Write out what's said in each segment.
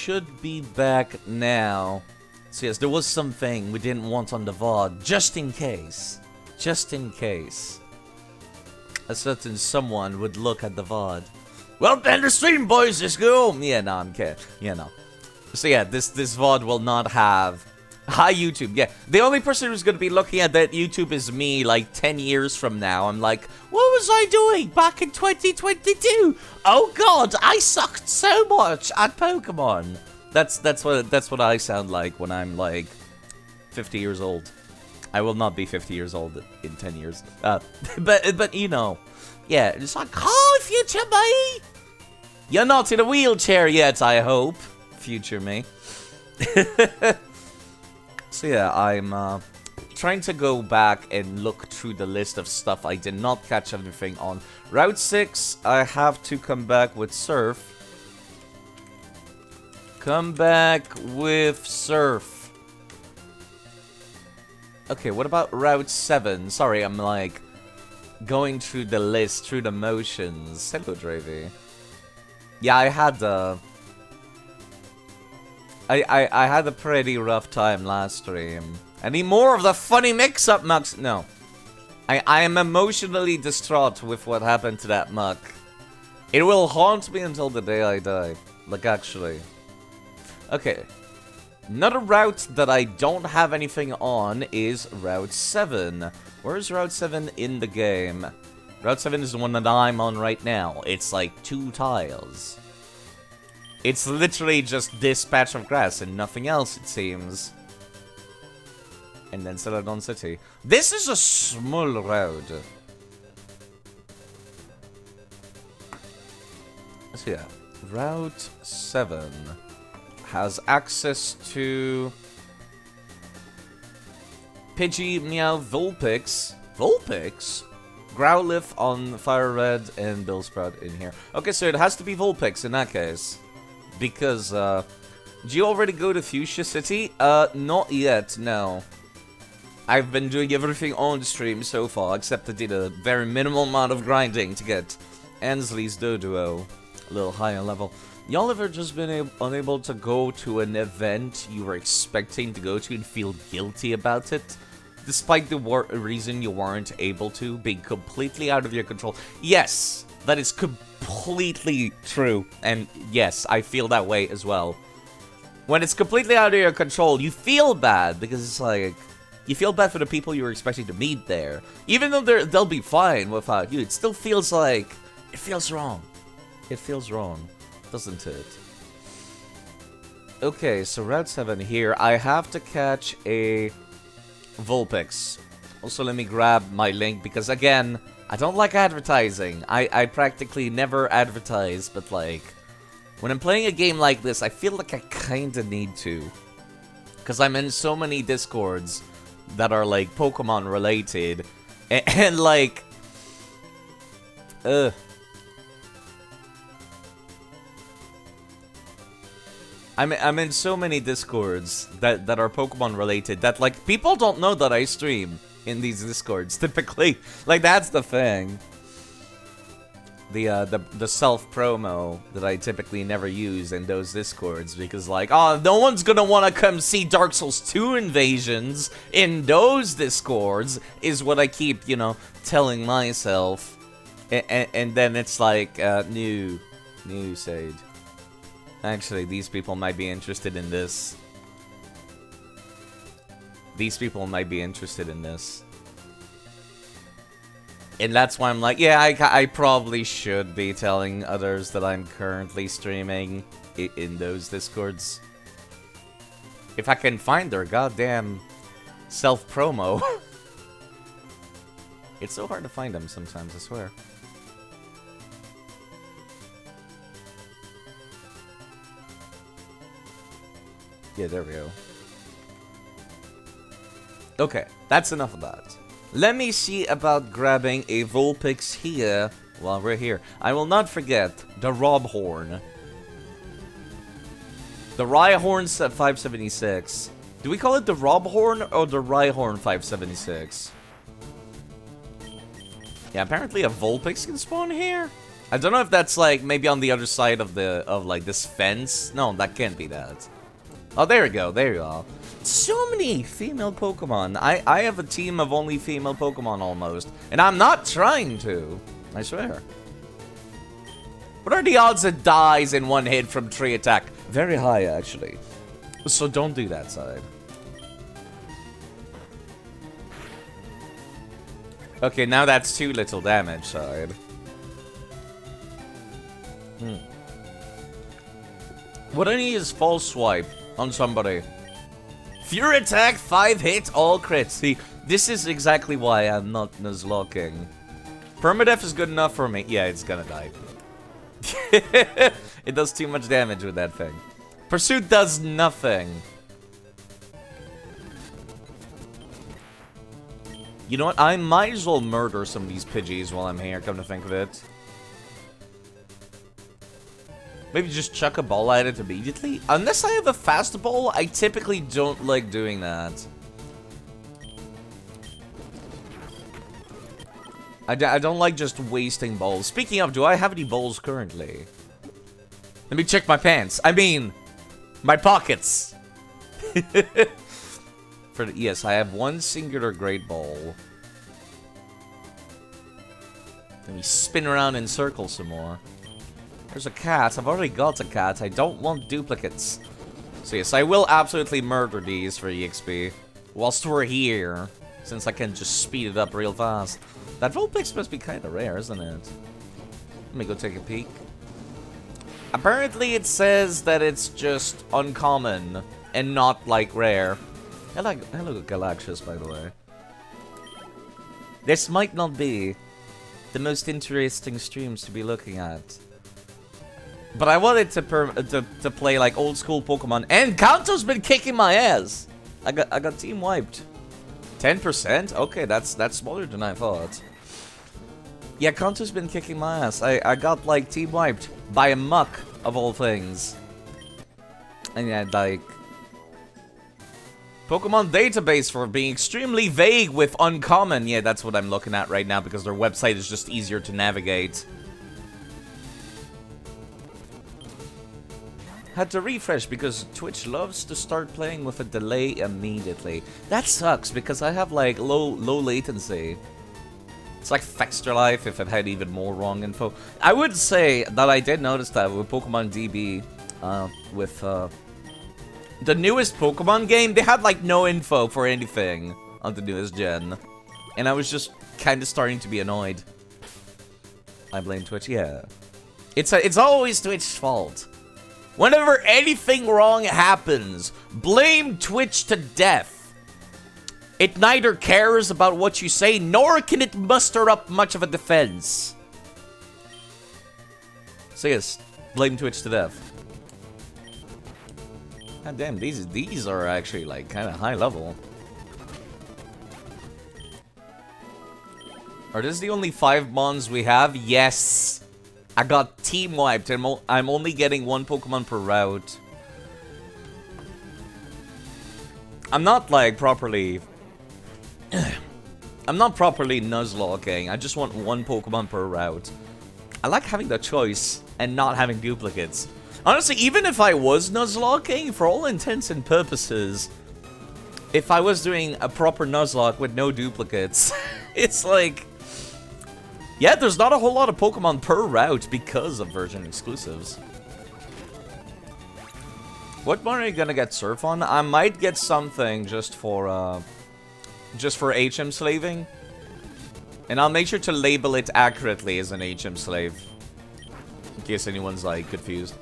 should be back now. So yes, there was something we didn't want on the VOD, just in case. Just in case. A certain someone would look at the VOD. Well, end the stream, boys, let's go! Yeah, no, I'm kidding. Yeah, no. So yeah, this VOD will not have... Hi, YouTube. Yeah, the only person who's going to be looking at that YouTube is me, like, 10 years from now. I'm like, what was I doing back in 2022? Oh, God, I sucked so much at Pokemon. That's what I sound like when I'm, like, 50 years old. I will not be 50 years old in 10 years. But you know, yeah, it's like, oh, future me! You're not in a wheelchair yet, I hope. Future me. So yeah, I'm trying to go back and look through the list of stuff I did not catch everything on. Route 6, I have to come back with Surf. Come back with Surf. Okay, what about Route 7? Sorry, I'm like going through the list, through the motions. Hello, Dravy. Yeah, I had I had a pretty rough time last stream. I need more of the funny mix-up, Max. No. I am emotionally distraught with what happened to that muck. It will haunt me until the day I die. Like, actually. Okay. Another route that I don't have anything on is Route 7. Where's Route 7 in the game? Route 7 is the one that I'm on right now. It's like 2 tiles. It's literally just this patch of grass and nothing else, it seems. And then Celadon City. This is a small road. So yeah, Route 7 has access to Pidgey, Meow, Vulpix. Vulpix? Growlithe on Fire Red and Billsprout in here. Okay, so it has to be Vulpix in that case. Because, do you already go to Fuchsia City? Not yet, no. I've been doing everything on stream so far, except I did a very minimal amount of grinding to get Ansley's Doduo a little higher level. Y'all ever just been unable to go to an event you were expecting to go to and feel guilty about it? Despite the reason you weren't able to, being completely out of your control. Yes, that is completely true. And yes, I feel that way as well. When it's completely out of your control, you feel bad because it's like... You feel bad for the people you were expecting to meet there. Even though they'll be fine without you, it still feels like... It feels wrong. It feels wrong, doesn't it? Okay, so Route 7 here. I have to catch a Vulpix. Also, let me grab my link because, again, I don't like advertising. I practically never advertise, but, like, when I'm playing a game like this, I feel like I kinda need to. Because I'm in so many Discords that are, like, Pokemon related. And like... I'm in so many Discords that are Pokemon related that, like, people don't know that I stream in these Discords, typically. Like, that's the thing. The self-promo that I typically never use in those Discords, because, like, oh, no one's gonna wanna come see Dark Souls 2 invasions in those Discords, is what I keep, you know, telling myself. And then it's like, new Sage. Actually, these people might be interested in this. These people might be interested in this. And that's why I'm like, yeah, I probably should be telling others that I'm currently streaming in those Discords. If I can find their goddamn self-promo. It's so hard to find them sometimes, I swear. Yeah, there we go. Okay, that's enough of that. Let me see about grabbing a Vulpix here while we're here. I will not forget the Robhorn. The Rhyhorn 576. Do we call it the Robhorn or the Rhyhorn 576? Yeah, apparently a Vulpix can spawn here. I don't know if that's like maybe on the other side of like this fence. No, that can't be that. Oh, there you go. There you are. So many female Pokemon. I have a team of only female Pokemon almost, and I'm not trying to. I swear. What are the odds it dies in one hit from tree attack? Very high, actually. So don't do that, side. Okay, now that's too little damage, side. What I need is false swipe on somebody. Fury attack, 5 hits, all crits. See, this is exactly why I'm not Nuzlocking. Permadeath is good enough for me. Yeah, it's gonna die. It does too much damage with that thing. Pursuit does nothing. You know what? I might as well murder some of these Pidgeys while I'm here, come to think of it. Maybe just chuck a ball at it immediately? Unless I have a fast ball, I typically don't like doing that. I don't like just wasting balls. Speaking of, do I have any balls currently? Let me check my pants. I mean, my pockets. Yes, I have one singular great ball. Let me spin around in circles some more. There's a cat. I've already got a cat. I don't want duplicates. So yes, I will absolutely murder these for EXP. Whilst we're here. Since I can just speed it up real fast. That Vulpix must be kind of rare, isn't it? Let me go take a peek. Apparently it says that it's just uncommon. And not, like, rare. Hello, Galaxius, by the way. This might not be the most interesting streams to be looking at. But I wanted to play like old school Pokemon, and Kanto's been kicking my ass. I got team wiped. 10%? Okay, that's smaller than I thought. Yeah, Kanto's been kicking my ass. I got like team wiped by a muck of all things. And yeah, like Pokemon database for being extremely vague with uncommon. Yeah, that's what I'm looking at right now because their website is just easier to navigate. Had to refresh because Twitch loves to start playing with a delay immediately. That sucks because I have like low latency. It's like Extra Life if it had even more wrong info. I would say that I did notice that with Pokemon DB, with the newest Pokemon game, they had like no info for anything on the newest gen. And I was just kind of starting to be annoyed. I blame Twitch, yeah. It's always Twitch's fault. Whenever anything wrong happens, blame Twitch to death. It neither cares about what you say, nor can it muster up much of a defense. So yes, blame Twitch to death. God damn, these are actually like kind of high level. Are this the only 5 mons we have? Yes. I got team wiped and I'm only getting 1 Pokemon per route. I'm not like properly... I'm not properly Nuzlocking. I just want 1 Pokemon per route. I like having the choice and not having duplicates. Honestly, even if I was Nuzlocking, for all intents and purposes, if I was doing a proper Nuzlocke with no duplicates, it's like... Yeah, there's not a whole lot of Pokemon per route because of version exclusives. What one are you gonna get Surf on? I might get something just for HM slaving. And I'll make sure to label it accurately as an HM slave. In case anyone's like confused.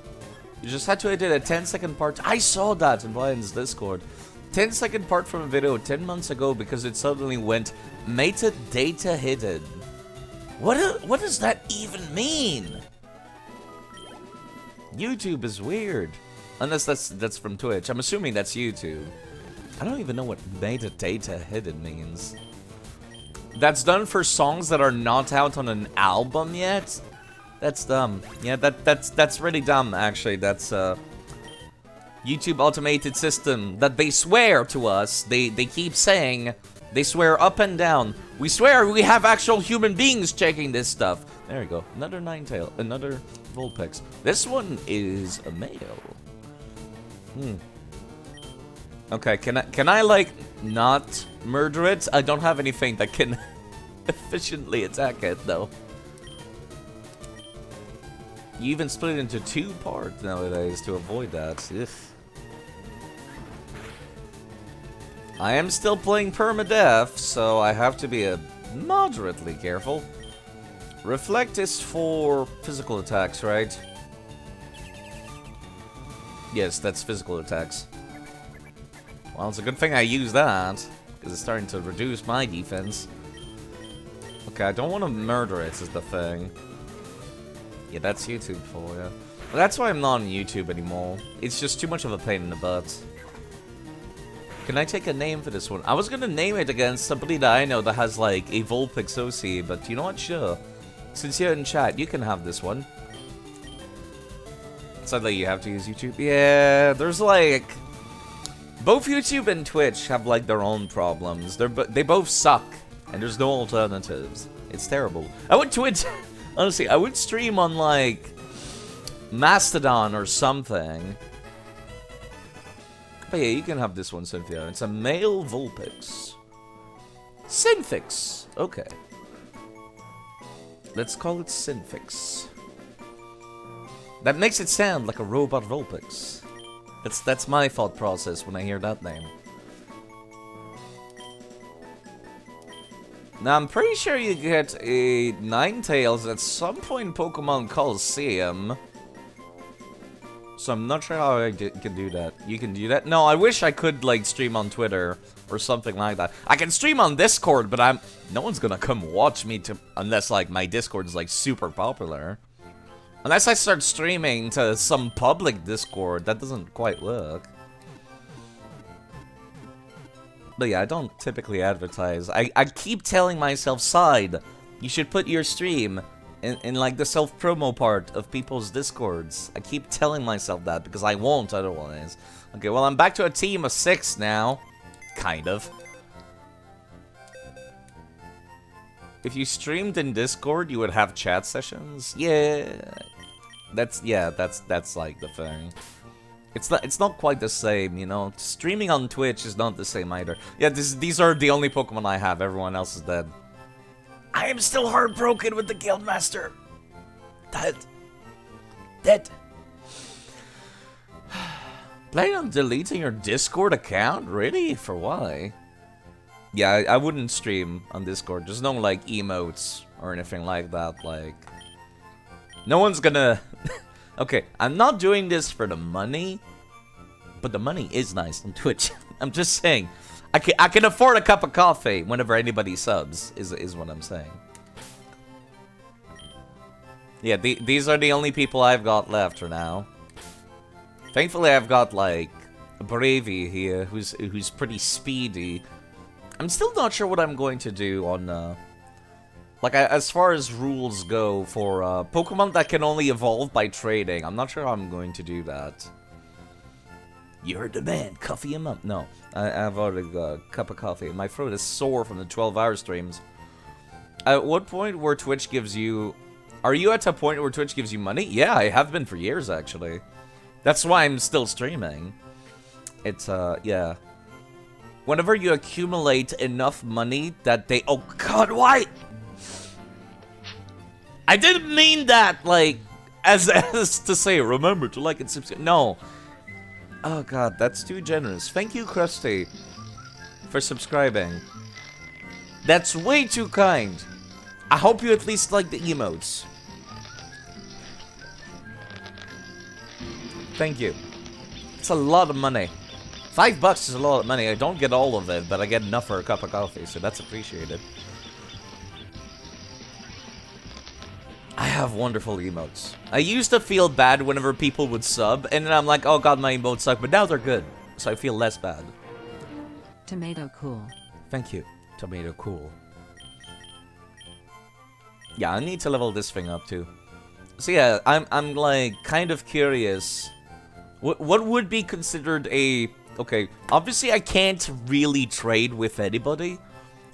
You just had to edit a 10-second part. I saw that in Brian's Discord. 10-second part from a video 10 months ago because it suddenly went metadata hidden. What does that even mean? YouTube is weird. Unless that's from Twitch. I'm assuming that's YouTube. I don't even know what metadata hidden means. That's done for songs that are not out on an album yet? That's dumb. Yeah, that's really dumb, actually. That's YouTube automated system that they swear to us. They keep saying, they swear up and down. We swear we have actual human beings checking this stuff. There we go. Another Ninetale. Another Vulpix. This one is a male. Okay, can I like not murder it? I don't have anything that can efficiently attack it though. You even split it into 2 parts nowadays to avoid that. Ugh. I am still playing Permadeath, so I have to be moderately careful. Reflect is for physical attacks, right? Yes, that's physical attacks. Well, it's a good thing I use that, because it's starting to reduce my defense. Okay, I don't want to murder it, is the thing. Yeah, that's YouTube for you. Well, that's why I'm not on YouTube anymore. It's just too much of a pain in the butt. Can I take a name for this one? I was gonna name it against somebody that I know that has, like, a Vulpix OC, but you know what? Sure. Since you're in chat, you can have this one. Sadly, you have to use YouTube. Yeah, there's, like... Both YouTube and Twitch have, like, their own problems. They both suck, and there's no alternatives. It's terrible. I would Twitch... Honestly, I would stream on, like... Mastodon or something. But yeah, you can have this one, Cynthia. It's a male Vulpix. Synfix. Okay. Let's call it Synfix. That makes it sound like a robot Vulpix. That's my thought process when I hear that name. Now, I'm pretty sure you get a Ninetales at some point in Pokemon Coliseum. So I'm not sure how I can do that. You can do that? No, I wish I could, like, stream on Twitter or something like that. I can stream on Discord, but no one's gonna come watch me unless, like, my Discord is, like, super popular. Unless I start streaming to some public Discord, that doesn't quite work. But yeah, I don't typically advertise. I keep telling myself, Side, you should put your stream in like the self-promo part of people's Discords. I keep telling myself that because I won't otherwise. Okay, well, I'm back to a team of 6 now. Kind of. If you streamed in Discord, you would have chat sessions? Yeah. That's like the thing. It's not quite the same, you know. Streaming on Twitch is not the same either. Yeah, these are the only Pokemon I have. Everyone else is dead. I am still heartbroken with the Guildmaster. Dead. Planning on deleting your Discord account? Really? For why? Yeah, I wouldn't stream on Discord. There's no, like, emotes or anything like that. Like, no one's gonna... Okay, I'm not doing this for the money, but the money is nice on Twitch. I'm just saying. I can afford a cup of coffee whenever anybody subs, is what I'm saying. Yeah, these are the only people I've got left for now. Thankfully, I've got, like, Bravey here, who's pretty speedy. I'm still not sure what I'm going to do on, like, as far as rules go for, Pokemon that can only evolve by trading. I'm not sure how I'm going to do that. You heard the man, coffee him up. No, I've already got a cup of coffee. My throat is sore from the 12-hour streams. At what point where Twitch gives you... Are you at a point where Twitch gives you money? Yeah, I have been for years, actually. That's why I'm still streaming. It's, yeah. Whenever you accumulate enough money that they... Oh, God, why? I didn't mean that, like, as to say, remember to like and subscribe. No. Oh, God, that's too generous. Thank you, Krusty, for subscribing. That's way too kind. I hope you at least like the emotes. Thank you. It's a lot of money. $5 is a lot of money. I don't get all of it, but I get enough for a cup of coffee, so that's appreciated. I have wonderful emotes. I used to feel bad whenever people would sub, and then I'm like, oh god, my emotes suck, but now they're good, so I feel less bad. Tomato cool. Thank you, Tomato cool. Yeah, I need to level this thing up too. So yeah, I'm like kind of curious. What would be considered a... Okay, obviously I can't really trade with anybody.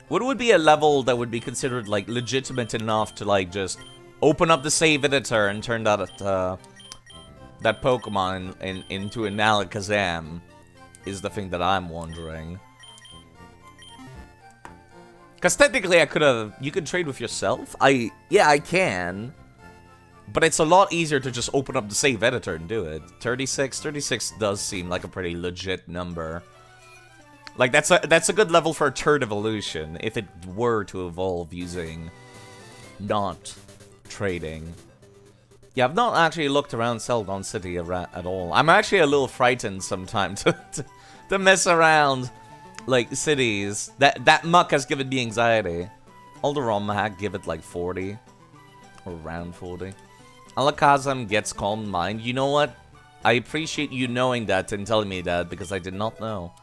What would be a level that would be considered like legitimate enough to like just open up the save editor and turn that that Pokemon into an Alakazam is the thing that I'm wondering. Because technically you could trade with yourself. Yeah, I can. But it's a lot easier to just open up the save editor and do it. 36 does seem like a pretty legit number. Like, that's a good level for a third evolution, if it were to evolve using not trading. Yeah, I've not actually looked around Celadon City at all. I'm actually a little frightened sometimes to mess around, like, cities. That muck has given me anxiety. Alderaan hack give it like 40. Or around 40. Alakazam gets Calm Mind. You know what? I appreciate you knowing that and telling me that, because I did not know.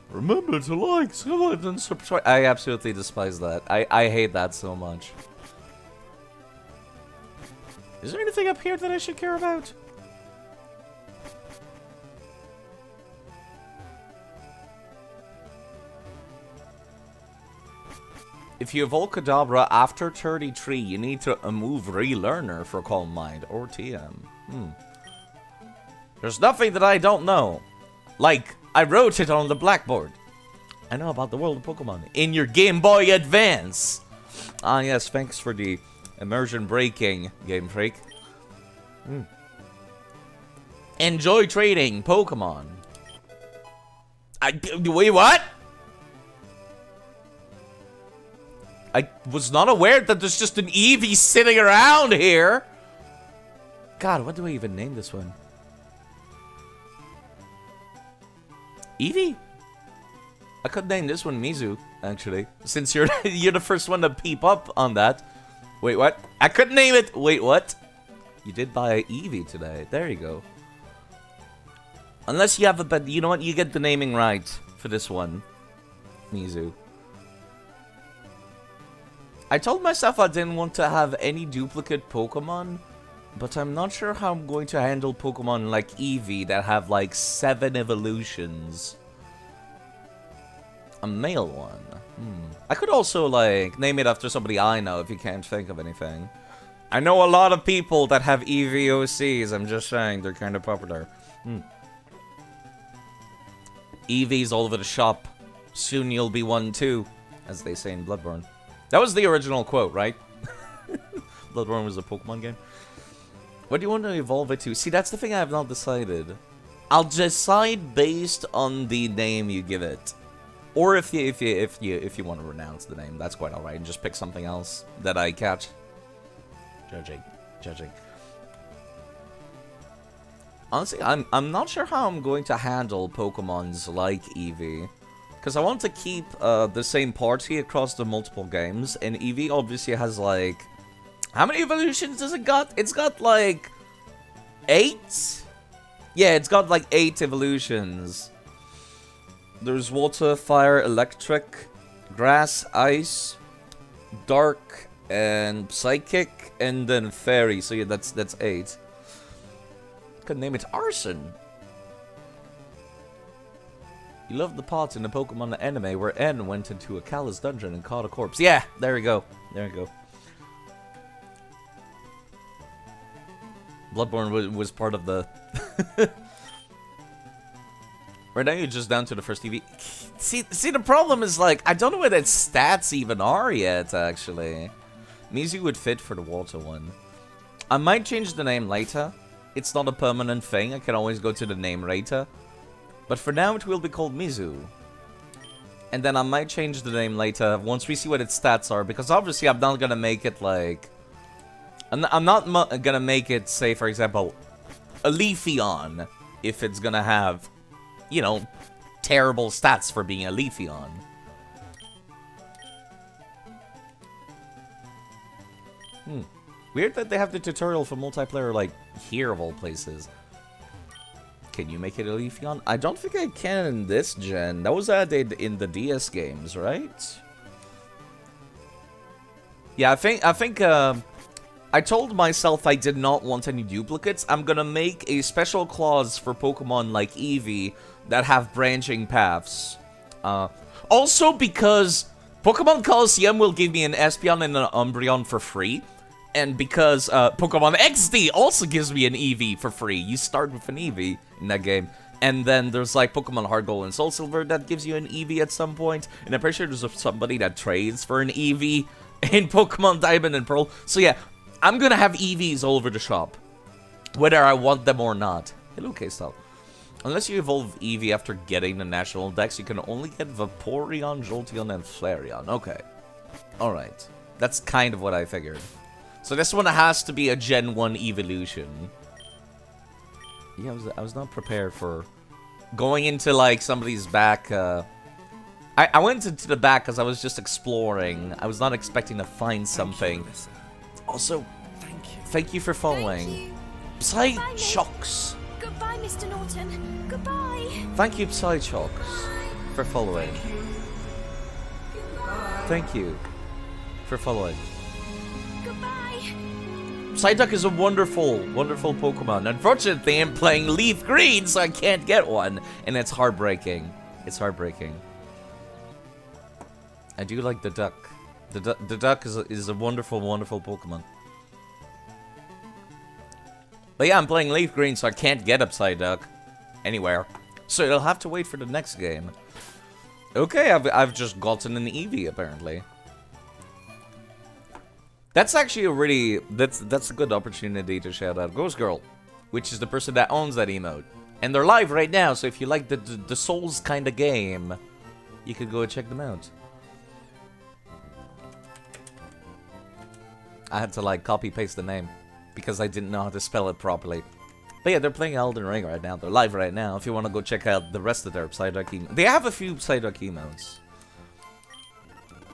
Remember to like, comment, and subscribe. I absolutely despise that. I hate that so much. Is there anything up here that I should care about? If you evolve Kadabra after 33, you need to move Relearner for Calm Mind or TM. There's nothing that I don't know. Like, I wrote it on the blackboard. I know about the world of Pokemon. In your Game Boy Advance. Ah, yes, thanks for the immersion breaking, Game Freak. Enjoy trading Pokemon. Wait, what? I was not aware that there's just an Eevee sitting around here. God, what do I even name this one? Eevee? I could name this one Mizu, actually. Since you're the first one to peep up on that. Wait, what? I couldn't name it. Wait, what? You did buy Eevee today. There you go. Unless you have a bad... You know what? You get the naming right for this one. Mizu. I told myself I didn't want to have any duplicate Pokemon, but I'm not sure how I'm going to handle Pokemon like Eevee that have like 7 evolutions. A male one. I could also like name it after somebody I know if you can't think of anything. I know a lot of people that have EVOCs, I'm just saying, they're kind of popular. Eevee's all over the shop. Soon you'll be one too, as they say in Bloodborne. That was the original quote, right? Bloodborne was a Pokemon game. What do you want to evolve it to? See, that's the thing I have not decided. I'll decide based on the name you give it. Or if you want to renounce the name, that's quite alright. And just pick something else that I catch. Judging. Honestly, I'm not sure how I'm going to handle Pokemons like Eevee. Because I want to keep the same party across the multiple games, and Eevee obviously has like... How many evolutions does it got? It's got like... 8? Yeah, it's got like 8 evolutions. There's water, fire, electric, grass, ice, dark, and psychic, and then fairy. So yeah, that's 8. Could name it Arson. You love the parts in the Pokemon anime where N went into a Kalos dungeon and caught a corpse. Yeah, there we go. There we go. Bloodborne was part of the... Right now you're just down to the first Eevee. See, the problem is, like, I don't know what its stats even are yet, actually. Mizu would fit for the water one. I might change the name later. It's not a permanent thing. I can always go to the name later. But for now, it will be called Mizu. And then I might change the name later once we see what its stats are. Because obviously, I'm not gonna make it, like... I'm not gonna make it, say, for example, a Leafeon. If it's gonna have... You know, terrible stats for being a Leafeon. Weird that they have the tutorial for multiplayer, like, here of all places. Can you make it a Leafeon? I don't think I can in this gen. That was added in the DS games, right? Yeah, I think, I told myself I did not want any duplicates. I'm gonna make a special clause for Pokemon like Eevee that have branching paths. Also because Pokemon Coliseum will give me an Espeon and an Umbreon for free. And because Pokemon XD also gives me an Eevee for free. You start with an Eevee in that game. And then there's like Pokemon Heart Gold and Soul Silver that gives you an Eevee at some point. And I'm pretty sure there's somebody that trades for an Eevee in Pokemon Diamond and Pearl. So yeah, I'm gonna have Eevees all over the shop. Whether I want them or not. Hello, K-Style. Unless you evolve Eevee after getting the National Dex, you can only get Vaporeon, Jolteon, and Flareon. Okay. Alright. That's kind of what I figured. So this one has to be a Gen 1 evolution. Yeah, I was not prepared for going into, like, somebody's back. I went into the back because I was just exploring. I was not expecting to find something. Also, thank you for following. Psychox. Goodbye, Mr. Norton. Goodbye. Thank you, Psychox, for following. Thank you for following. Goodbye. Psyduck is a wonderful, wonderful Pokemon. Unfortunately, I'm playing Leaf Green, so I can't get one. And it's heartbreaking. It's heartbreaking. I do like the duck. The duck is a wonderful, wonderful Pokemon. But yeah, I'm playing Leaf Green, so I can't get a Psyduck anywhere. So you'll have to wait for the next game. Okay, I've just gotten an Eevee, apparently. That's actually a really... That's a good opportunity to shout out Ghost Girl, which is the person that owns that emote. And they're live right now, so if you like the Souls kind of game, you could go check them out. I had to, like, copy-paste the name, because I didn't know how to spell it properly. But yeah, they're playing Elden Ring right now. They're live right now, if you want to go check out the rest of their Psyduck emotes. They have a few Psyduck emotes.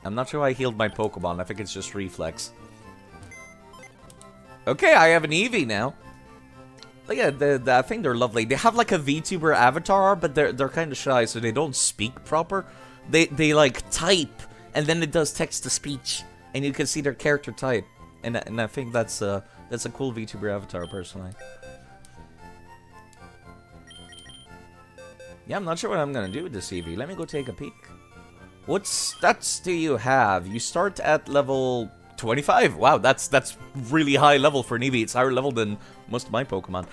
I'm not sure I healed my Pokemon. I think it's just reflex. Okay, I have an Eevee now. But yeah, I think they're lovely. They have like a VTuber avatar, but they're kind of shy, so they don't speak proper. They like type, and then it does text to speech, and you can see their character type. And I think that's a cool VTuber avatar, personally. Yeah, I'm not sure what I'm gonna do with this Eevee. Let me go take a peek. What stats do you have? You start at level 25. Wow, that's really high level for an Eevee. It's higher level than most of my Pokemon.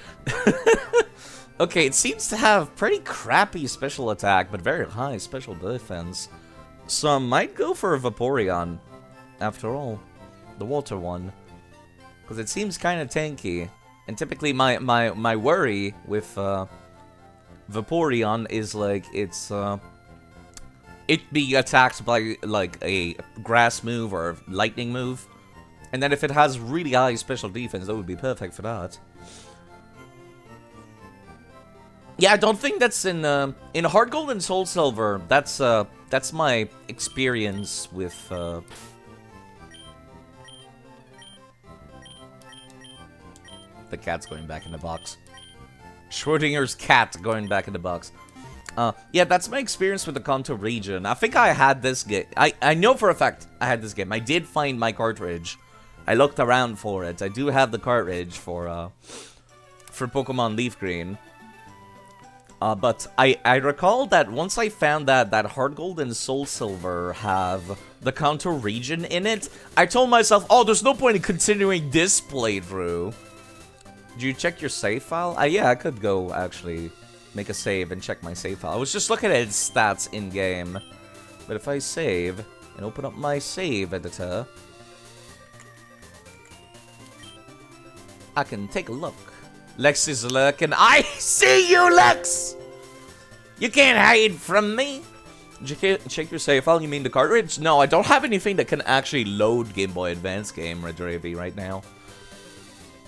Okay, it seems to have pretty crappy special attack, but very high special defense. So I might go for a Vaporeon, after all. The water one. Because it seems kind of tanky. And typically my worry with Vaporeon is like it's it being attacked by like a grass move or a lightning move. And then if it has really high special defense, that would be perfect for that. Yeah, I don't think that's in Heart Gold and Soul Silver. That's my experience with the cat's going back in the box. Schrodinger's cat going back in the box. Yeah, that's my experience with the Kanto region. I think I had this game. I know for a fact I had this game. I did find my cartridge. I looked around for it. I do have the cartridge for Pokemon Leaf Green. But I recall that once I found that Heart Gold and Soul Silver have the Kanto region in it, I told myself, oh, there's no point in continuing this playthrough. Did you check your save file? Yeah, I could go actually make a save and check my save file. I was just looking at its stats in-game. But if I save and open up my save editor, I can take a look. Lex is lurking. I see you, Lex! You can't hide from me. Did you check your save file? You mean the cartridge? No, I don't have anything that can actually load Game Boy Advance game Redravi right now.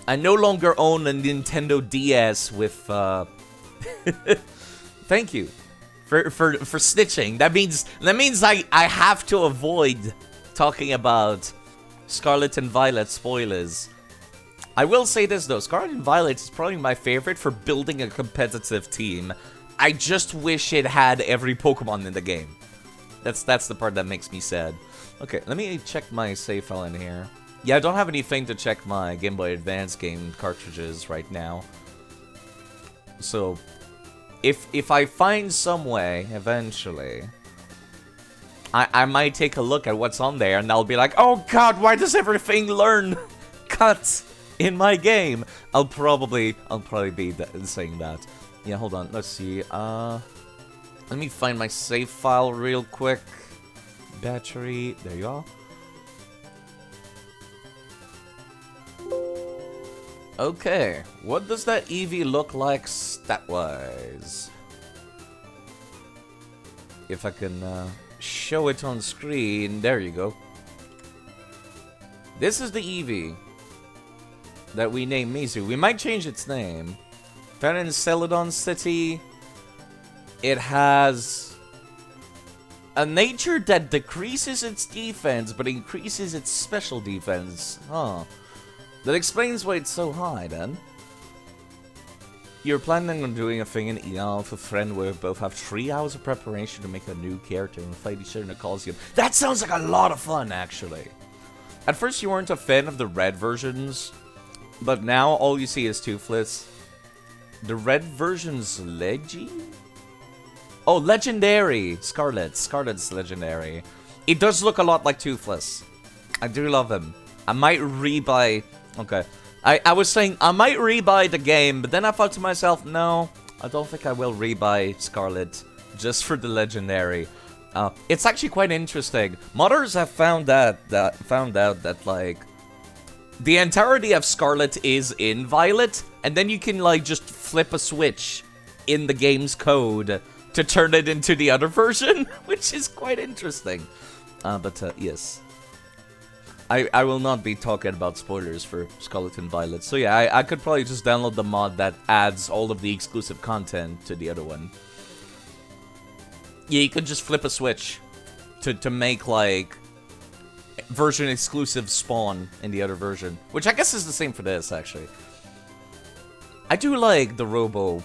I no longer own a Nintendo DS with, Thank you for snitching. That means I have to avoid talking about Scarlet and Violet spoilers. I will say this though, Scarlet and Violet is probably my favorite for building a competitive team. I just wish it had every Pokemon in the game. That's the part that makes me sad. Okay, let me check my save file in here. Yeah, I don't have anything to check my Game Boy Advance game cartridges right now. So, if I find some way, eventually, I might take a look at what's on there and I'll be like, oh god, why does everything learn cuts in my game? I'll probably be saying that. Yeah, hold on, let's see. Let me find my save file real quick. Battery, there you are. Okay, what does that Eevee look like stat-wise? If I can show it on screen, there you go. This is the Eevee that we named Mizu. We might change its name. Found in Celadon City. It has a nature that decreases its defense, but increases its special defense. Huh. That explains why it's so high, then. You're planning on doing a thing in EL with a friend where you both have 3 hours of preparation to make a new character and fight each other in a Coliseum. That sounds like a lot of fun, actually. At first, you weren't a fan of the red versions, but now all you see is Toothless. The red version's Oh, legendary! Scarlet. Scarlet's legendary. It does look a lot like Toothless. I do love him. I might rebuy... Okay. I was saying I might rebuy the game, but then I thought to myself, no, I don't think I will rebuy Scarlet just for the legendary. It's actually quite interesting. Modders have found out that like the entirety of Scarlet is in Violet, and then you can like just flip a switch in the game's code to turn it into the other version, which is quite interesting. But yes. I will not be talking about spoilers for Scarlet and Violet. So yeah, I could probably just download the mod that adds all of the exclusive content to the other one. Yeah, you could just flip a switch to make, like, version exclusive spawn in the other version. Which I guess is the same for this, actually. I do like the Robo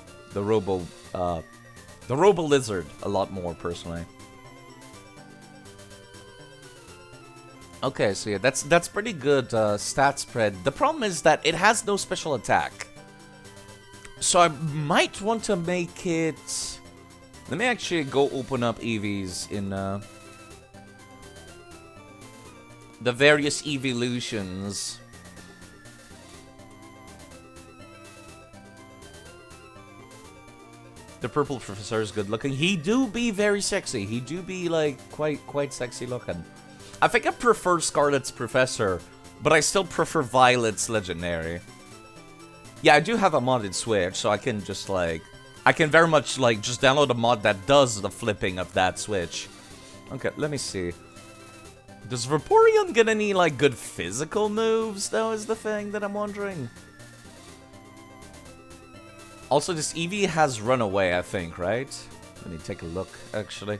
Lizard a lot more, personally. Okay, so yeah, that's pretty good stat spread. The problem is that it has no special attack. So I might want to make it... Let me actually go open up Eevees in the various evolutions. The purple professor is good looking. He do be very sexy. He do be like quite sexy looking. I think I prefer Scarlet's Professor, but I still prefer Violet's Legendary. Yeah, I do have a modded Switch, so I can just, like... I can very much, like, just download a mod that does the flipping of that Switch. Okay, let me see. Does Vaporeon get any, like, good physical moves, though, is the thing that I'm wondering? Also, this Eevee has run away, I think, right? Let me take a look, actually.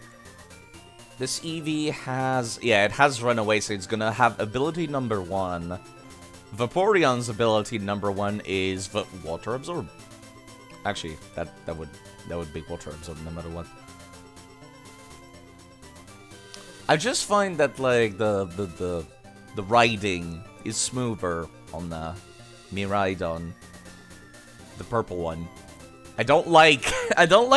This Eevee has... Yeah, it has run away, so it's gonna have ability number 1. Vaporeon's ability number 1 is Water Absorb. Actually, that would be Water Absorb no matter what. I just find that, like, the riding is smoother on the Miraidon. The purple one. I don't like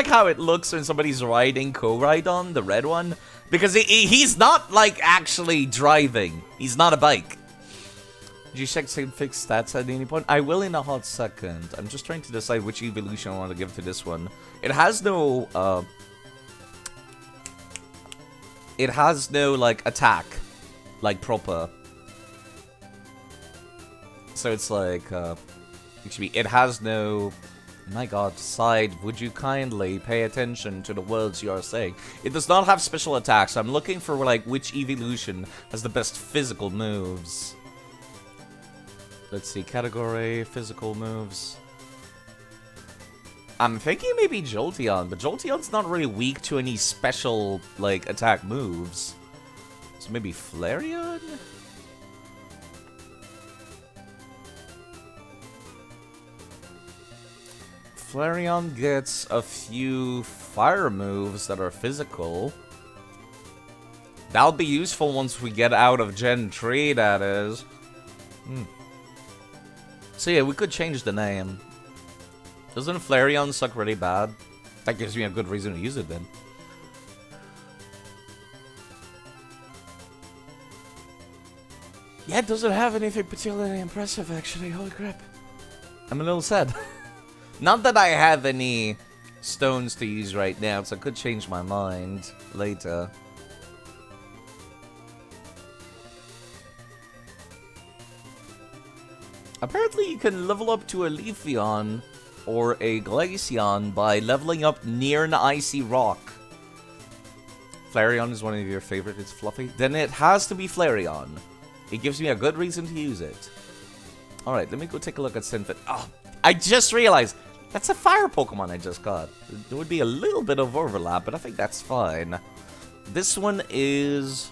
how it looks when somebody's riding Koraidon, the red one. Because he's not, like, actually driving. He's not a bike. Did you check fix stats at any point? I will in a hot second. I'm just trying to decide which evolution I want to give to this one. It has no, like, attack. Like, proper. So it's like, it has no... My god, side, would you kindly pay attention to the words you are saying? It does not have special attacks. I'm looking for, like, which evolution has the best physical moves. Let's see, category, physical moves. I'm thinking maybe Jolteon, but Jolteon's not really weak to any special, like, attack moves. So maybe Flareon? Flareon gets a few fire moves that are physical. That'll be useful once we get out of Gen 3, that is. So yeah, we could change the name. Doesn't Flareon suck really bad? That gives me a good reason to use it then. Yeah, it doesn't have anything particularly impressive, actually. Holy crap. I'm a little sad. Not that I have any stones to use right now, so I could change my mind later. Apparently you can level up to a Leafeon or a Glaceon by leveling up near an icy rock. Flareon is one of your favorites, it's fluffy. Then it has to be Flareon. It gives me a good reason to use it. Alright, let me go take a look at Sinfit. Oh, I just realized, that's a fire Pokemon I just got. There would be a little bit of overlap, but I think that's fine. This one is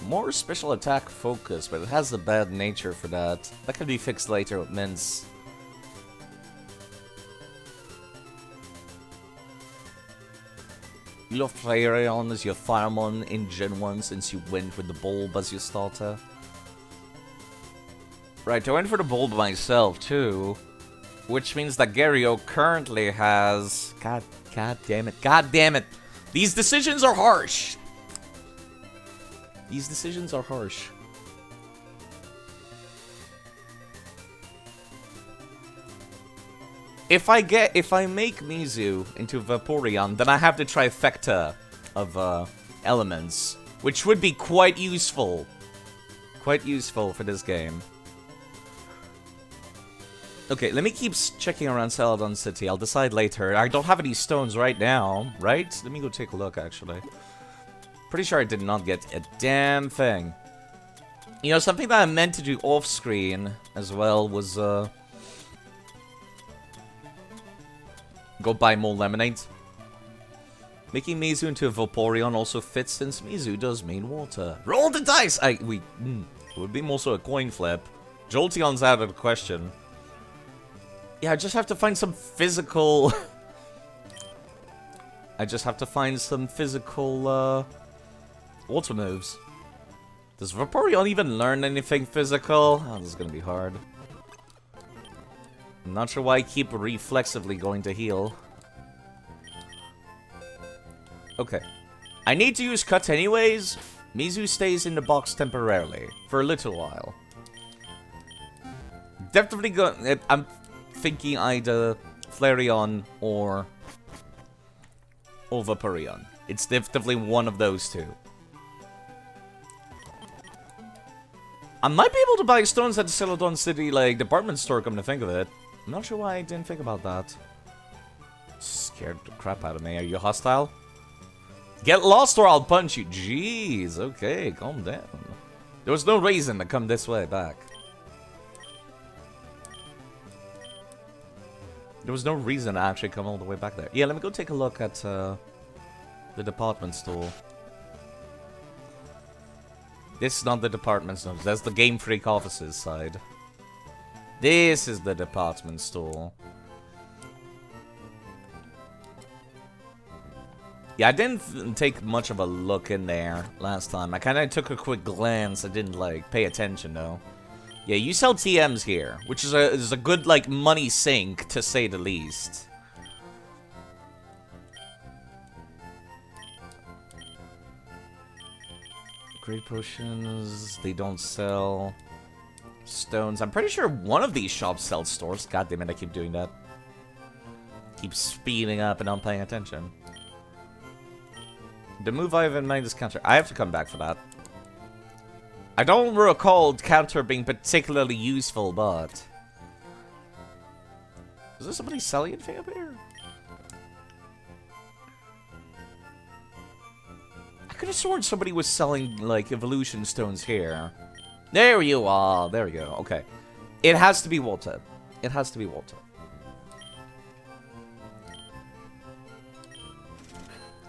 more special attack focus, but it has a bad nature for that. That can be fixed later with Mince. You love Flareon as your Fireman in Gen 1 since you went with the Bulb as your starter. Right, I went for the Bulb myself too. Which means that Gario currently has... God damn it. God damn it. These decisions are harsh. These decisions are harsh. If I make Mizu into Vaporeon, then I have the trifecta of elements, which would be quite useful. Quite useful for this game. Okay, let me keep checking around Celadon City. I'll decide later. I don't have any stones right now, right? Let me go take a look, actually. Pretty sure I did not get a damn thing. You know, something that I meant to do off-screen as well was, go buy more lemonades. Making Mizu into a Vaporeon also fits since Mizu does mean water. Roll the dice! It would be more so a coin flip. Jolteon's out of the question. Yeah, I just have to find some physical... I just have to find some physical, water moves. Does Vaporeon even learn anything physical? Oh, this is gonna be hard. I'm not sure why I keep reflexively going to heal. Okay. I need to use Cut anyways. Mizu stays in the box temporarily, for a little while. Definitely I'm thinking either Flareon or Vaporeon. It's definitely one of those two. I might be able to buy stones at the Celadon City, like, department store, come to think of it. I'm not sure why I didn't think about that. Scared the crap out of me. Are you hostile? Get lost or I'll punch you. Jeez, okay, calm down. There was no reason to come this way back. There was no reason to actually come all the way back there. Yeah, let me go take a look at the department store. This is not the department store. That's the Game Freak office's side. This is the department store. Yeah, I didn't take much of a look in there last time. I kind of took a quick glance. I didn't, like, pay attention, though. Yeah, you sell TMs here, which is a good, like, money sink, to say the least. Great potions, they don't sell. Stones, I'm pretty sure one of these shops sells stores. God damn it, I keep doing that. Keep speeding up and not paying attention. The move I have in mind is counter. I have to come back for that. I don't recall counter being particularly useful, but... Is there somebody selling anything up here? I could have sworn somebody was selling, like, evolution stones here. There you are. There we go. Okay. It has to be water. It has to be water.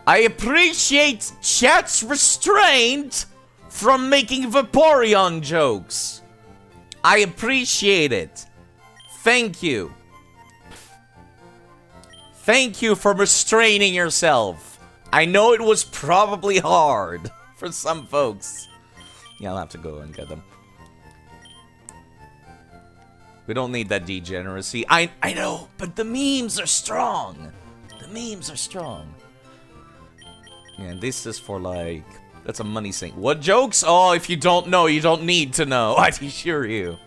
I appreciate chat's restraint from making Vaporeon jokes. I appreciate it. Thank you. Thank you for restraining yourself. I know it was probably hard for some folks. Yeah, I'll have to go and get them. We don't need that degeneracy. I know, but the memes are strong. The memes are strong. Yeah, this is for, like, That's a money sink. What jokes? Oh, if you don't know, you don't need to know. I assure you.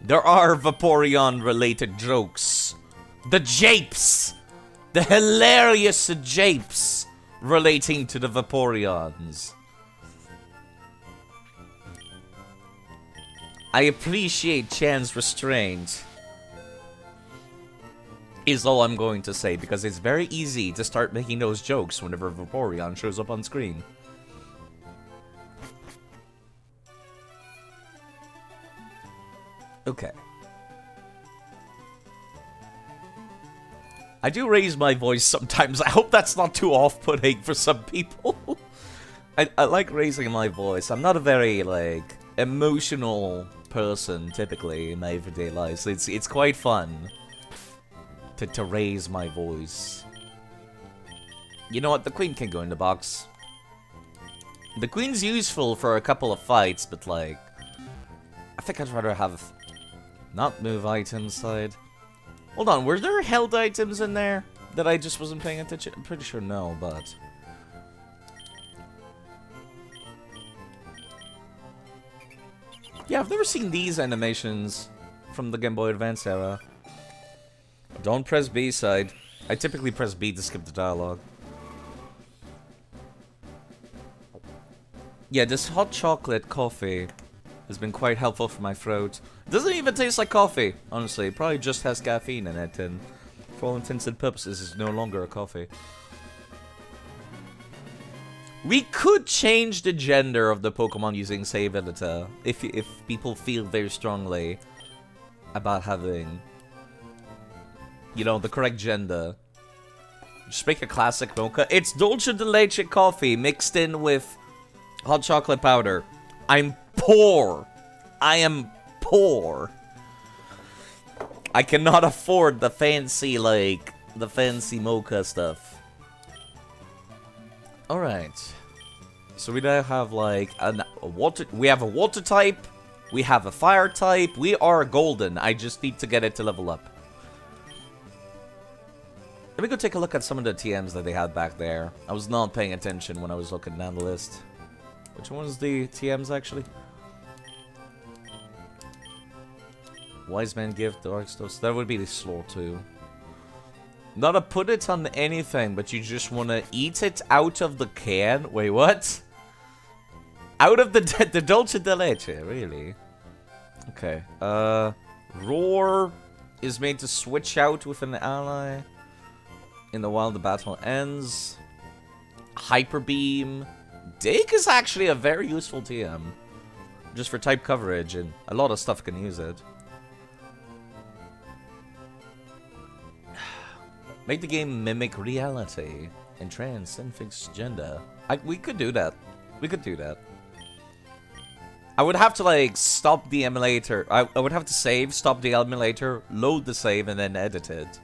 There are Vaporeon-related jokes. The japes! The hilarious japes relating to the Vaporeons. I appreciate Chan's restraint. Is all I'm going to say, because it's very easy to start making those jokes whenever Vaporeon shows up on screen. Okay. I do raise my voice sometimes. I hope that's not too off-putting for some people. I like raising my voice. I'm not a very, like, emotional person, typically, in my everyday life. So it's quite fun to raise my voice. You know what? The queen can go in the box. The queen's useful for a couple of fights, but, like, I think I'd rather have not move items side. Hold on, were there held items in there that I just wasn't paying attention? I'm pretty sure no, but... yeah, I've never seen these animations from the Game Boy Advance era. Don't press B side. I typically press B to skip the dialogue. Yeah, this hot chocolate coffee has been quite helpful for my throat. It doesn't even taste like coffee, honestly. It probably just has caffeine in it, and for all intents and purposes, it's no longer a coffee. We could change the gender of the Pokemon using Save Editor, if people feel very strongly about having, you know, the correct gender. Just make a classic mocha. It's dulce de leche coffee mixed in with hot chocolate powder. I'm poor. I am poor. I cannot afford the fancy, like, the fancy mocha stuff. Alright. So we now have, like, a water... we have a water type. We have a fire type. We are golden. I just need to get it to level up. Let me go take a look at some of the TMs that they had back there. I was not paying attention when I was looking down the list. Which one's the TMs, actually? Wise Man Gift, Dark Stuff. That would be the Slaw too. Not to put it on anything, but you just want to eat it out of the can. Wait, what? Out of the dulce de leche, really? Okay. Roar is made to switch out with an ally in the while the battle ends. Hyper Beam. Dig is actually a very useful TM. Just for type coverage, and a lot of stuff can use it. Make the game mimic reality and transcend fixed gender. We could do that. We could do that. I would have to, like, stop the emulator. I would have to save, stop the emulator, load the save, and then edit it.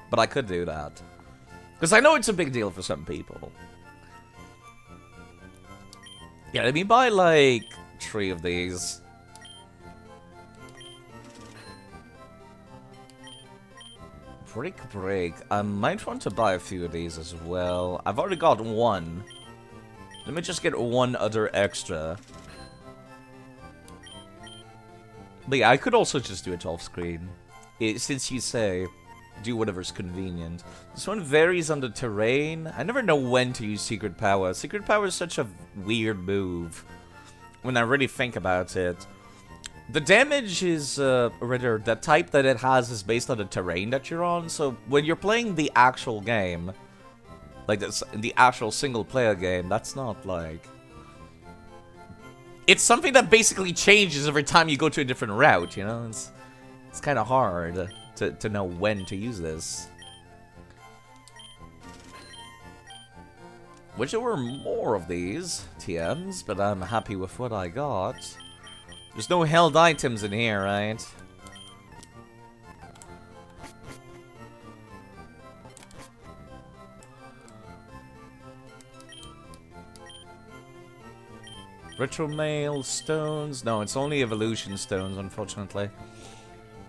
But I could do that. Because I know it's a big deal for some people. Yeah, let me buy, like, 3 of these. Break. I might want to buy a few of these as well. I've already got 1. Let me just get 1 other extra. But yeah, I could also just do it off screen. Since you say, do whatever's convenient. This one varies on the terrain. I never know when to use Secret Power. Secret Power is such a weird move when I really think about it. The damage is, rather, the type that it has is based on the terrain that you're on. So when you're playing the actual game, like the actual single-player game, that's not like... it's something that basically changes every time you go to a different route, you know? It's kind of hard to know when to use this. Wish there were more of these TMs, but I'm happy with what I got. There's no held items in here, right? Retro Mail, stones. No, it's only evolution stones, unfortunately.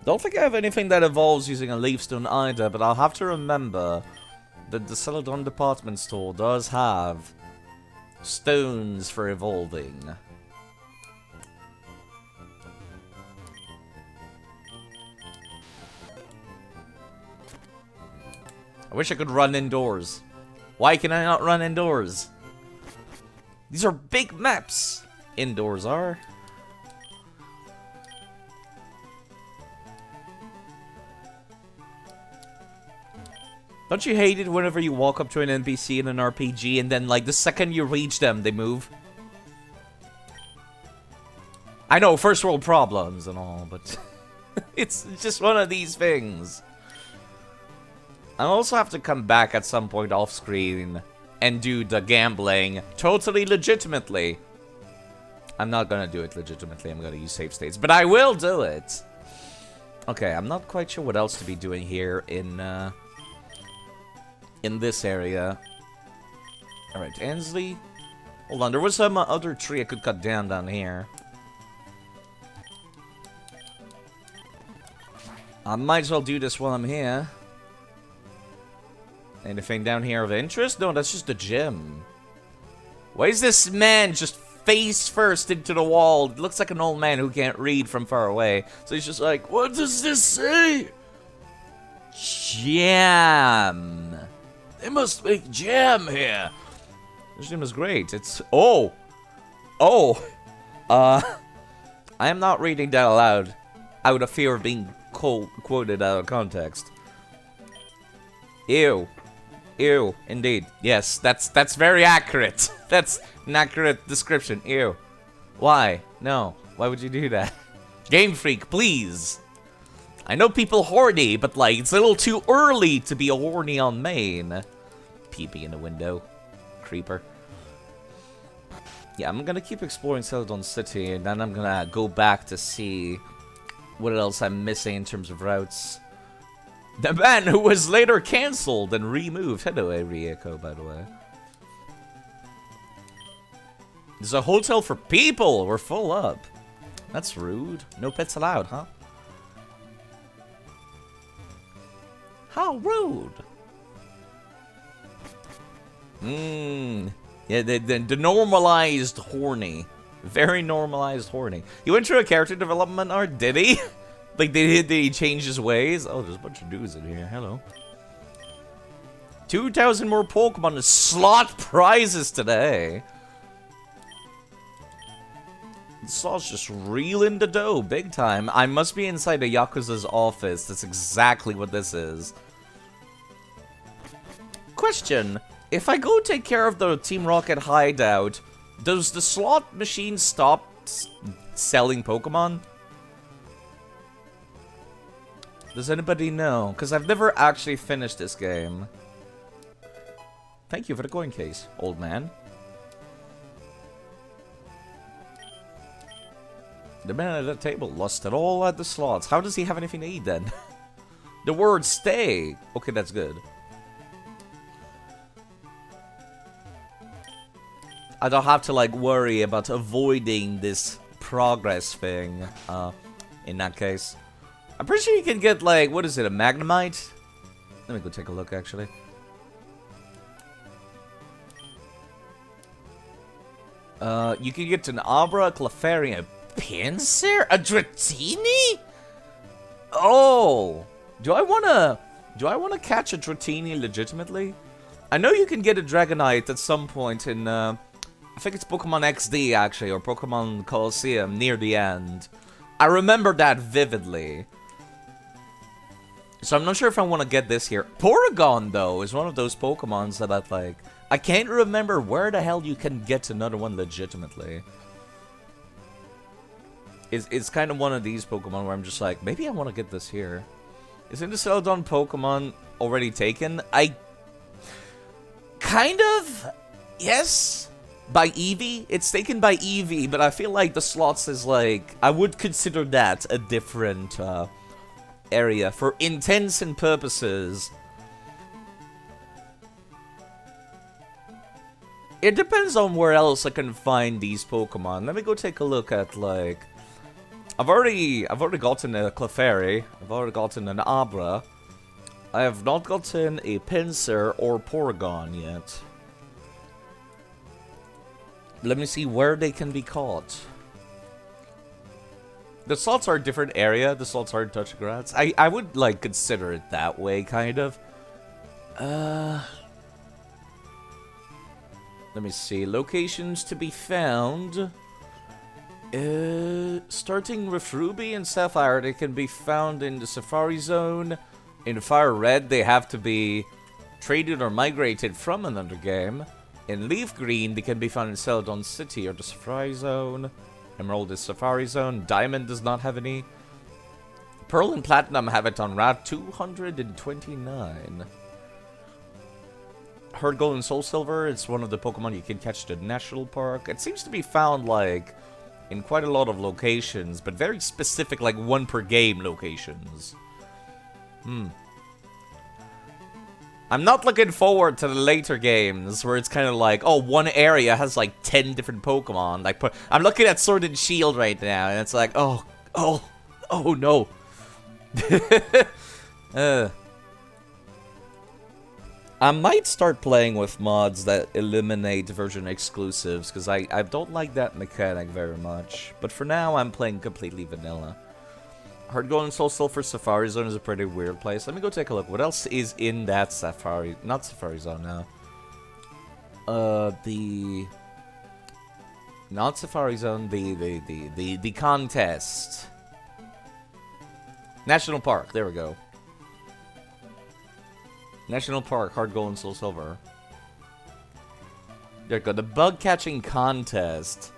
Don't think I have anything that evolves using a leaf stone either, but I'll have to remember that the Celadon department store does have stones for evolving. I wish I could run indoors. Why can I not run indoors? These are big maps. Indoors are. Don't you hate it whenever you walk up to an NPC in an RPG and then, like, the second you reach them, they move? I know, first world problems and all, but it's just one of these things. I also have to come back at some point off screen and do the gambling totally legitimately. I'm not gonna do it legitimately, I'm gonna use save states, but I will do it! Okay, I'm not quite sure what else to be doing here in this area. Alright, Ansley. Hold on, there was some other tree I could cut down here. I might as well do this while I'm here. Anything down here of interest? No, that's just a gym. Why is this man just face first into the wall? It looks like an old man who can't read from far away. So he's just like, what does this say? Jam. They must make jam here. This gym is great. It's... Oh! I am not reading that aloud out of fear of being quoted out of context. Ew. Ew, indeed. Yes, that's very accurate. That's an accurate description. Ew. Why? No. Why would you do that? Game Freak, please. I know people horny, but like, it's a little too early to be horny on main. Peeping in the window. Creeper. Yeah, I'm gonna keep exploring Celadon City, and then I'm gonna go back to see what else I'm missing in terms of routes. The man who was later cancelled and removed. Hello, Rieko, by the way. There's a hotel for people. We're full up. That's rude. No pets allowed, huh? How rude. Yeah, the normalized horny. Very normalized horny. He went through a character development art, did he? Like, did he change his ways? Oh, there's a bunch of dudes in here. Hello. 2,000 more Pokemon slot prizes today. Slot's just reeling the dough big time. I must be inside the Yakuza's office. That's exactly what this is. Question. If I go take care of the Team Rocket hideout, does the slot machine stop selling Pokemon? Does anybody know? Because I've never actually finished this game. Thank you for the coin case, old man. The man at the table lost it all at the slots. How does he have anything to eat then? The word stay. Okay, that's good. I don't have to, like, worry about avoiding this progress thing, in that case. I'm pretty sure you can get, like, what is it, a Magnemite? Let me go take a look, actually. You can get an Abra, a Clefairy, a Pinsir, a Dratini? Oh! Do I wanna catch a Dratini legitimately? I know you can get a Dragonite at some point in, I think it's Pokemon XD, actually, or Pokemon Colosseum, near the end. I remember that vividly. So I'm not sure if I want to get this here. Porygon, though, is one of those Pokemons that I'd like... I can't remember where the hell you can get another one legitimately. It's kind of one of these Pokemon where I'm just like, maybe I want to get this here. Isn't the Celadon Pokemon already taken? Kind of... Yes... By Eevee? It's taken by Eevee, but I feel like the slots is like... I would consider that a different area for intents and purposes. It depends on where else I can find these Pokemon. Let me go take a look at, like... I've already gotten a Clefairy. I've already gotten an Abra. I have not gotten a Pinsir or Porygon yet. Let me see where they can be caught. The salts are a different area. The salts are touch grass. I would, like, consider it that way, kind of. Let me see. Locations to be found. Starting with Ruby and Sapphire, they can be found in the Safari Zone. In Fire Red, they have to be traded or migrated from another game. In Leaf Green, they can be found in Celadon City or the Safari Zone. Emerald is Safari Zone. Diamond does not have any. Pearl and Platinum have it on Route 229. Heart Gold and Soul Silver, it's one of the Pokemon you can catch at the National Park. It seems to be found, like, in quite a lot of locations, but very specific, like, one per game locations. I'm not looking forward to the later games where it's kind of like, oh, one area has like 10 different Pokemon. Like, I'm looking at Sword and Shield right now, and it's like, oh no. I might start playing with mods that eliminate version exclusives, because I don't like that mechanic very much. But for now, I'm playing completely vanilla. Heart Gold and Soul Silver Safari Zone is a pretty weird place. Let me go take a look. What else is in that Safari... Not Safari Zone now. Not Safari Zone, the contest. National Park, there we go. National Park, Heart Gold and Soul Silver. There we go, the bug catching contest.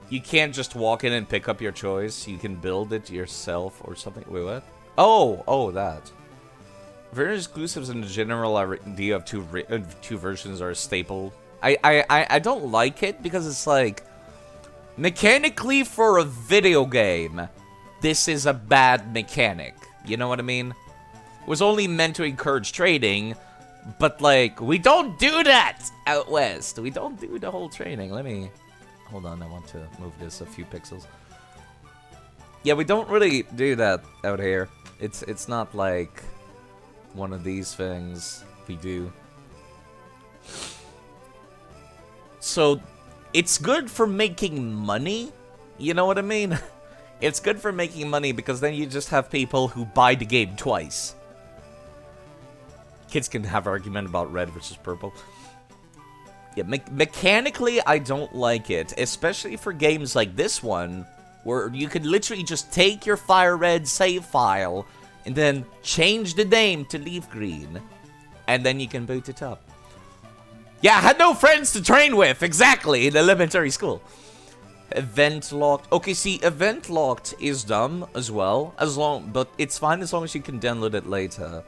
You can't just walk in and pick up your choice. You can build it yourself or something. Wait, what? Oh, that. Various exclusives in the general idea of two versions are a staple. I don't like it because it's like, mechanically for a video game, this is a bad mechanic. You know what I mean? It was only meant to encourage trading, but like, we don't do that out west. We don't do the whole trading. Let me... Hold on, I want to move this a few pixels. Yeah, we don't really do that out here. It's not like one of these things we do. So, it's good for making money. You know what I mean? It's good for making money because then you just have people who buy the game twice. Kids can have argument about red versus purple. Yeah, mechanically, I don't like it, especially for games like this one, where you could literally just take your Fire Red save file and then change the name to Leaf Green, and then you can boot it up. Yeah, I had no friends to train with, exactly, in elementary school. Event locked. Okay, see, event locked is dumb as well, but it's fine as long as you can download it later.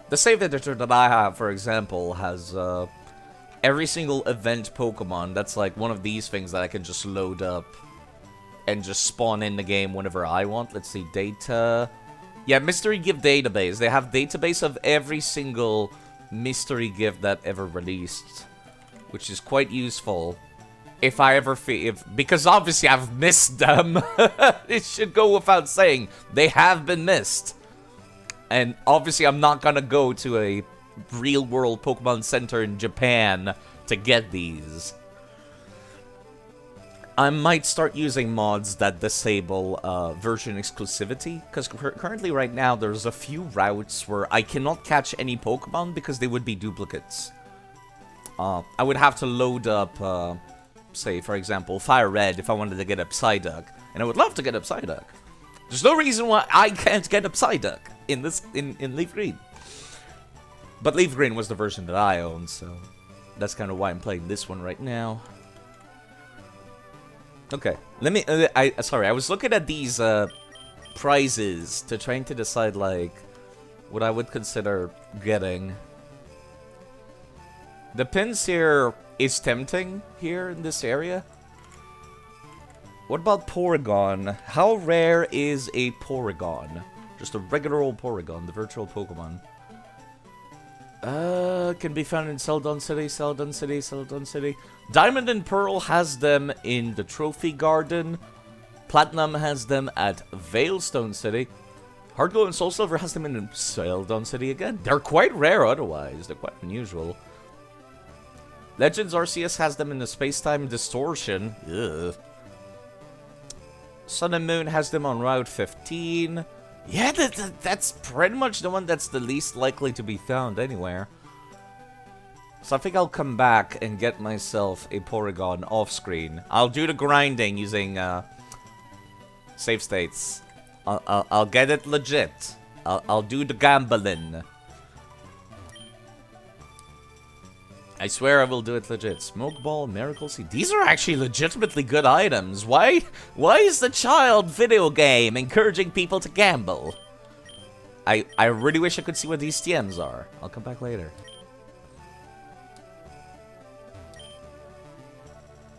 The save editor that I have, for example, has every single event Pokemon. That's like one of these things that I can just load up and just spawn in the game whenever I want. Let's see, data. Yeah, Mystery Gift Database. They have database of every single mystery gift that ever released, which is quite useful. If I ever because obviously I've missed them. It should go without saying. They have been missed. And obviously I'm not gonna go to a real-world Pokemon Center in Japan to get these. I might start using mods that disable version exclusivity, because currently right now there's a few routes where I cannot catch any Pokemon because they would be duplicates. I would have to load up, say, for example, Fire Red if I wanted to get a Psyduck, and I would love to get a Psyduck. There's no reason why I can't get a Psyduck in Leaf Green. But Leaf Green was the version that I owned, so that's kind of why I'm playing this one right now. Okay, let me, sorry, I was looking at these, prizes to trying to decide, like, what I would consider getting. The pins here is tempting here in this area. What about Porygon? How rare is a Porygon? Just a regular old Porygon, the virtual Pokemon. Can be found in Celadon City, Celadon City, Celadon City. Diamond and Pearl has them in the Trophy Garden. Platinum has them at Veilstone City. Heart Gold and Soul Silver has them in Celadon City again. They're quite rare otherwise. They're quite unusual. Legends Arceus has them in the space-time distortion. Ugh. Sun and Moon has them on Route 15. Yeah, that's pretty much the one that's the least likely to be found anywhere. So I think I'll come back and get myself a Porygon off-screen. I'll do the grinding using save states. I'll get it legit. I'll do the gambling. I swear I will do it legit. Smoke Ball, Miracle Seed. These are actually legitimately good items. Why is the child video game encouraging people to gamble? I really wish I could see what these TMs are. I'll come back later.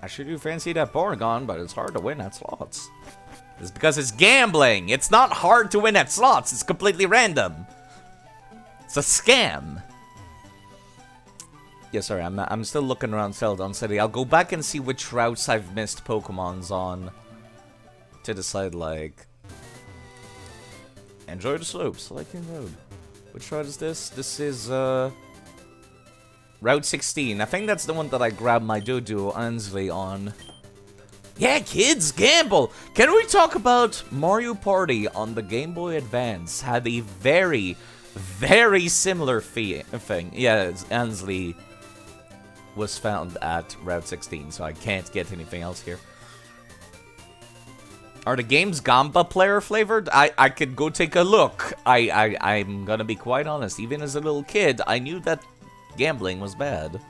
I sure do fancy that Porygon, but it's hard to win at slots. It's because it's gambling. It's not hard to win at slots. It's completely random. It's a scam. Yeah, sorry, I'm still looking around Celadon City. I'll go back and see which routes I've missed Pokemons on to decide, like... Enjoy the slopes. Selecting road. Which route is this? This is, Route 16. I think that's the one that I grabbed my Dodo Ansley on. Yeah, kids, gamble! Can we talk about Mario Party on the Game Boy Advance? Had a very, very similar thing. Yeah, Ansley was found at Route 16, so I can't get anything else here. Are the games Gamba player flavored? I could go take a look. I'm gonna be quite honest. Even as a little kid, I knew that gambling was bad.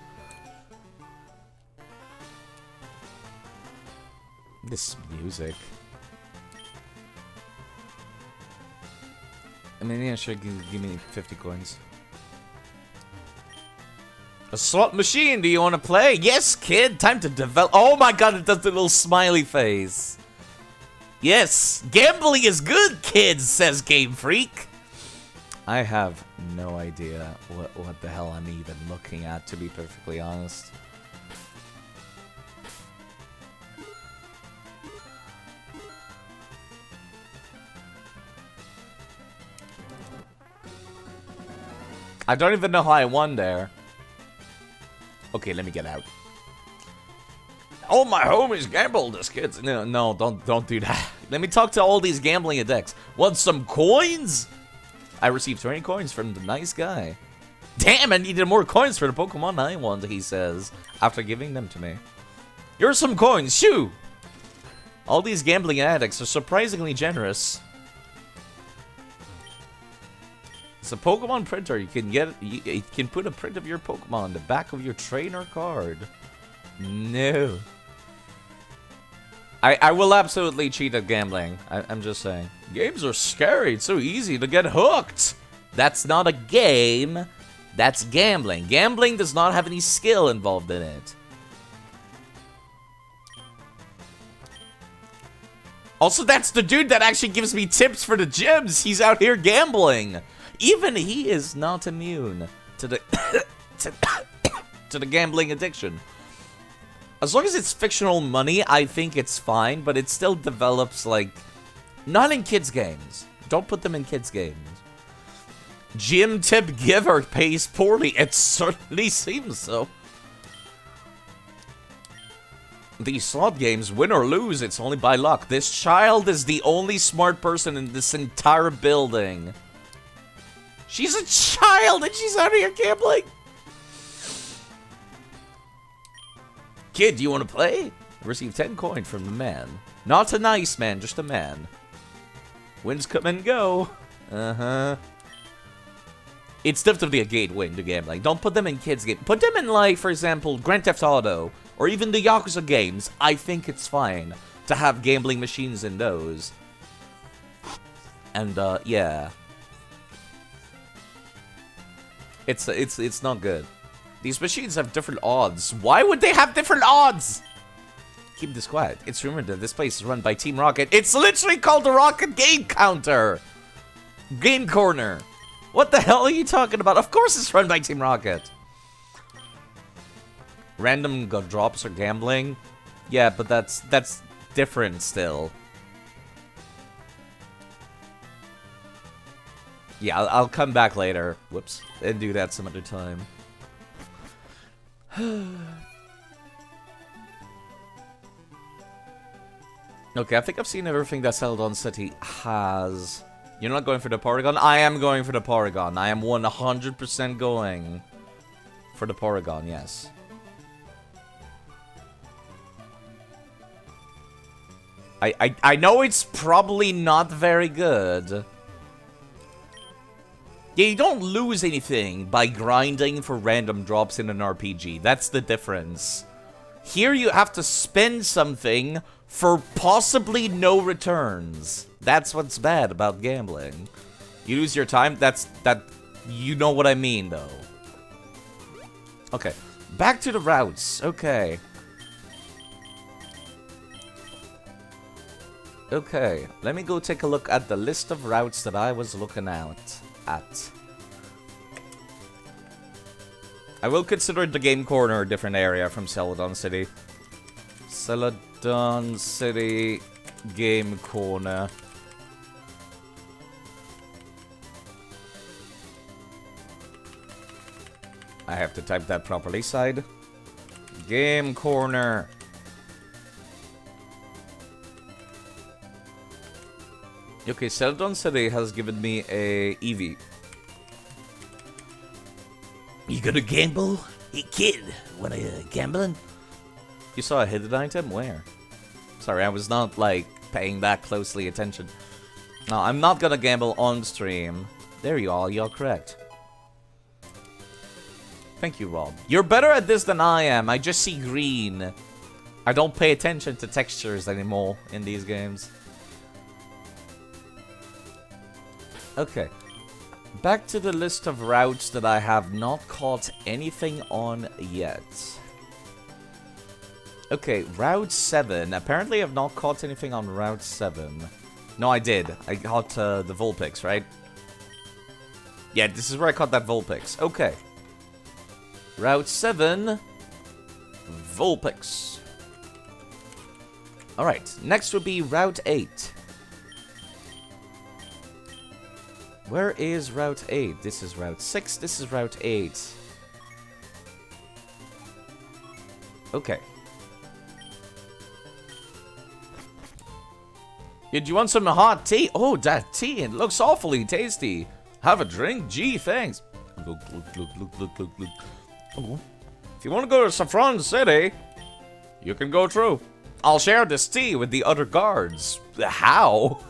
This music. I mean, yeah, sure, give me 50 coins. A slot machine, do you want to play? Yes, kid, time to develop. Oh my god, it does the little smiley face. Yes, gambling is good, kids, says Game Freak. I have no idea what the hell I'm even looking at, to be perfectly honest. I don't even know how I won there. Okay, let me get out. All my homies gambled as kids. No, don't do that. Let me talk to all these gambling addicts. Want some coins? I received 20 coins from the nice guy. Damn, I needed more coins for the Pokemon I want, he says, after giving them to me. Here's some coins, shoo! All these gambling addicts are surprisingly generous. It's a Pokemon printer. You can get you can put a print of your Pokemon on the back of your trainer card. No. I will absolutely cheat at gambling. I'm just saying. Games are scary. It's so easy to get hooked. That's not a game. That's gambling. Gambling does not have any skill involved in it. Also, that's the dude that actually gives me tips for the gyms. He's out here gambling. Even he is not immune to the to the gambling addiction. As long as it's fictional money, I think it's fine, but it still develops, like, not in kids' games. Don't put them in kids' games. Gym tip giver pays poorly. It certainly seems so. These slot games, win or lose, it's only by luck. This child is the only smart person in this entire building. She's a child and she's out here gambling. Kid, do you want to play? Receive 10 coins from the man. Not a nice man, just a man. Wins come and go. Uh-huh. It's definitely a gateway into gambling. Don't put them in kids' games. Put them in, like, for example, Grand Theft Auto. Or even the Yakuza games. I think it's fine to have gambling machines in those. And, yeah. It's not good. These machines have different odds. Why would they have different odds? Keep this quiet. It's rumored that this place is run by Team Rocket. It's literally called the Rocket Game Counter. Game Corner. What the hell are you talking about? Of course it's run by Team Rocket. Random drops or gambling? Yeah, but that's different still. Yeah, I'll come back later. Whoops. And do that some other time. Okay, I think I've seen everything that Celadon City has. You're not going for the Porygon? I am going for the Porygon. I am 100% going for the Porygon, yes. I know it's probably not very good. Yeah, you don't lose anything by grinding for random drops in an RPG. That's the difference. Here you have to spend something for possibly no returns. That's what's bad about gambling. You lose your time, you know what I mean, though. Okay, back to the routes. Okay. Okay, let me go take a look at the list of routes that I was looking at. I will consider the game corner a different area from Celadon City. Celadon City game corner. I have to type that properly. Side. Game corner. Okay, Celadon City has given me a Eevee. You gonna gamble? Hey kid, wanna gambling? You saw a hidden item? Where? Sorry, I was not, like, paying that closely attention. No, I'm not gonna gamble on stream. There you are, you're correct. Thank you, Rob. You're better at this than I am. I just see green. I don't pay attention to textures anymore in these games. Okay. Back to the list of routes that I have not caught anything on yet. Okay, Route 7. Apparently I've not caught anything on Route 7. No, I did. I caught the Vulpix, right? Yeah, this is where I caught that Vulpix. Okay. Route 7. Vulpix. Alright, next would be Route 8. Where is Route 8? This is Route 6, this is Route 8. Okay. Did you want some hot tea? Oh, that tea, it looks awfully tasty. Have a drink? Gee, thanks. Look. Oh. If you want to go to Saffron City, you can go through. I'll share this tea with the other guards. How?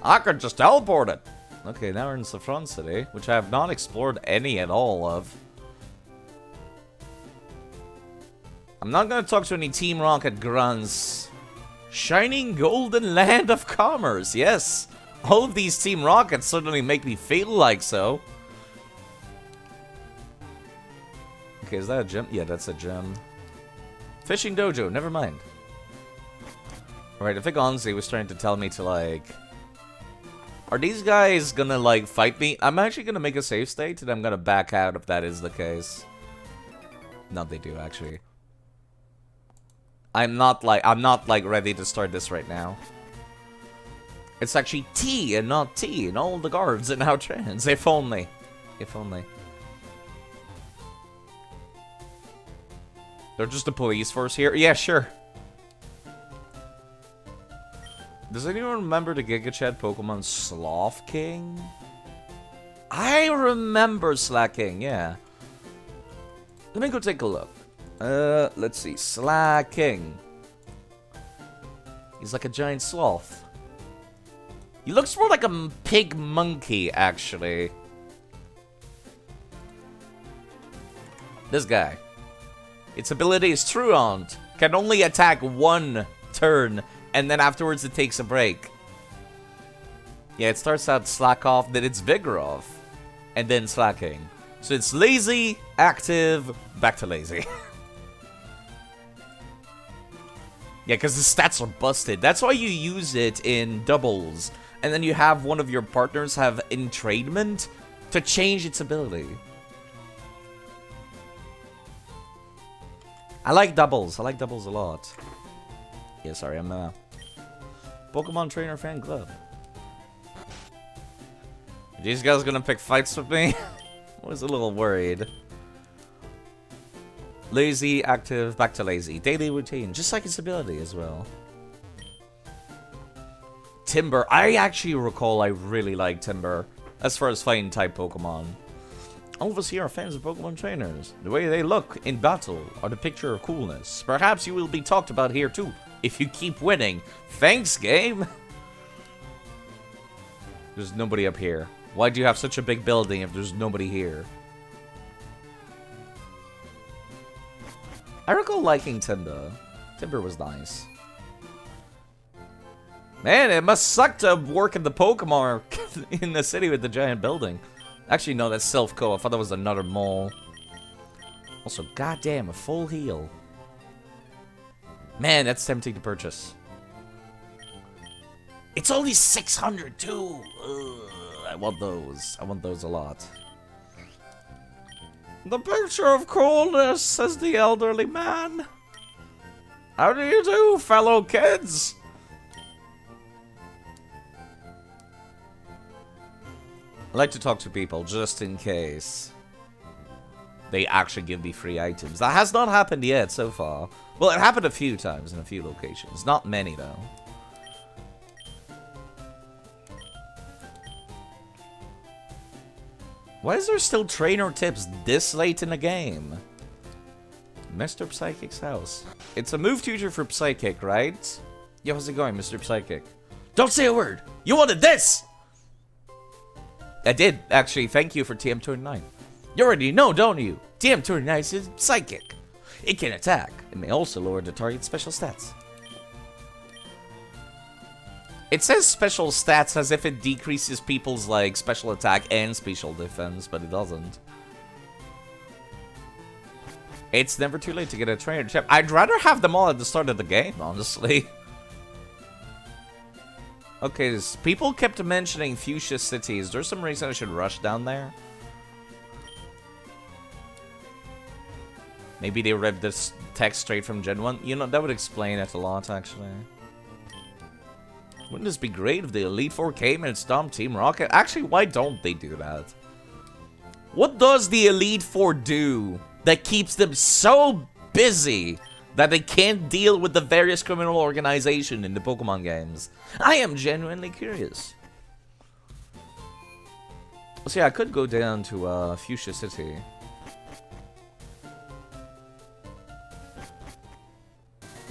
I could just teleport it. Okay, now we're in Saffron City, which I have not explored any at all of. I'm not gonna talk to any Team Rocket grunts. Shining golden land of commerce, yes. All of these Team Rockets suddenly make me feel like so. Okay, is that a gem? Yeah, that's a gem. Fishing dojo, never mind. Alright, I think Onzi was trying to tell me to, like... Are these guys gonna, like, fight me? I'm actually gonna make a save state, and I'm gonna back out if that is the case. No, they do, actually. I'm not, like, ready to start this right now. It's actually T and not T, and all the guards are now trans. If only. If only. They're just the police force here? Yeah, sure. Does anyone remember the Giga Chad Pokemon Sloth King? I remember Slacking, yeah. Let me go take a look. Let's see. Slacking. He's like a giant sloth. He looks more like a pig monkey, actually. This guy. Its ability is Truant. Can only attack one turn, and then afterwards it takes a break. Yeah, it starts out Slack Off, then it's Vigor Off, and then Slacking. So it's lazy, active, back to lazy. Yeah, because the stats are busted. That's why you use it in doubles. And then you have one of your partners have entrainment to change its ability. I like doubles. I like doubles a lot. Yeah, sorry, I'm a Pokemon Trainer Fan Club. Are these guys gonna pick fights with me? I was a little worried. Lazy, active, back to lazy. Daily routine, just like its ability as well. Timber. I actually recall I really like Timber as far as fighting type Pokemon. All of us here are fans of Pokemon trainers. The way they look in battle are the picture of coolness. Perhaps you will be talked about here too, if you keep winning. Thanks, game! There's nobody up here. Why do you have such a big building if there's nobody here? I recall liking Timber. Timber was nice. Man, it must suck to work in the Pokemon in the city with the giant building. Actually, no, that's Silph Co. I thought that was another mall. Also, goddamn, a full heal. Man, that's tempting to purchase. It's only 600 too. Ugh, I want those. I want those a lot. The picture of coolness, says the elderly man. How do you do, fellow kids? I like to talk to people just in case they actually give me free items. That has not happened yet so far. Well, it happened a few times in a few locations. Not many, though. Why is there still trainer tips this late in the game? Mr. Psychic's house. It's a move tutor for Psychic, right? Yo, how's it going, Mr. Psychic? Don't say a word! You wanted this! I did, actually. Thank you for TM29. You already know, don't you? TM29 is Psychic. It can attack. It may also lower the target's special stats. It says special stats as if it decreases people's, like, special attack and special defense, but it doesn't. It's never too late to get a trainer chip. I'd rather have them all at the start of the game, honestly. Okay, people kept mentioning Fuchsia City. Is there some reason I should rush down there? Maybe they read this text straight from Gen 1. You know, that would explain it a lot, actually. Wouldn't this be great if the Elite Four came and stomped Team Rocket? Actually, why don't they do that? What does the Elite Four do that keeps them so busy that they can't deal with the various criminal organizations in the Pokemon games? I am genuinely curious. So yeah, I could go down to Fuchsia City.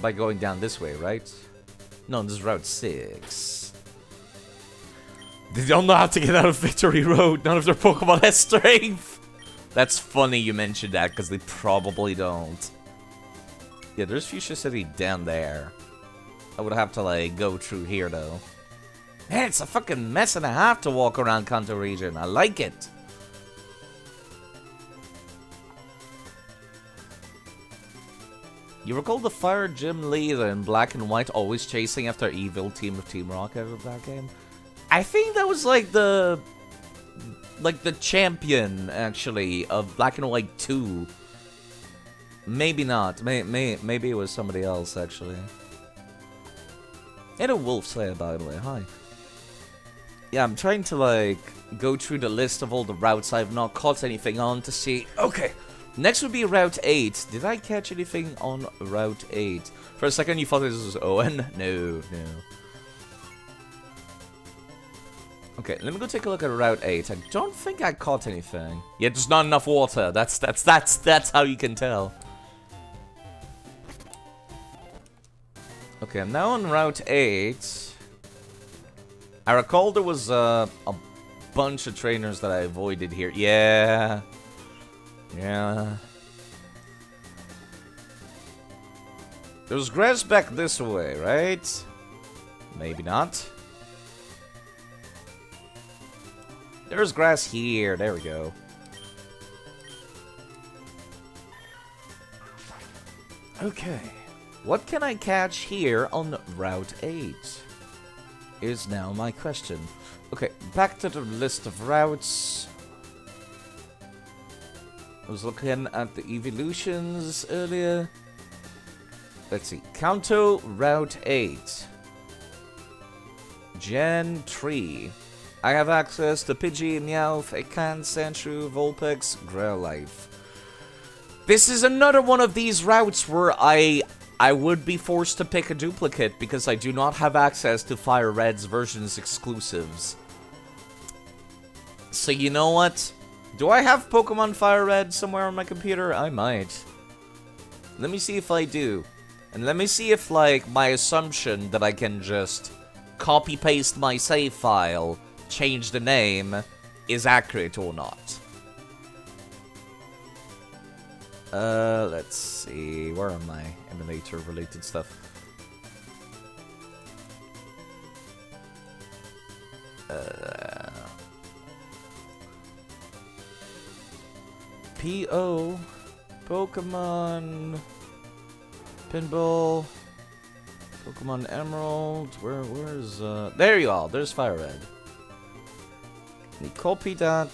By going down this way, right? No, this is Route 6. They don't know how to get out of Victory Road. None of their Pokemon has strength. That's funny you mentioned that, because they probably don't. Yeah, there's Fuchsia City down there. I would have to, like, go through here, though. Man, it's a fucking mess and a half to walk around Kanto region. I like it. You recall the Fire Gym leader in Black and White always chasing after evil team of Team Rocket of that game? I think that was like the champion, actually, of Black and White 2. Maybe not. Maybe it was somebody else, actually. And a Wolf Slayer, by the way. Hi. Yeah, I'm trying to, like, go through the list of all the routes I've not caught anything on to see. Okay. Next would be Route 8. Did I catch anything on Route 8? For a second you thought this was Owen? No. Okay, let me go take a look at Route 8. I don't think I caught anything. Yeah, there's not enough water. That's how you can tell. Okay, I'm now on Route 8. I recall there was a bunch of trainers that I avoided here. Yeah. There's grass back this way, right? Maybe not. There's grass here. There we go. Okay. What can I catch here on Route 8? Is now my question. Okay, back to the list of routes. I was looking at the evolutions earlier. Let's see. Kanto Route 8. Gen 3. I have access to Pidgey, Meowth, Ekans, Sandshrew, Vulpix, Growlithe. This is another one of these routes where I would be forced to pick a duplicate because I do not have access to Fire Red's versions exclusives. So you know what? Do I have Pokemon Fire Red somewhere on my computer? I might. Let me see if I do. And let me see if, like, my assumption that I can just copy-paste my save file, change the name, is accurate or not. Let's see. Where are my emulator-related stuff? P.O. Pokemon Pinball Pokemon Emerald. Where's there you are, there's Fire Red. Let me copy that.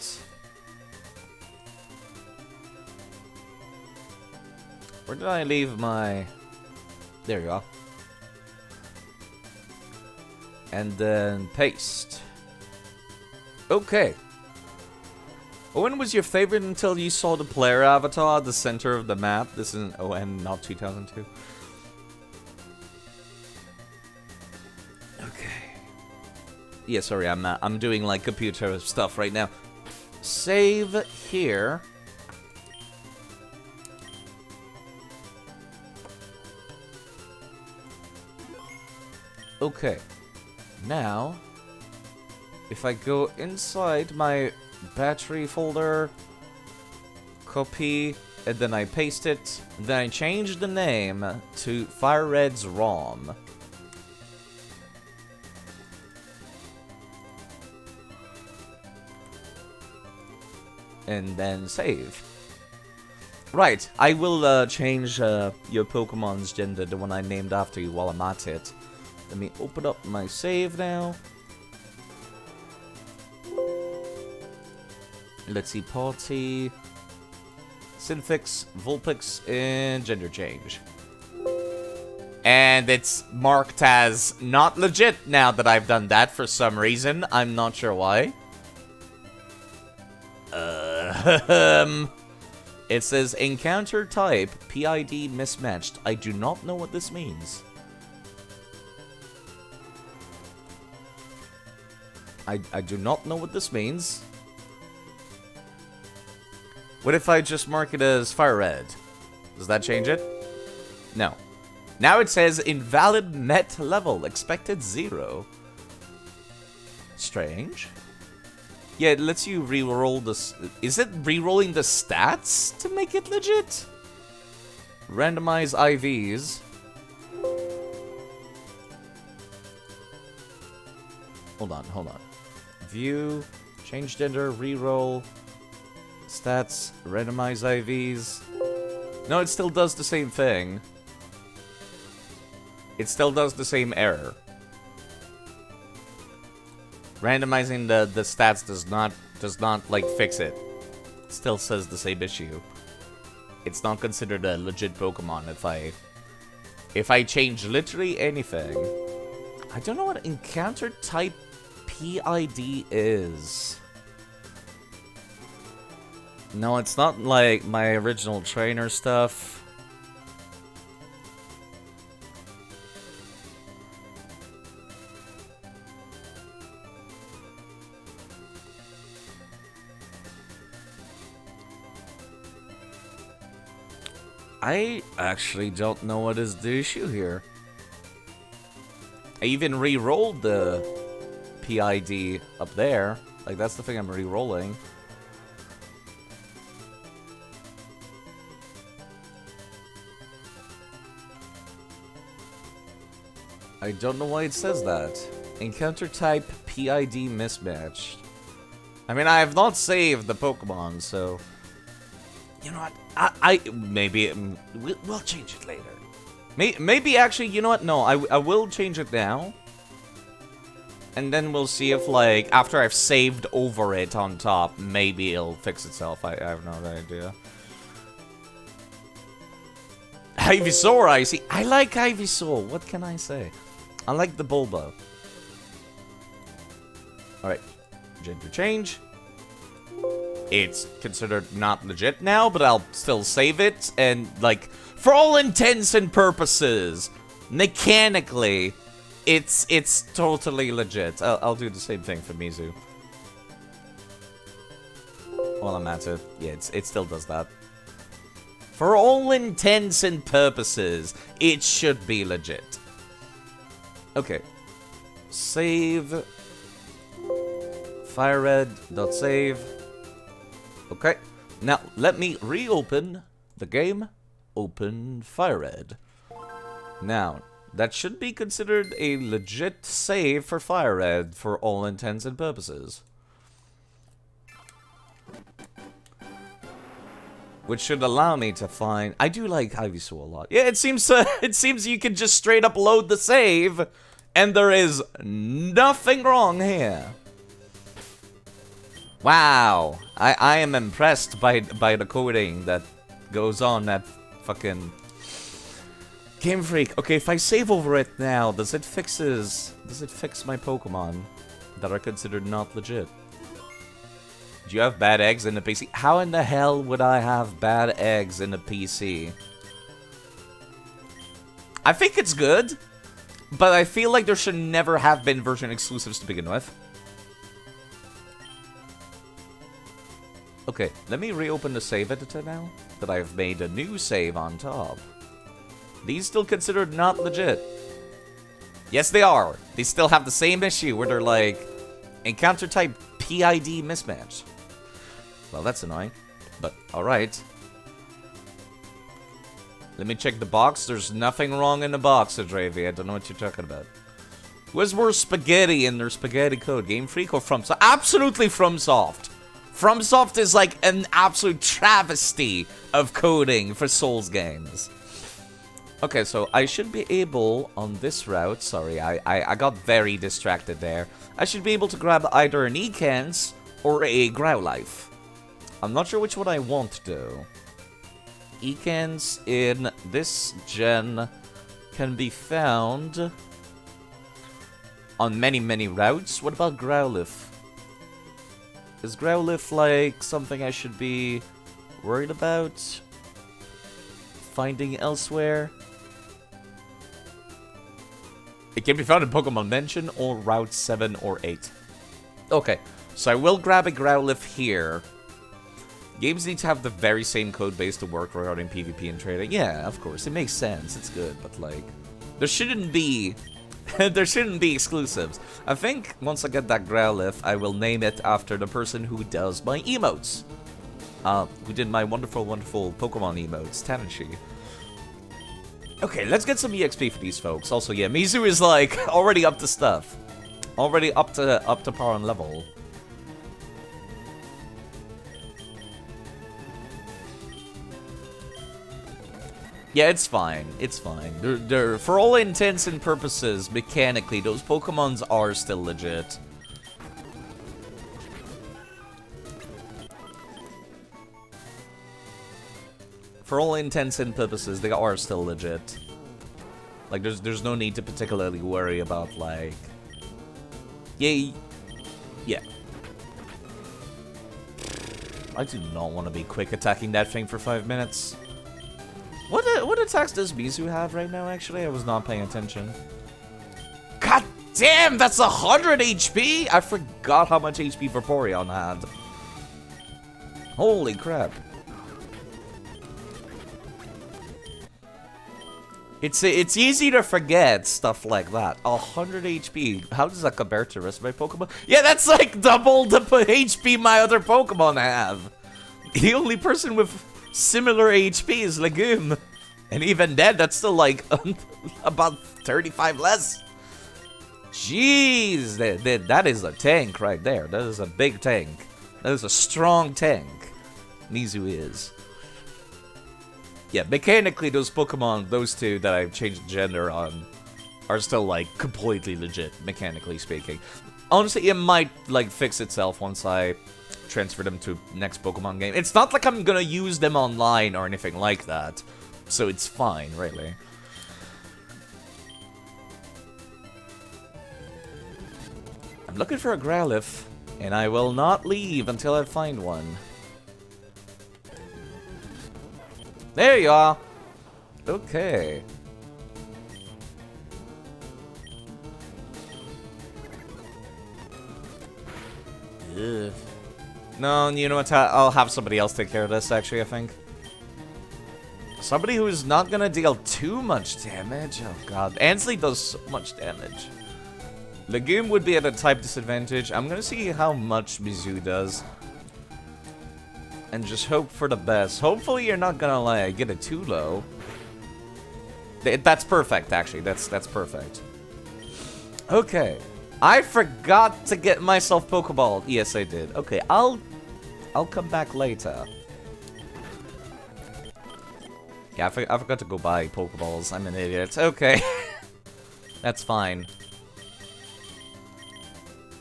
Where did I leave my... There you are. And then paste. Okay. When was your favorite until you saw the player avatar at the center of the map? This is an ON, not 2002. Okay. Yeah, sorry, I'm doing like computer stuff right now. Save here. Okay. Now, if I go inside my battery folder, copy, and then I paste it, then I change the name to Fire Red's ROM. And then save. Right, I will change your Pokemon's gender, the one I named after you, while I'm at it. Let me open up my save now. Let's see, party, Synfix, Vulpix, and gender change. And it's marked as not legit now that I've done that for some reason. I'm not sure why. It says encounter type PID mismatched. I do not know what this means. I do not know what this means. What if I just mark it as Fire Red? Does that change it? No. Now it says invalid met level, expected 0. Strange. Yeah, it lets you re-roll this. Is it re-rolling the stats to make it legit? Randomize IVs. Hold on. View, change gender, re-roll. Stats, randomize IVs. No, it still does the same thing. It still does the same error. Randomizing the stats does not like fix it. It still says the same issue. It's not considered a legit Pokemon if I change literally anything. I don't know what encounter type PID is. No, it's not like my original trainer stuff. I actually don't know what is the issue here. I even re-rolled the PID up there. Like, that's the thing I'm re-rolling. I don't know why it says that. Encounter type PID mismatched. I mean, I have not saved the Pokemon, so... You know what? Maybe we'll change it later. Maybe actually, you know what? No, I will change it now. And then we'll see if, like, after I've saved over it on top, maybe it'll fix itself. I have no idea. Ivysaur, I see. I like Ivysaur. What can I say? I like the Bulba. Alright. Gender change. it's considered not legit now, but I'll still save it, and, like, for all intents and purposes, mechanically, it's totally legit. I'll do the same thing for Mizu. While I'm at it, yeah, it still does that. For all intents and purposes, it should be legit. Okay. Save. FireRed.save. Okay. Now, let me reopen the game. Open FireRed. Now, that should be considered a legit save for FireRed for all intents and purposes. Which should allow me to find... I do like Ivysaur a lot. Yeah, it seems you can just straight up load the save, and there is nothing wrong here. Wow. I am impressed by the coding that goes on at fucking... Game Freak. Okay, if I save over it now, does it fix my Pokemon that are considered not legit? Do you have bad eggs in the PC? How in the hell would I have bad eggs in the PC? I think it's good, but I feel like there should never have been version exclusives to begin with. Okay, let me reopen the save editor now, that I've made a new save on top. These still considered not legit. Yes, they are. They still have the same issue where they're like, encounter type PID mismatch. Well, that's annoying, but alright. Let me check the box. There's nothing wrong in the box, Adravy. I don't know what you're talking about. Who has more spaghetti in their spaghetti code? Game Freak or FromSoft? Absolutely FromSoft. FromSoft is like an absolute travesty of coding for Souls games. Okay, so I should be able, on this route, sorry, I got very distracted there. I should be able to grab either an Ekans or a Growlithe. I'm not sure which one I want to do. Ekans in this gen can be found on many, many routes. What about Growlithe? Is Growlithe like something I should be worried about finding elsewhere? It can be found in Pokemon Mention or Route 7 or 8. Okay, so I will grab a Growlithe here. Games need to have the very same code base to work regarding PvP and trading. Yeah, of course, it makes sense. It's good, but like, there shouldn't be, there shouldn't be exclusives. I think once I get that Growlithe, I will name it after the person who does my emotes. Who did my wonderful, wonderful Pokemon emotes, Tanashi. Okay, let's get some EXP for these folks. Also, yeah, Mizu is like already up to stuff. Already up to par and level. Yeah, it's fine. It's fine. They're for all intents and purposes, mechanically, those Pokemons are still legit. For all intents and purposes, they are still legit. Like, there's no need to particularly worry about, like... Yeah. I do not want to be quick attacking that thing for 5 minutes. What attacks does Mizu have right now, actually? I was not paying attention. God damn, that's 100 HP? I forgot how much HP Vaporeon had. Holy crap. It's easy to forget stuff like that. 100 HP. How does that compare to the rest of my Pokemon? Yeah, that's like double the HP my other Pokemon have. The only person with similar HP is Legume. And even then, that's still like about 35 less. Jeez, that is a tank right there. That is a big tank. That is a strong tank. Mizu is. Yeah, mechanically, those Pokemon, those two that I've changed gender on, are still, like, completely legit, mechanically speaking. Honestly, it might, like, fix itself once I transfer them to next Pokemon game. It's not like I'm gonna use them online or anything like that, so it's fine, really. I'm looking for a Growlithe, and I will not leave until I find one. There you are. Okay. Ugh. No, you know what? I'll have somebody else take care of this, actually, I think. Somebody who's not gonna deal too much damage. Oh, God. Ansley does so much damage. Legume would be at a type disadvantage. I'm gonna see how much Mizu does. And just hope for the best. Hopefully you're not gonna, like, get it too low. That's perfect, actually. That's perfect. Okay. I forgot to get myself Pokeball. Yes, I did. Okay, I'll come back later. Yeah, I forgot to go buy Pokeballs. I'm an idiot. Okay. That's fine.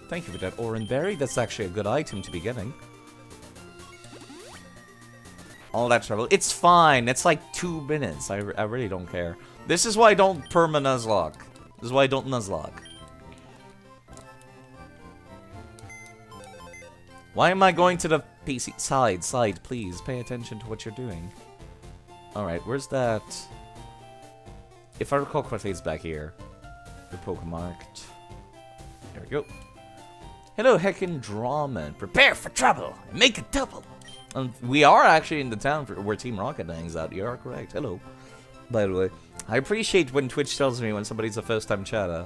Thank you for that Oran Berry. That's actually a good item to be getting. All that trouble. It's fine. It's like 2 minutes. I really don't care. This is why I don't Perma-Nuzlocke. This is why I don't Nuzlocke. Why am I going to the PC? Side, please. Pay attention to what you're doing. Alright, where's that? If I recall correctly, it's back here. The Pokemarked. There we go. Hello, Heckin' Drawman. Prepare for trouble. Make a double. We are actually in the town where Team Rocket hangs out. You are correct. Hello. By the way, I appreciate when Twitch tells me when somebody's a first-time chatter.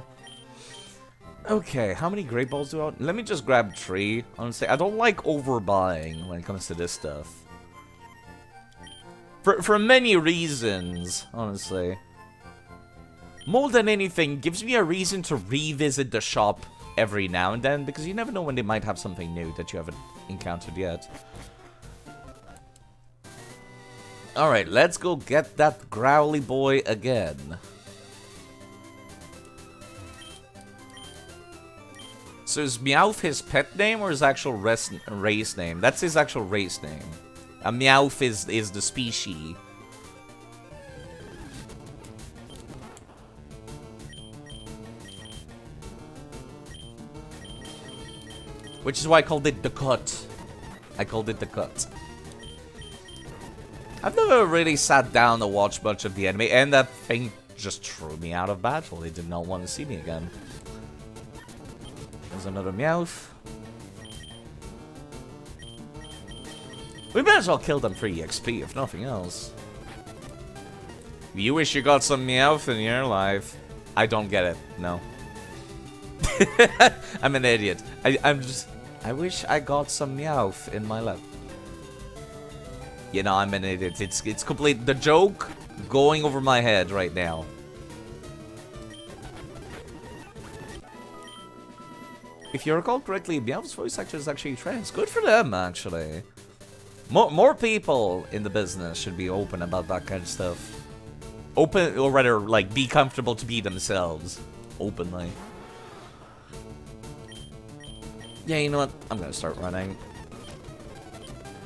Okay, how many Great Balls do I want? Let me just grab 3. Honestly, I don't like overbuying when it comes to this stuff. For many reasons, honestly. More than anything, gives me a reason to revisit the shop every now and then, because you never know when they might have something new that you haven't encountered yet. Alright, let's go get that Growly boy again. So is Meowth his pet name or his actual race name? That's his actual race name. A Meowth is the species. Which is why I called it the cut. I called it the cut. I've never really sat down to watch much of the anime, and that thing just threw me out of battle. They did not want to see me again. There's another Meowth. We might as well kill them for EXP, if nothing else. You wish you got some Meowth in your life. I don't get it, no. I'm an idiot. I wish I got some Meowth in my life. You know, I'm an idiot. It's complete. The joke going over my head right now. If you recall correctly, Meowth's voice actor is actually trans. Good for them, actually. More people in the business should be open about that kind of stuff. Open, or rather, like, be comfortable to be themselves. Openly. Yeah, you know what? I'm gonna start running.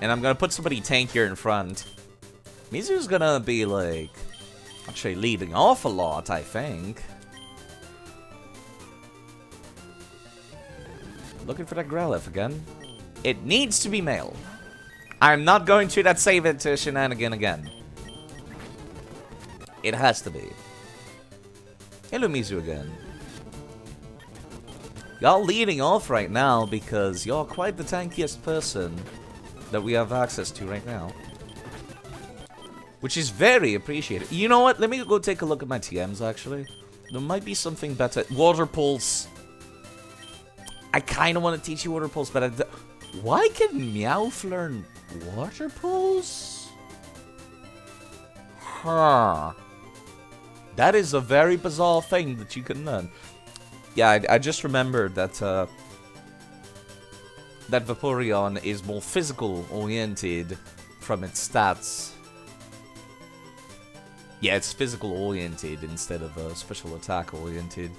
And I'm gonna put somebody tankier in front. Mizu's gonna be, like, actually leading off a lot, I think. Looking for that Growlithe again. It needs to be male. I'm not going to that save it to shenanigan again. It has to be. Hello, Mizu again. Y'all leading off right now because you're quite the tankiest person that we have access to right now. Which is very appreciated. You know what? Let me go take a look at my TMs, actually. There might be something better. Water Pulse. I kind of want to teach you Water Pulse, but why can Meowth learn Water Pulse? Huh. That is a very bizarre thing that you can learn. Yeah, I just remembered that that Vaporeon is more physical-oriented from its stats. Yeah, it's physical-oriented instead of special attack-oriented.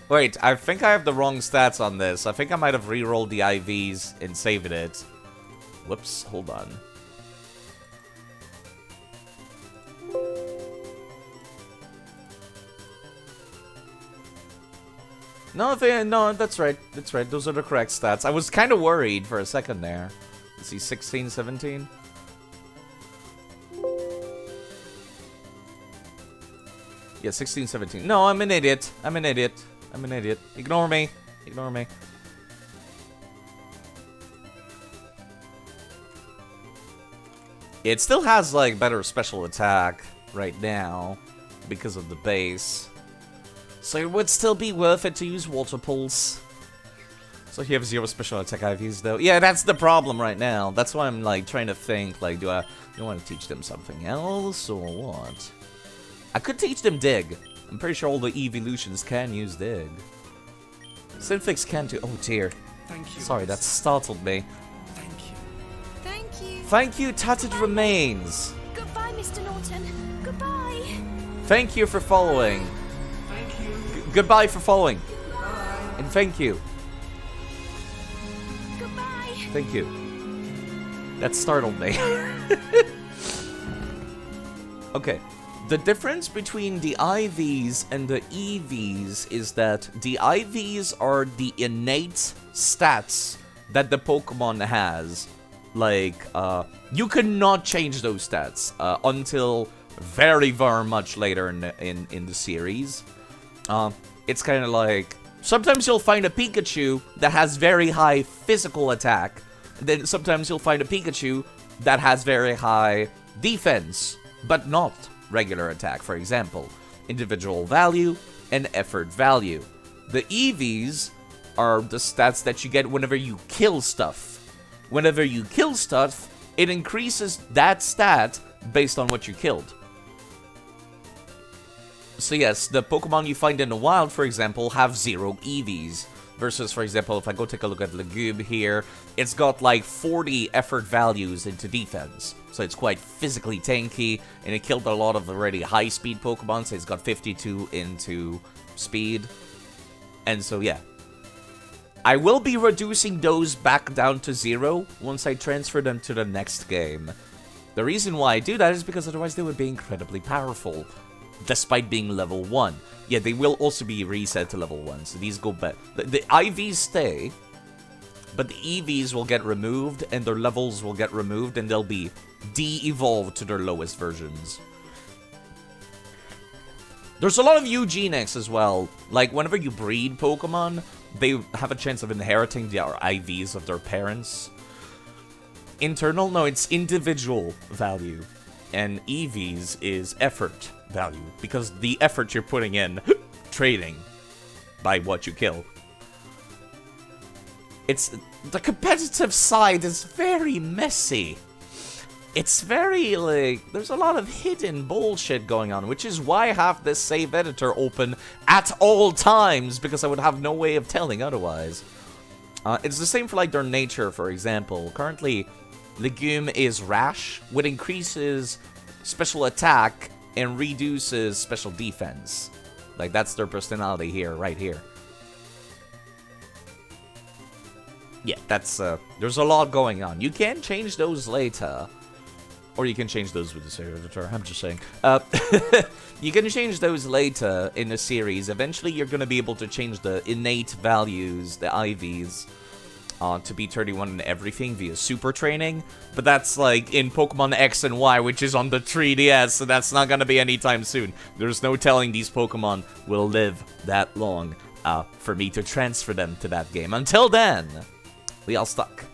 Wait, I think I have the wrong stats on this. I think I might have re-rolled the IVs and saved it. Whoops, hold on. No, no, that's right. That's right. Those are the correct stats. I was kind of worried for a second there. Let's see, 16, 17. Yeah, 16, 17. No, I'm an idiot. I'm an idiot. I'm an idiot. Ignore me. Ignore me. It still has, like, better special attack right now because of the base. So it would still be worth it to use Water Pulse. So you have 0 special attack IVs, though. Yeah, that's the problem right now. That's why I'm, like, trying to think, like, do I want to teach them something else or what? I could teach them Dig. I'm pretty sure all the evolutions can use Dig. Synfix can too. Oh, dear. Thank you. Sorry, that startled me. Thank you. Thank you. Thank you, Tattered Remains. Goodbye, Mr. Norton. Goodbye. Thank you for following. Thank you. Goodbye for following. Bye. And thank you. Goodbye. Thank you. That startled me. Okay. The difference between the IVs and the EVs is that the IVs are the innate stats that the Pokemon has. Like, you cannot change those stats until very, very much later in the series. It's kind of like, sometimes you'll find a Pikachu that has very high physical attack. Then sometimes you'll find a Pikachu that has very high defense, but not regular attack. For example, individual value and effort value. The EVs are the stats that you get whenever you kill stuff. Whenever you kill stuff, it increases that stat based on what you killed. So yes, the Pokemon you find in the wild, for example, have 0 EVs. Versus, for example, if I go take a look at Lagoob here, it's got like 40 effort values into defense. So it's quite physically tanky, and it killed a lot of already high-speed Pokemon, so it's got 52 into speed. And so, yeah. I will be reducing those back down to 0 once I transfer them to the next game. The reason why I do that is because otherwise they would be incredibly powerful, despite being level 1. Yeah, they will also be reset to level 1, so these go back. The IVs stay, but the EVs will get removed, and their levels will get removed, and they'll be de-evolved to their lowest versions. There's a lot of eugenics as well. Like, whenever you breed Pokemon, they have a chance of inheriting the IVs of their parents. Internal? No, it's individual value. And EVs is effort value, because the effort you're putting in trading by what you kill. It's the competitive side is very messy. It's very, like, there's a lot of hidden bullshit going on, which is why I have this save editor open at all times, because I would have no way of telling otherwise. It's the same for, like, their nature, for example. Currently, Legume is Rash, which increases special attack and reduces special defense. Like, that's their personality here, right here. Yeah, that's, there's a lot going on. You can change those later. Or you can change those with the save editor, I'm just saying. You can change those later in the series. Eventually, you're going to be able to change the innate values, the IVs, to be 31 and everything via super training. But that's like in Pokemon X and Y, which is on the 3DS, so that's not going to be anytime soon. There's no telling these Pokemon will live that long for me to transfer them to that game. Until then, we all stuck.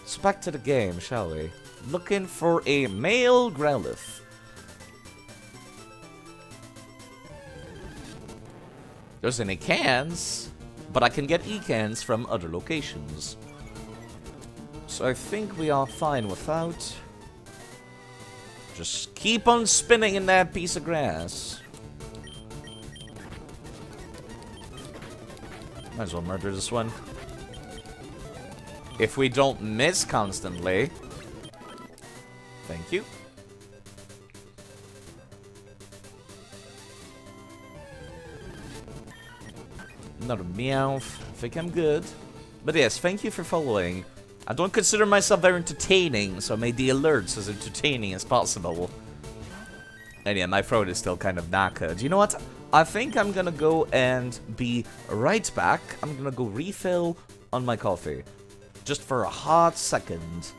So back to the game, shall we? Looking for a male Growlithe. There's any cans, but I can get E-cans from other locations. So I think we are fine without. Just keep on spinning in that piece of grass. Might as well murder this one. If we don't miss constantly. Thank you. Another Meowth. I think I'm good. But yes, thank you for following. I don't consider myself very entertaining, so I made the alerts as entertaining as possible. And yeah, my throat is still kind of knackered. You know what? I think I'm gonna go and be right back. I'm gonna go refill on my coffee. Just for a hot second.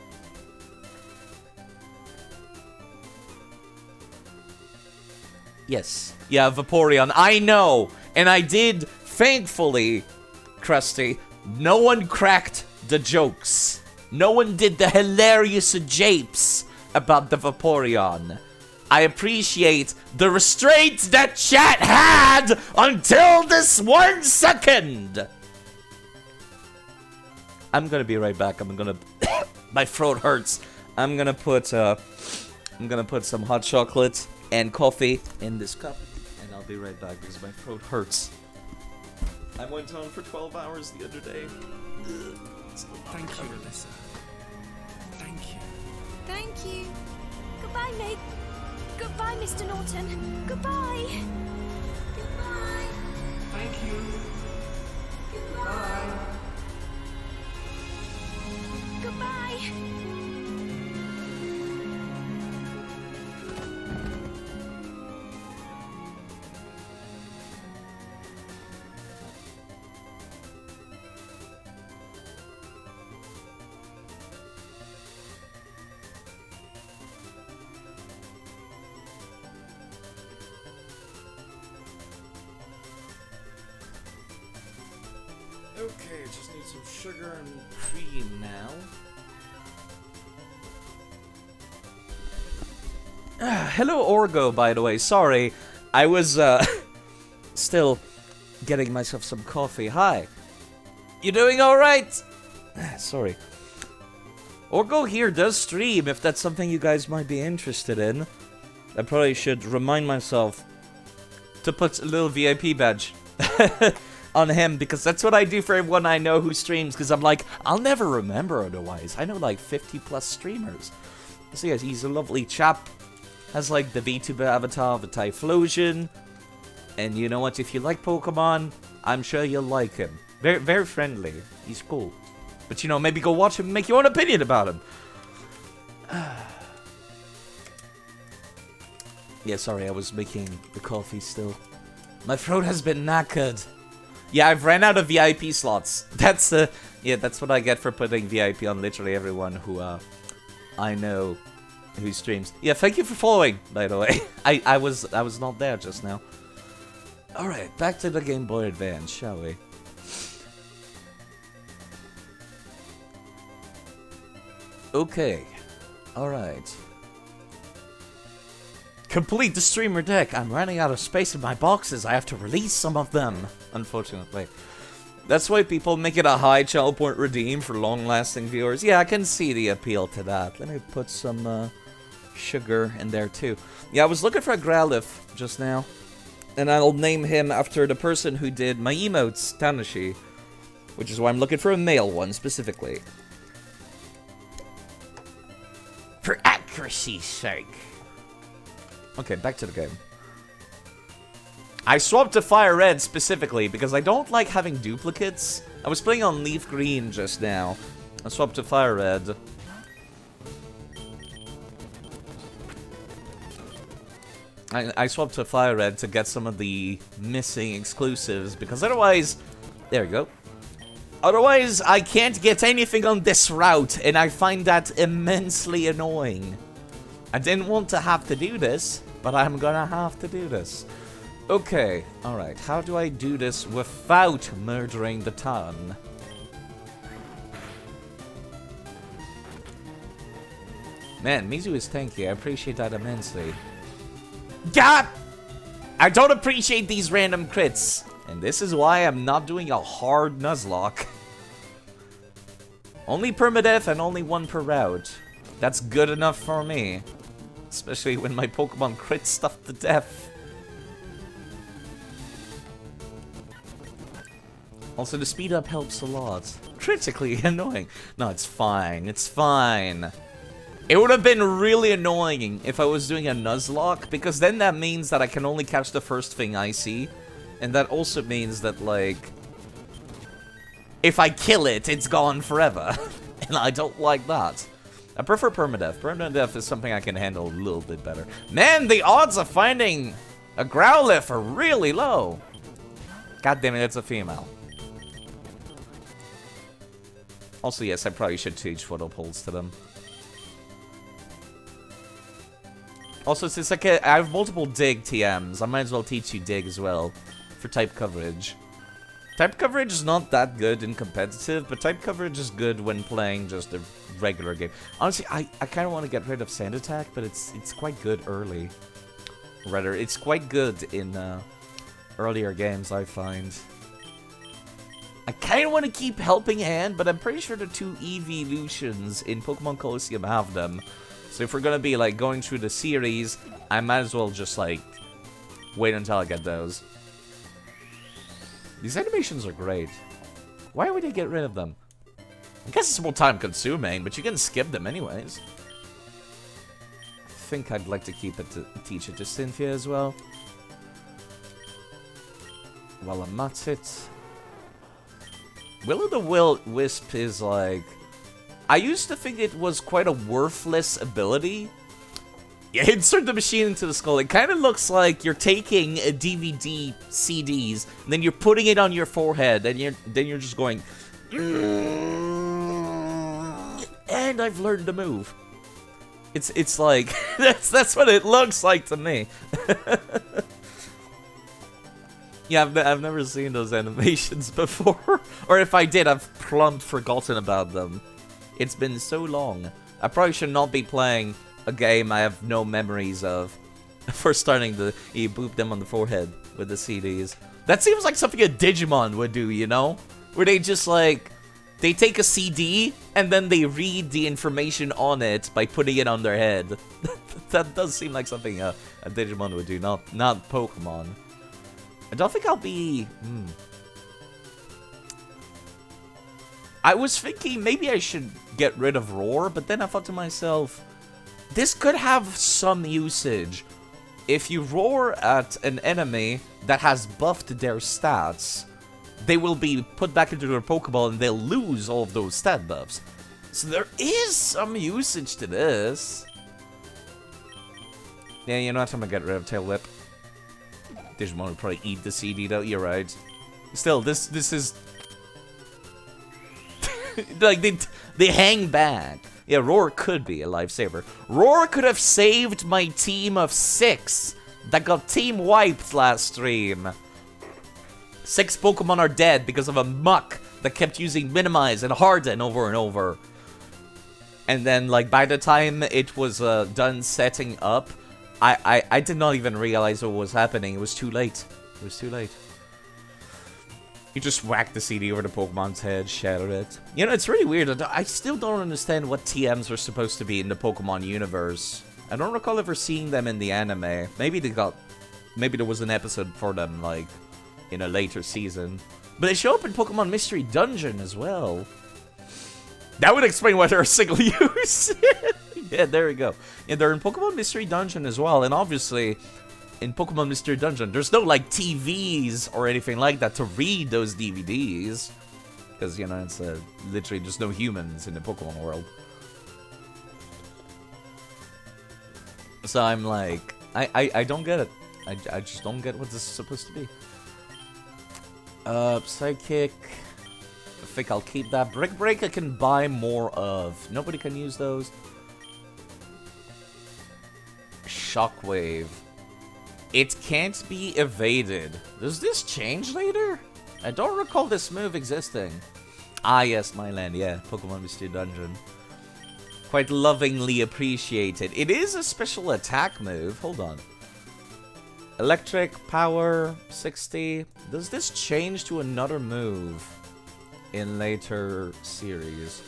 Yes. Yeah, Vaporeon. I know. And I did, thankfully, Krusty, no one cracked the jokes. No one did the hilarious japes about the Vaporeon. I appreciate the restraint that chat had until this 1 second. I'm gonna be right back. I'm gonna... my throat hurts. I'm gonna put some hot chocolate and coffee in this cup, and I'll be right back because my throat hurts. I went on for 12 hours the other day. Thank you, Alyssa. Thank you. Thank you. Goodbye, mate. Goodbye, Mr. Norton. Goodbye. Goodbye. Thank you. Goodbye. Goodbye. Okay, just need some sugar and cream now. Hello, Orgo, by the way. Sorry, I was, still getting myself some coffee. Hi. You doing alright? Sorry. Orgo here does stream, if that's something you guys might be interested in. I probably should remind myself to put a little VIP badge on him, because that's what I do for everyone I know who streams, because I'm like, I'll never remember otherwise. I know like 50 plus streamers. So yes, he's a lovely chap. Has like the VTuber avatar of a Typhlosion. And you know what, if you like Pokemon, I'm sure you'll like him. Very, very friendly. He's cool. But you know, maybe go watch him and make your own opinion about him. Yeah, sorry, I was making the coffee still. My throat has been knackered. Yeah, I've ran out of VIP slots. That's yeah, that's what I get for putting VIP on literally everyone who I know who streams. Yeah, thank you for following, by the way. I was not there just now. All right, back to the Game Boy Advance, shall we? Okay. All right. Complete the streamer deck. I'm running out of space in my boxes. I have to release some of them, unfortunately. That's why people make it a high channel point redeem for long-lasting viewers. Yeah, I can see the appeal to that. Let me put some sugar in there too. Yeah, I was looking for a Growlithe just now, and I'll name him after the person who did my emotes, Tanashi, which is why I'm looking for a male one specifically. For accuracy's sake. Okay, back to the game. I swapped to Fire Red specifically because I don't like having duplicates. I was playing on Leaf Green just now. I swapped to Fire Red. I swapped to Fire Red to get some of the missing exclusives because otherwise... There we go. Otherwise, I can't get anything on this route, and I find that immensely annoying. I didn't want to have to do this, but I'm gonna have to do this. Okay, alright, how do I do this without murdering the ton? Man, Mizu is tanky, I appreciate that immensely. Gah! I don't appreciate these random crits, and this is why I'm not doing a hard Nuzlocke. Only Permadeath and only one per route. That's good enough for me. Especially when my Pokemon crit stuff to death. Also, the speed up helps a lot. Critically annoying. No, it's fine. It's fine. It would have been really annoying if I was doing a Nuzlocke, because then that means that I can only catch the first thing I see. And that also means that, like, if I kill it, it's gone forever. And I don't like that. I prefer Permadeath. Permadeath is something I can handle a little bit better. Man, the odds of finding A Growlithe are really low. God damn it, it's a female. Also, yes, I probably should teach photo pulls to them. Also, since I have multiple dig TMs, I might as well teach you dig as well for type coverage. Type coverage is not that good in competitive, but type coverage is good when playing just a regular game. Honestly, I kind of want to get rid of Sand Attack, but it's quite good early. Rather, it's quite good in earlier games, I find. I kind of want to keep Helping Hand, but I'm pretty sure the 2 evolutions in Pokemon Colosseum have them. So if we're going to be, like, going through the series, I might as well just, like, wait until I get those. These animations are great. Why would they get rid of them? I guess it's more time consuming, but you can skip them anyways. I think I'd like to keep it to teach it to Cynthia as well. While I'm at it. Will-o'-the-Wisp is like... I used to think it was quite a worthless ability. You insert the machine into the skull. It kind of looks like you're taking a DVD CDs, and then you're putting it on your forehead, and then you're just going... And I've learned the move. It's like... that's what it looks like to me. Yeah, I've never seen those animations before. Or if I did, I've plumb forgotten about them. It's been so long. I probably should not be playing a game I have no memories of for starting to boop them on the forehead with the CDs. That seems like something a Digimon would do, you know? Where they just like... They take a CD, and then they read the information on it by putting it on their head. That does seem like something a Digimon would do, not Pokemon. I don't think I'll be... I was thinking maybe I should get rid of Roar, but then I thought to myself, this could have some usage. If you roar at an enemy that has buffed their stats, they will be put back into their Pokeball and they'll lose all of those stat buffs. So there is some usage to this. Yeah, you know what? I'm gonna get rid of Tail Whip. Digimon would probably eat the CD though, you're right. Still, this is... like, they hang back. Yeah, Roar could be a lifesaver. Roar could have saved my team of 6 that got team wiped last stream. 6 Pokemon are dead because of a muck that kept using Minimize and Harden over and over. And then, like, by the time it was done setting up, I did not even realize what was happening. It was too late. It was too late. You just whack the CD over the Pokemon's head, shatter it. You know, it's really weird. I still don't understand what TMs are supposed to be in the Pokemon universe. I don't recall ever seeing them in the anime. Maybe there was an episode for them, like, in a later season. But they show up in Pokemon Mystery Dungeon as well. That would explain why they're a single use. Yeah, there we go. Yeah, they're in Pokemon Mystery Dungeon as well, and obviously... in Pokemon Mystery Dungeon, there's no, like, TVs or anything like that to read those DVDs. Because, you know, it's literally just no humans in the Pokemon world. So I'm like, I don't get it. I just don't get what this is supposed to be. Psychic. I think I'll keep that. Brick Break I can buy more of. Nobody can use those. Shockwave. It can't be evaded. Does this change later? I don't recall this move existing. Ah, yes, my land. Yeah, Pokemon Mystery Dungeon. Quite lovingly appreciated. It is a special attack move. Hold on. Electric, power, 60. Does this change to another move in later series?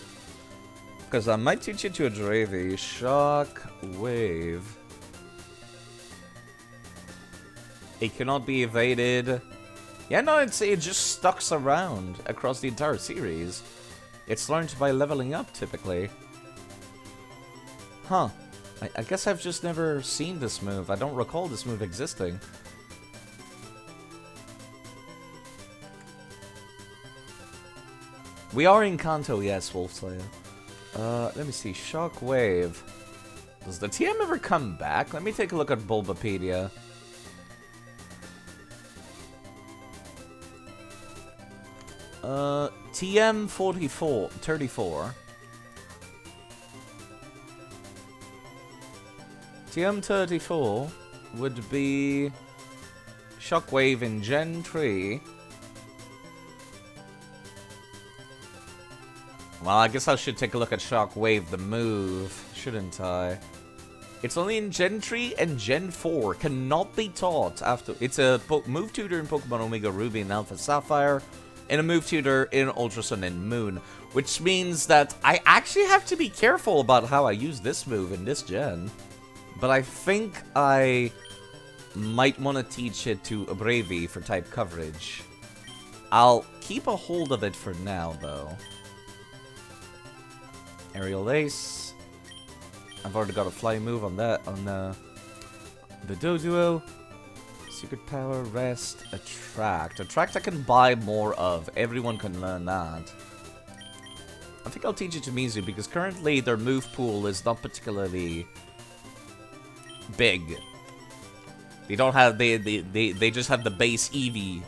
Because I might teach it to a Dravi. Shock Wave. It cannot be evaded. Yeah, no, it just stucks around across the entire series. It's learned by leveling up, typically. Huh. I guess I've just never seen this move. I don't recall this move existing. We are in Kanto, yes, Wolfslayer. Let me see. Shockwave. Does the TM ever come back? Let me take a look at Bulbapedia. TM34. TM34 would be Shockwave in Gen 3. Well, I guess I should take a look at Shockwave, the move, shouldn't I? It's only in Gen 3 and Gen 4. Cannot be taught after. It's a move tutor in Pokemon Omega Ruby and Alpha Sapphire, and a move tutor in Ultra Sun and Moon. Which means that I actually have to be careful about how I use this move in this gen. But I think I might want to teach it to Abravi for type coverage. I'll keep a hold of it for now, though. Aerial Ace. I've already got a fly move on that, on the Doduo. Secret Power, Rest, Attract. Attract I can buy more of. Everyone can learn that. I think I'll teach it to Mizu because currently their move pool is not particularly big. They don't have, they just have the base Eevee.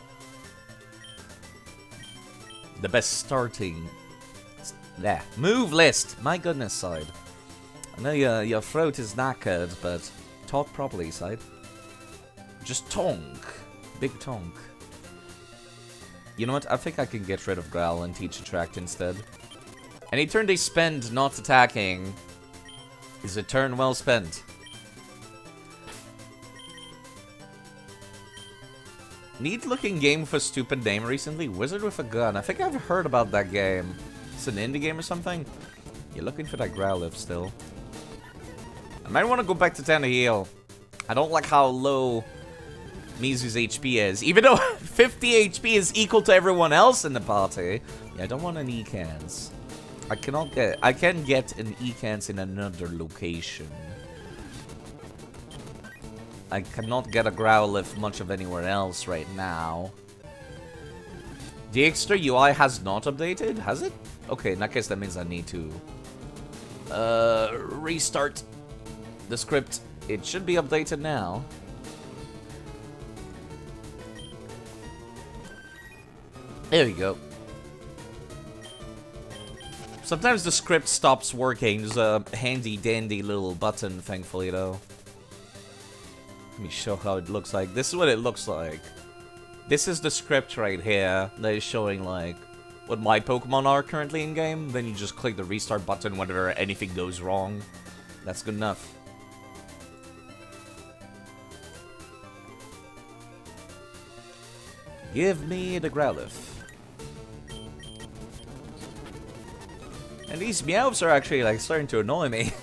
The best starting. Yeah, move list. My goodness, side. I know your throat is knackered, but talk properly, side. Just tonk. Big tonk. You know what? I think I can get rid of Growl and teach Attract instead. Any turn they spend not attacking is a turn well spent. Neat looking game with a stupid name recently. Wizard with a Gun. I think I've heard about that game. It's an indie game or something. You're looking for that Growlithe still. I might want to go back to town to heal. I don't like how low Mizu's HP is. Even though 50 HP is equal to everyone else in the party. Yeah, I don't want an Ekans. I can get an Ekans in another location. I cannot get a Growlithe much of anywhere else right now. The extra UI has not updated, has it? Okay, in that case that means I need to restart the script. It should be updated now. There we go. Sometimes the script stops working. There's a handy dandy little button, thankfully, though. Let me show how it looks like. This is what it looks like. This is the script right here that is showing, like, what my Pokemon are currently in game. Then you just click the restart button whenever anything goes wrong. That's good enough. Give me the Growlithe. And these Meowths are actually, like, starting to annoy me.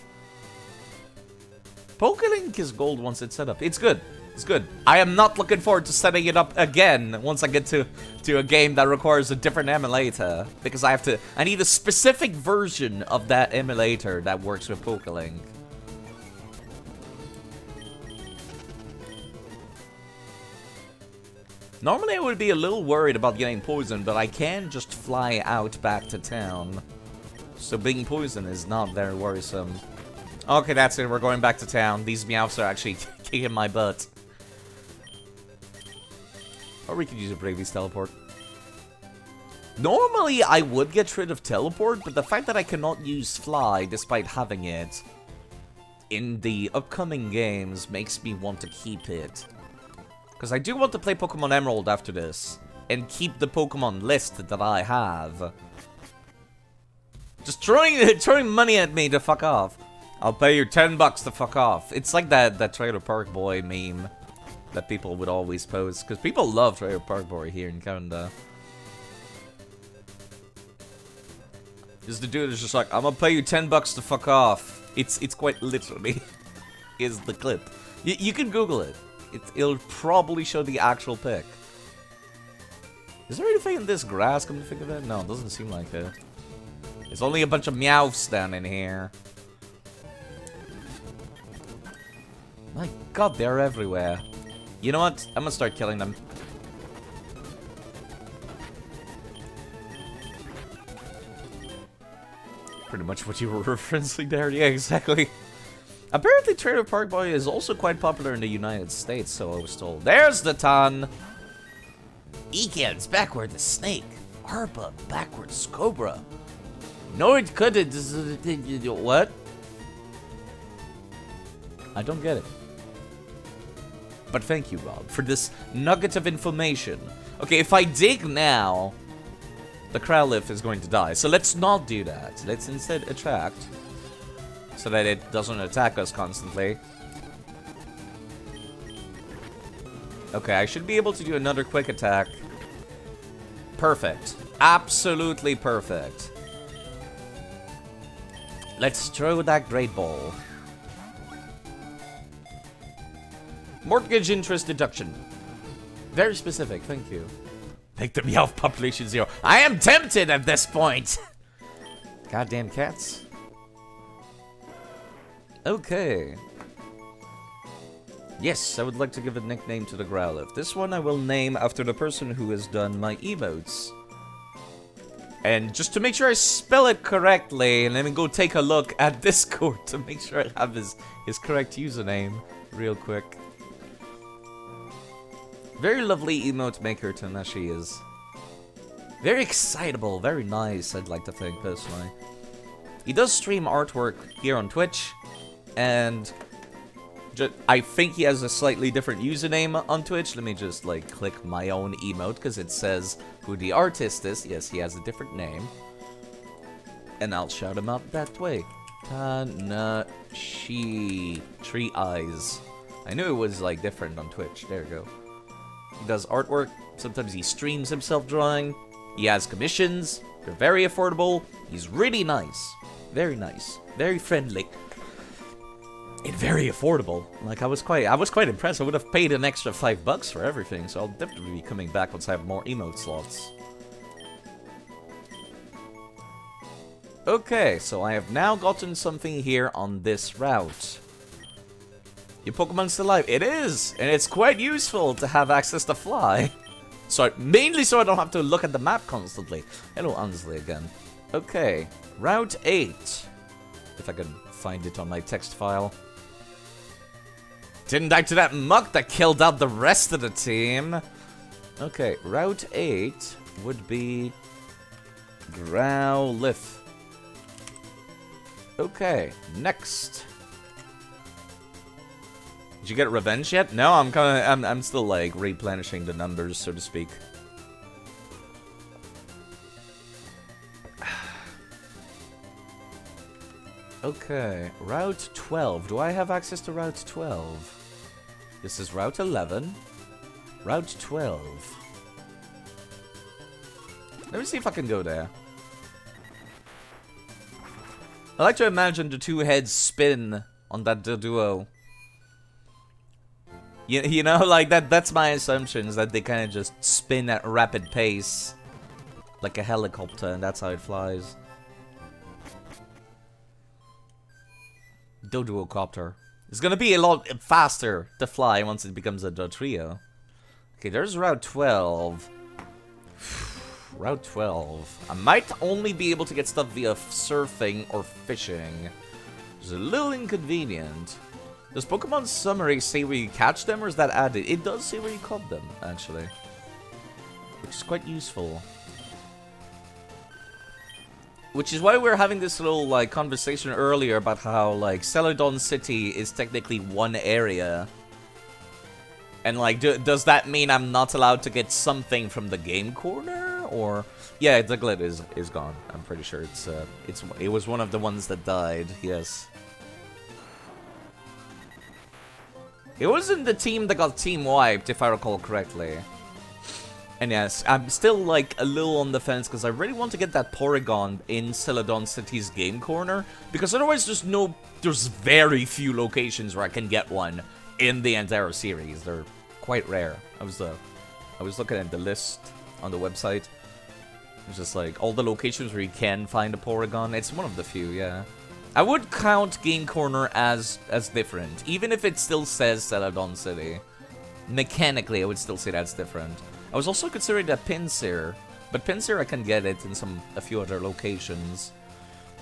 Pokelink is gold once it's set up. It's good. It's good. I am not looking forward to setting it up again once I get to a game that requires a different emulator. Because I need a specific version of that emulator that works with Pokelink. Normally I would be a little worried about getting poisoned, but I can just fly out back to town. So being poisoned is not very worrisome. Okay, that's it. We're going back to town. These Meowths are actually kicking my butt. Or we could use a Bravy's teleport. Normally, I would get rid of teleport, but the fact that I cannot use fly despite having it in the upcoming games makes me want to keep it. Because I do want to play Pokemon Emerald after this and keep the Pokemon list that I have. Just throwing money at me to fuck off. I'll pay you $10 to fuck off. It's like that Trailer Park Boy meme that people would always post. Because people love Trailer Park Boy here in Canada. Just the dude is just like, I'm gonna pay you $10 to fuck off. It's quite literally is the clip. You can Google it. It'll probably show the actual pic. Is there anything in this grass, come to think of it? No, it doesn't seem like it. There's only a bunch of Meowths down in here. My god, they're everywhere. You know what? I'm gonna start killing them. Pretty much what you were referencing there. Yeah, exactly. Apparently, Trailer Park Boy is also quite popular in the United States, so I was told. There's the ton! Ekan's backward the snake. Harpa, backwards, Cobra. Nord couldn't. What? I don't get it. But thank you, Rob, for this nugget of information. Okay, if I dig now, the Growlithe is going to die. So let's not do that. Let's instead attract, so that it doesn't attack us constantly. Okay, I should be able to do another quick attack. Perfect. Absolutely perfect. Let's throw that Great Ball. Mortgage interest deduction. Very specific, thank you. Make the Meowth population 0. I am tempted at this point! Goddamn cats. Okay. Yes, I would like to give a nickname to the Growlithe. This one I will name after the person who has done my emotes. And just to make sure I spell it correctly, and then go take a look at Discord to make sure I have his correct username real quick. Very lovely emote maker, Tanashi is. Very excitable, very nice, I'd like to think, personally. He does stream artwork here on Twitch, and I think he has a slightly different username on Twitch. Let me just, like, click my own emote, because it says who the artist is. Yes, he has a different name. And I'll shout him out that way. Tanashi. 3 eyes. I knew it was, like, different on Twitch. There we go. He does artwork. Sometimes he streams himself drawing. He has commissions. They're very affordable. He's really nice. Very nice. Very friendly. And very affordable. Like, I was quite impressed. I would have paid an extra $5 for everything, so I'll definitely be coming back once I have more emote slots. Okay, so I have now gotten something here on this route. Your Pokemon's still alive. It is! And it's quite useful to have access to fly. So, mainly so I don't have to look at the map constantly. Hello, Ansley again. Okay, Route 8. If I can find it on my text file. Didn't die to that muck that killed out the rest of the team. Okay, Route 8 would be Growlithe. Okay, next. Did you get revenge yet? No, I'm still like replenishing the numbers, so to speak. Okay, Route 12. Do I have access to Route 12? This is Route 11. Route 12. Let me see if I can go there. I like to imagine the two heads spin on that duo. You know, like that's my assumption, is that they kind of just spin at rapid pace. Like a helicopter, and that's how it flies. Doduocopter. It's gonna be a lot faster to fly once it becomes a Dotrio. Okay, there's Route 12. Route 12. I might only be able to get stuff via surfing or fishing. It's a little inconvenient. Does Pokemon Summary say where you catch them, or is that added? It does say where you caught them, actually. Which is quite useful. Which is why we were having this little, like, conversation earlier about how, like, Celadon City is technically one area. And, like, does that mean I'm not allowed to get something from the game corner? Or... yeah, Diglett is gone. I'm pretty sure it was one of the ones that died, yes. It wasn't the team that got team wiped, if I recall correctly. And yes, I'm still, like, a little on the fence, because I really want to get that Porygon in Celadon City's game corner, because otherwise there's very few locations where I can get one in the entire series. They're quite rare. I was looking at the list on the website. It's just, like, all the locations where you can find a Porygon. It's one of the few, yeah. I would count Game Corner as different, even if it still says Celadon City. Mechanically, I would still say that's different. I was also considering that Pinsir, but Pinsir I can get it in a few other locations.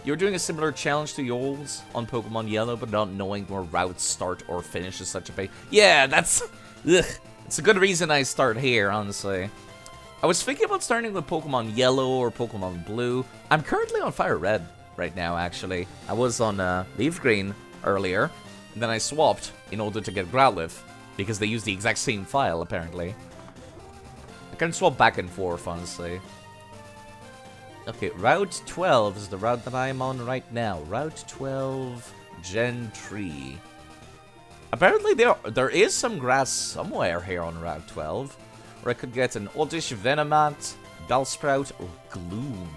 You're doing a similar challenge to yours on Pokemon Yellow, but not knowing where routes start or finish is such a pain. Yeah, that's... ugh. It's a good reason I start here, honestly. I was thinking about starting with Pokemon Yellow or Pokemon Blue. I'm currently on Fire Red right now, actually. I was on Leaf Green earlier, and then I swapped in order to get Growlithe, because they use the exact same file, apparently. I can swap back and forth, honestly. Okay, Route 12 is the route that I'm on right now. Route 12, Gen 3. Apparently there is some grass somewhere here on Route 12, where I could get an Oddish, Venomoth, Bellsprout, or Gloom.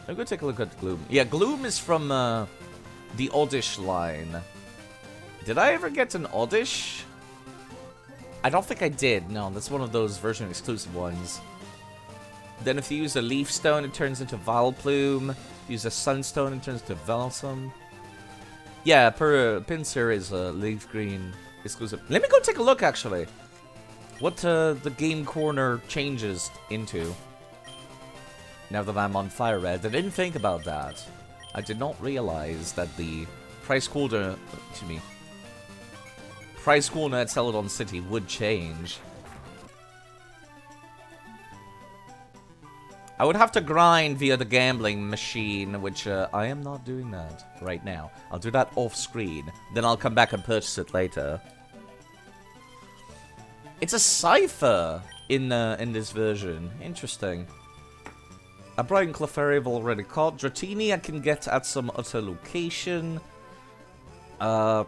I'll go take a look at Gloom. Yeah, Gloom is from the Oddish line. Did I ever get an Oddish? I don't think I did. No, that's one of those version exclusive ones. Then if you use a Leaf Stone, it turns into Vileplume. Use a Sunstone, it turns into Velsum. Yeah, Pinsir is a Leaf Green exclusive. Let me go take a look, actually. What the Game Corner changes into. Now that I'm on Fire Red, I didn't think about that. I did not realize that the price cooldown at Celadon City would change. I would have to grind via the gambling machine, which I am not doing that right now. I'll do that off screen. Then I'll come back and purchase it later. It's a cipher in this version. Interesting. A Brian Clefairy I've already caught. Dratini I can get at some other location. I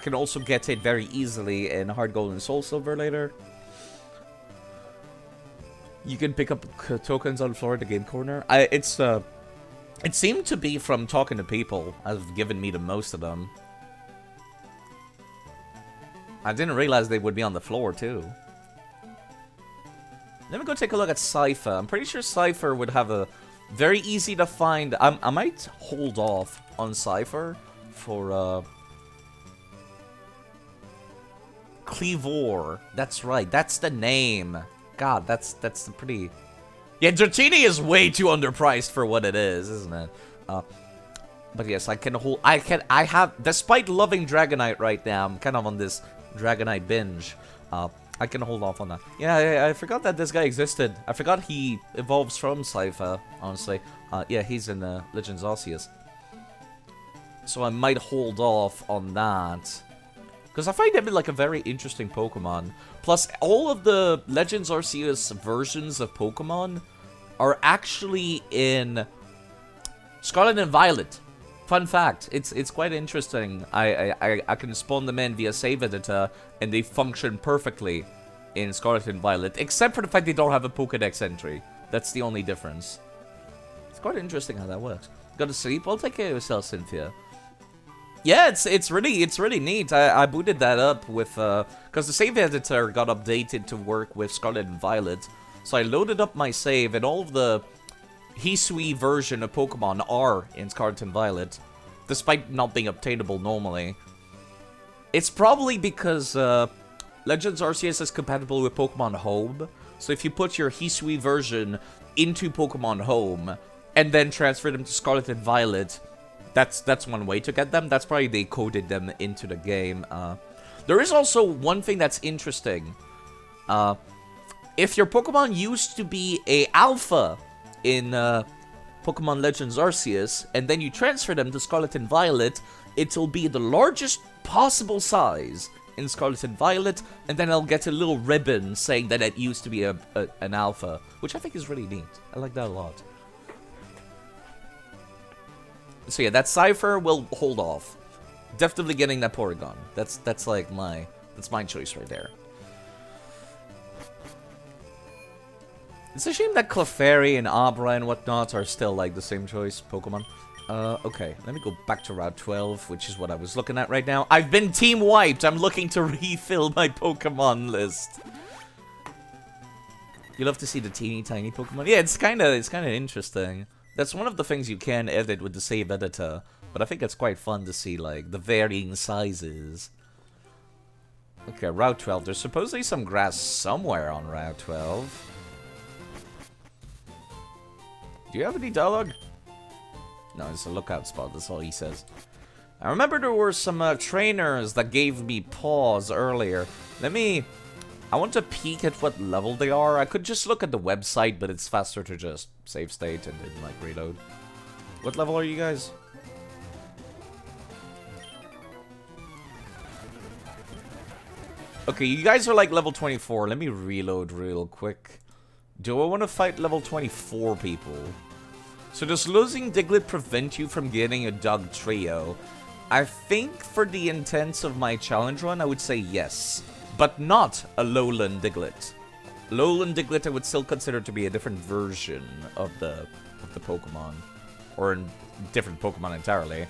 can also get it very easily in Hard Gold and Soul Silver later. You can pick up tokens on the floor at the Game Corner. It seemed to be from talking to people. I've given me the most of them. I didn't realize they would be on the floor too. Let me go take a look at Cypher. I'm pretty sure Cypher would have a very easy to find. I might hold off on Cypher for Cleavor. That's right. That's the name. God, that's the pretty. Yeah, Dratini is way too underpriced for what it is, isn't it? But yes, I can hold. I have. Despite loving Dragonite right now, I'm kind of on this Dragonite binge. I can hold off on that. Yeah, I forgot that this guy existed. I forgot he evolves from Cypher, honestly. Yeah, he's in Legends Arceus. So I might hold off on that. Because I find him like a very interesting Pokemon. Plus, all of the Legends Arceus versions of Pokemon are actually in Scarlet and Violet. Fun fact, it's quite interesting. I can spawn them in via Save Editor, and they function perfectly in Scarlet and Violet, except for the fact they don't have a Pokédex entry. That's the only difference. It's quite interesting how that works. Go to sleep? I'll take care of yourself, Cynthia. Yeah, it's really neat. I booted that up with because the Save Editor got updated to work with Scarlet and Violet, so I loaded up my save, and all of the Hisui version of Pokemon are in Scarlet and Violet, despite not being obtainable normally. It's probably because Legends Arceus is compatible with Pokemon Home, so if you put your Hisui version into Pokemon Home and then transfer them to Scarlet and Violet, that's one way to get them. That's probably they coded them into the game. There is also one thing that's interesting. If your Pokemon used to be a alpha in Pokemon Legends Arceus, and then you transfer them to Scarlet and Violet, it'll be the largest possible size in Scarlet and Violet, and then I'll get a little ribbon saying that it used to be an alpha, which I think is really neat. I like that a lot. So yeah, that Cypher will hold off. Definitely getting that Porygon. That's like my choice right there. It's a shame that Clefairy and Abra and whatnot are still like the same choice Pokemon. Okay, let me go back to Route 12, which is what I was looking at right now. I've been team wiped. I'm looking to refill my Pokemon list. You love to see the teeny tiny Pokemon? Yeah, it's kind of interesting. That's one of the things you can edit with the Save Editor, but I think it's quite fun to see like the varying sizes. Okay, Route 12. There's supposedly some grass somewhere on Route 12. Do you have any dialogue? No, it's a lookout spot, that's all he says. I remember there were some trainers that gave me pause earlier. Let me I want to peek at what level they are. I could just look at the website, but it's faster to just save state and then, like, reload. What level are you guys? Okay, you guys are like level 24. Let me reload real quick. Do I want to fight level 24 people? So does losing Diglett prevent you from getting a dog trio? I think for the intents of my challenge run, I would say yes. But not a lowland Diglett. Lowland Diglett I would still consider to be a different version of the Pokemon. Or a different Pokemon entirely.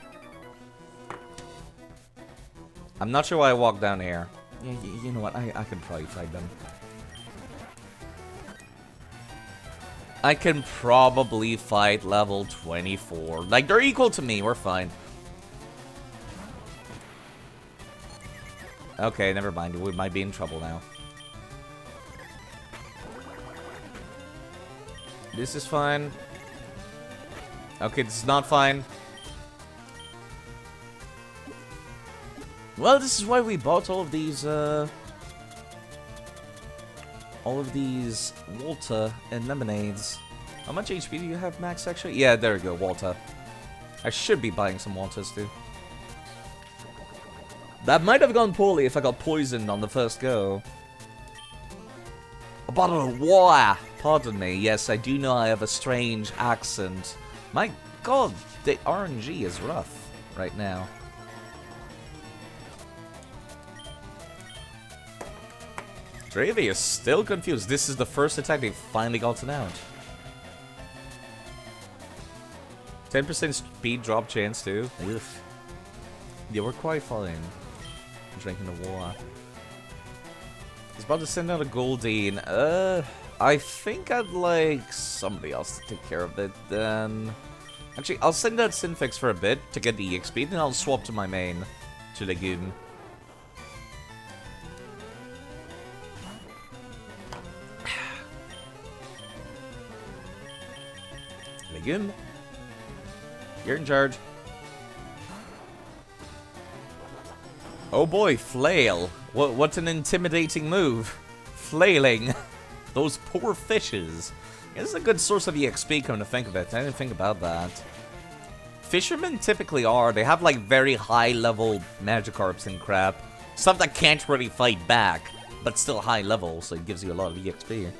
I'm not sure why I walked down here. Yeah, you know what, I can probably fight them. I can probably fight level 24. Like, they're equal to me, we're fine. Okay, never mind, we might be in trouble now. This is fine. Okay, this is not fine. Well, this is why we bought all of these water and lemonades. How much HP do you have, Max, actually? Yeah, there we go, water. I should be buying some waters, too. That might have gone poorly if I got poisoned on the first go. A bottle of water! Pardon me, yes, I do know I have a strange accent. My god, the RNG is rough right now. Gravy is still confused. This is the first attack they've finally gotten out. 10% speed drop chance too. Ugh. Yeah, we're quite fine. Drinking the water. He's about to send out a Goldeen. I think I'd like somebody else to take care of it then. Actually, I'll send out Synfix for a bit to get the EXP, then I'll swap to my main, to Legume. Legume, you're in charge. Oh boy, flail. What's an intimidating move? Flailing. Those poor fishes. Yeah, this is a good source of EXP, come to think of it. I didn't think about that. Fishermen typically are. They have like very high level Magikarps and crap. Stuff that can't really fight back, but still high level, so it gives you a lot of EXP.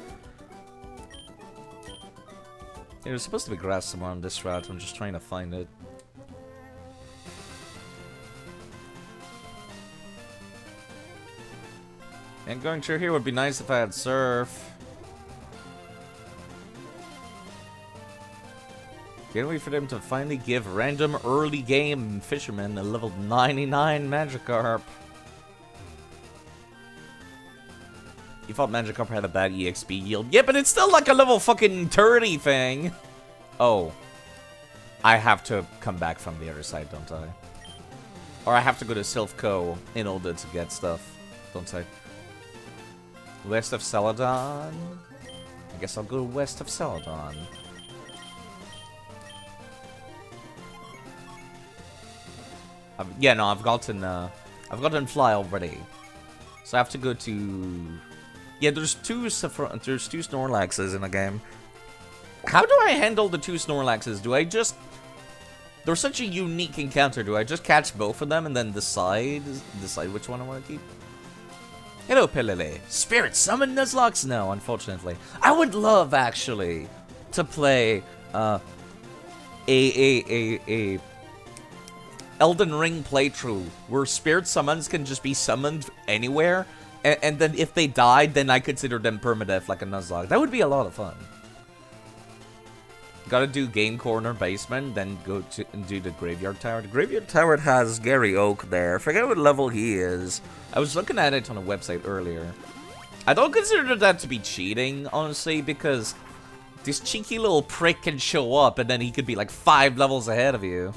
There's supposed to be grass somewhere on this route. I'm just trying to find it. And going through here would be nice if I had surf. Can't wait for them to finally give random early game fishermen a level 99 Magikarp. You thought Magikarp had a bad EXP yield? Yeah, but it's still like a level fucking 30 thing. Oh. I have to come back from the other side, don't I? Or I have to go to Sylph Co. in order to get stuff, don't I? West of Celadon? I guess I'll go west of Celadon. Yeah, no, I've gotten Fly already. So I have to go to... Yeah, there's two Snorlaxes in the game. How do I handle the two Snorlaxes? Do I just... They're such a unique encounter. Do I just catch both of them and then decide which one I want to keep? Hello, Pelele. Spirit Summon Nuzlocke? No, unfortunately. I would love, actually, to play a Elden Ring playthrough where Spirit Summons can just be summoned anywhere, and then if they died, then I consider them permadeath like a Nuzlocke. That would be a lot of fun. Gotta do Game Corner Basement, then go to and do the Graveyard Tower. The Graveyard Tower has Gary Oak there. Forget what level he is. I was looking at it on a website earlier. I don't consider that to be cheating, honestly, because this cheeky little prick can show up and then he could be like 5 levels ahead of you.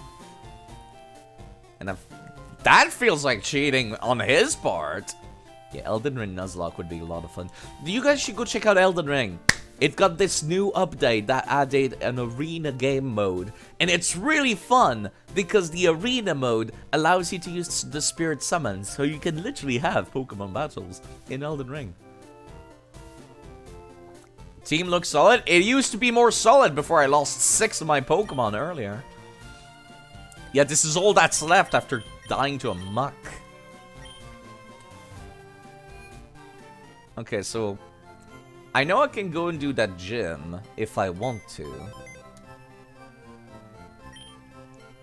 And that feels like cheating on his part. Yeah, Elden Ring Nuzlocke would be a lot of fun. You guys should go check out Elden Ring. It got this new update that added an arena game mode. And it's really fun because the arena mode allows you to use the spirit summons. So you can literally have Pokemon battles in Elden Ring. Team looks solid. It used to be more solid before I lost 6 of my Pokemon earlier. Yeah, this is all that's left after dying to a muck. Okay, so I know I can go and do that gym if I want to.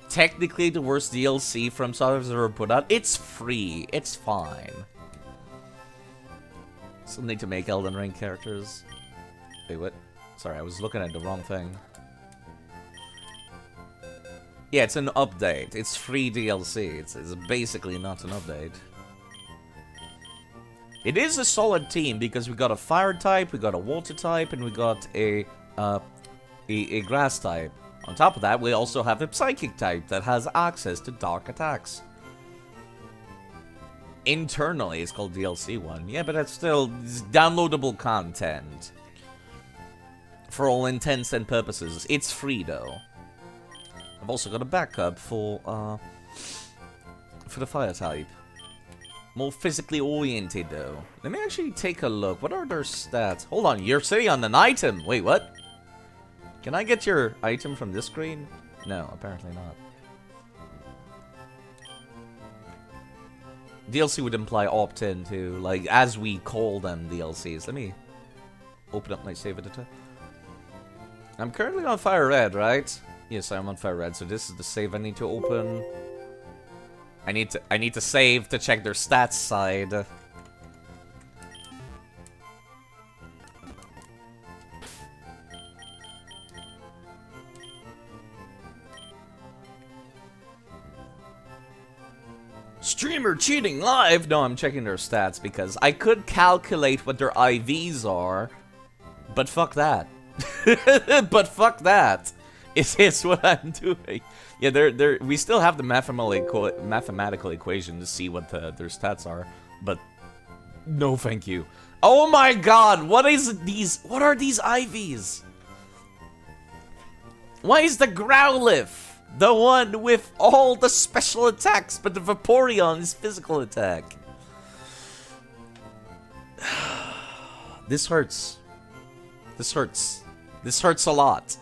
Technically, the worst DLC from Software's ever put out. It's free. It's fine. Still need to make Elden Ring characters. Wait, what? Sorry, I was looking at the wrong thing. Yeah, it's an update. It's free DLC. It's basically not an update. It is a solid team because we got a fire type, we got a water type, and we got a grass type. On top of that, we also have a psychic type that has access to dark attacks. Internally, it's called DLC 1. Yeah, but that's still downloadable content. For all intents and purposes. It's free, though. I've also got a backup for the fire type. More physically oriented, though. Let me actually take a look. What are their stats? Hold on, you're sitting on an item. Wait, what? Can I get your item from this screen? No, apparently not. DLC would imply opt-in to, like, as we call them DLCs. Let me open up my save editor. I'm currently on Fire Red, right? Yes, I'm on Fire Red, so this is the save I need to open. I need to save to check their stats side. Streamer cheating live? No, I'm checking their stats because I could calculate what their IVs are, but fuck that. But fuck that. It's what I'm doing. Yeah, we still have the mathematical equation to see what their stats are, but no thank you. Oh my god, what are these IVs? Why is the Growlithe the one with all the special attacks, but the Vaporeon is physical attack? This hurts. This hurts. This hurts a lot.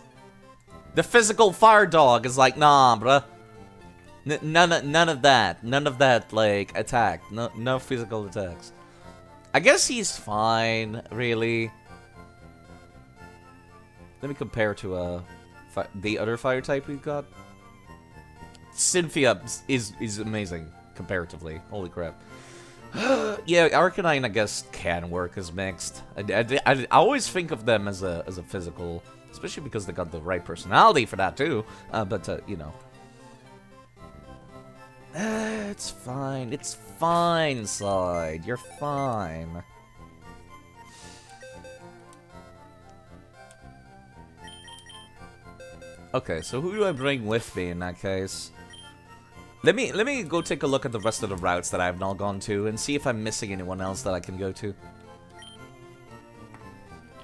The physical fire dog is like, nah, bruh. None of that. None of that, like, attack. No physical attacks. I guess he's fine, really. Let me compare to the other fire type we've got. Cynthia is amazing, comparatively. Holy crap. Yeah, Arcanine, I guess, can work as mixed. I always think of them as a physical, especially because they got the right personality for that too. But you know, it's fine. It's fine, Slide. You're fine. Okay, so who do I bring with me in that case? Let me go take a look at the rest of the routes that I have not gone to and see if I'm missing anyone else that I can go to.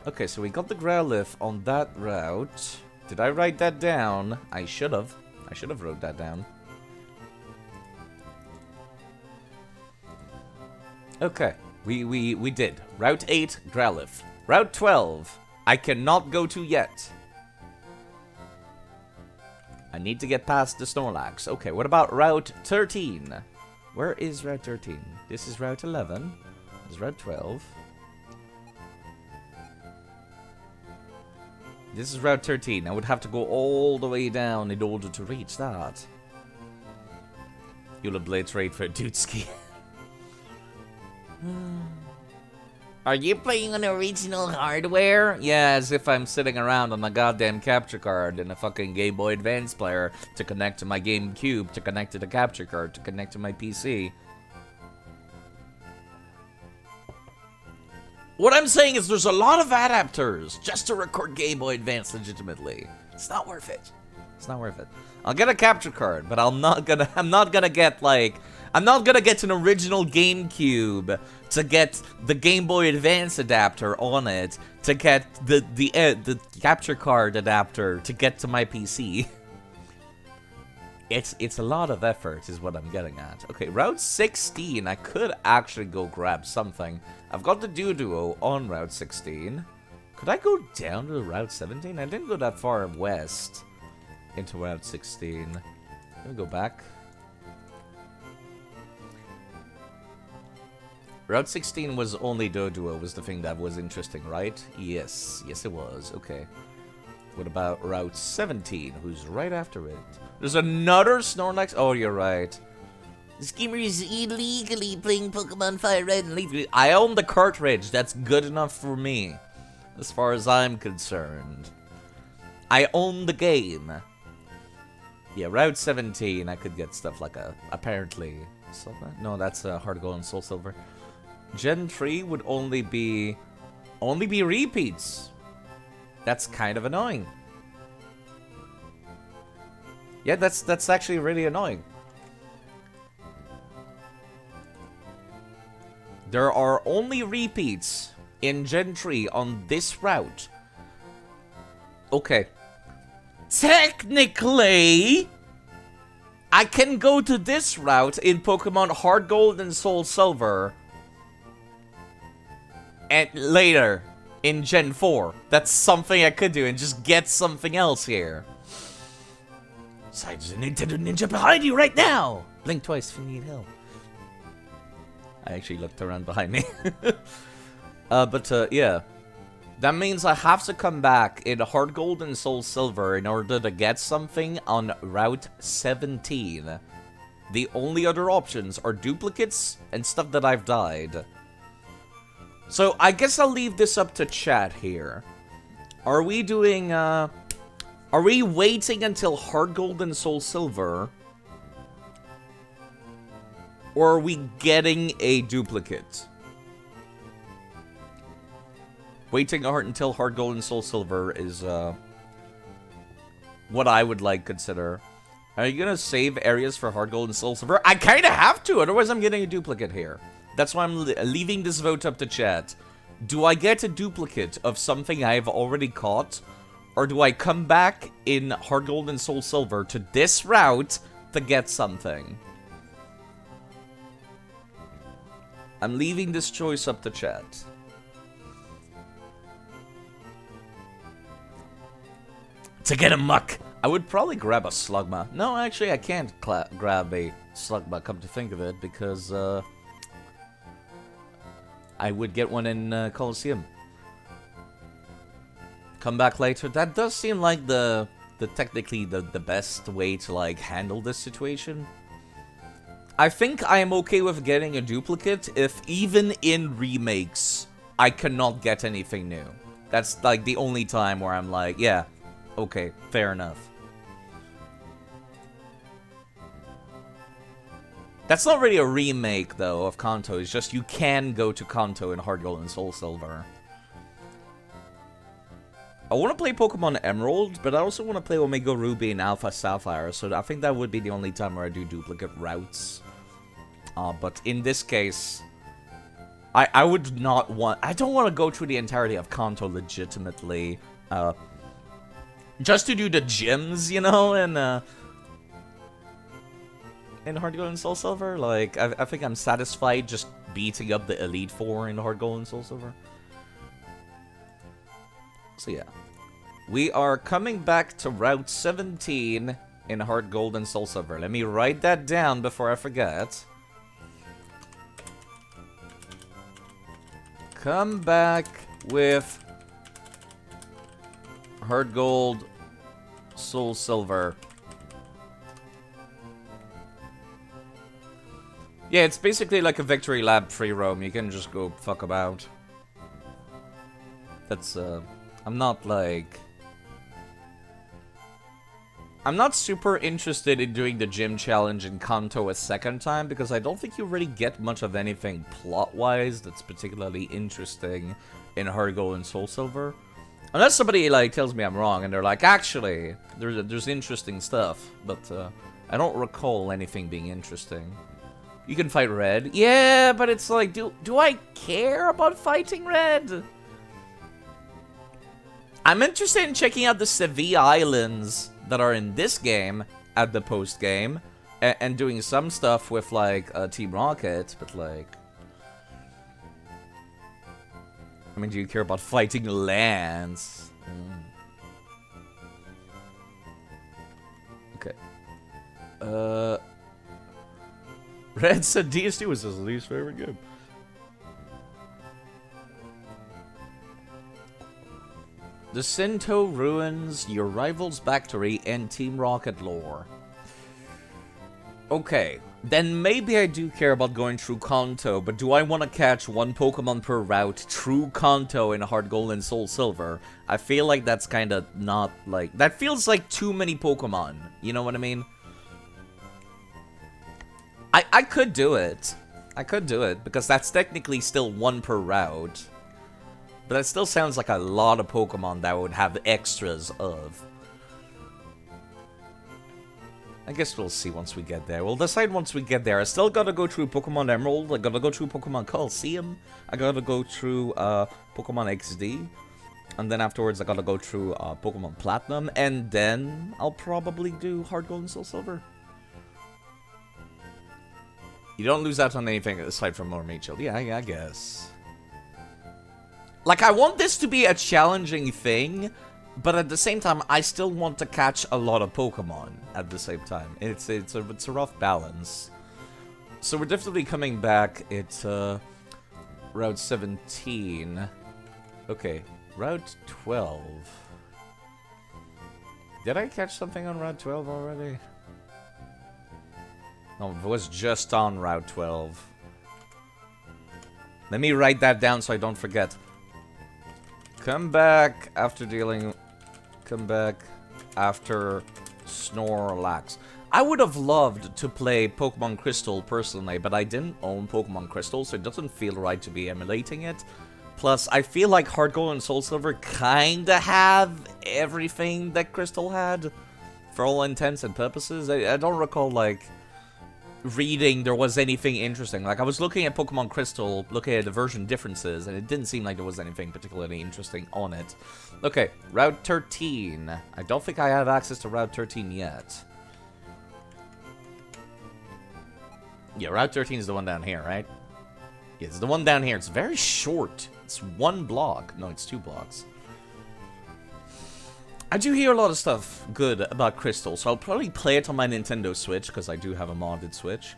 Okay, so we got the Growlithe on that route. Did I write that down? I should have. I should have wrote that down. Okay, we did. Route 8, Growlithe. Route 12, I cannot go to yet. I need to get past the Snorlax. Okay, what about Route 13? Where is Route 13? This is Route 11. This is Route 12. This is Route 13. I would have to go all the way down in order to reach that. You'll obliterate for Dudesky. Are you playing on original hardware? Yeah, as if I'm sitting around on a goddamn capture card in a fucking Game Boy Advance player to connect to my GameCube, to connect to the capture card, to connect to my PC. What I'm saying is there's a lot of adapters just to record Game Boy Advance legitimately. It's not worth it. It's not worth it. I'll get a capture card, but I'm not gonna get an original GameCube to get the Game Boy Advance adapter on it, to get the capture card adapter to get to my PC. It's a lot of effort is what I'm getting at. Okay, Route 16, I could actually go grab something. I've got the Duo on Route 16. Could I go down to Route 17? I didn't go that far west into Route 16. Let me go back. Route 16 was only Doduo was the thing that was interesting, right? Yes. Yes, it was. Okay. What about Route 17, who's right after it? There's another Snorlax? Oh, you're right. The Skimmer is illegally playing Pokemon Fire Red and Leaf. I own the cartridge. That's good enough for me, as far as I'm concerned. I own the game. Yeah, Route 17, I could get stuff like apparently... No, that's Heart Gold and Soul Silver. Gen 3 would only be repeats. That's kind of annoying. Yeah, that's actually really annoying. There are only repeats in Gen 3 on this route. Okay. Technically, I can go to this route in Pokemon Heart Gold and Soul Silver. And later, in Gen 4. That's something I could do and just get something else here. Besides, there's a Nintendo Ninja behind you right now! Blink twice if you need help. I actually looked around behind me. Yeah. That means I have to come back in Heart Gold and Soul Silver in order to get something on Route 17. The only other options are duplicates and stuff that I've died. So, I guess I'll leave this up to chat here. Are we doing, are we waiting until Heart Gold and Soul Silver? Or are we getting a duplicate? Waiting until Heart Gold and Soul Silver is, what I would like consider. Are you gonna save areas for Heart Gold and Soul Silver? I kinda have to, otherwise I'm getting a duplicate here. That's why I'm leaving this vote up to chat. Do I get a duplicate of something I've already caught? Or do I come back in Heart Gold and Soul Silver to this route to get something? I'm leaving this choice up to chat. To get a muck, I would probably grab a Slugma. No, actually I can't grab a Slugma, come to think of it, because I would get one in Colosseum. Come back later. That does seem like the technically the best way to like handle this situation. I think I am okay with getting a duplicate if even in remakes I cannot get anything new. That's like the only time where I'm like, yeah, okay, fair enough. That's not really a remake, though, of Kanto. It's just you can go to Kanto in Heart Gold and Soul Silver. I want to play Pokemon Emerald, but I also want to play Omega Ruby and Alpha Sapphire, so I think that would be the only time where I do duplicate routes. But in this case, I would not want... I don't want to go through the entirety of Kanto legitimately. Just to do the gyms, you know, and... in Heart Gold and Soul Silver, like, I think I'm satisfied just beating up the Elite Four in Heart Gold and Soul Silver. So yeah. We are coming back to Route 17 in Heart Gold and Soul Silver. Let me write that down before I forget. Come back with Heart Gold, Soul Silver. Yeah, it's basically like a Victory Lab free roam. You can just go fuck about. That's, I'm not like... I'm not super interested in doing the gym challenge in Kanto a second time, because I don't think you really get much of anything plot-wise that's particularly interesting in Heart Gold and Soul Silver. Unless somebody, like, tells me I'm wrong, and they're like, actually, there's interesting stuff, but, I don't recall anything being interesting. You can fight Red. Yeah, but it's like, do I care about fighting Red? I'm interested in checking out the Sevilla Islands that are in this game at the post-game, and doing some stuff with, like, Team Rocket, but, like... I mean, do you care about fighting lands? Okay. Red said DSD was his least favorite game. The Sinto ruins your rival's factory and Team Rocket lore. Okay, then maybe I do care about going through Kanto, but do I want to catch one Pokemon per route through Kanto in Heart Gold and Soul Silver? I feel like that's kind of not like... That feels like too many Pokemon, you know what I mean? I could do it. I could do it, because that's technically still one per route. But that still sounds like a lot of Pokemon that would have extras of. I guess we'll see once we get there. We'll decide once we get there. I still gotta go through Pokemon Emerald. I gotta go through Pokemon Coliseum. I gotta go through Pokemon XD. And then afterwards I gotta go through Pokemon Platinum. And then I'll probably do Heart Gold and Soul Silver. You don't lose out on anything aside from more Machel. Yeah, I guess. Like, I want this to be a challenging thing, but at the same time, I still want to catch a lot of Pokemon at the same time. It's a rough balance. So we're definitely coming back at Route 17. Okay, Route 12. Did I catch something on Route 12 already? No, it was just on Route 12. Let me write that down so I don't forget. Come back after dealing... Come back after Snorlax. I would have loved to play Pokemon Crystal personally, but I didn't own Pokemon Crystal, so it doesn't feel right to be emulating it. Plus, I feel like Heart Gold and Soul Silver kinda have everything that Crystal had. For all intents and purposes. I don't recall, like... reading there was anything interesting. Like, I was looking at Pokemon Crystal, looking at the version differences, and it didn't seem like there was anything particularly interesting on it. Okay, Route 13. I don't think I have access to Route 13 yet. Yeah, Route 13 is the one down here, right? Yeah, it's the one down here. It's very short. It's one block. No, it's 2 blocks. I do hear a lot of stuff good about Crystal, so I'll probably play it on my Nintendo Switch, because I do have a modded Switch.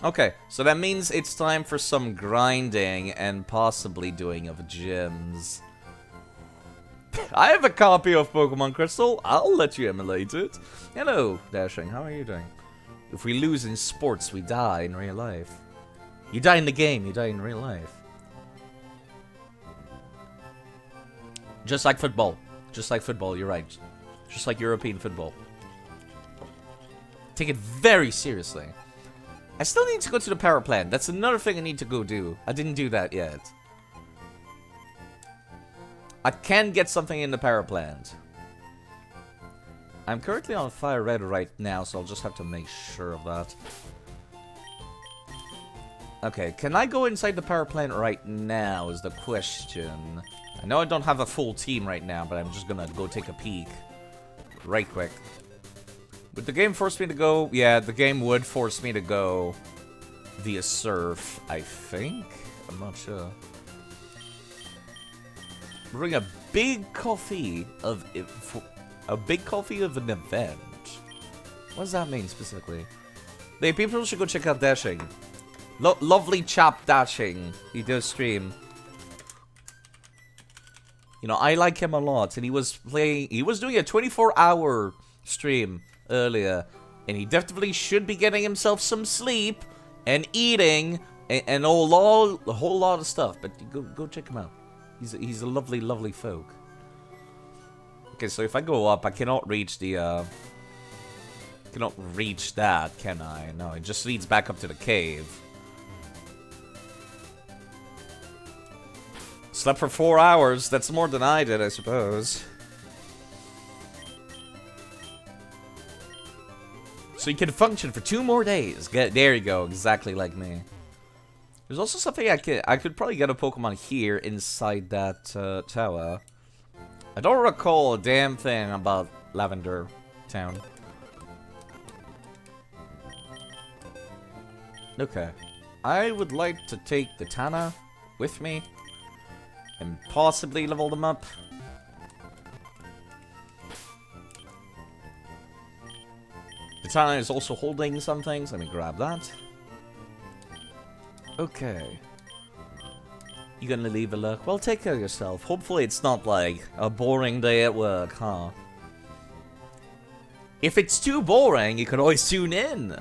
Okay, so that means it's time for some grinding and possibly doing of gyms. I have a copy of Pokemon Crystal. I'll let you emulate it. Hello, Dashing. How are you doing? If we lose in sports, we die in real life. You die in the game, you die in real life. Just like football. Just like football, you're right. Just like European football. Take it very seriously. I still need to go to the power plant. That's another thing I need to go do. I didn't do that yet. I can get something in the power plant. I'm currently on Fire Red right now, so I'll just have to make sure of that. Okay, can I go inside the power plant right now is the question. I know I don't have a full team right now, but I'm just gonna go take a peek. Right quick. Would the game force me to go? Yeah, the game would force me to go via surf, I think? I'm not sure. Bring a big coffee of... A big coffee of an event? What does that mean specifically? Hey, people should go check out Dashing. Lovely chap Dashing. He does stream. You know, I like him a lot, and he was doing a 24-hour stream earlier, and he definitely should be getting himself some sleep, and eating, and a whole lot of stuff, but go check him out. He's a lovely, lovely folk. Okay, so if I go up, I cannot reach the, cannot reach that, can I? No, it just leads back up to the cave. Slept for 4 hours. That's more than I did, I suppose. So you can function for 2 more days. There you go, exactly like me. There's also something I could probably get a Pokemon here inside that tower. I don't recall a damn thing about Lavender Town. Okay. I would like to take the Tana with me. And possibly level them up. The town is also holding some things. Let me grab that. Okay. You gonna leave a look? Well, take care of yourself. Hopefully it's not like a boring day at work, huh? If it's too boring, you can always tune in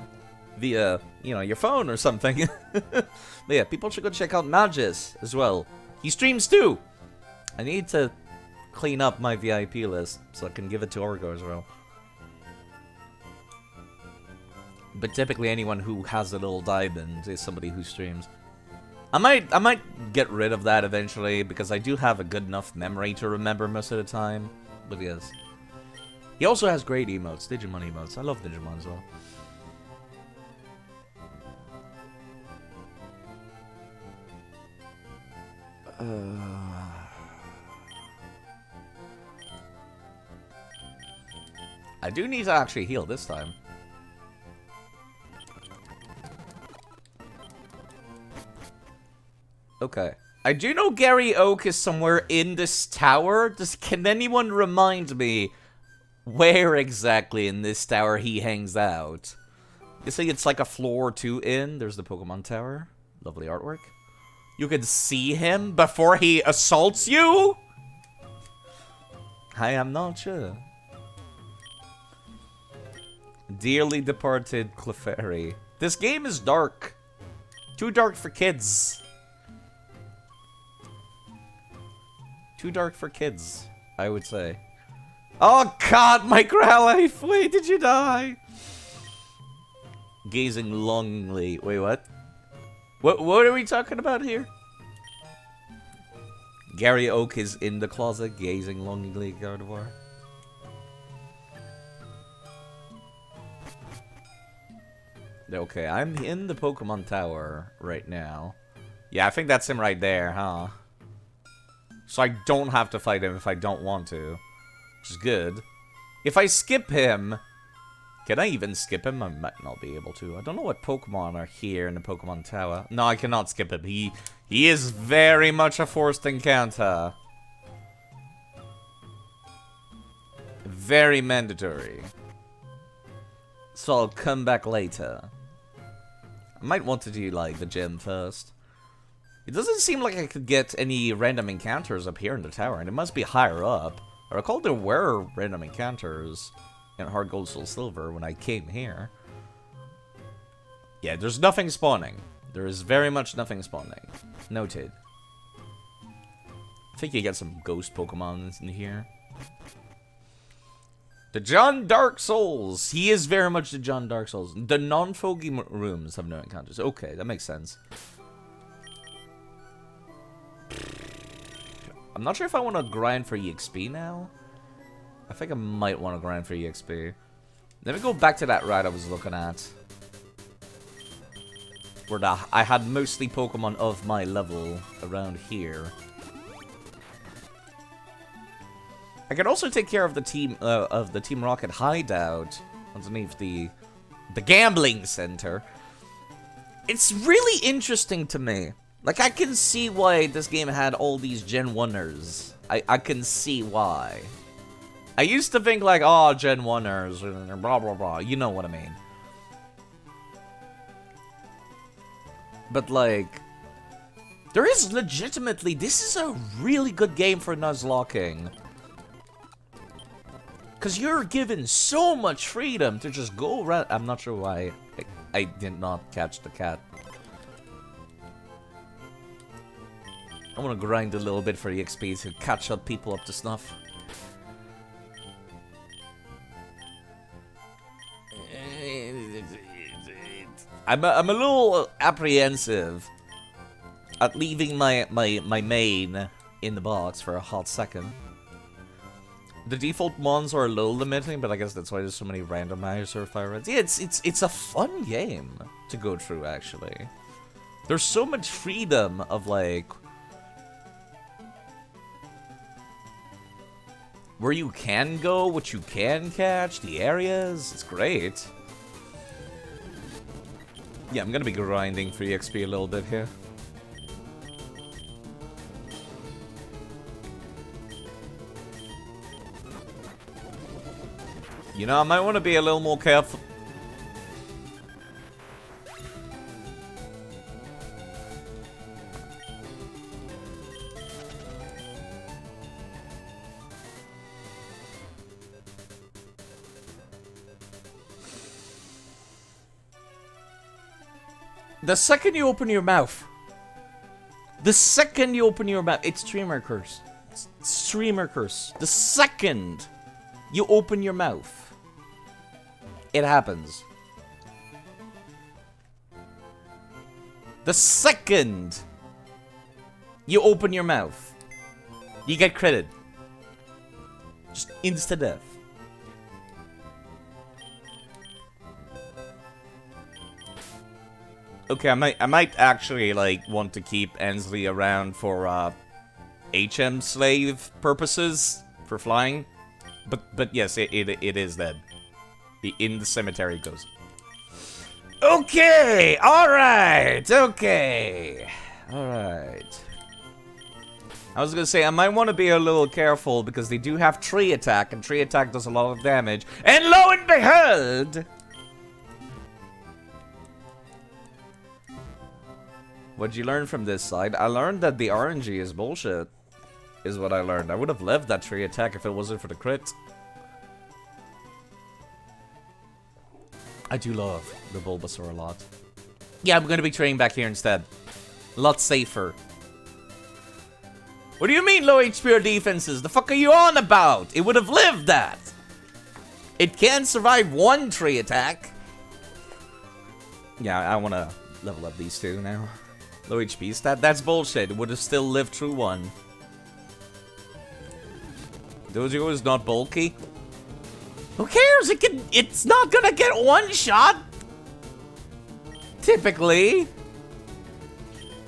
via, you know, your phone or something. But yeah, people should go check out Magis as well. He streams too! I need to clean up my VIP list so I can give it to Orgo as well. But typically anyone who has a little diamond is somebody who streams. I might get rid of that eventually, because I do have a good enough memory to remember most of the time. But yes. He also has great emotes, Digimon emotes. I love Digimon as well. I do need to actually heal this time. Okay. I do know Gary Oak is somewhere in this tower. Can anyone remind me where exactly in this tower he hangs out? You see, it's like a floor or two in. There's the Pokemon Tower. Lovely artwork. You can see him before he assaults you? I am not sure. Dearly departed Clefairy. This game is dark. Too dark for kids. Too dark for kids, I would say. Oh god, my Growlithe! Wait, did you die? Gazing longingly. Wait, what? What are we talking about here? Gary Oak is in the closet, gazing longingly at Gardevoir. Okay, I'm in the Pokemon Tower right now. Yeah, I think that's him right there, huh? So I don't have to fight him if I don't want to. Which is good. If I skip him... Can I even skip him? I might not be able to. I don't know what Pokemon are here in the Pokemon Tower. No, I cannot skip him. He is very much a forced encounter. Very mandatory. So I'll come back later. I might want to do, like, the gym first. It doesn't seem like I could get any random encounters up here in the tower, and it must be higher up. I recall there were random encounters in Hard Gold, Soul Silver when I came here. Yeah, there's nothing spawning. There is very much nothing spawning. Noted. I think you get some ghost Pokemon in here. The John Dark Souls. He is very much the John Dark Souls. The non-foggy rooms have no encounters. Okay, that makes sense. I'm not sure if I want to grind for EXP now. I think I might want to grind for EXP. Let me go back to that route I was looking at. Where I had mostly Pokemon of my level around here. I could also take care of the Team Rocket hideout underneath the gambling center. It's really interesting to me. Like, I can see why this game had all these Gen 1ers. I can see why. I used to think, like, oh, Gen 1ers, blah, blah, blah. You know what I mean. But, like, there is legitimately... This is a really good game for Nuzlocking. Because you're given so much freedom to just go around... I'm not sure why I did not catch the cat. I want to grind a little bit for EXP to catch up people up to snuff. I'm a little apprehensive at leaving my main in the box for a hot second. The default mons are a little limiting, but I guess that's why there's so many randomizers or fire reds. Yeah, it's a fun game to go through, actually. There's so much freedom of, like... where you can go, what you can catch, the areas. It's great. Yeah, I'm gonna be grinding for EXP a little bit here. You know, I might want to be a little more careful. The second you open your mouth. The second you open your mouth. It's streamer curse. It's streamer curse. The second you open your mouth. It happens. The second you open your mouth. You get credit. Just insta-death. Okay, I might actually, like, want to keep Ensley around for, HM slave purposes, for flying. But yes, it is dead. In the cemetery it goes. Okay, alright, okay. Alright. I was gonna say, I might want to be a little careful, because they do have tree attack, and tree attack does a lot of damage. And lo and behold! What'd you learn from this side? I learned that the RNG is bullshit. Is what I learned. I would have left that tree attack if it wasn't for the crit. I do love the Bulbasaur a lot. Yeah, I'm gonna be training back here instead. A lot safer. What do you mean low HP or defenses? The fuck are you on about? It would have lived that. It can survive one tree attack. Yeah, I wanna level up these two now. Low HP stat? That's bullshit. It would have still lived through one. Dojo is not bulky. Who cares? It's not gonna get one shot. Typically.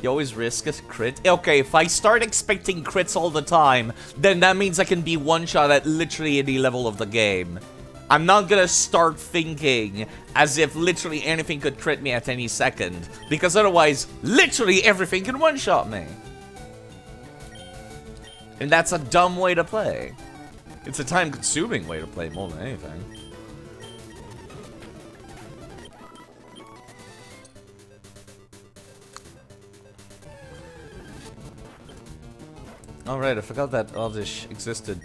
You always risk a crit. Okay, if I start expecting crits all the time, then that means I can be one shot at literally any level of the game. I'm not gonna start thinking as if literally anything could crit me at any second, because otherwise, literally everything can one-shot me. And that's a dumb way to play. It's a time-consuming way to play more than anything. Alright, I forgot that Oddish existed.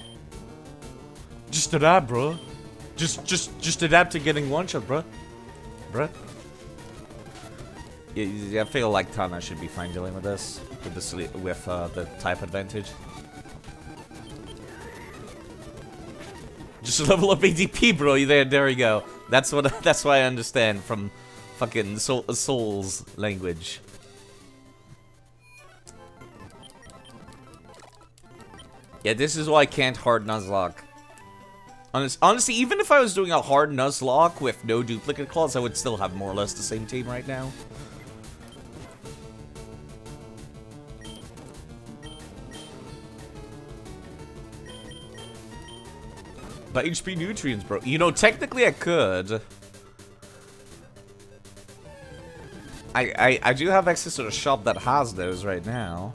Just adapt, bro. Just adapt to getting one shot, bro. Bruh. Yeah, I feel like Tana should be fine dealing with this. With the type advantage. Just level up ADP, bro. There you go. That's why I understand from fucking Soul's language. Yeah, this is why I can't hard Nuzlocke. Honestly, even if I was doing a hard Nuzlocke with no duplicate claws, I would still have more or less the same team right now. But HP nutrients, bro. You know, technically I could. I do have access to a shop that has those right now.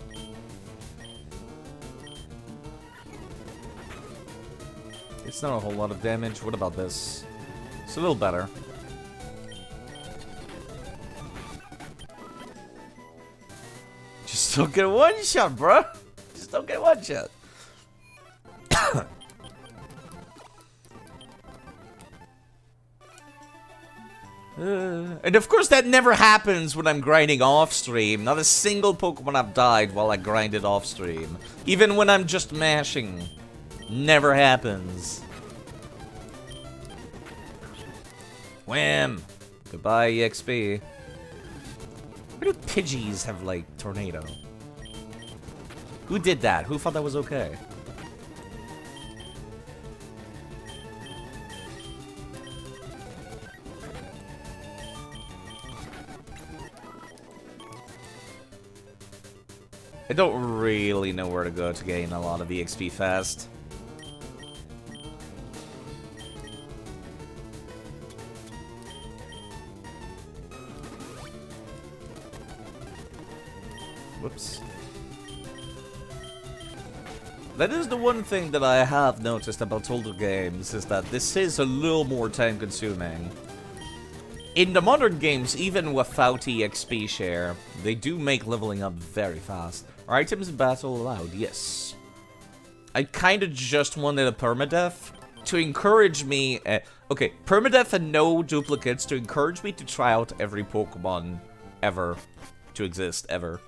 It's not a whole lot of damage. What about this? It's a little better. Just don't get one shot, bro. Just don't get one shot. And of course that never happens when I'm grinding off stream. Not a single Pokemon I've died while I grinded off stream. Even when I'm just mashing. Never happens. Wham! Goodbye, EXP. Why do Pidgeys have, like, Tornado? Who did that? Who thought that was okay? I don't really know where to go to gain a lot of EXP fast. Whoops. That is the one thing that I have noticed about older games, is that this is a little more time consuming. In the modern games, even without EXP share, they do make leveling up very fast. Are items in battle allowed? Yes. I kinda just wanted a permadeath to encourage me... okay, permadeath and no duplicates to encourage me to try out every Pokemon ever to exist, ever.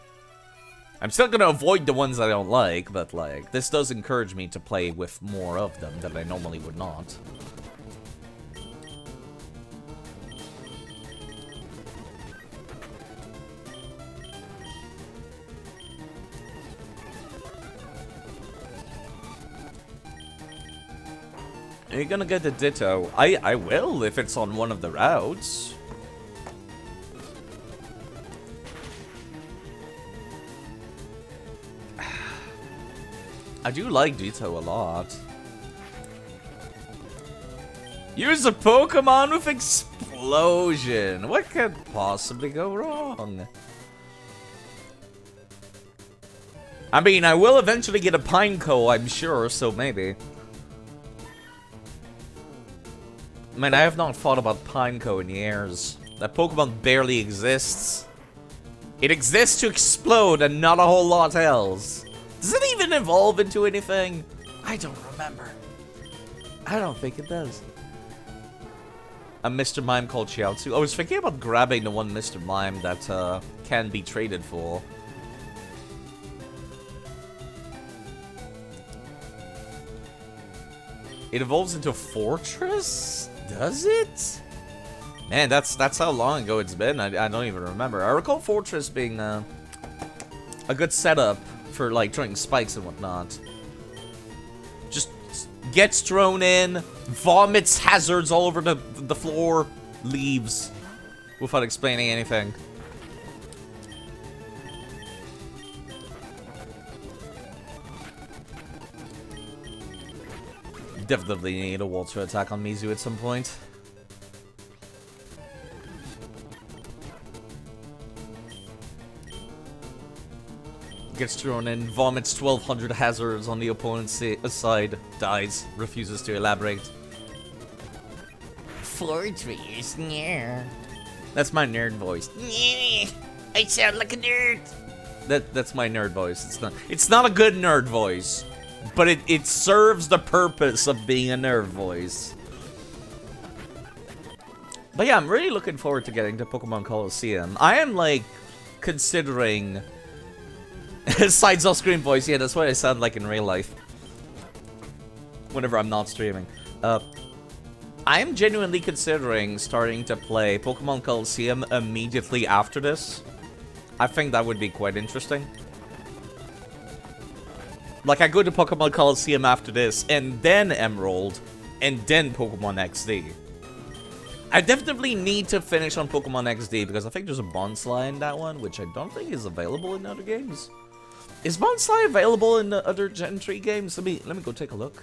I'm still gonna avoid the ones I don't like, but like, this does encourage me to play with more of them that I normally would not. Are you gonna get the Ditto? I will if it's on one of the routes. I do like Ditto a lot. Use a Pokemon with Explosion! What could possibly go wrong? I mean, I will eventually get a Pineco, I'm sure, so maybe. Man, I have not thought about Pineco in years. That Pokemon barely exists. It exists to explode and not a whole lot else. Does it even evolve into anything? I don't remember. I don't think it does. A Mr. Mime called Chiaotzu. I was thinking about grabbing the one Mr. Mime that can be traded for. It evolves into Fortress? Does it? Man, that's how long ago it's been. I don't even remember. I recall Fortress being a good setup for like throwing spikes and whatnot. Just gets thrown in, vomits hazards all over the floor, leaves without explaining anything. Definitely need a Walter attack on Mizu at some point. Gets thrown in, vomits 1200 hazards on the opponent's side, dies, refuses to elaborate. Fortress, yeah. That's my nerd voice. Yeah, I sound like a nerd. That's my nerd voice. It's not a good nerd voice, but it serves the purpose of being a nerd voice. But yeah, I'm really looking forward to getting to Pokemon Coliseum. I am like considering sides off screen voice. Yeah, that's what I sound like in real life whenever I'm not streaming. I am genuinely considering starting to play Pokemon Coliseum immediately after this. I think that would be quite interesting. Like, I go to Pokemon Coliseum after this, and then Emerald, and then Pokemon XD. I definitely need to finish on Pokemon XD, because I think there's a Bonsly in that one, which I don't think is available in other games. Is Bonsly available in the other Gen 3 games? Let me go take a look.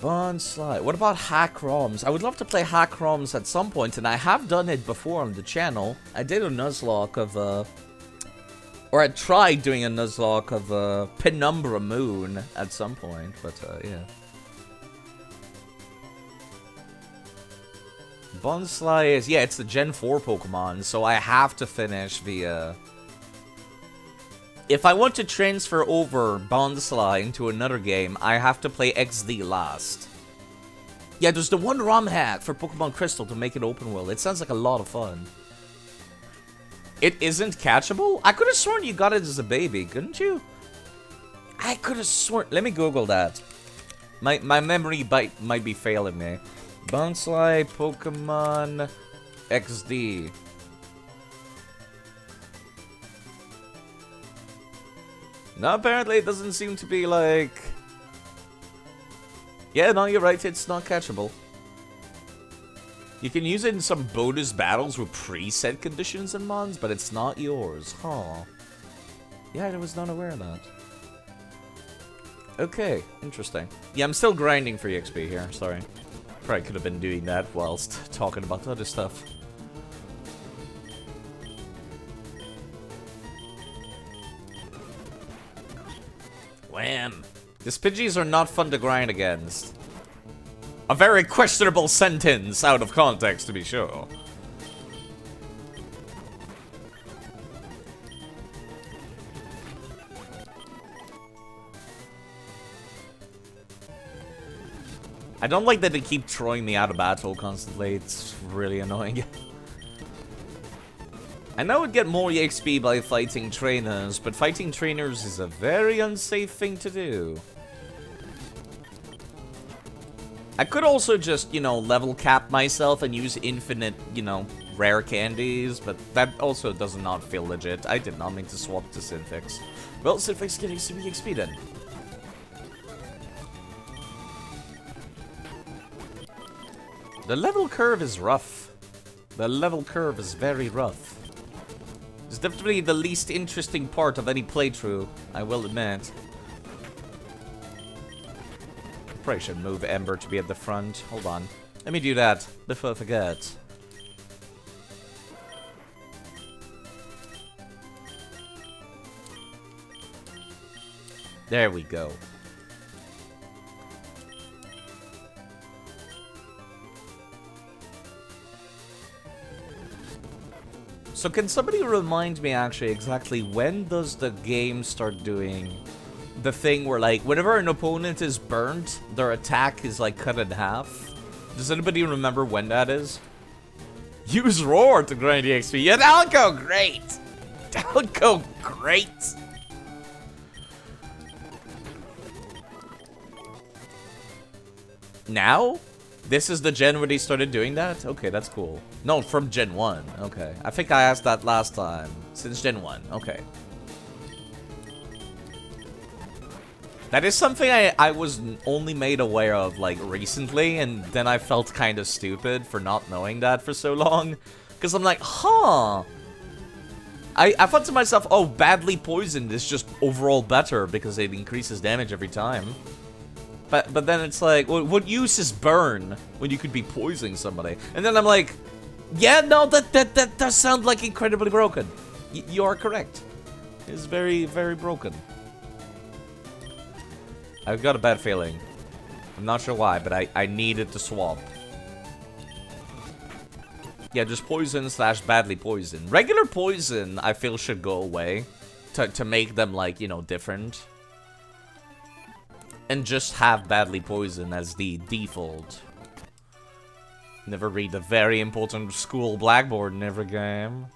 Bonsly. What about Hack ROMs? I would love to play Hack ROMs at some point, and I have done it before on the channel. I did a Nuzlocke of, or I tried doing a Nuzlocke of, Penumbra Moon at some point, but, yeah. Bonsly is, yeah, it's the Gen 4 Pokemon, so I have to finish the, if I want to transfer over Bonsly into another game, I have to play XD last. Yeah, there's the one ROM hack for Pokemon Crystal to make it open world. It sounds like a lot of fun. It isn't catchable? I could have sworn you got it as a baby, couldn't you? I could have sworn... Let me Google that. My memory might be failing me. Bonsly Pokemon XD. No, apparently it doesn't seem to be like... Yeah, no, you're right, it's not catchable. You can use it in some bonus battles with preset conditions and mons, but it's not yours. Huh. Yeah, I was not aware of that. Okay, interesting. Yeah, I'm still grinding for EXP here, sorry. Probably could have been doing that whilst talking about other stuff. am. The Pidgeys are not fun to grind against. A very questionable sentence out of context, to be sure. I don't like that they keep throwing me out of battle constantly. It's really annoying. I know I would get more EXP by fighting trainers, but fighting trainers is a very unsafe thing to do. I could also just, you know, level cap myself and use infinite, you know, rare candies, but that also does not feel legit. I did not mean to swap to Synfix. Well, Synfix getting some EXP then. The level curve is rough. The level curve is very rough. It's definitely the least interesting part of any playthrough, I will admit. Probably should move Ember to be at the front. Hold on. Let me do that before I forget. There we go. So can somebody remind me actually exactly when does the game start doing the thing where, like, whenever an opponent is burnt, their attack is, like, cut in half? Does anybody remember when that is? Use Roar to grind EXP. Yeah, that'll go great! That'll go great! Now? This is the gen where they started doing that? Okay, that's cool. No, from Gen 1. Okay. I think I asked that last time. Since Gen 1. Okay. That is something I was only made aware of, like, recently, and then I felt kind of stupid for not knowing that for so long. Because I'm like, huh. I thought to myself, oh, badly poisoned is just overall better because it increases damage every time. But then it's like, well, what use is burn when you could be poisoning somebody? And then I'm like, yeah, no, that does sound like incredibly broken. You are correct. It's very, very broken. I've got a bad feeling. I'm not sure why, but I needed to swap. Yeah, just poison slash badly poison. Regular poison, I feel, should go away to make them, like, you know, different. And just have badly poison as the default. Never read the very important school blackboard in every game.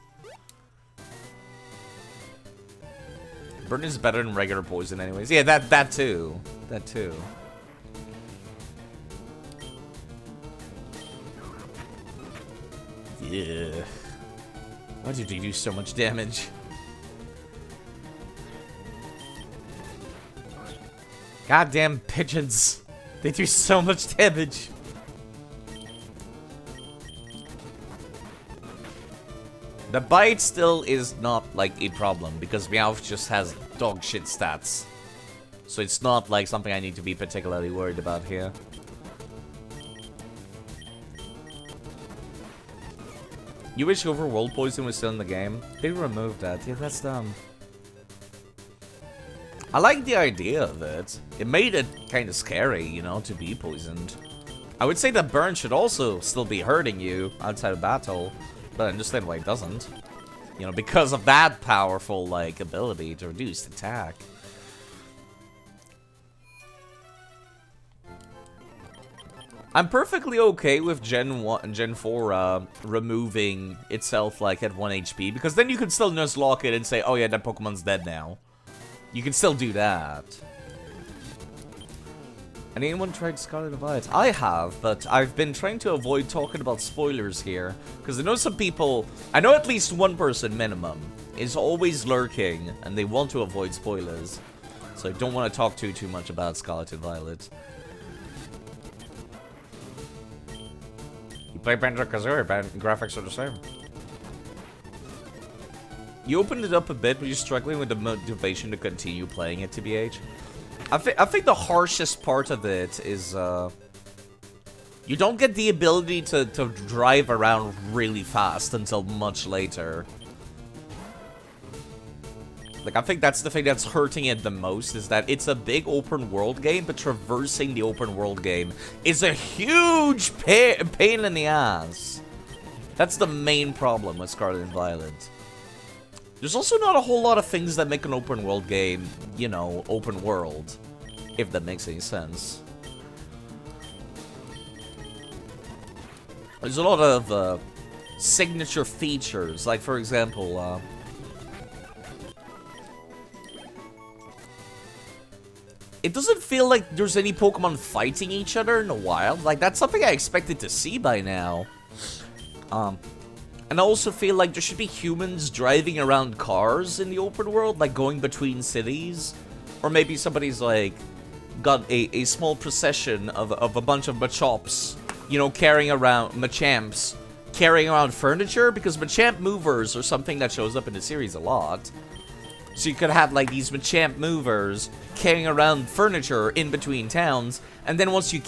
Burn is better than regular poison anyways. Yeah, that too. That too. Yeah. Why did you do so much damage? Goddamn pigeons. They do so much damage. The bite still is not, like, a problem, because Meowth just has dog shit stats. So it's not, like, something I need to be particularly worried about here. You wish Overworld Poison was still in the game? They removed that. Yeah, that's dumb. I like the idea of it. It made it kind of scary, you know, to be poisoned. I would say that burn should also still be hurting you outside of battle, but I understand why it doesn't. You know, because of that powerful, like, ability to reduce attack. I'm perfectly okay with Gen 1 and Gen 4 removing itself, like, at 1 HP, because then you can still Nuzlocke it and say, oh yeah, that Pokemon's dead now. You can still do that. And anyone tried Scarlet and Violet? I have, but I've been trying to avoid talking about spoilers here. Because I know some people, I know at least one person minimum, is always lurking, and they want to avoid spoilers. So I don't want to talk too much about Scarlet and Violet. You play Banjo-Kazooie, graphics are the same. You opened it up a bit, but you're struggling with the motivation to continue playing it, TBH. I think the harshest part of it is, you don't get the ability to drive around really fast until much later. Like, I think that's the thing that's hurting it the most, is that it's a big open world game, but traversing the open world game is a huge pain in the ass. That's the main problem with Scarlet and Violet. There's also not a whole lot of things that make an open world game, you know, open world. If that makes any sense. There's a lot of signature features, like for example, it doesn't feel like there's any Pokemon fighting each other in the wild. Like, that's something I expected to see by now. And I also feel like there should be humans driving around cars in the open world, like going between cities. Or maybe somebody's like got a small procession of a bunch of Machops, you know, carrying around Machamps, carrying around furniture, because Machamp movers are something that shows up in the series a lot. So you could have like these Machamp movers carrying around furniture in between towns, and then once you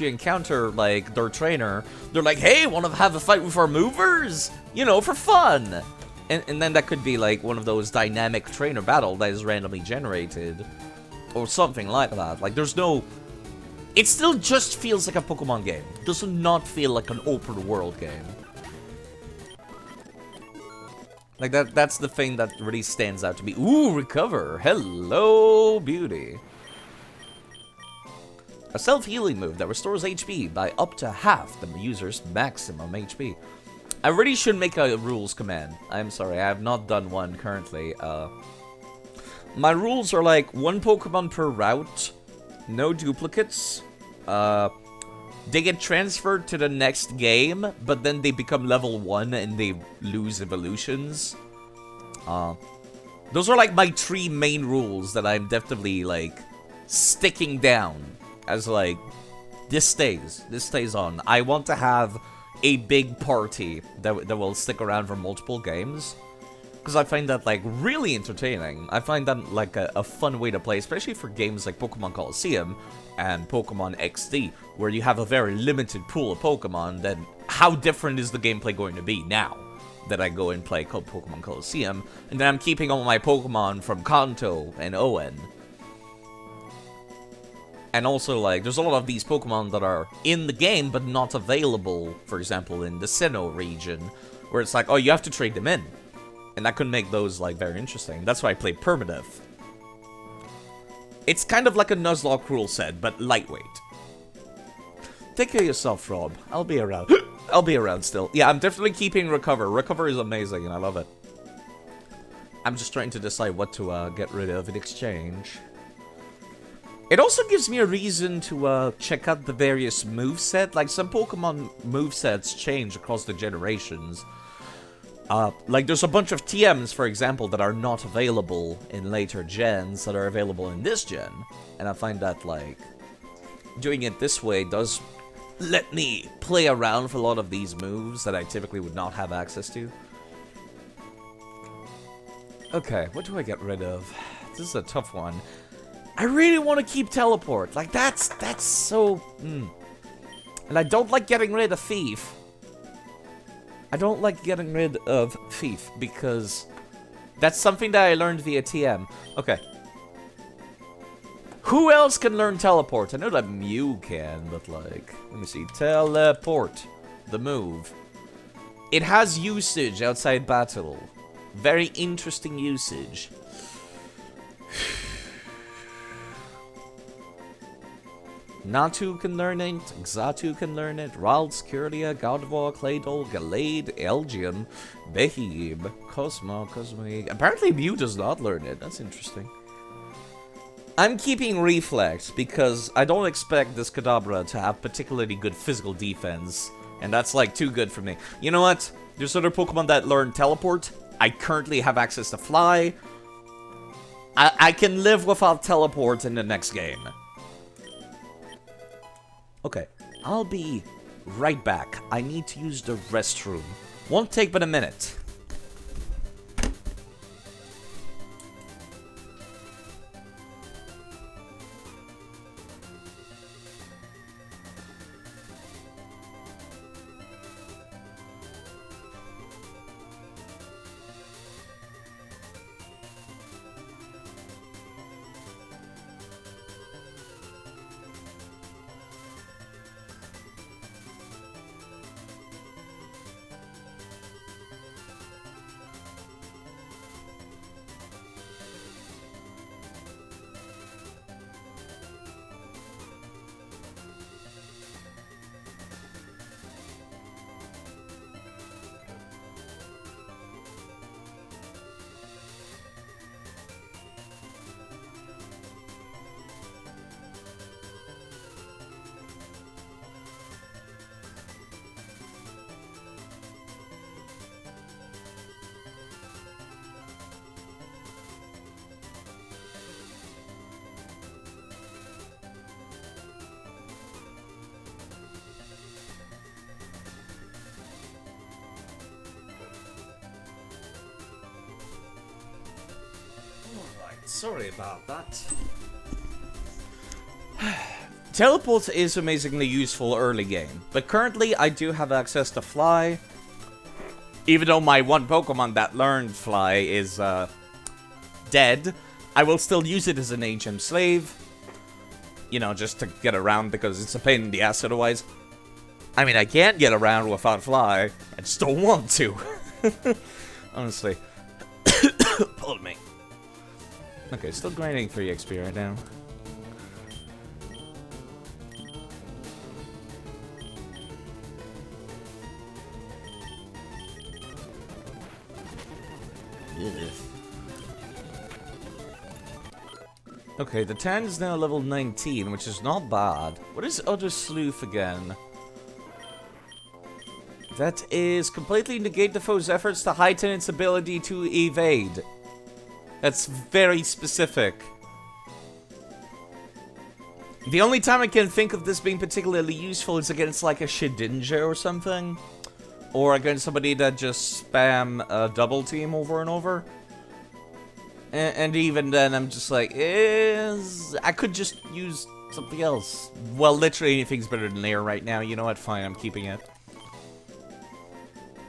encounter like their trainer, they're like, "Hey, want to have a fight with our movers? You know, for fun." And then that could be like one of those dynamic trainer battle that is randomly generated, or something like that. Like, there's no. It still just feels like a Pokemon game. It does not feel like an open world game. Like, that's the thing that really stands out to me. Ooh, recover. Hello, beauty. A self-healing move that restores HP by up to half the user's maximum HP. I really should make a rules command. I'm sorry, I have not done one currently. My rules are like 1 Pokemon per route, no duplicates. They get transferred to the next game, but then they become level 1 and they lose evolutions. Those are like my 3 main rules that I'm definitely like sticking down as like, this stays on. I want to have a big party that will stick around for multiple games, because I find that like really entertaining. I find that like a fun way to play, especially for games like Pokemon Colosseum and Pokemon XD, where you have a very limited pool of Pokemon. Then how different is the gameplay going to be now that I go and play Pokemon Colosseum, and then I'm keeping all my Pokemon from Kanto and Owen. And also, like, there's a lot of these Pokemon that are in the game, but not available, for example, in the Sinnoh region, where it's like, oh, you have to trade them in. And that could make those, like, very interesting. That's why I play Permadeath. It's kind of like a Nuzlocke rule set, but lightweight. Take care of yourself, Rob. I'll be around. I'll be around still. Yeah, I'm definitely keeping Recover. Recover is amazing, and I love it. I'm just trying to decide what to get rid of in exchange. It also gives me a reason to check out the various moveset. Like, some Pokemon movesets change across the generations. Like, there's a bunch of TMs, for example, that are not available in later gens that are available in this gen. And I find that, like, doing it this way does let me play around for a lot of these moves that I typically would not have access to. Okay, what do I get rid of? This is a tough one. I really want to keep Teleport. Like, that's so... And I don't like getting rid of Thief. I don't like getting rid of Thief because that's something that I learned via TM. Okay. Who else can learn Teleport? I know that Mew can, but like... Let me see. Teleport. The move. It has usage outside battle. Very interesting usage. Natu can learn it, Xatu can learn it, Ralts, Kirlia, Gardevoir, Claydol, Gallade, Elgium, Behib, Cosmo, Cosmic. Apparently Mew does not learn it, that's interesting. I'm keeping Reflect because I don't expect this Kadabra to have particularly good physical defense, and that's like too good for me. You know what? There's other Pokemon that learn Teleport. I currently have access to Fly. I can live without Teleport in the next game. Okay, I'll be right back. I need to use the restroom. Won't take but a minute. Sorry about that. Teleport is amazingly useful early game, but currently I do have access to Fly. Even though my one Pokemon that learned Fly is dead, I will still use it as an HM slave. You know, just to get around because it's a pain in the ass otherwise. I mean, I can't get around without Fly. I just don't want to. Honestly. Pardon me. Okay, still grinding 3 XP right now. Okay, the Tan is now level 19, which is not bad. What is Other Sleuth again? That is completely negate the foe's efforts to heighten its ability to evade. That's very specific. The only time I can think of this being particularly useful is against like a Shedinja or something. Or against somebody that just spam a double team over and over. And even then, I'm just like, I could just use something else. Well, literally anything's better than air right now. You know what? Fine, I'm keeping it.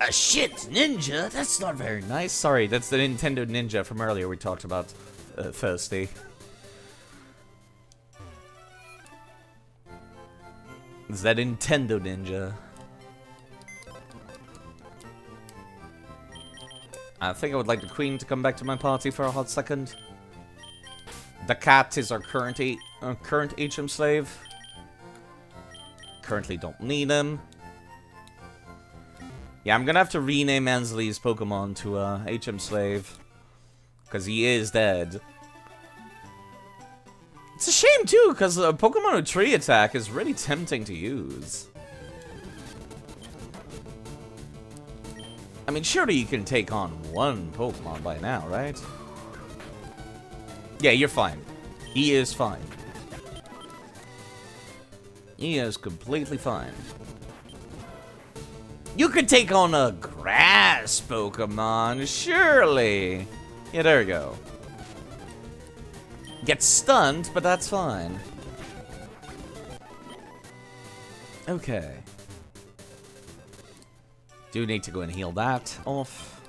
A shit ninja? That's not very nice. Sorry, that's the Nintendo Ninja from earlier we talked about Thursday. It's that Nintendo Ninja. I think I would like the Queen to come back to my party for a hot second. The cat is our current HM slave. Currently don't need him. Yeah, I'm gonna have to rename Ansley's Pokemon to HM slave. Because he is dead. It's a shame too, because a Pokemon with Tree Attack is really tempting to use. I mean, surely you can take on one Pokemon by now, right? Yeah, you're fine. He is fine. He is completely fine. You could take on a grass Pokemon, surely. Yeah, there we go. Get stunned, but that's fine. Okay. Do need to go and heal that off.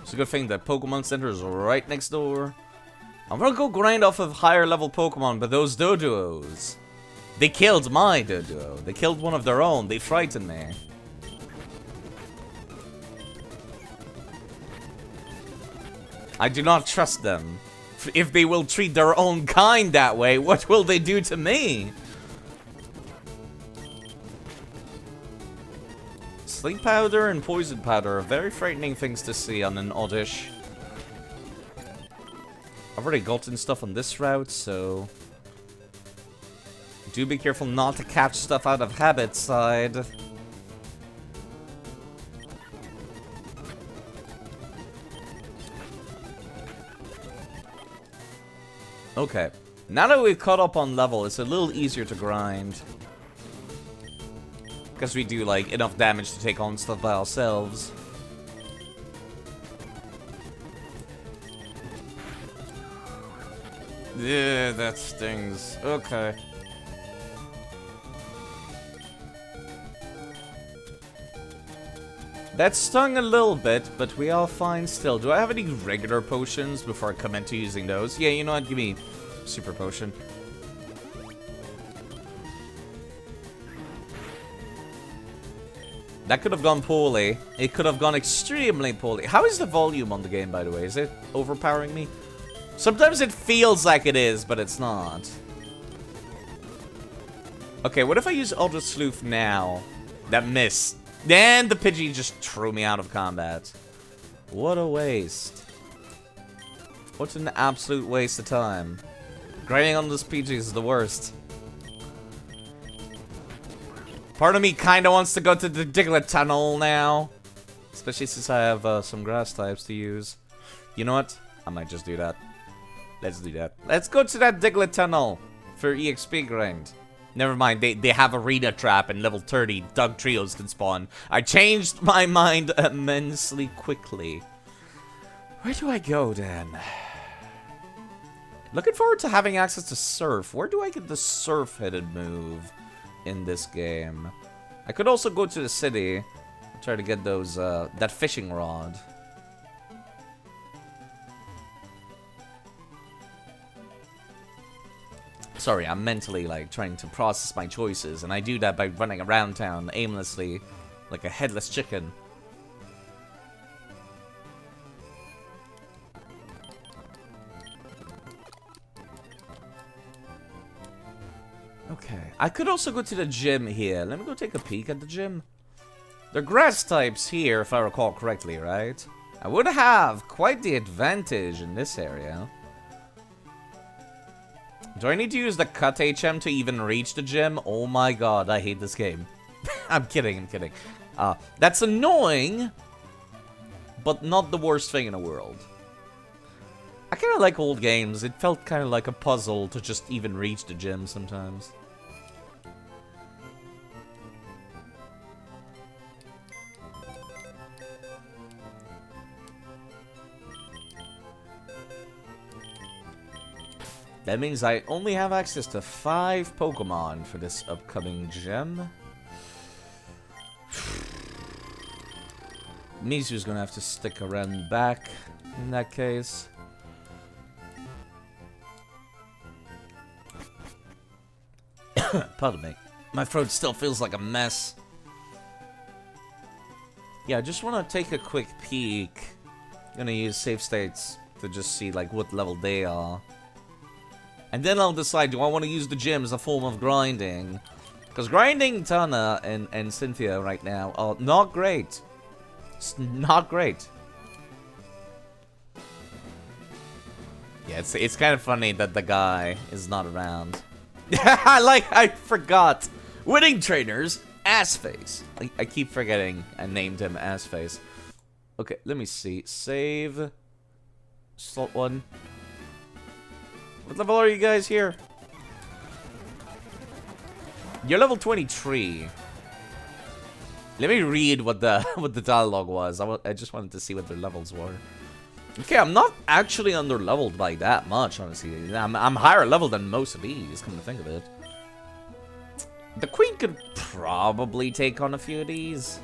It's a good thing that Pokemon Center is right next door. I'm gonna go grind off of higher level Pokemon, but those Doduos, they killed my Doduo. They killed one of their own. They frightened me. I do not trust them. If they will treat their own kind that way, what will they do to me? Sleep Powder and Poison Powder are very frightening things to see on an Oddish. I've already gotten stuff on this route, so... do be careful not to catch stuff out of Habit's side. Okay. Now that we've caught up on level, it's a little easier to grind. Because we do, like, enough damage to take on stuff by ourselves. Yeah, that stings. Okay. That stung a little bit, but we are fine still. Do I have any regular potions before I commit to using those? Yeah, you know what? Give me super potion. That could have gone poorly. It could have gone extremely poorly. How is the volume on the game, by the way? Is it overpowering me? Sometimes it feels like it is, but it's not. Okay, what if I use Ultra Sleuth now? That missed. And the Pidgey just threw me out of combat. What a waste. What an absolute waste of time. Grinding on this Pidgey is the worst. Part of me kinda wants to go to the Diglett Tunnel now. Especially since I have some grass types to use. You know what? I might just do that. Let's do that. Let's go to that Diglett Tunnel for EXP grind. Never mind, they have Arena Trap and level 30 Dug Trios can spawn. I changed my mind immensely quickly. Where do I go then? Looking forward to having access to surf. Where do I get the surf-headed move in this game? I could also go to the city and try to get those, that fishing rod. Sorry, I'm mentally, like, trying to process my choices, and I do that by running around town aimlessly like a headless chicken. Okay, I could also go to the gym here. Let me go take a peek at the gym. They're grass types here, if I recall correctly, right? I would have quite the advantage in this area. Do I need to use the cut HM to even reach the gym? Oh my god, I hate this game. I'm kidding, I'm kidding. That's annoying, but not the worst thing in the world. I kind of like old games. It felt kind of like a puzzle to just even reach the gym sometimes. That means I only have access to 5 Pokemon for this upcoming gym. Mizu's gonna have to stick around back in that case. Pardon me. My throat still feels like a mess. Yeah, I just want to take a quick peek. Gonna use save states to just see like what level they are. And then I'll decide, do I want to use the gym as a form of grinding? Because grinding Tana and Cynthia right now are not great. It's not great. Yeah, it's kind of funny that the guy is not around. I forgot. Winning trainers, Assface. I keep forgetting I named him Assface. Okay, let me see. Save. Slot 1. What level are you guys here? You're level 23. Let me read what the dialogue was. I just wanted to see what their levels were. Okay, I'm not actually under-leveled by that much, honestly. I'm higher level than most of these, come to think of it. The Queen could probably take on a few of these.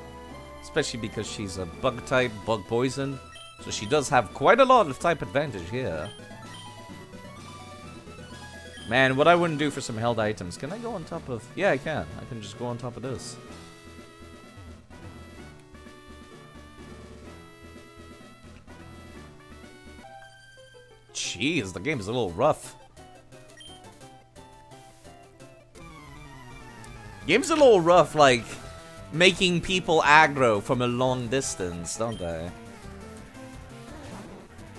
Especially because she's a bug type, bug poison. So she does have quite a lot of type advantage here. Man, what I wouldn't do for some held items. Can I go on top of... Yeah, I can. I can just go on top of this. Jeez, the game is a little rough. Game's a little rough, like, making people aggro from a long distance, don't they?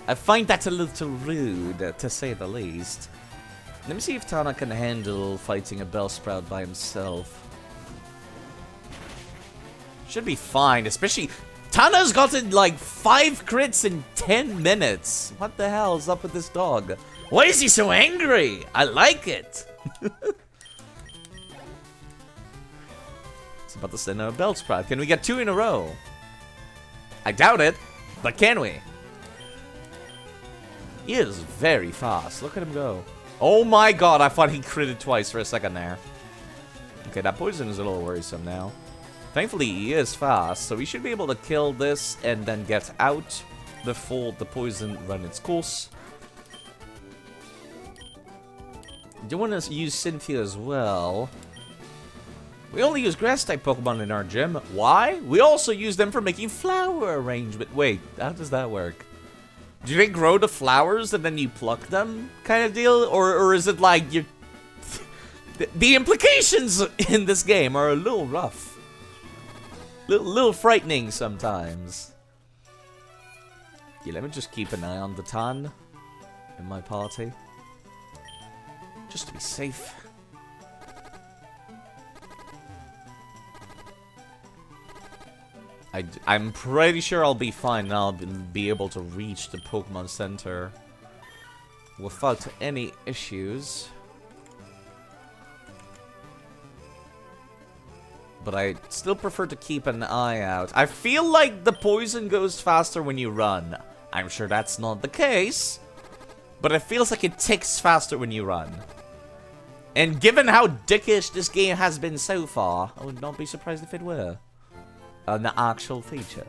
I find that a little rude, to say the least. Let me see if Tana can handle fighting a Bellsprout by himself. Should be fine, especially... Tana's gotten like 5 crits in 10 minutes. What the hell is up with this dog? Why is he so angry? I like it. It's about to send a Bellsprout. Can we get 2 in a row? I doubt it, but can we? He is very fast. Look at him go. Oh my god, I thought he critted twice for a second there. Okay, that poison is a little worrisome now. Thankfully, he is fast, so we should be able to kill this and then get out before the poison runs its course. Do want to use Cynthia as well. We only use grass-type Pokemon in our gym. Why? We also use them for making flower arrangement. Wait, how does that work? Do they grow the flowers and then you pluck them kind of deal? Or is it like you... The implications in this game are a little rough. Little frightening sometimes. Yeah, let me just keep an eye on the Tan in my party. Just to be safe. I'm pretty sure I'll be fine and I'll be able to reach the Pokemon Center without any issues. But I still prefer to keep an eye out. I feel like the poison goes faster when you run. I'm sure that's not the case. but it feels like it ticks faster when you run. And given how dickish this game has been so far, I would not be surprised if it were an actual feature.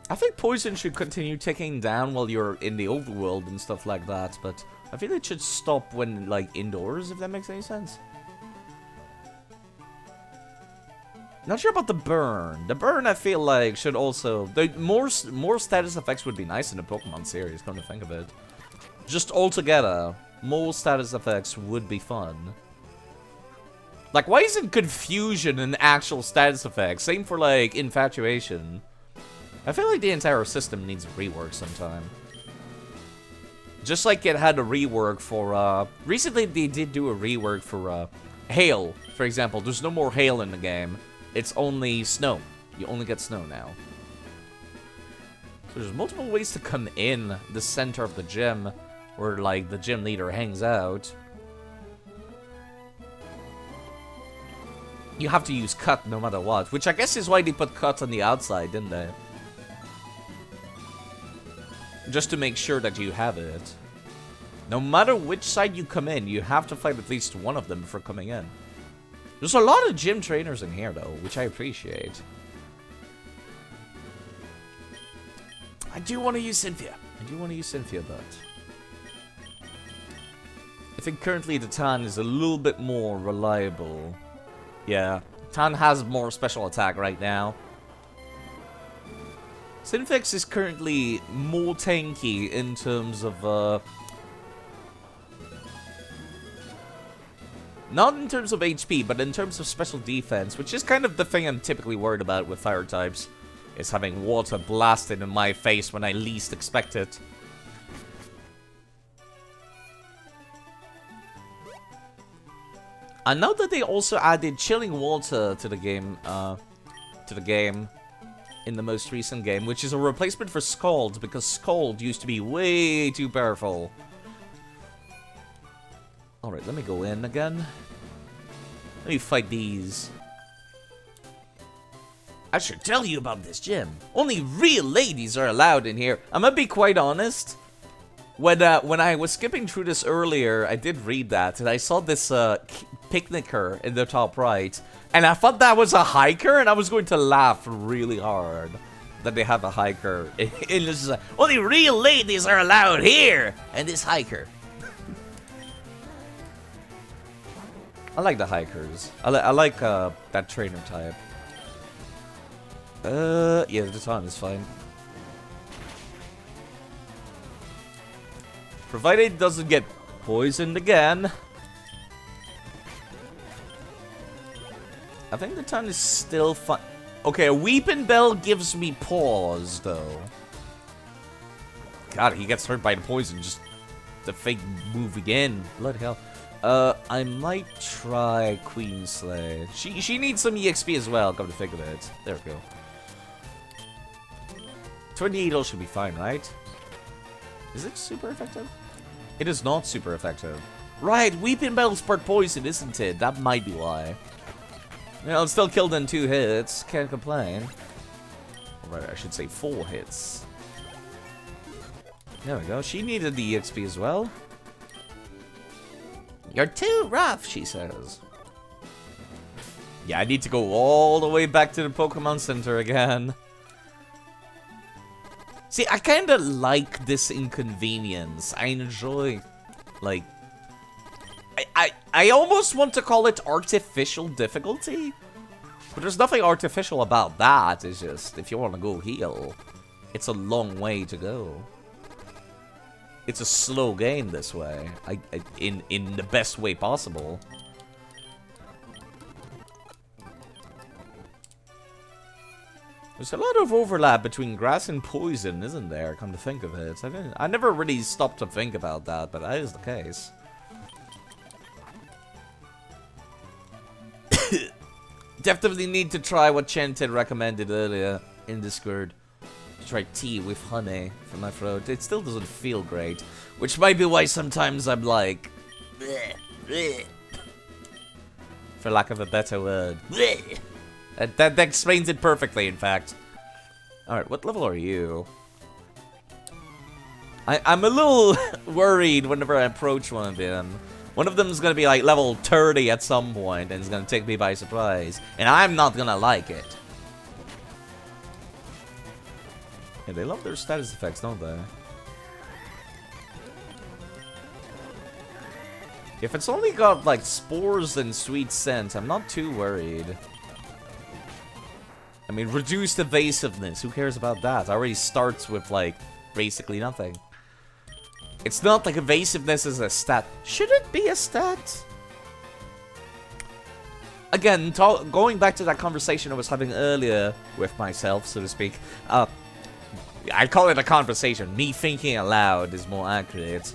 I think poison should continue ticking down while you're in the overworld and stuff like that, but I feel it should stop when, like, indoors, if that makes any sense. Not sure about the burn. The burn, I feel like, should also... more status effects would be nice in the Pokemon series, come to think of it. Just altogether, more status effects would be fun. Like, why isn't Confusion an actual status effect? Same for, like, Infatuation. I feel like the entire system needs a rework sometime. Just like it had a rework for, recently they did do a rework for, hail, for example. There's no more hail in the game. It's only snow. You only get snow now. So there's multiple ways to come in the center of the gym, where, like, the gym leader hangs out. You have to use cut no matter what, which I guess is why they put cut on the outside, didn't they? Just to make sure that you have it. No matter which side you come in, you have to fight at least one of them before coming in. There's a lot of gym trainers in here, though, which I appreciate. I do want to use Cynthia. But I think currently the Tan is a little bit more reliable. Yeah, Tan has more special attack right now. Synfix is currently more tanky in terms of, not in terms of HP, but in terms of special defense, which is kind of the thing I'm typically worried about with fire types, is having water blasted in my face when I least expect it. I know that they also added chilling water to the game, in the most recent game, which is a replacement for Scald, because Scald used to be way too powerful. Alright, let me go in again. Let me fight these. I should tell you about this gym. Only real ladies are allowed in here. I'm gonna be quite honest. When I was skipping through this earlier, I did read that, and I saw this picnicker in the top right, and I thought that was a hiker, and I was going to laugh really hard that they have a hiker. And this is only real ladies are allowed here, and this hiker. I like the hikers. I like that trainer type. Yeah, the time is fine. Provided it doesn't get poisoned again. I think the time is still fine. Okay, a Weeping Bell gives me pause, though. God, he gets hurt by the poison. Just the fake move again. Bloody hell. I might try Queen Slay. She needs some EXP as well, come to think of it. There we go. 20 Needles should be fine, right? Is it super effective? It is not super effective. Right, Weeping Bell's part poison, isn't it? That might be why. You know, it's still killed in 2 hits. Can't complain. Alright, I should say 4 hits. There we go. She needed the EXP as well. You're too rough, she says. Yeah, I need to go all the way back to the Pokemon Center again. See, I kind of like this inconvenience. I enjoy, like... I almost want to call it artificial difficulty. But there's nothing artificial about that. It's just, if you want to go heal, it's a long way to go. It's a slow game this way. In the best way possible. There's a lot of overlap between grass and poison, isn't there? Come to think of it. I never really stopped to think about that, but that is the case. Definitely need to try what Chanted recommended earlier in Discord. Try tea with honey for my throat. It still doesn't feel great, which might be why sometimes I'm like, bleh, bleh, for lack of a better word. Bleh. That explains it perfectly, in fact. Alright, what level are you? I'm a little worried whenever I approach one of them. One of them is gonna be like level 30 at some point, and it's gonna take me by surprise. And I'm not gonna like it. Yeah, they love their status effects, don't they? If it's only got, like, spores and sweet scent, I'm not too worried. I mean, reduced evasiveness, who cares about that? It already starts with, like, basically nothing. It's not like evasiveness is a stat. Should it be a stat? Again, going back to that conversation I was having earlier with myself, so to speak. I call it a conversation. Me thinking aloud is more accurate.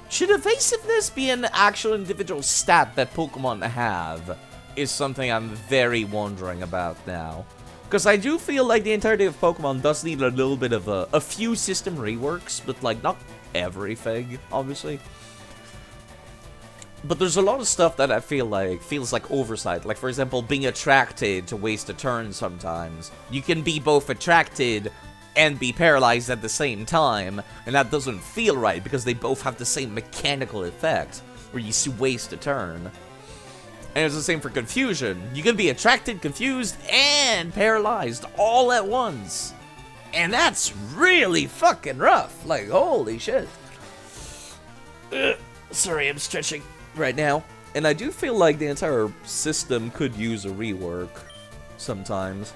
Should evasiveness be an actual individual stat that Pokemon have? Is something I'm very wondering about now. Because I do feel like the entirety of Pokemon does need a little bit of a few system reworks, but like not everything, obviously. But there's a lot of stuff that I feel like feels like oversight. Like, for example, being attracted to waste a turn sometimes. You can be both attracted and be paralyzed at the same time, and that doesn't feel right because they both have the same mechanical effect, where you waste a turn. And it's the same for confusion. You can be attracted, confused, and paralyzed all at once. And that's really fucking rough. Like, holy shit. Sorry, I'm stretching right now. And I do feel like the entire system could use a rework sometimes.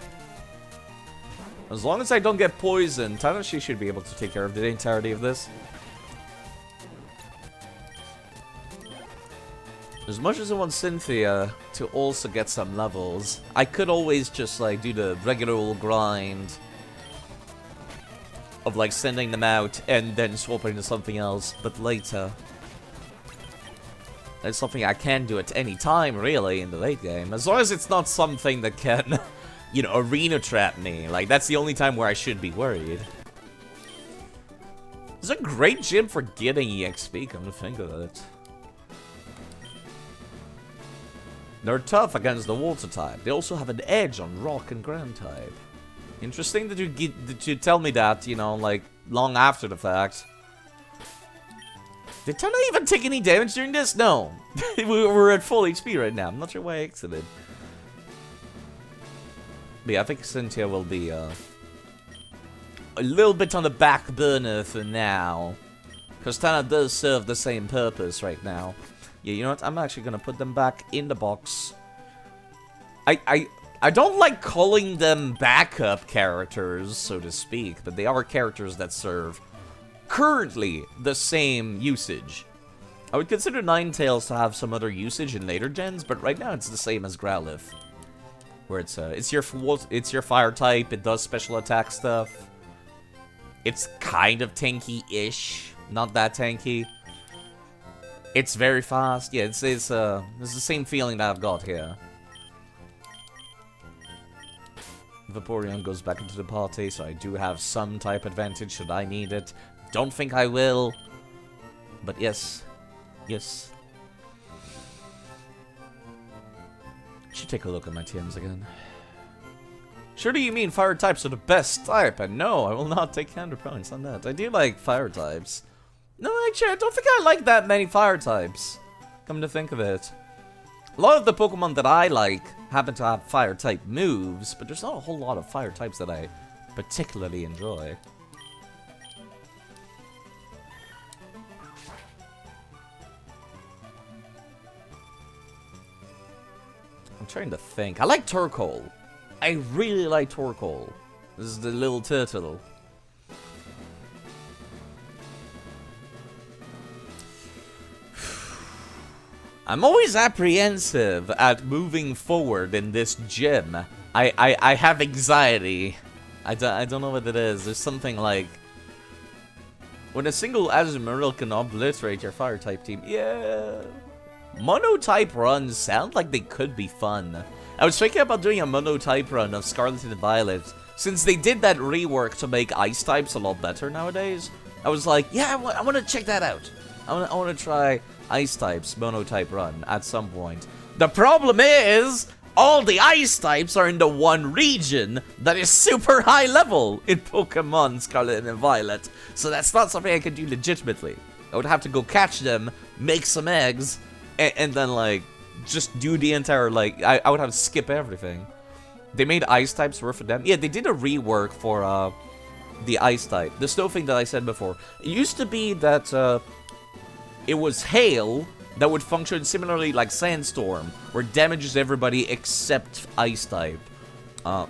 As long as I don't get poisoned, Tanashi should be able to take care of the entirety of this. As much as I want Cynthia to also get some levels, I could always just like do the regular old grind of like sending them out and then swapping to something else, but later. That's something I can do at any time, really, in the late game. As long as it's not something that can, you know, arena trap me. Like, that's the only time where I should be worried. It's a great gym for getting EXP, come to think of it. They're tough against the water type. They also have an edge on rock and ground type. Interesting that you tell me that, you know, like, long after the fact. Did Tana even take any damage during this? No. We're at full HP right now. I'm not sure why I exited. But yeah, I think Cynthia will be a little bit on the back burner for now. Because Tana does serve the same purpose right now. Yeah, you know what? I'm actually going to put them back in the box. I don't like calling them backup characters, so to speak, but they are characters that serve currently the same usage. I would consider Ninetales to have some other usage in later gens, but right now it's the same as Growlithe. Where it's your fire type, it does special attack stuff. It's kind of tanky-ish, not that tanky. It's very fast. Yeah, it's the same feeling that I've got here. Vaporeon goes back into the party, so I do have some type advantage should I need it. Don't think I will, but yes. Yes. Should take a look at my TMs again. Surely you mean fire types are the best type, and no, I will not take counter points on that. I do like fire types. No, actually, I don't think I like that many fire types. Come to think of it. A lot of the Pokemon that I like happen to have fire type moves, but there's not a whole lot of fire types that I particularly enjoy. I'm trying to think. I like Turkle. I really like Turkle. This is the little turtle. I'm always apprehensive at moving forward in this gym. I have anxiety. I don't know what it is. There's something like... when a single Azumarill can obliterate your fire type team. Yeah. Mono-type runs sound like they could be fun. I was thinking about doing a mono-type run of Scarlet and Violet. Since they did that rework to make ice types a lot better nowadays, I was like, yeah, I want to check that out. I want to try ice types mono-type run at some point. The problem is, all the ice types are in the one region that is super high level in Pokemon Scarlet and Violet. So that's not something I can do legitimately. I would have to go catch them, make some eggs, and then, like, just do the entire, like, I would have to skip everything. They made ice types work for them. Yeah, they did a rework for, the ice type. The snow thing that I said before. It used to be that, it was hail that would function similarly like Sandstorm, where it damages everybody except ice type,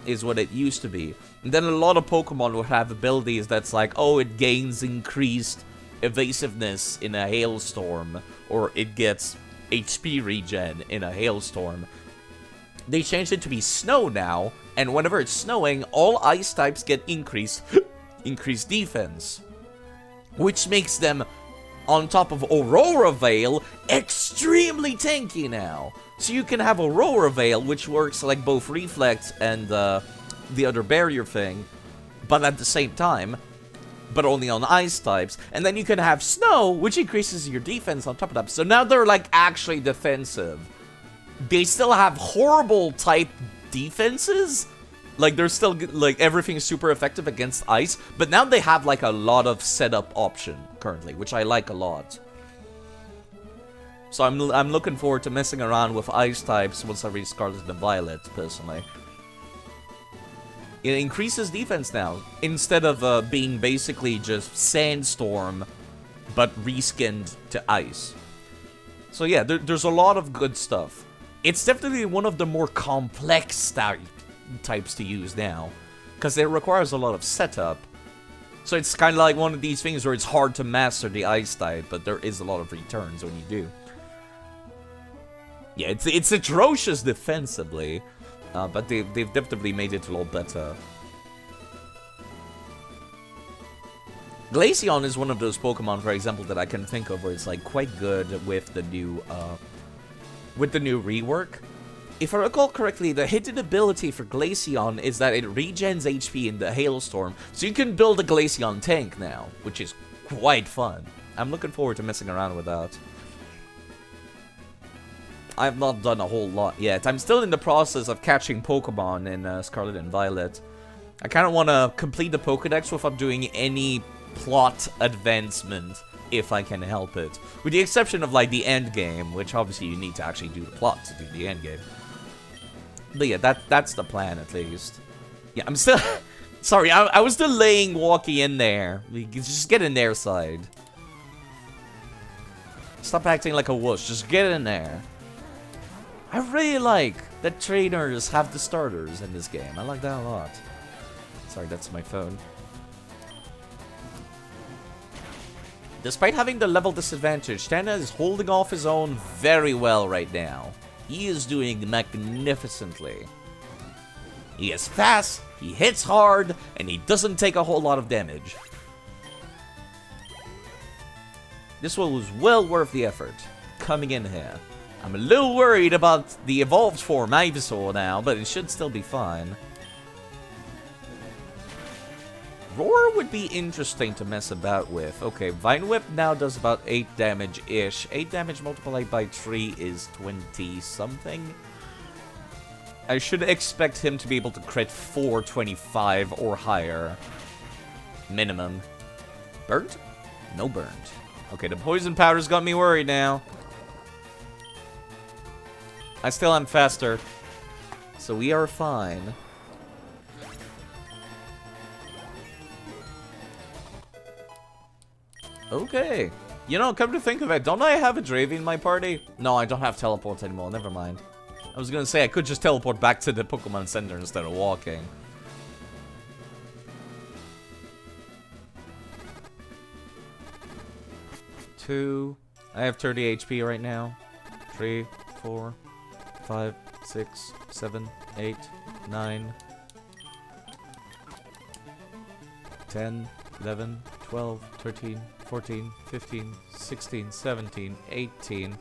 is what it used to be. And then a lot of Pokemon would have abilities that's like, oh, it gains increased evasiveness in a hailstorm, or it gets HP regen in a hailstorm. They changed it to be snow now, and whenever it's snowing, all ice types get increased defense, which makes them, on top of Aurora Veil, extremely tanky now. So you can have Aurora Veil, which works like both Reflect and the other barrier thing, but at the same time, but only on ice types. And then you can have Snow, which increases your defense on top of that. So now they're like actually defensive. They still have horrible type defenses. Like, they're still, like, everything's super effective against ice, but now they have, like, a lot of setup option currently, which I like a lot. So I'm looking forward to messing around with ice types once I reach Scarlet and Violet, personally. It increases defense now, instead of being basically just Sandstorm, but reskinned to ice. So yeah, there's a lot of good stuff. It's definitely one of the more complex types to use now, because it requires a lot of setup. So it's kind of like one of these things where it's hard to master the ice type, but there is a lot of returns when you do. Yeah, it's atrocious defensively, but they've definitely made it a lot better. Glaceon is one of those Pokemon, for example, that I can think of where it's like quite good with the new rework. If I recall correctly, the hidden ability for Glaceon is that it regens HP in the Hailstorm, so you can build a Glaceon tank now, which is quite fun. I'm looking forward to messing around with that. I've not done a whole lot yet. I'm still in the process of catching Pokemon in Scarlet and Violet. I kind of want to complete the Pokédex without doing any plot advancement, if I can help it. With the exception of, like, the end game, which obviously you need to actually do the plot to do the end game. But yeah, that's the plan, at least. Yeah, I'm still... Sorry, I was delaying walking in there. Just get in their side. Stop acting like a wuss. Just get in there. I really like that trainers have the starters in this game. I like that a lot. Sorry, that's my phone. Despite having the level disadvantage, Tana is holding off his own very well right now. He is doing magnificently. He is fast, he hits hard, and he doesn't take a whole lot of damage. This one was well worth the effort, coming in here. I'm a little worried about the evolved form Ivysaur now, but it should still be fine. Roar would be interesting to mess about with. Okay, Vine Whip now does about 8 damage-ish. 8 damage multiplied by 3 is 20-something. I should expect him to be able to crit 425 or higher. Minimum. Burnt? No burnt. Okay, the poison powder's got me worried now. I still am faster. So we are fine. Okay. You know, come to think of it, don't I have a Draven in my party? No, I don't have teleport anymore, never mind. I was gonna say I could just teleport back to the Pokemon Center instead of walking. Two. I have 30 HP right now. 3, 4, 5, 6, 7, 8, 9, 10, 11, 12, 13, 14, 15, 16, 17, 18,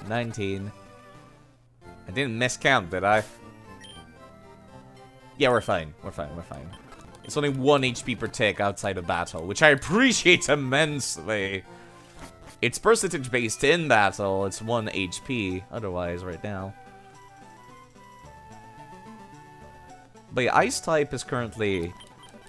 19. I didn't miscount, did I? Yeah, we're fine. We're fine. We're fine. It's only 1 HP per tick outside of battle, which I appreciate immensely. It's percentage based in battle. It's 1 HP otherwise right now. But yeah, Ice type is currently...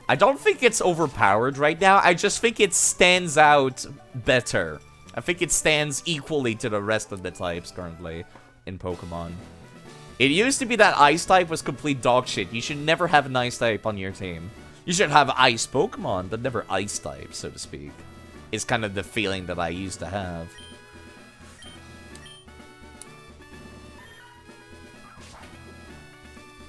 I don't think it's overpowered right now. I just think it stands out better. I think it stands equally to the rest of the types currently in Pokemon. It used to be that Ice type was complete dog shit. You should never have an Ice type on your team. You should have Ice Pokemon, but never Ice type, so to speak. It's kind of the feeling that I used to have.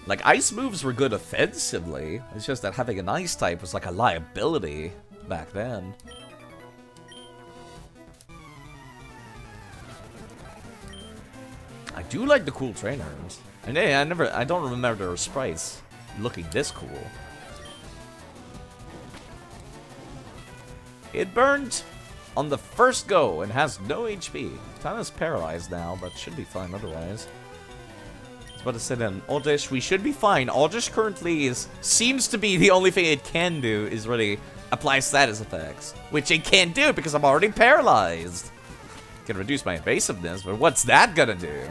Like, Ice moves were good offensively. It's just that having an Ice type was like a liability back then. I do like the cool trainers. And hey, I don't remember their sprites looking this cool. It burned on the first go and has no HP. Tana's paralyzed now, but should be fine otherwise. I was about to say then, Oddish, we should be fine. Oddish currently seems to be the only thing it can do is really apply status effects. Which it can't do because I'm already paralyzed. Can reduce my evasiveness, but what's that gonna do?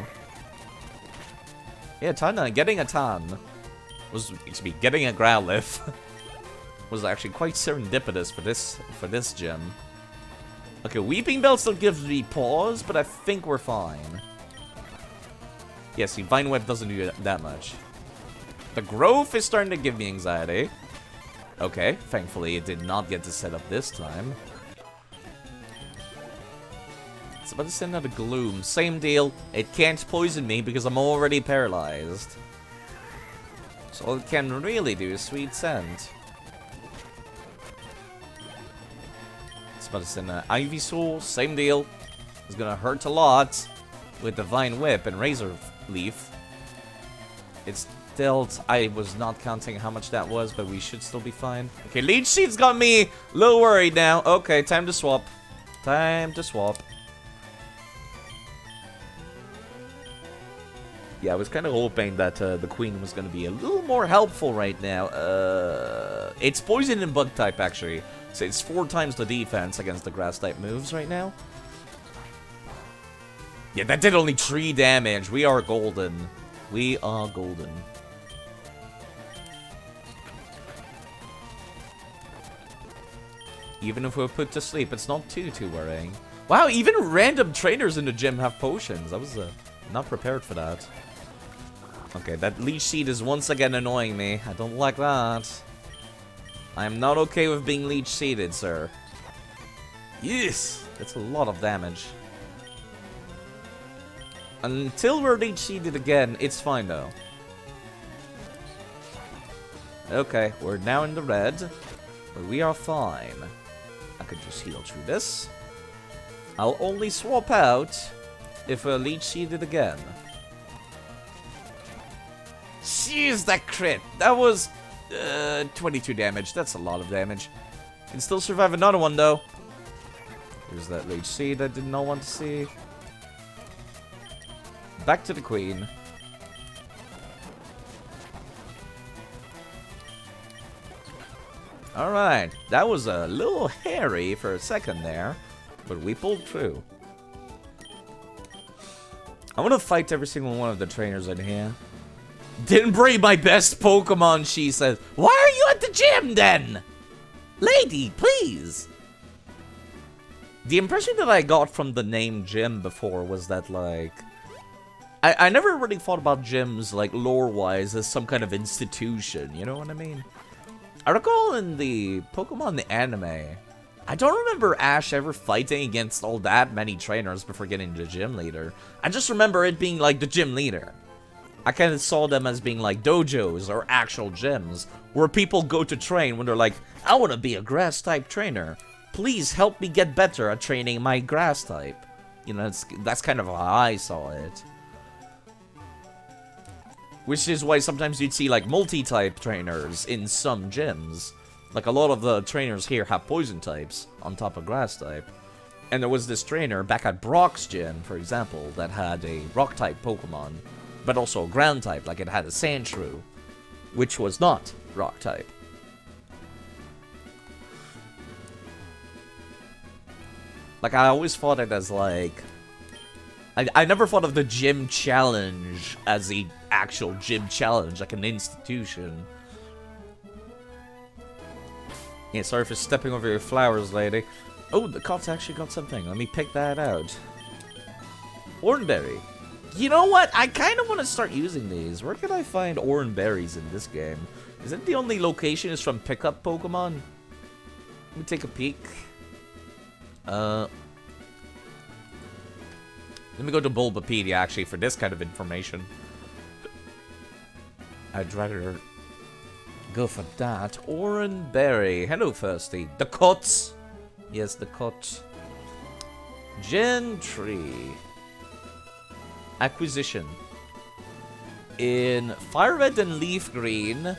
Yeah, Tana, getting a Tan getting a Growlithe was actually quite serendipitous for this gym. Okay, Weeping Bell still gives me pause, but I think we're fine. Yeah, see, Vine Whip doesn't do that much. The growth is starting to give me anxiety. Okay, thankfully it did not get to set up this time. It's about to send out a Gloom. Same deal. It can't poison me because I'm already paralyzed. So all it can really do is Sweet Scent. It's about to send an Ivysaur. Same deal. It's gonna hurt a lot with Divine Whip and Razor Leaf. It's dealt. I was not counting how much that was, but we should still be fine. Okay, Leech Seed's got me a little worried now. Okay, time to swap. Time to swap. Yeah, I was kind of hoping that the Queen was going to be a little more helpful right now. It's Poison and Bug type, actually. So it's 4 times the defense against the Grass type moves right now. Yeah, that did only 3 damage. We are golden. We are golden. Even if we're put to sleep, it's not too worrying. Wow, even random trainers in the gym have potions. I was not prepared for that. Okay, that Leech Seed is once again annoying me. I don't like that. I am not okay with being Leech Seeded, sir. Yes! That's a lot of damage. Until we're Leech Seeded again, it's fine though. Okay, we're now in the red, but we are fine. I could just heal through this. I'll only swap out if we're Leech Seeded again. Jeez, that crit! That was 22 damage. That's a lot of damage. Can still survive another one though. Here's that Leech Seed I did not want to see. Back to the Queen. Alright, that was a little hairy for a second there, but we pulled through. I want to fight every single one of the trainers in here. Didn't bring my best Pokemon, she says. Why are you at the gym then? Lady, please. The impression that I got from the name gym before was that, like... I never really thought about gyms, like, lore-wise, as some kind of institution, you know what I mean? I recall in the Pokemon anime, I don't remember Ash ever fighting against all that many trainers before getting the gym leader. I just remember it being, like, the gym leader. I kind of saw them as being, like, dojos or actual gyms, where people go to train when they're like, I want to be a Grass-type trainer. Please help me get better at training my Grass-type. You know, that's kind of how I saw it. Which is why sometimes you'd see, like, multi-type trainers in some gyms. Like, a lot of the trainers here have poison types on top of grass type. And there was this trainer back at Brock's gym, for example, that had a rock-type Pokemon, but also a ground type, like it had a Sandshrew, which was not rock-type. Like, I always thought it as, like, I never thought of the gym challenge as the actual gym challenge, like an institution. Yeah, sorry for stepping over your flowers, lady. Oh, the cop's actually got something. Let me pick that out. Oranberry. You know what? I kind of want to start using these. Where can I find oranberries in this game? Isn't the only location is from pickup Pokemon? Let me take a peek. Let me go to Bulbapedia, actually, for this kind of information. I'd rather go for that. Oranberry. Hello, Thirsty. The cuts. Yes, the cut. Gentry. Acquisition. In Fire Red and Leaf Green,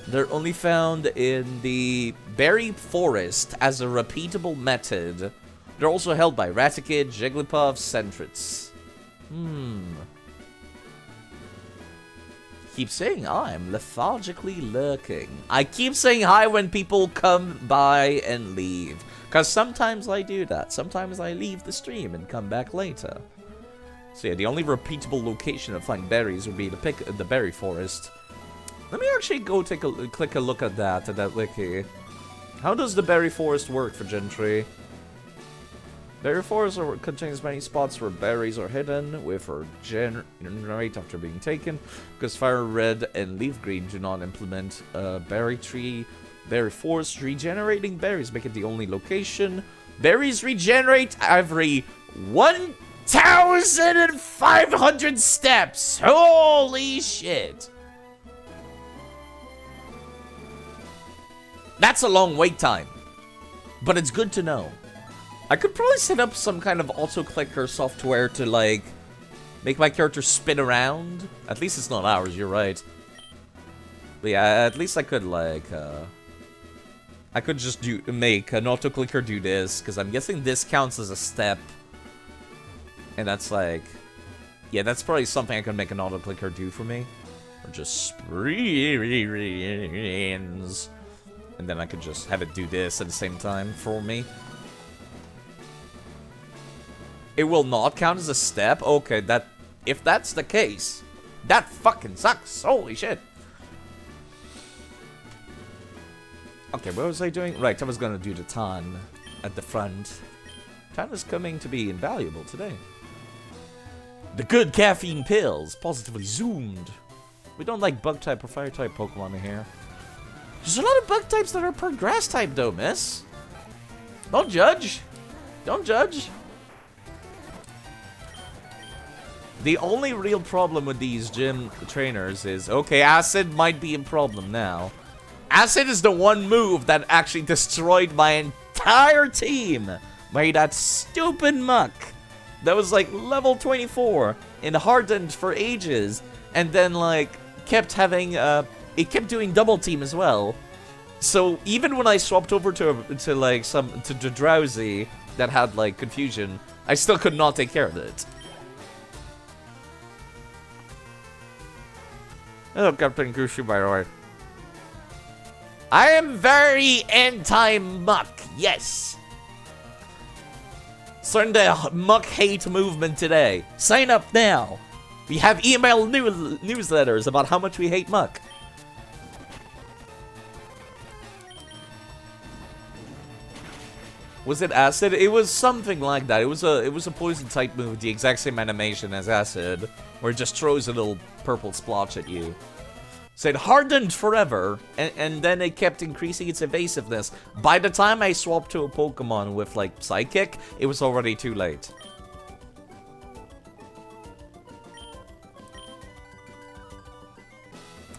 they're only found in the Berry Forest as a repeatable method. They're also held by Raticate, Jigglypuff, Sentryts. Keep saying I'm lethargically lurking. I keep saying hi when people come by and leave. Because sometimes I do that. Sometimes I leave the stream and come back later. So yeah, the only repeatable location to find berries would be the berry forest. Let me actually go click a look at that wiki. How does the berry forest work for Gentry? Berry forest contains many spots where berries are hidden, with or generate after being taken. Because Fire Red and Leaf Green do not implement berry forest, regenerating berries make it the only location. Berries regenerate every 1,500 steps. Holy shit. That's a long wait time. But it's good to know. I could probably set up some kind of auto-clicker software to, like, make my character spin around. At least it's not ours, you're right. But yeah, at least I could, like, I could just make an auto-clicker do this, because I'm guessing this counts as a step. And that's, like... Yeah, that's probably something I can make an auto-clicker do for me. Or just sprints. And then I could just have it do this at the same time for me. It will not count as a step? Okay, if that's the case, that fucking sucks. Holy shit. Okay, what was I doing? Right, I was gonna do the Tan at the front. Tan is coming to be invaluable today. The good caffeine pills, positively zoomed. We don't like bug-type or fire-type Pokemon in here. There's a lot of bug types that are per grass type though, miss. Don't judge. Don't judge. The only real problem with these gym trainers is, okay, Acid might be a problem now. Acid is the one move that actually destroyed my entire team by that stupid muck that was like level 24 and hardened for ages, and then like kept having it kept doing double team as well. So even when I swapped over to the Drowsy that had like confusion, I still could not take care of it. Hello, Captain Gushu, by the way. I am very anti-muck, yes. Starting the muck hate movement today. Sign up now. We have email newsletters about how much we hate muck. Was it Acid? It was something like that. It was a poison type move with the exact same animation as Acid, where it just throws a little purple splotch at you. So it hardened forever, and then it kept increasing its evasiveness. By the time I swapped to a Pokemon with like Psychic, it was already too late.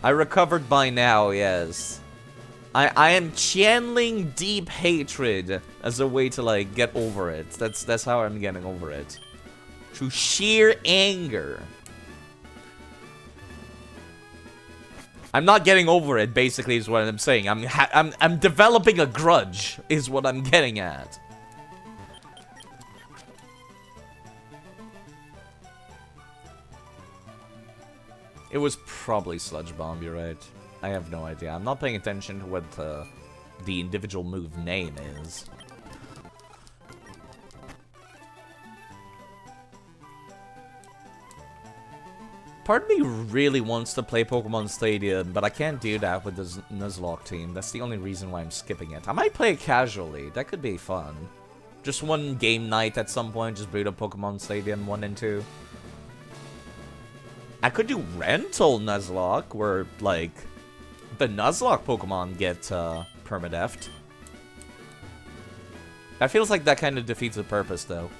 I recovered by now, yes. I am channeling deep hatred as a way to like get over it. That's how I'm getting over it. Through sheer anger. I'm not getting over it, basically, is what I'm saying. I'm developing a grudge, is what I'm getting at. It was probably Sludge Bomb, you're right. I have no idea. I'm not paying attention to what the individual move name is. Part of me really wants to play Pokemon Stadium, but I can't do that with the Nuzlocke team. That's the only reason why I'm skipping it. I might play it casually. That could be fun. Just one game night at some point. Just boot up Pokemon Stadium 1 and 2. I could do rental Nuzlocke, where, like, the Nuzlocke Pokemon get Permadeath. That feels like that kind of defeats the purpose, though.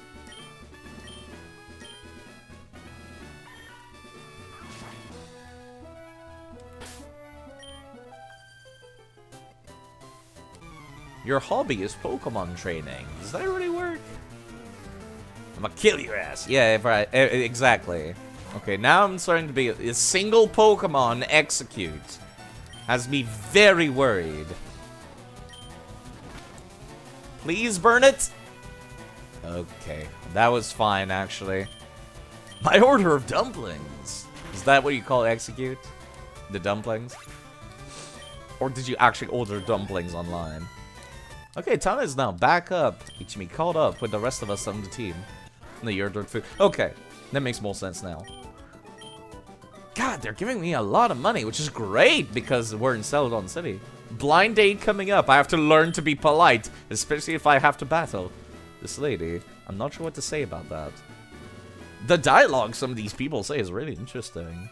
Your hobby is Pokemon training. Does that really work? I'm gonna kill your ass. Yeah, right. Exactly. Okay, now I'm starting to be a single Pokemon execute. Has me very worried. Please burn it. Okay, that was fine actually. My order of dumplings. Is that what you call execute? The dumplings? Or did you actually order dumplings online? Okay, Tana is now back up. Ichimi caught up with the rest of us on the team. No, you ordered food. Okay, that makes more sense now. God, they're giving me a lot of money, which is great because we're in Celadon City. Blind date coming up. I have to learn to be polite, especially if I have to battle this lady. I'm not sure what to say about that. The dialogue some of these people say is really interesting.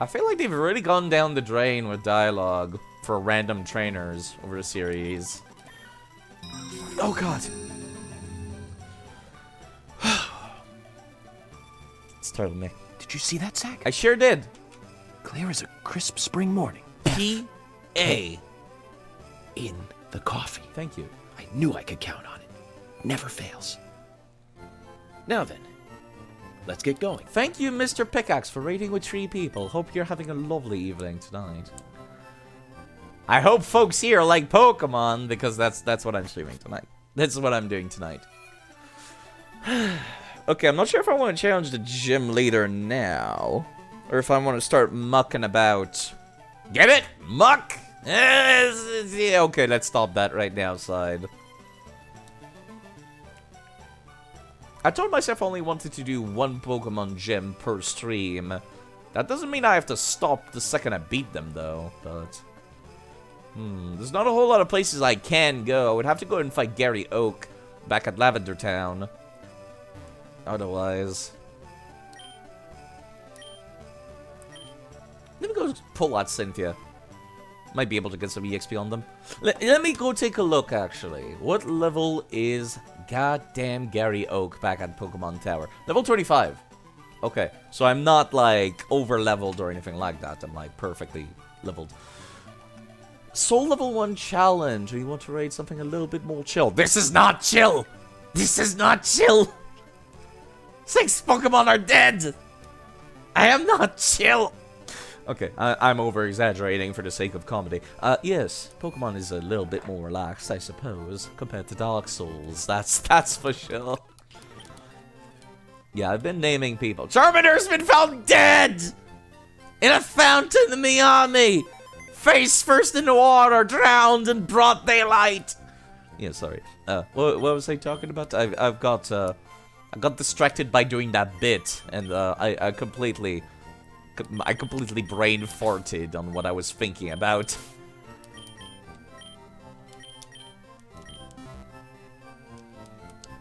I feel like they've really gone down the drain with dialogue for random trainers over the series. Oh god. It's startling me. Did you see that, Zach? I sure did. Clear as a crisp spring morning. P.A. In the coffee. Thank you. I knew I could count on it. Never fails. Now then, let's get going. Thank you, Mr. Pickaxe, for raiding with 3 people. Hope you're having a lovely evening tonight. I hope folks here like Pokemon, because that's what I'm streaming tonight. That's what I'm doing tonight. Okay, I'm not sure if I want to challenge the gym leader now, or if I want to start mucking about. Get it? Muck? Yeah, okay, let's stop that right now, side. I told myself I only wanted to do 1 Pokemon gym per stream. That doesn't mean I have to stop the second I beat them, though, but... there's not a whole lot of places I can go. I would have to go and fight Gary Oak back at Lavender Town. Otherwise... Let me go pull out Cynthia. Might be able to get some EXP on them. Let me go take a look, actually. What level is goddamn Gary Oak back at Pokemon Tower? Level 25. Okay, so I'm not, like, over-leveled or anything like that. I'm, like, perfectly leveled. Soul Level 1 challenge. We want to raid something a little bit more chill. This is not chill! This is not chill! 6 Pokemon are dead! I am not chill! Okay, I'm over-exaggerating for the sake of comedy. Yes, Pokemon is a little bit more relaxed, I suppose, compared to Dark Souls. That's for sure. Yeah, I've been naming people. Charmander's been found dead! In a fountain in the army! Face first in the water, drowned in broad daylight! Yeah, sorry. What was I talking about? I got distracted by doing that bit, and I completely brain farted on what I was thinking about.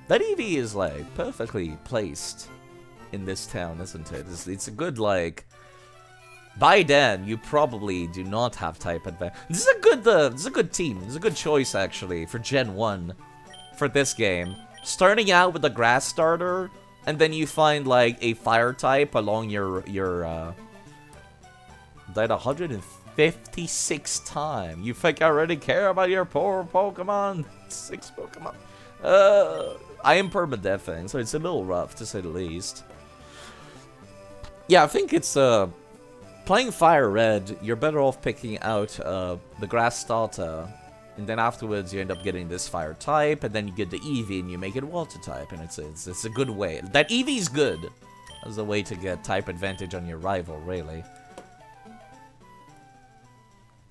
That EV is, like, perfectly placed in this town, isn't it? It's a good, like... By then, you probably do not have type advantage. This is a good team. This is a good choice, actually, for Gen 1. For this game. Starting out with a grass starter, and then you find, like, a fire type along your died 156 times. You think I really care about your poor Pokemon? 6 Pokemon. I am permadeathing, so it's a little rough, to say the least. Yeah, I think it's, playing Fire Red, you're better off picking out, the Grass starter, and then afterwards you end up getting this Fire type, and then you get the Eevee and you make it Water type, and it's a good way. That Eevee's good as a way to get type advantage on your rival, really.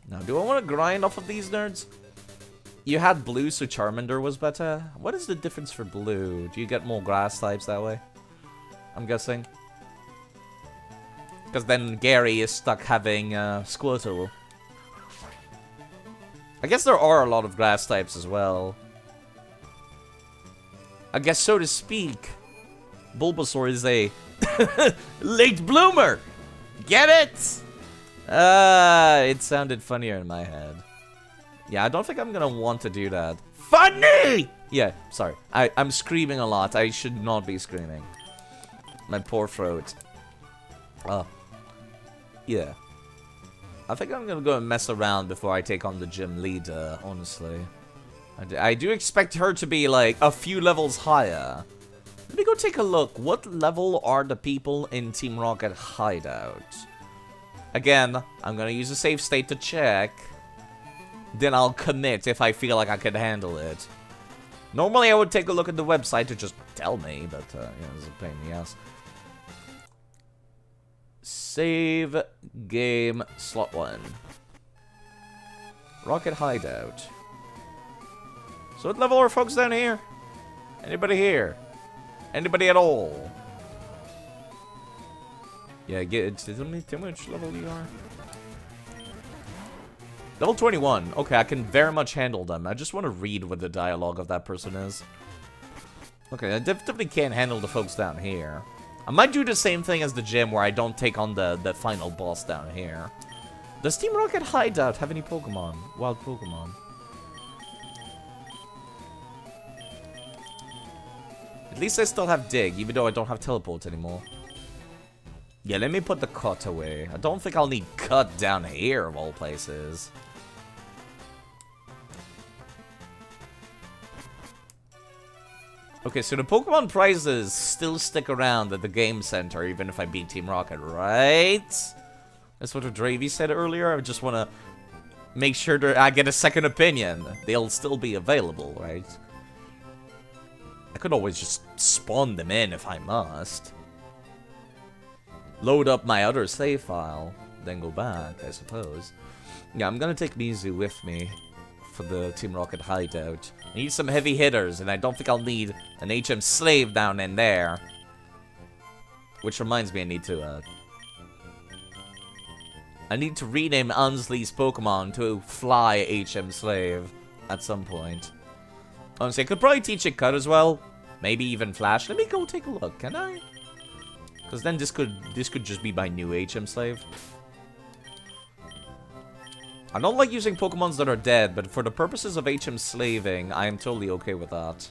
Now, do I want to grind off of these nerds? You had blue, so Charmander was better. What is the difference for blue? Do you get more grass types that way? I'm guessing. Because then Gary is stuck having Squirtle. I guess there are a lot of grass types as well. I guess, so to speak, Bulbasaur is a late bloomer. Get it? It sounded funnier in my head. Yeah, I don't think I'm gonna want to do that. Funny! Yeah, sorry. I'm screaming a lot. I should not be screaming. My poor throat. Yeah. I think I'm gonna go and mess around before I take on the gym leader, honestly. I do expect her to be, like, a few levels higher. Let me go take a look. What level are the people in Team Rocket Hideout? Again, I'm gonna use a save state to check. Then I'll commit if I feel like I can handle it. Normally I would take a look at the website to just tell me, but, you know, it's a pain in the ass. Save game slot 1. Rocket Hideout. So what level are folks down here? Anybody here? Anybody at all? Yeah, tell me which level you are. Level 21. Okay, I can very much handle them. I just want to read what the dialogue of that person is. Okay, I definitely can't handle the folks down here. I might do the same thing as the gym where I don't take on the final boss down here. Does Team Rocket Hideout have any Pokemon? Wild Pokemon? At least I still have Dig, even though I don't have Teleport anymore. Yeah, let me put the Cut away. I don't think I'll need Cut down here, of all places. Okay, so the Pokemon prizes still stick around at the Game Center, even if I beat Team Rocket, right? That's what Dravy said earlier. I just want to make sure that I get a second opinion. They'll still be available, right? I could always just spawn them in if I must. Load up my other save file, then go back, I suppose. Yeah, I'm gonna take Mizu with me for the Team Rocket Hideout. I need some heavy hitters, and I don't think I'll need an HM Slave down in there. Which reminds me, I need to rename Ansley's Pokemon to Fly HM Slave at some point. Honestly, I could probably teach it Cut as well. Maybe even Flash. Let me go take a look, can I? Because then this could just be my new HM Slave. I don't like using Pokemons that are dead, but for the purposes of HM Slaving, I am totally okay with that.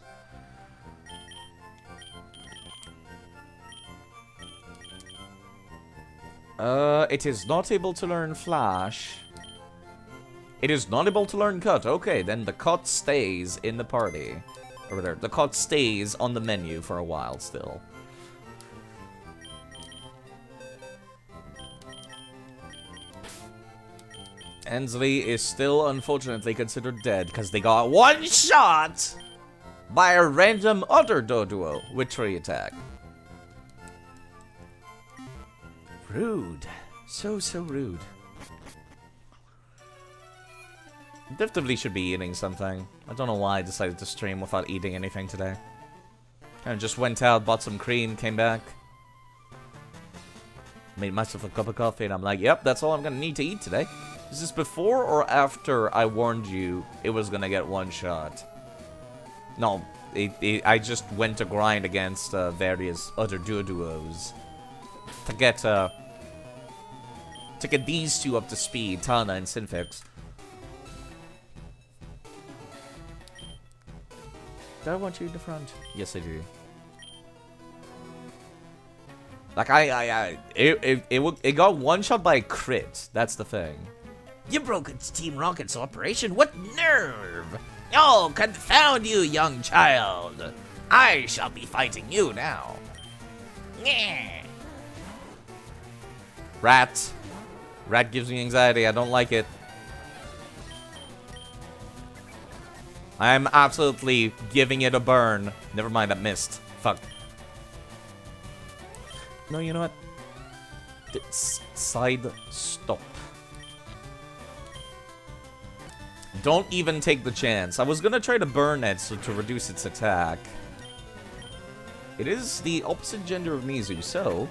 It is not able to learn Flash. It is not able to learn Cut. Okay, then the Cut stays in the party. Over there. The Cut stays on the menu for a while still. Ansley is still, unfortunately, considered dead because they got one shot by a random other Doduo with Tree Attack. Rude. So rude. Definitely should be eating something. I don't know why I decided to stream without eating anything today. I just went out, bought some cream, came back. Made myself a cup of coffee, and I'm like, yep, that's all I'm gonna need to eat today. Is this before or after I warned you it was gonna get one shot? No, I just went to grind against various other duos to get these two up to speed, Tana and Sinfix. Do I want you in the front? Yes, I do. Like it got one shot by a crit. That's the thing. You broke Team Rocket's operation. What nerve! Oh, confound you, young child! I shall be fighting you now. Yeah. Rat. Rat gives me anxiety. I don't like it. I'm absolutely giving it a burn. Never mind, that missed. Fuck. No, you know what? Side stop. Don't even take the chance. I was gonna try to burn it so to reduce its attack. It is the opposite gender of Mizu, so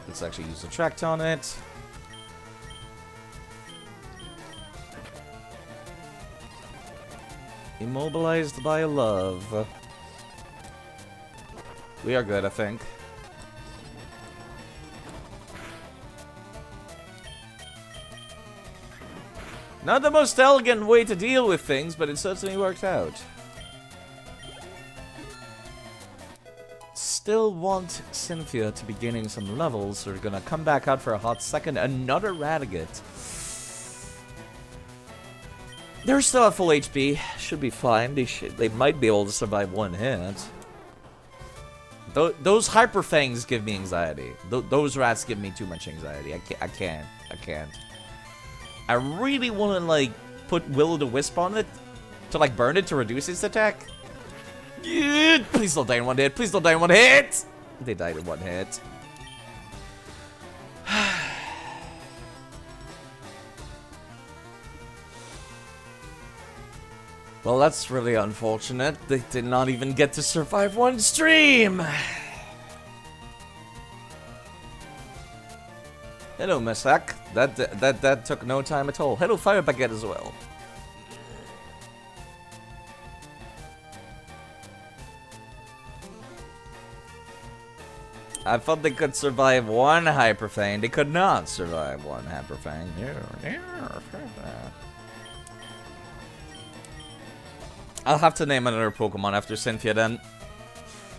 Let's actually use attract on it. Immobilized by love. We are good, I think. Not the most elegant way to deal with things, but it certainly worked out. Still want Cynthia to be gaining some levels, so we're gonna come back out for a hot second. Another Radagate. They're still at full HP. Should be fine. They might be able to survive one hit. Those Hyper Fangs give me anxiety. Those rats give me too much anxiety. I can't. I really want to, like, put Will-o'-the-Wisp on it to, like, burn it to reduce its attack. Yeah, please don't die in one hit. Please don't die in one hit. They died in one hit. Well, that's really unfortunate. They did not even get to survive one stream. Hello, Messak. That took no time at all. Hello, Fire Baguette as well. I thought they could survive one Hyper Fang. They could not survive one Hyper Fang. I'll have to name another Pokemon after Cynthia then.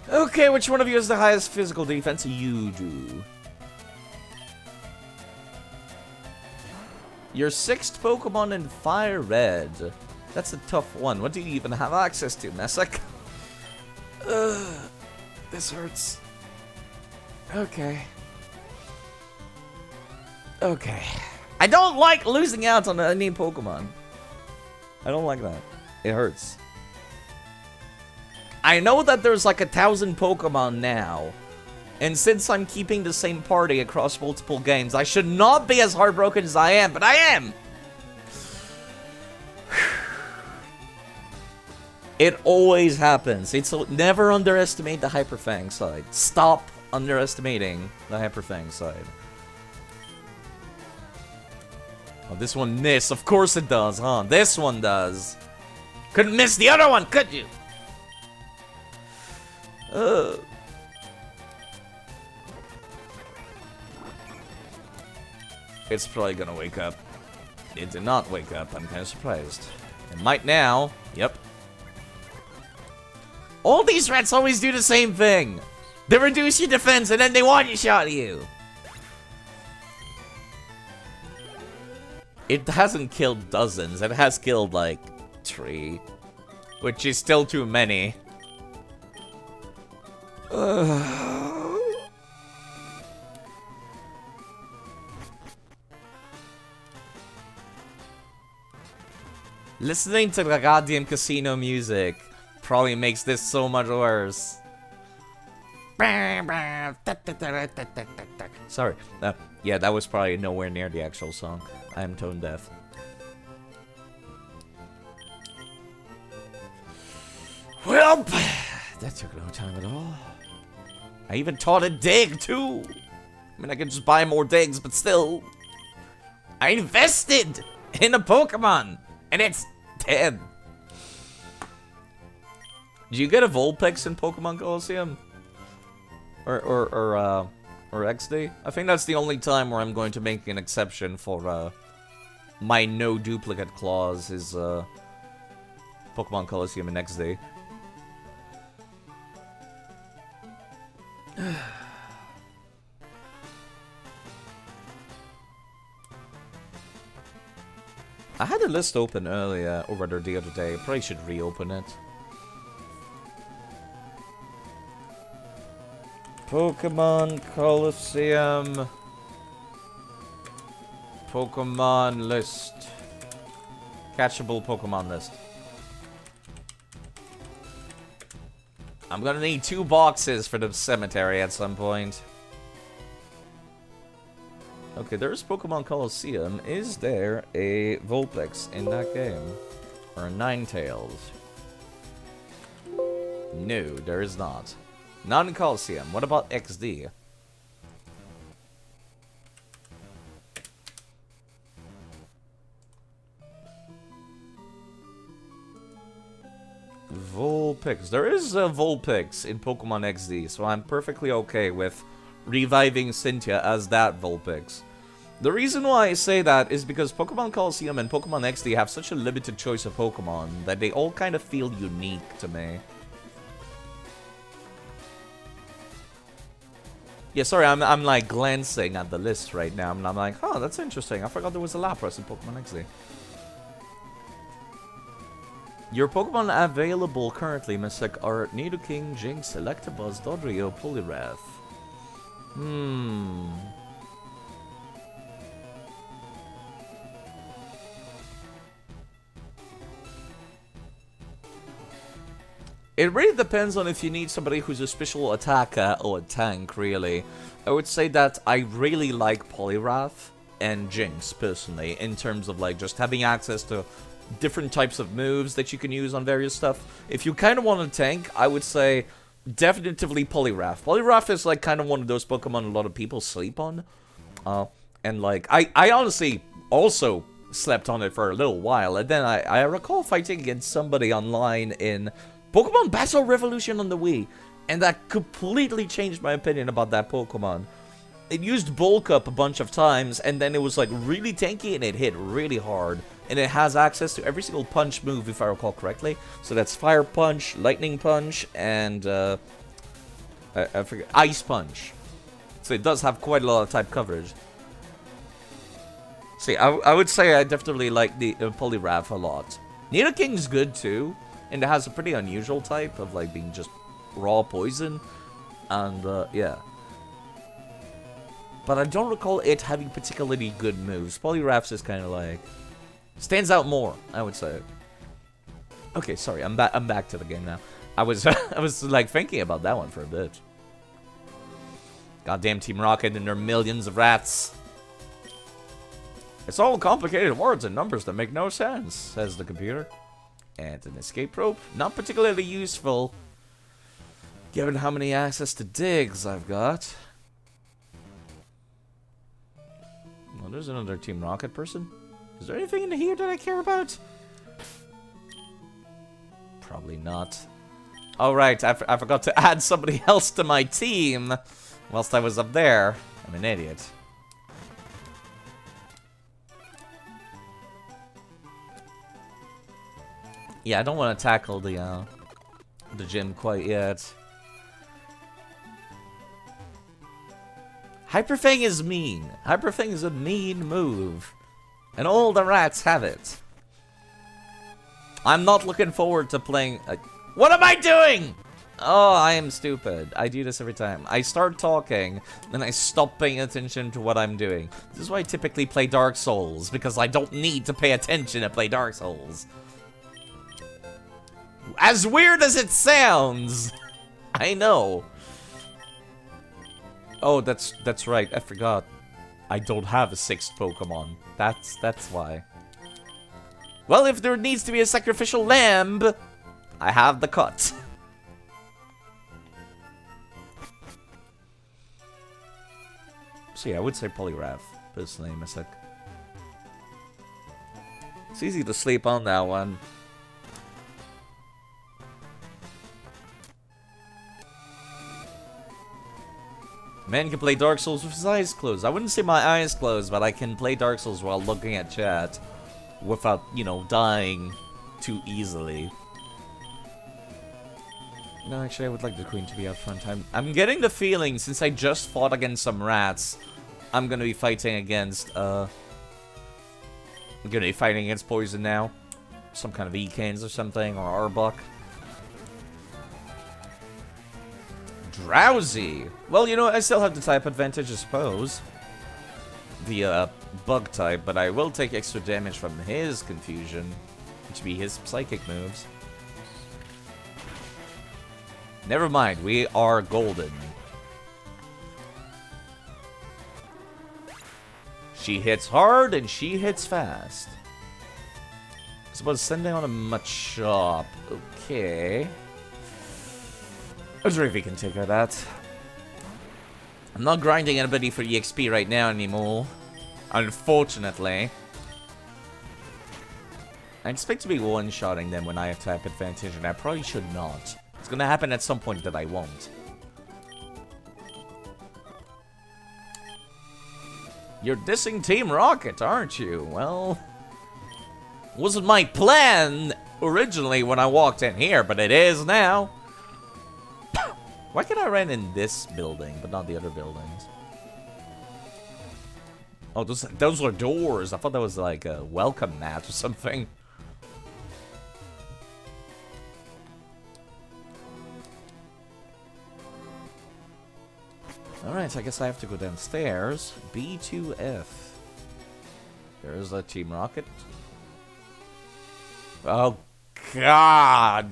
Okay, which one of you has the highest physical defense? You do. Your 6th Pokemon in Fire Red. That's a tough one. What do you even have access to, Messak? This hurts. Okay. Okay. I don't like losing out on any Pokemon. I don't like that. It hurts. I know that there's like 1,000 Pokemon now. And since I'm keeping the same party across multiple games, I should not be as heartbroken as I am, but I am! It always happens. Never underestimate the Hyper Fang side. Stop underestimating the Hyper Fang side. Oh, this one missed. Of course it does, huh? This one does. Couldn't miss the other one, could you? It's probably gonna wake up. It did not wake up. I'm kind of surprised. It might now. Yep. All these rats always do the same thing. They reduce your defense and then they one-shot you. It hasn't killed dozens. It has killed like 3, which is still too many. Listening to the goddamn casino music probably makes this so much worse. Sorry. Yeah, that was probably nowhere near the actual song. I am tone deaf. Well, that took no time at all. I even taught it dig, too. I mean, I could just buy more digs, but still. I invested in a Pokemon, and it's dead. Did you get a Vulpix in Pokemon Colosseum? Or XD? I think that's the only time where I'm going to make an exception for, my no duplicate clause is, Pokemon Colosseum and XD. I had a list open earlier, or rather the other day. Probably should reopen it. Pokemon Colosseum. Pokemon list. Catchable Pokemon list. I'm gonna need 2 boxes for the cemetery at some point. Okay, there's Pokemon Colosseum. Is there a Vulpix in that game? Or a Ninetales? No, there is not. Not in Colosseum. What about XD? Vulpix. There is a Vulpix in Pokemon XD, so I'm perfectly okay with reviving Cynthia as that Vulpix. The reason why I say that is because Pokemon Colosseum and Pokemon XD have such a limited choice of Pokemon that they all kind of feel unique to me. Yeah, sorry, I'm like glancing at the list right now, and I'm like, oh, that's interesting. I forgot there was a Lapras in Pokemon XD. Your Pokemon available currently, Mystic, are Nidoking, Jinx, Electabuzz, Dodrio, Poliwrath. It really depends on if you need somebody who's a special attacker or a tank, really. I would say that I really like Poliwrath and Jinx, personally, in terms of, like, just having access to different types of moves that you can use on various stuff. If you kind of want a tank, I would say definitively Poliwrath. Poliwrath is, like, kind of one of those Pokemon a lot of people sleep on. And, like, I honestly also slept on it for a little while, and then I recall fighting against somebody online in Pokemon Battle Revolution on the Wii, and that completely changed my opinion about that Pokemon. It used Bulk Up a bunch of times, and then it was like really tanky, and it hit really hard. And it has access to every single punch move, if I recall correctly. So that's Fire Punch, Lightning Punch, and I forget, Ice Punch. So it does have quite a lot of type coverage. See, I would say I definitely like the Poliwrath a lot. Nidoking's good too. And it has a pretty unusual type of, like, being just raw poison. And, yeah. But I don't recall it having particularly good moves. Poliwrath's is kind of, like, stands out more, I would say. Okay, sorry, I'm back to the game now. I was, like, thinking about that one for a bit. Goddamn Team Rocket and their millions of rats. It's all complicated words and numbers that make no sense, says the computer. And an escape rope, not particularly useful, given how many access to digs I've got. Well, there's another Team Rocket person. Is there anything in here that I care about? Probably not. Oh, right, I forgot to add somebody else to my team whilst I was up there. I'm an idiot. Yeah, I don't want to tackle the gym quite yet. Hyper Fang is mean. Hyper Fang is a mean move. And all the rats have it. I'm not looking forward to playing... What am I doing? Oh, I am stupid. I do this every time. I start talking, then I stop paying attention to what I'm doing. This is why I typically play Dark Souls, because I don't need to pay attention to play Dark Souls. As weird as it sounds, I know. Oh, that's right. I forgot. I don't have a 6th Pokemon. That's why. Well, if there needs to be a sacrificial lamb, I have the cut. So yeah, I would say Poliwrath, personally, Mystic. It's easy to sleep on that one. Man can play Dark Souls with his eyes closed. I wouldn't say my eyes closed, but I can play Dark Souls while looking at chat without, you know, dying too easily. No, actually, I would like the Queen to be out front. I'm getting the feeling, since I just fought against some rats, I'm gonna be fighting against, Poison now. Some kind of Ekans or something, or Arbok. Drowsy! Well, you know, I still have the type advantage, I suppose. The, bug type, but I will take extra damage from his confusion, which be his psychic moves. Never mind, we are golden. She hits hard and she hits fast. I suppose sending on a Machop. Okay. I wonder if we can take care of that. I'm not grinding anybody for EXP right now anymore. Unfortunately. I expect to be one-shotting them when I have type advantage, and I probably should not. It's gonna happen at some point that I won't. You're dissing Team Rocket, aren't you? Well, wasn't my plan originally when I walked in here, but it is now. Why can I run in this building, but not the other buildings? Oh, those are doors. I thought that was like a welcome mat or something. Alright, I guess I have to go downstairs. B2F. There's a Team Rocket. Oh, God.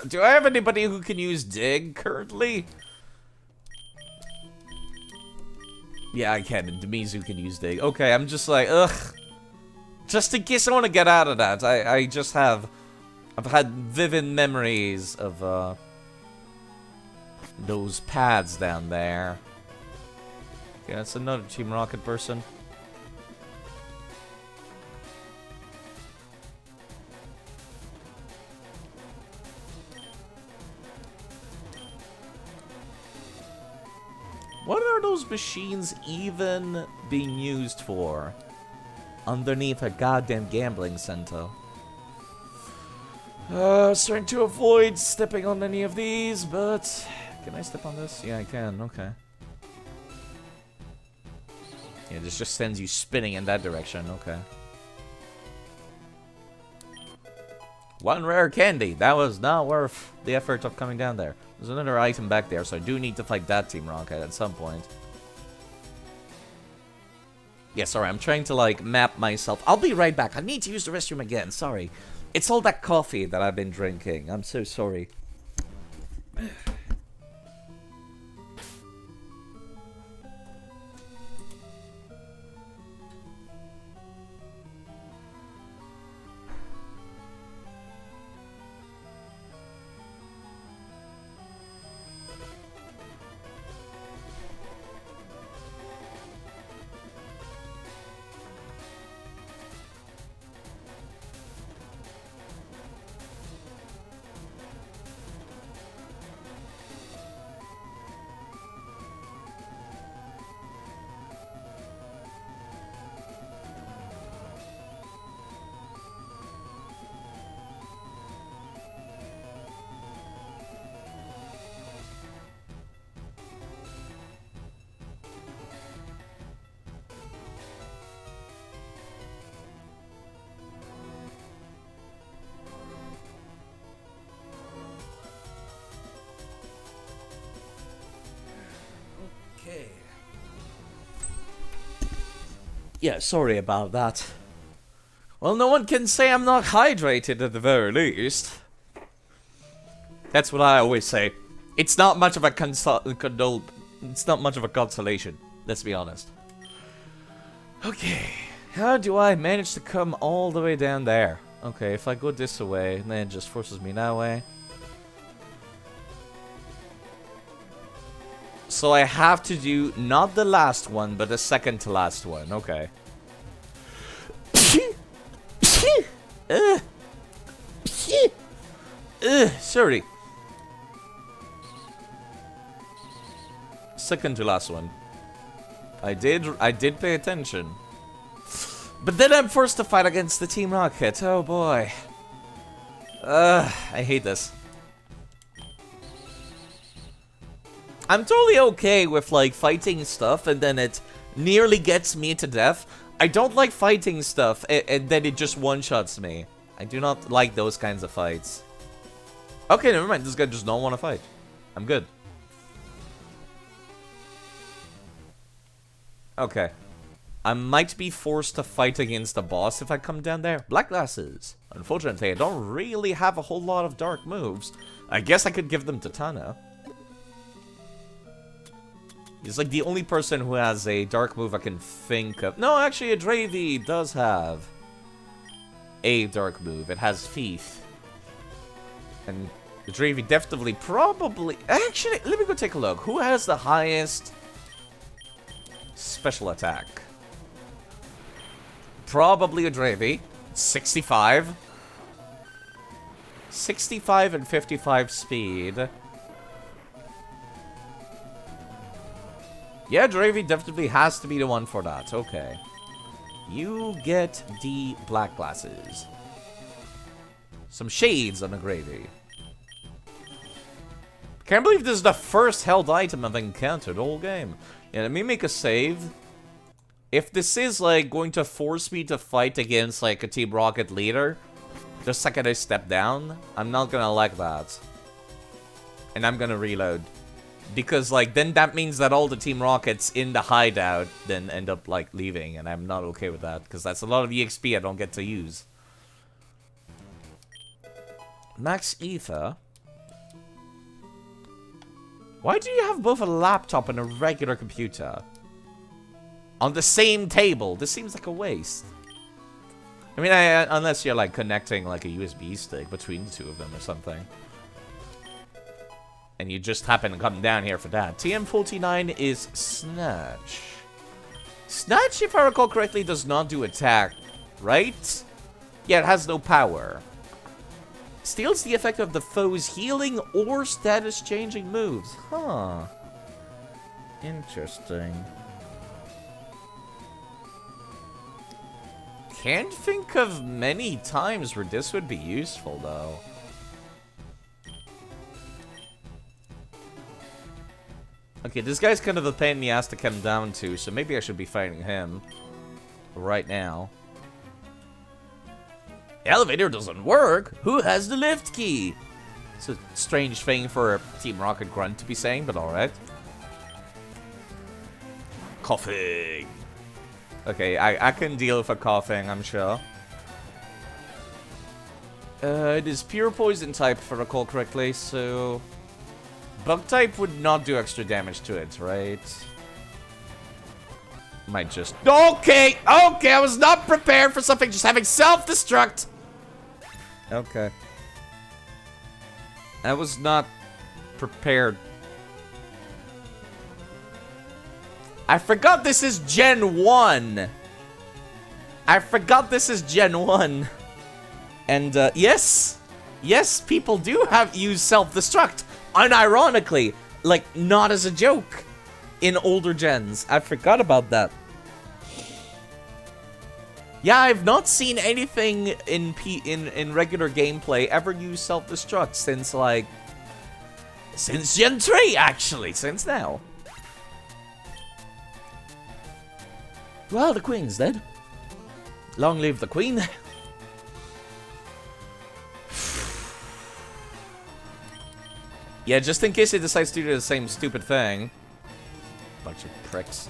Do I have anybody who can use dig currently? Yeah, I can. Demizu can use dig. Okay, I'm just like, ugh. Just in case I want to get out of that. I just have... I've had vivid memories of, those pads down there. Yeah, that's another Team Rocket person. What are those machines even being used for? Underneath a goddamn gambling center. Starting to avoid stepping on any of these, but... Can I step on this? Yeah, I can. Okay. Yeah, this just sends you spinning in that direction. Okay. One rare candy. That was not worth the effort of coming down there. There's another item back there, so I do need to fight that Team Rocket at some point. Yeah, sorry. I'm trying to, like, map myself. I'll be right back. I need to use the restroom again. Sorry. It's all that coffee that I've been drinking. I'm so sorry. Okay. Yeah, sorry about that. Well, no one can say I'm not hydrated at the very least. That's what I always say. It's not much of a it's not much of a consolation. Let's be honest. Okay. How do I manage to come all the way down there? Okay, if I go this way, then it just forces me that way. So I have to do not the last one, but the second to last one. Okay. Sorry. Second to last one. I did pay attention. But then I'm forced to fight against the Team Rocket. Oh boy. I hate this. I'm totally okay with, like, fighting stuff and then it nearly gets me to death. I don't like fighting stuff and then it just one-shots me. I do not like those kinds of fights. Okay, never mind. This guy does not want to fight. I'm good. Okay. I might be forced to fight against the boss if I come down there. Black glasses. Unfortunately, I don't really have a whole lot of dark moves. I guess I could give them to Tana. He's like the only person who has a dark move I can think of. No, actually, Adravy does have a dark move. It has Thief. And Adravy definitely probably... Actually, let me go take a look. Who has the highest special attack? Probably Adravy. 65? 65 and 55 speed. Yeah, Dravy definitely has to be the one for that. Okay. You get the black glasses. Some shades on the gravy. Can't believe this is the first held item I've encountered the whole game. Yeah, let me make a save. If this is, like, going to force me to fight against, like, a Team Rocket leader, the second I step down, I'm not gonna like that. And I'm gonna reload. Because, like, then that means that all the Team Rockets in the hideout then end up, like, leaving. And I'm not okay with that. Because that's a lot of EXP I don't get to use. Max Ether. Why do you have both a laptop and a regular computer? On the same table? This seems like a waste. I mean, unless you're, like, connecting, like, a USB stick between the two of them or something. And you just happen to come down here for that. TM49 is Snatch. Snatch, if I recall correctly, does not do attack, right? Yeah, it has no power. Steals the effect of the foe's healing or status-changing moves. Huh. Interesting. Can't think of many times where this would be useful, though. Okay, this guy's kind of a pain in the ass to come down to, so maybe I should be fighting him right now. The elevator doesn't work. Who has the lift key? It's a strange thing for a Team Rocket grunt to be saying, but alright. Coughing. Okay, I can deal with a coughing, I'm sure. It is pure poison type, if I recall correctly, so... Bug type would not do extra damage to it, right? Might just... Okay! Okay, I was not prepared for something just having self-destruct! Okay. I was not prepared. I forgot this is Gen 1! I forgot this is Gen 1. And, yes! Yes, people do use self-destruct! Unironically! Like, not as a joke! In older gens. I forgot about that. Yeah, I've not seen anything in regular gameplay ever use self-destruct since, like... Since Gen 3, actually! Since now. Well, the Queen's dead. Long live the Queen. Yeah, just in case he decides to do the same stupid thing. Bunch of pricks.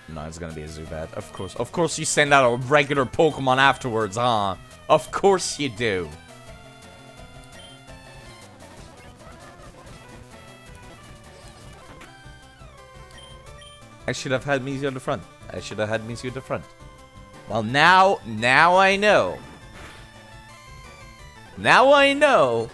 No, it's gonna be a Zubat. Of course. Of course you send out a regular Pokemon afterwards, huh? Of course you do. I should have had Mizu at the front. I should have had Mizu at the front. Well, now I know. Now I know.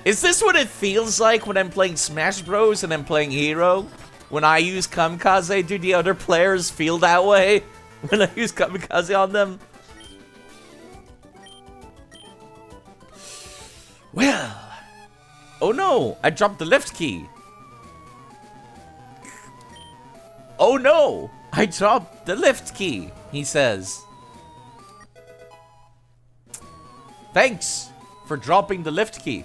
Is this what it feels like when I'm playing Smash Bros. And I'm playing Hero? When I use Kamikaze, do the other players feel that way? When I use Kamikaze on them? Well. Oh no, I dropped the lift key. Oh no, I dropped the lift key, he says. Thanks for dropping the lift key.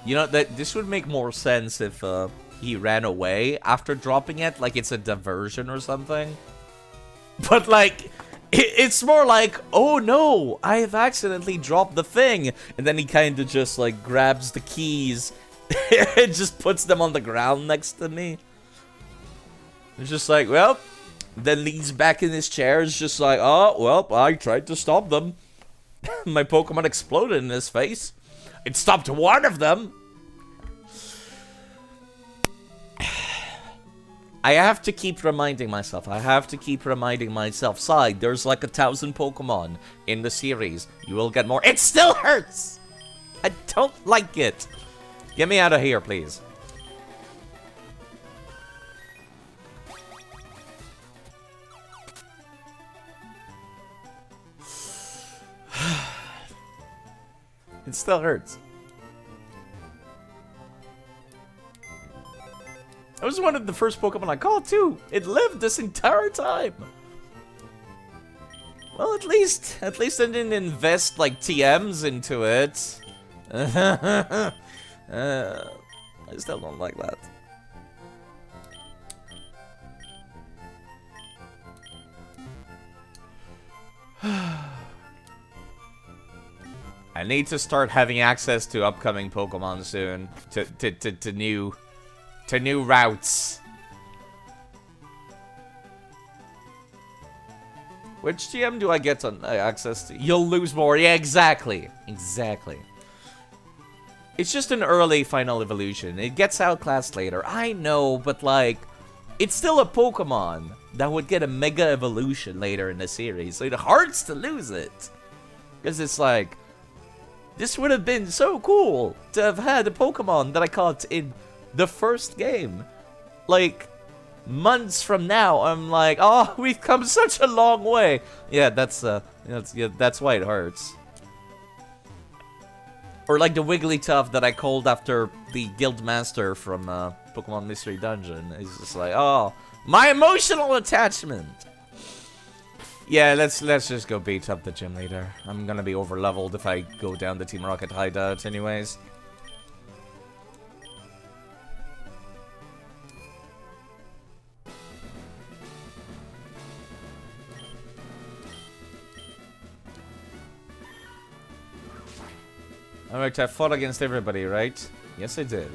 You know, this would make more sense if he ran away after dropping it, like it's a diversion or something. But like, it's more like, oh no, I have accidentally dropped the thing. And then he kind of just like grabs the keys and just puts them on the ground next to me. It's just like, well, then leans back in his chair. It's just like, oh, well, I tried to stop them. My Pokemon exploded in his face. It stopped one of them. I have to keep reminding myself. Side, there's like 1,000 Pokemon in the series. You will get more. It still hurts! I don't like it. Get me out of here, please. It still hurts. I was one of the first Pokemon I caught too. It lived this entire time. Well, at least I didn't invest like TMs into it. I still don't like that. I need to start having access to upcoming Pokemon soon. To new routes. Which GM do I get on access to? You'll lose more. Yeah, exactly. Exactly. It's just an early final evolution. It gets outclassed later. I know, but like, it's still a Pokemon that would get a mega evolution later in the series. So it hurts to lose it. Because it's like, this would have been so cool to have had a Pokemon that I caught in the first game. Like, months from now, I'm like, oh, we've come such a long way. Yeah, that's why it hurts. Or like the Wigglytuff that I called after the Guildmaster from Pokemon Mystery Dungeon. It's just like, oh, my emotional attachment. Yeah, let's just go beat up the gym leader. I'm gonna be over leveled if I go down the Team Rocket hideout anyways. Alright, I fought against everybody, right? Yes, I did.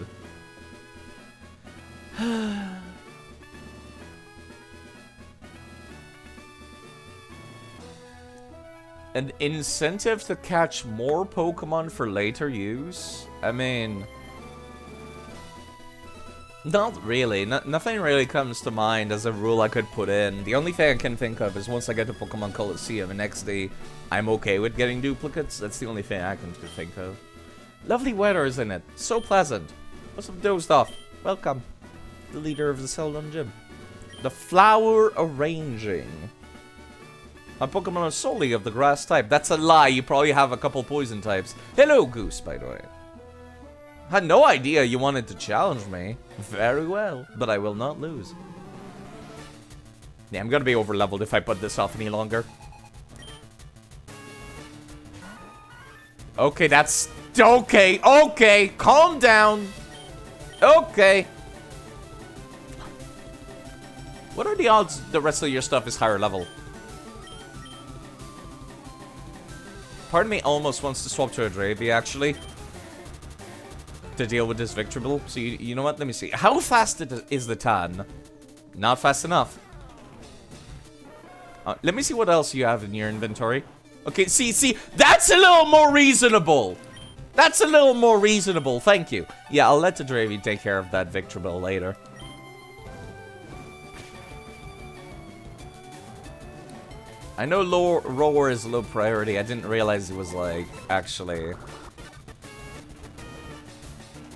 An incentive to catch more Pokemon for later use? I mean... Not really. Nothing really comes to mind as a rule I could put in. The only thing I can think of is once I get to Pokemon Coliseum and XD, I'm okay with getting duplicates. That's the only thing I can think of. Lovely weather, isn't it? So pleasant. Must have dozed off. Welcome. The leader of the Celadon Gym. The flower arranging. My Pokemon are solely of the grass type. That's a lie. You probably have a couple poison types. Hello, Goose, by the way. Had no idea you wanted to challenge me. Very well, but I will not lose. Yeah, I'm gonna be over-leveled if I put this off any longer. Okay, that's... Okay, okay, calm down. Okay. What are the odds the rest of your stuff is higher level? Part of me almost wants to swap to a Draby, actually. To deal with this Victreebel. So, you know what? Let me see. How fast is the Tan? Not fast enough. Let me see what else you have in your inventory. Okay, see, that's a little more reasonable. That's a little more reasonable, thank you. Yeah, I'll let the Draby take care of that Victreebel later. I know Roar is low priority. I didn't realize it was like, actually...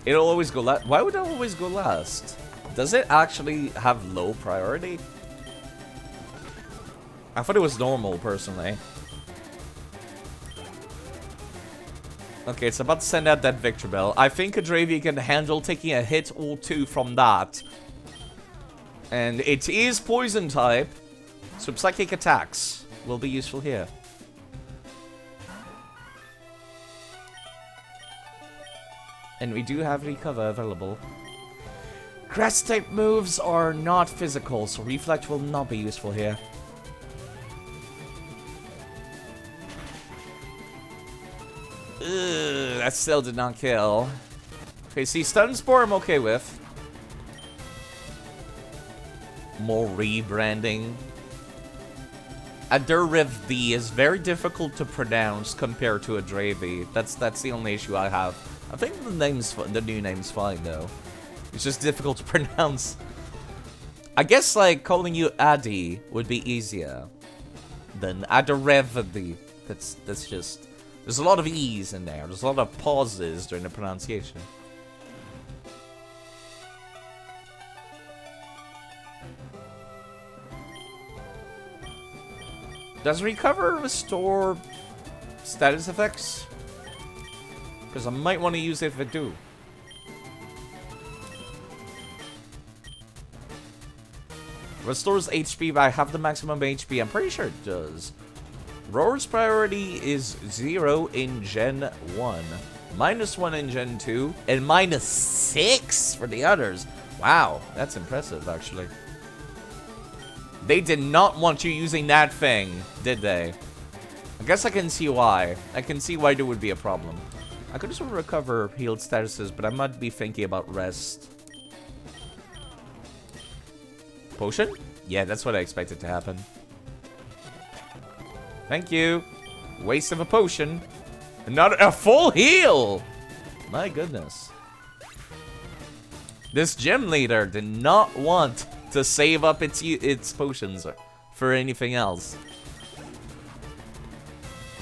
It'll always go last. Why would it always go last? Does it actually have low priority? I thought it was normal, personally. Okay, it's about to send out that Victreebel. I think a Draby can handle taking a hit or two from that. And it is poison type, so psychic attacks will be useful here. And we do have Recover available. Grass type moves are not physical, so Reflect will not be useful here. Ugh, that still did not kill. Okay, see, Stun Spore I'm okay with. More rebranding. A Durivd is very difficult to pronounce compared to a Draby. That's the only issue I have. I think the new name's fine though. It's just difficult to pronounce. I guess like calling you Adi would be easier than Adarevdi. That's just... There's a lot of E's in there. There's a lot of pauses during the pronunciation. Does Recover restore status effects? because I might want to use it if I do. Restores HP by half the maximum HP. I'm pretty sure it does. Roar's priority is 0 in Gen 1, -1 in Gen 2, and -6 for the others. Wow, that's impressive, actually. They did not want you using that thing, did they? I guess I can see why. I can see why there would be a problem. I could just recover healed statuses, but I might be thinking about rest. Potion? Yeah, that's what I expected to happen. Thank you. Waste of a potion. Not a full heal! My goodness. This gym leader did not want to save up its potions for anything else.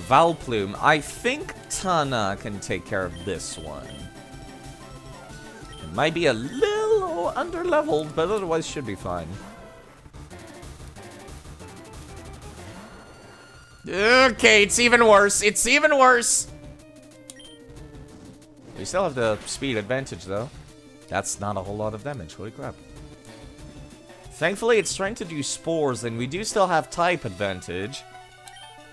Valplume. I think Tana can take care of this one. It might be a little under-leveled, but otherwise should be fine. Okay, it's even worse. It's even worse. We still have the speed advantage, though. That's not a whole lot of damage. Holy crap. Thankfully, it's trying to do spores, and we do still have type advantage.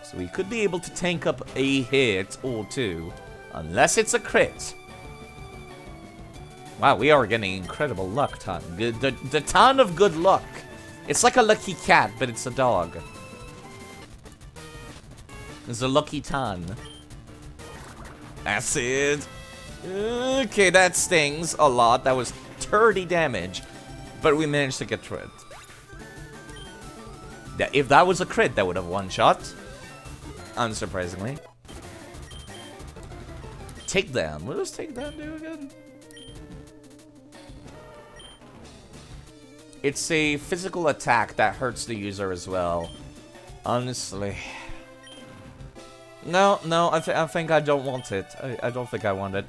So we could be able to tank up a hit or two. Unless it's a crit. Wow, we are getting incredible luck, Ton. The ton of good luck. It's like a lucky cat, but it's a dog. It's a lucky ton. Acid. Okay, that stings a lot. That was 30 damage. But we managed to get through it. If that was a crit, that would have one shot. Unsurprisingly. Takedown. What does takedown do again? It's a physical attack that hurts the user as well. Honestly. No, I think I don't want it. I don't think I want it.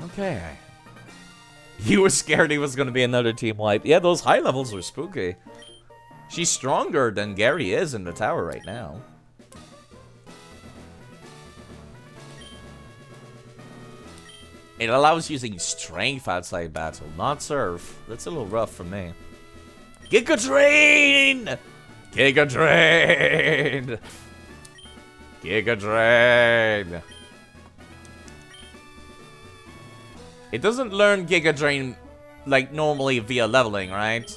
Okay. You were scared he was going to be another team wipe. Yeah, those high levels were spooky. She's stronger than Gary is in the tower right now. It allows using strength outside battle, not surf. That's a little rough for me. Giga Drain! Giga Drain! Giga Drain! It doesn't learn Giga Drain like normally via leveling, right?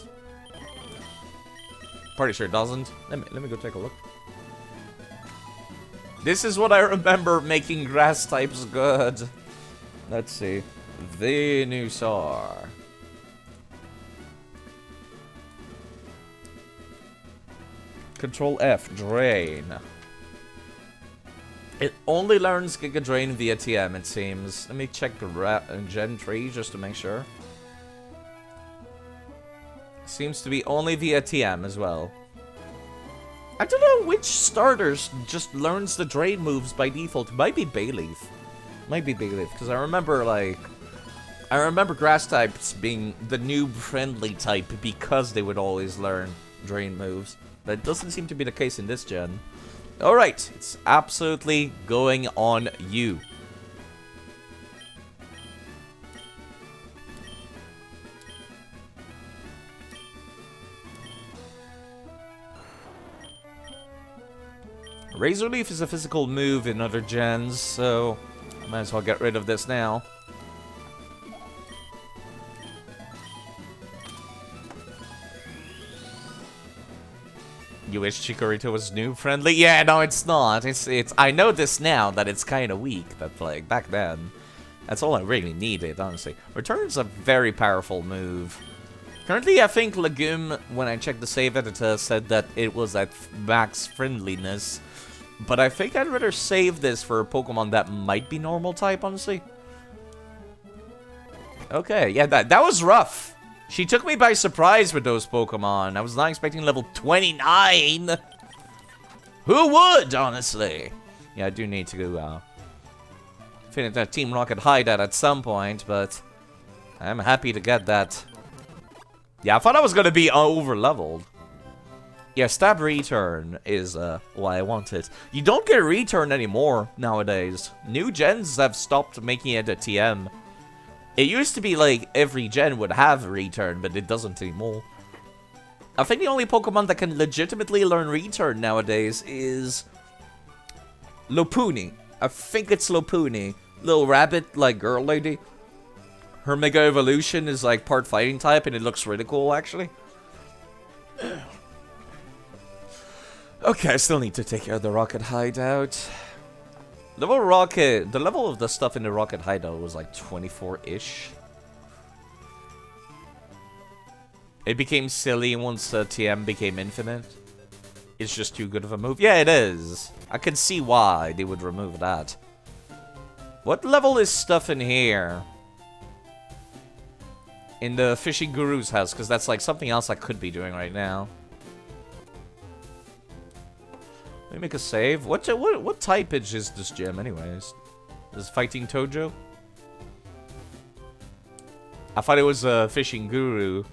Pretty sure it doesn't. Let me go take a look. This is what I remember making grass types good. Let's see. Venusaur. Control F, Drain. It only learns Giga Drain via TM, it seems. Let me check the Gen 3 just to make sure. Seems to be only via TM as well. I don't know which starters just learns the Drain moves by default. It might be Bayleaf. Might be Bayleaf, because I remember, like... I remember grass types being the noob friendly type because they would always learn Drain moves. That doesn't seem to be the case in this gen. Alright, it's absolutely going on you. Razor Leaf is a physical move in other gens, so might as well get rid of this now. You wish Chikorita was noob friendly? Yeah, no, it's not. It's. I know this now that it's kind of weak, but like back then, that's all I really needed, honestly. Return's a very powerful move. Currently, I think Legume, when I checked the save editor, said that it was at max friendliness, but I think I'd rather save this for a Pokemon that might be normal type, honestly. Okay, yeah, that was rough. She took me by surprise with those Pokemon. I was not expecting level 29. Who would, honestly? Yeah, I do need to go finish that Team Rocket hideout at some point, but I'm happy to get that. Yeah, I thought I was going to be over-leveled. Yeah, stab return is why I want it. You don't get return anymore nowadays. New gens have stopped making it a TM. It used to be like every gen would have return, but it doesn't anymore. I think the only Pokemon that can legitimately learn return nowadays is Lopunny. I think it's Lopunny. Little rabbit, like girl lady. Her Mega Evolution is like part fighting type, and it looks really cool actually. Okay, I still need to take care of the Rocket Hideout. The level of the stuff in the Rocket Hideout was like 24-ish. It became silly once TM became infinite. It's just too good of a move. Yeah, it is. I can see why they would remove that. What level is stuff in here? In the Fishing Guru's house, because that's like something else I could be doing right now. Let me make a save. What typage is this gym, anyways? Is it Fighting Tojo? I thought it was a Fishing Guru.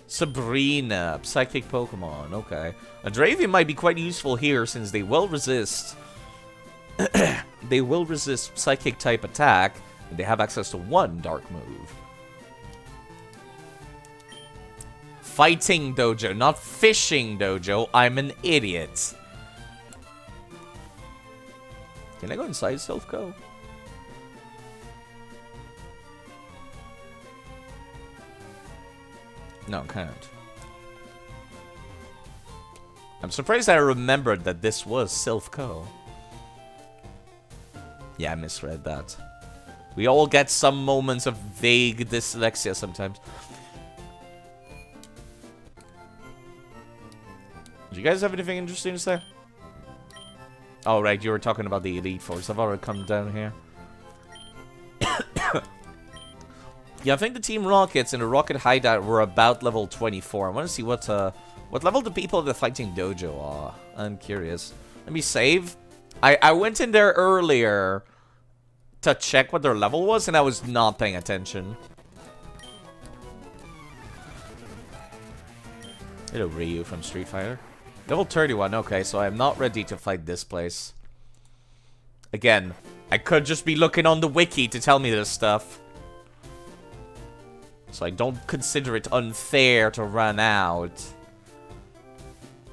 Sabrina, Psychic Pokemon. Okay. A Dravian might be quite useful here since they will resist. They will resist Psychic type attack, and they have access to one Dark move. Fighting Dojo, not Fishing Dojo. I'm an idiot. Can I go inside Silph-Co? No, can't. I'm surprised I remembered that this was Silph-Co. Yeah, I misread that. We all get some moments of vague dyslexia sometimes. Do you guys have anything interesting to say? Oh, right, you were talking about the Elite Force. I've already come down here. Yeah, I think the Team Rockets in the Rocket Hideout were about level 24. I want to see what level the people of the Fighting Dojo are. I'm curious. Let me save. I went in there earlier to check what their level was, and I was not paying attention. Hello, Ryu from Street Fighter. Level 31, okay, so I'm not ready to fight this place. Again, I could just be looking on the wiki to tell me this stuff. So I don't consider it unfair to run out.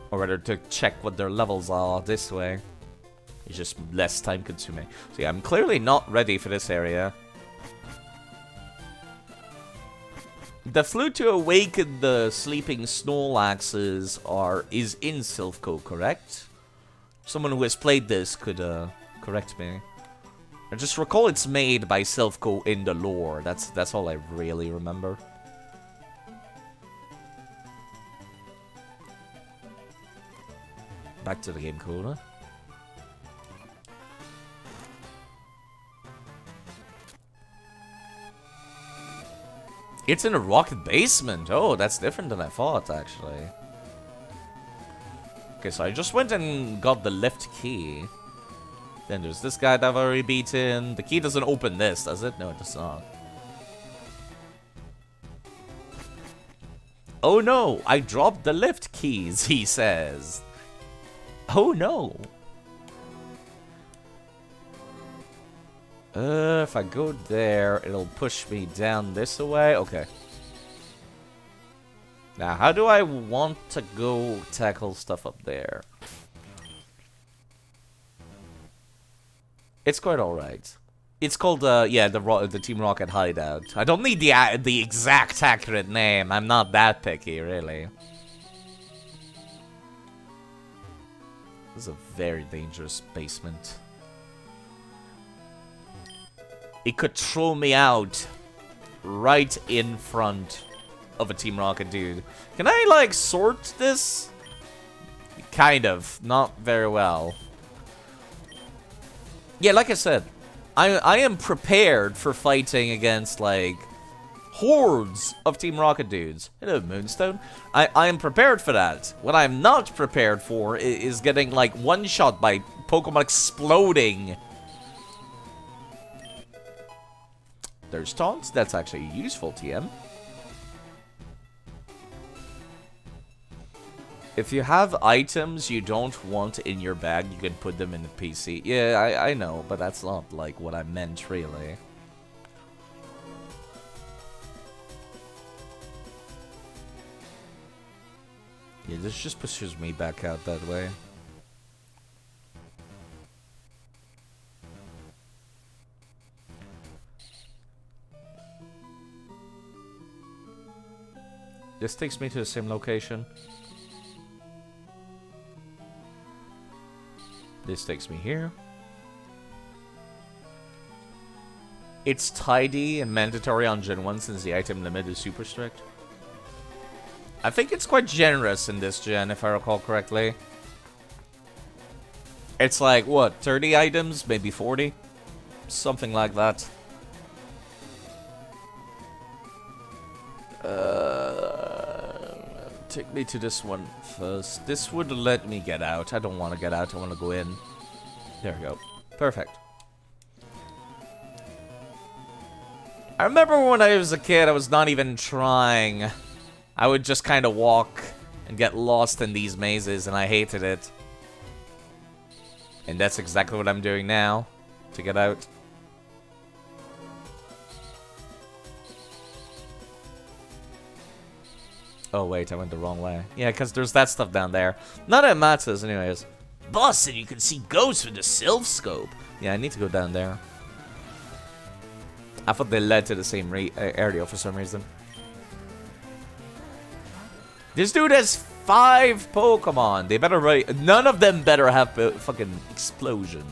Or rather, to check what their levels are this way. It's just less time consuming. So yeah, I'm clearly not ready for this area. The flute to awaken the sleeping Snorlaxes is in Silph-Co, correct? Someone who has played this could correct me. I just recall it's made by Silph-Co in the lore. That's all I really remember. Back to the game corner. It's in a rocket basement. Oh, that's different than I thought, actually. Okay, so I just went and got the lift key. Then there's this guy that I've already beaten. The key doesn't open this, does it? No, it does not. Oh no, I dropped the lift keys, he says. Oh no. If I go there, it'll push me down this way. Okay. Now, how do I want to go tackle stuff up there? It's quite alright. It's called, yeah, the Team Rocket Hideout. I don't need the exact accurate name. I'm not that picky, really. This is a very dangerous basement. It could throw me out right in front of a Team Rocket dude. Can I, like, sort this? Kind of. Not very well. Yeah, like I said, I am prepared for fighting against, like, hordes of Team Rocket dudes. Hello, Moonstone. I am prepared for that. What I'm not prepared for is getting, like, one-shot by Pokemon exploding. There's taunts. That's actually a useful TM. If you have items you don't want in your bag, you can put them in the PC. Yeah, I know, but that's not, like, what I meant, really. Yeah, this just pushes me back out that way. This takes me to the same location. This takes me here. It's tidy and mandatory on Gen 1 since the item limit is super strict. I think it's quite generous in this gen, if I recall correctly. It's like, what, 30 items? Maybe 40? Something like that. Take me to this one first. This would let me get out. I don't want to get out. I want to go in. There we go. Perfect. I remember when I was a kid, I was not even trying. I would just kind of walk and get lost in these mazes, and I hated it. And that's exactly what I'm doing now to get out. Oh, wait, I went the wrong way. Yeah, because there's that stuff down there. Not that it matters, anyways. Boss said you can see ghosts with the self-scope. Yeah, I need to go down there. I thought they led to the same area for some reason. This dude has 5 Pokemon. They better write... None of them better have a fucking explosion.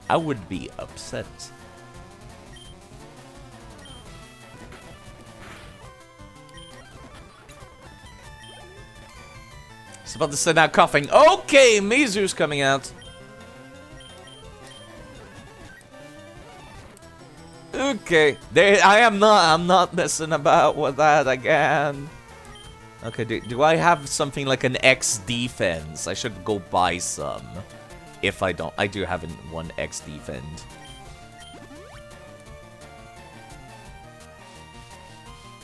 I would be upset. He's about to send out coughing. Okay, Mizu's coming out. Okay, I'm not messing about with that again. Okay, do I have something like an X defense? I should go buy some. If I don't, I do have one X defend.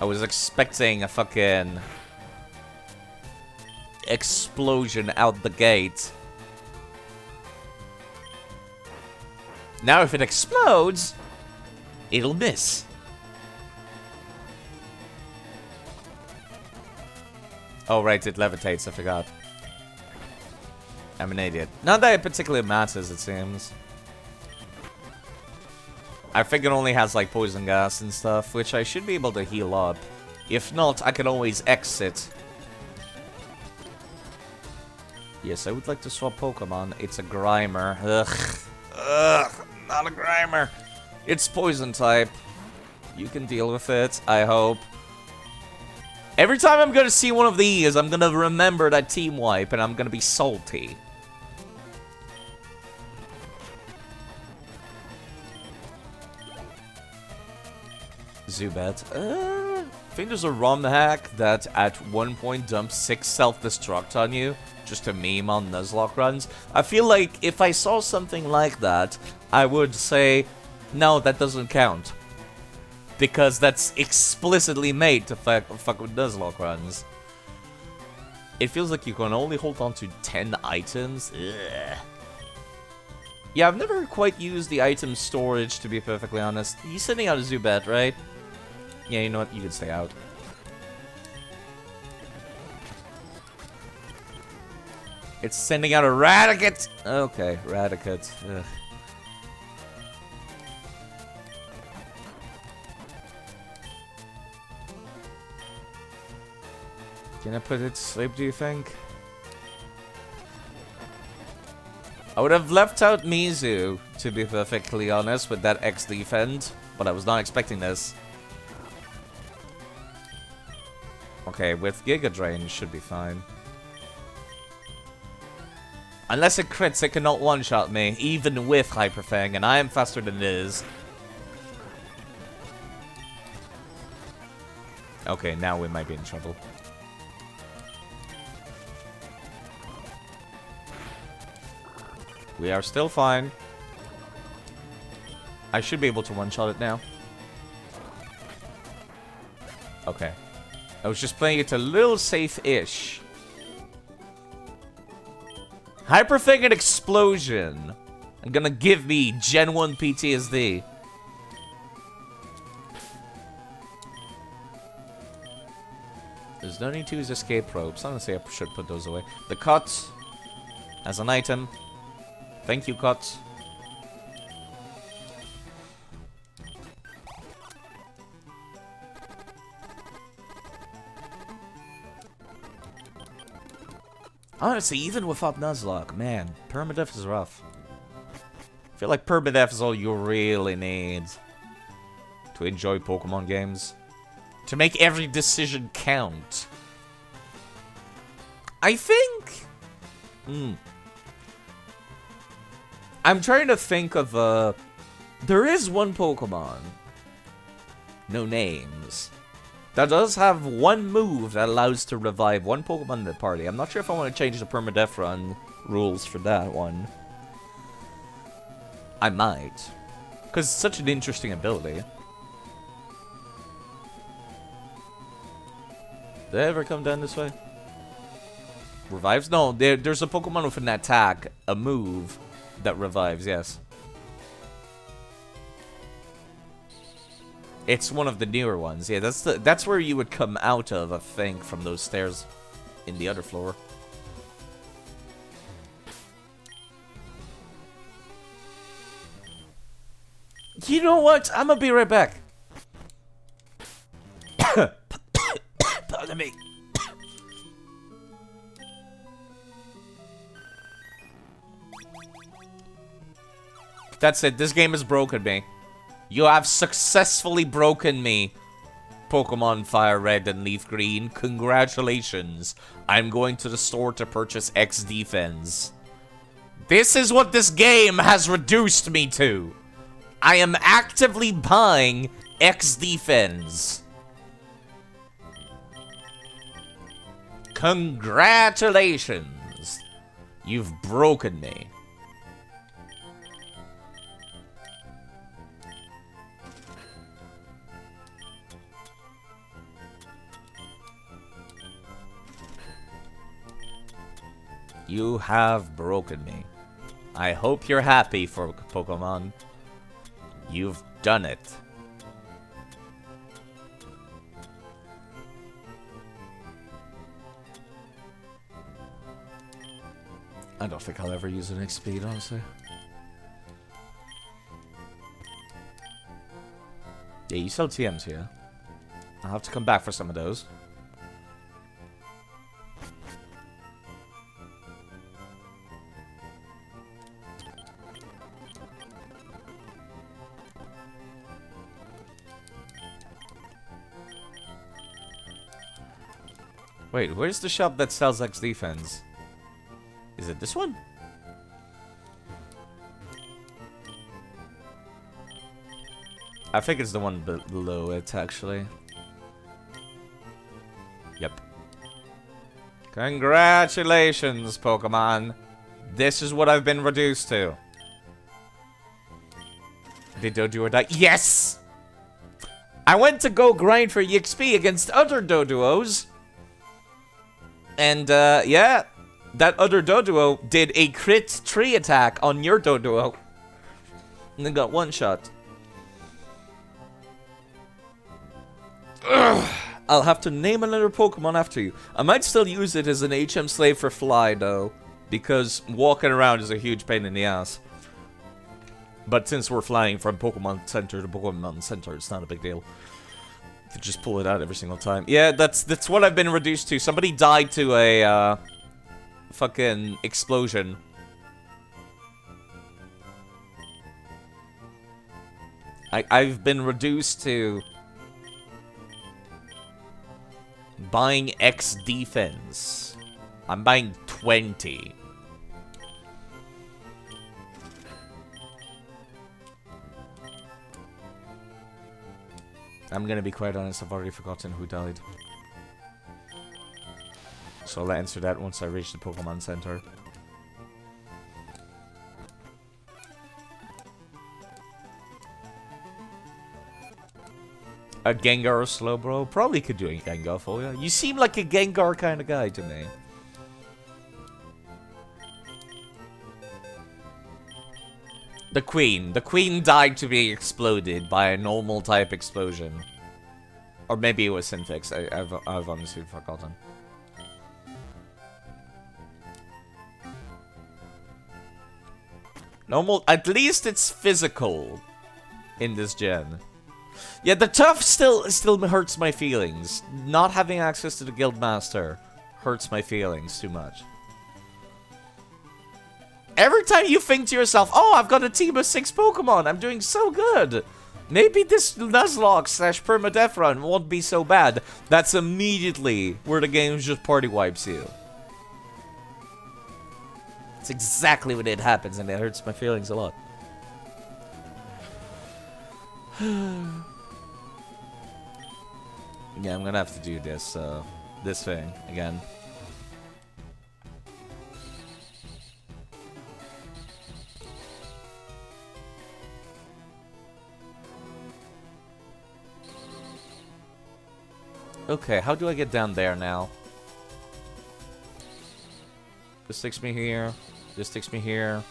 I was expecting a fucking explosion out the gate. Now if it explodes, it'll miss. Oh right, it levitates, I forgot. I'm an idiot. Not that it particularly matters, it seems. I think it only has like poison gas and stuff, which I should be able to heal up. If not, I can always exit. Yes, I would like to swap Pokemon. It's a Grimer. Ugh, not a Grimer. It's poison type. You can deal with it, I hope. Every time I'm gonna see one of these, I'm gonna remember that team wipe and I'm gonna be salty. Zubat. I think there's a ROM hack that at one point dumps 6 self-destruct on you, just a meme on Nuzlocke runs. I feel like if I saw something like that, I would say, no, that doesn't count. Because that's explicitly made to fuck with Nuzlocke runs. It feels like you can only hold on to 10 items. Ugh. Yeah, I've never quite used the item storage, to be perfectly honest. He's sending out a Zubat, right? Yeah, you know what? You can stay out. It's sending out a Raticate! Okay, Raticate. Ugh. Can I put it to sleep, do you think? I would have left out Mizu, to be perfectly honest, with that X defend, but I was not expecting this. Okay, with Giga Drain, should be fine. Unless it crits, it cannot one-shot me, even with Hyper Fang, and I am faster than it is. Okay, now we might be in trouble. We are still fine. I should be able to one-shot it now. Okay. I was just playing it a little safe-ish. Hyper Fang and Explosion. I'm gonna give me Gen 1 PTSD. There's no need to use escape ropes. Honestly, I should put those away. The cut as an item. Thank you, cut. Honestly, even without Nuzlocke, man, Permadeath is rough. I feel like Permadeath is all you really need to enjoy Pokemon games. To make every decision count. I think... I'm trying to think of, there is one Pokemon. No names. That does have one move that allows to revive one Pokemon in the party. I'm not sure if I want to change the Permadeath run rules for that one. I might. Because it's such an interesting ability. Did I ever come down this way? Revives? No, there's a Pokemon with an attack, a move, that revives, yes. It's one of the newer ones. Yeah, that's where you would come out of, I think, from those stairs in the other floor. You know what? I'm gonna be right back. Pardon me. That's it. This game has broken me. You have successfully broken me, Pokemon Fire Red and Leaf Green. Congratulations. I'm going to the store to purchase X Defense. This is what this game has reduced me to. I am actively buying X Defense. Congratulations. You've broken me. You have broken me. I hope you're happy for Pokemon. You've done it. I don't think I'll ever use an XP, honestly. Yeah, you sell TMs here. I'll have to come back for some of those. Wait, where's the shop that sells X Defense? Is it this one? I think it's the one below it, actually. Yep. Congratulations, Pokemon. This is what I've been reduced to. Did Doduo die? Yes! I went to go grind for EXP against other Doduos. And, yeah, that other Doduo did a crit tree attack on your Doduo. And then got one shot. Ugh. I'll have to name another Pokemon after you. I might still use it as an HM slave for Fly, though. Because walking around is a huge pain in the ass. But since we're flying from Pokemon Center to Pokemon Center, it's not a big deal. To just pull it out every single time. Yeah, that's what I've been reduced to. Somebody died to a fucking explosion. I've been reduced to buying X Defense. I'm buying 20. I'm gonna be quite honest, I've already forgotten who died. So I'll answer that once I reach the Pokemon Center. A Gengar or Slowbro? Probably could do a Gengar for you. You seem like a Gengar kind of guy to me. The Queen. The Queen died to be exploded by a normal type explosion. Or maybe it was Synfix. I've honestly forgotten. Normal. At least it's physical in this gen. Yeah, the tough still hurts my feelings. Not having access to the Guildmaster hurts my feelings too much. Every time you think to yourself, oh, I've got a team of 6 Pokemon, I'm doing so good. Maybe this Nuzlocke/Permadeath run won't be so bad. That's immediately where the game just party wipes you. It's exactly when it happens, and it hurts my feelings a lot. Yeah, I'm gonna have to do this, this thing again. Okay, how do I get down there now? This takes me here. This takes me here.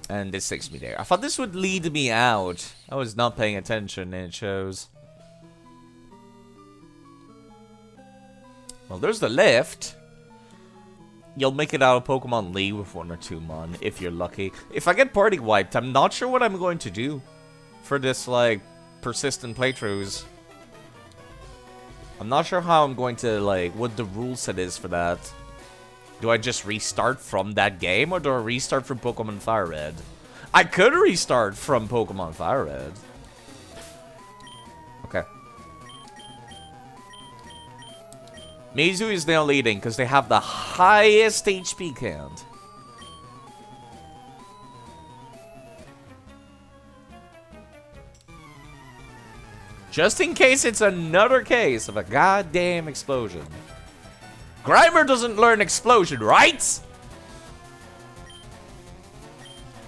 And this takes me there. I thought this would lead me out. I was not paying attention, and it shows. Well, there's the lift. You'll make it out of Pokemon League with 1 or 2 mon, if you're lucky. If I get party wiped, I'm not sure what I'm going to do for this, like, persistent playthroughs. I'm not sure how I'm going to, like, what the rule set is for that. Do I just restart from that game, or do I restart from Pokemon Fire Red? I could restart from Pokemon Fire Red. Okay. Mizu is now leading, because they have the highest HP count. Just in case it's another case of a goddamn explosion. Grimer doesn't learn explosion, right?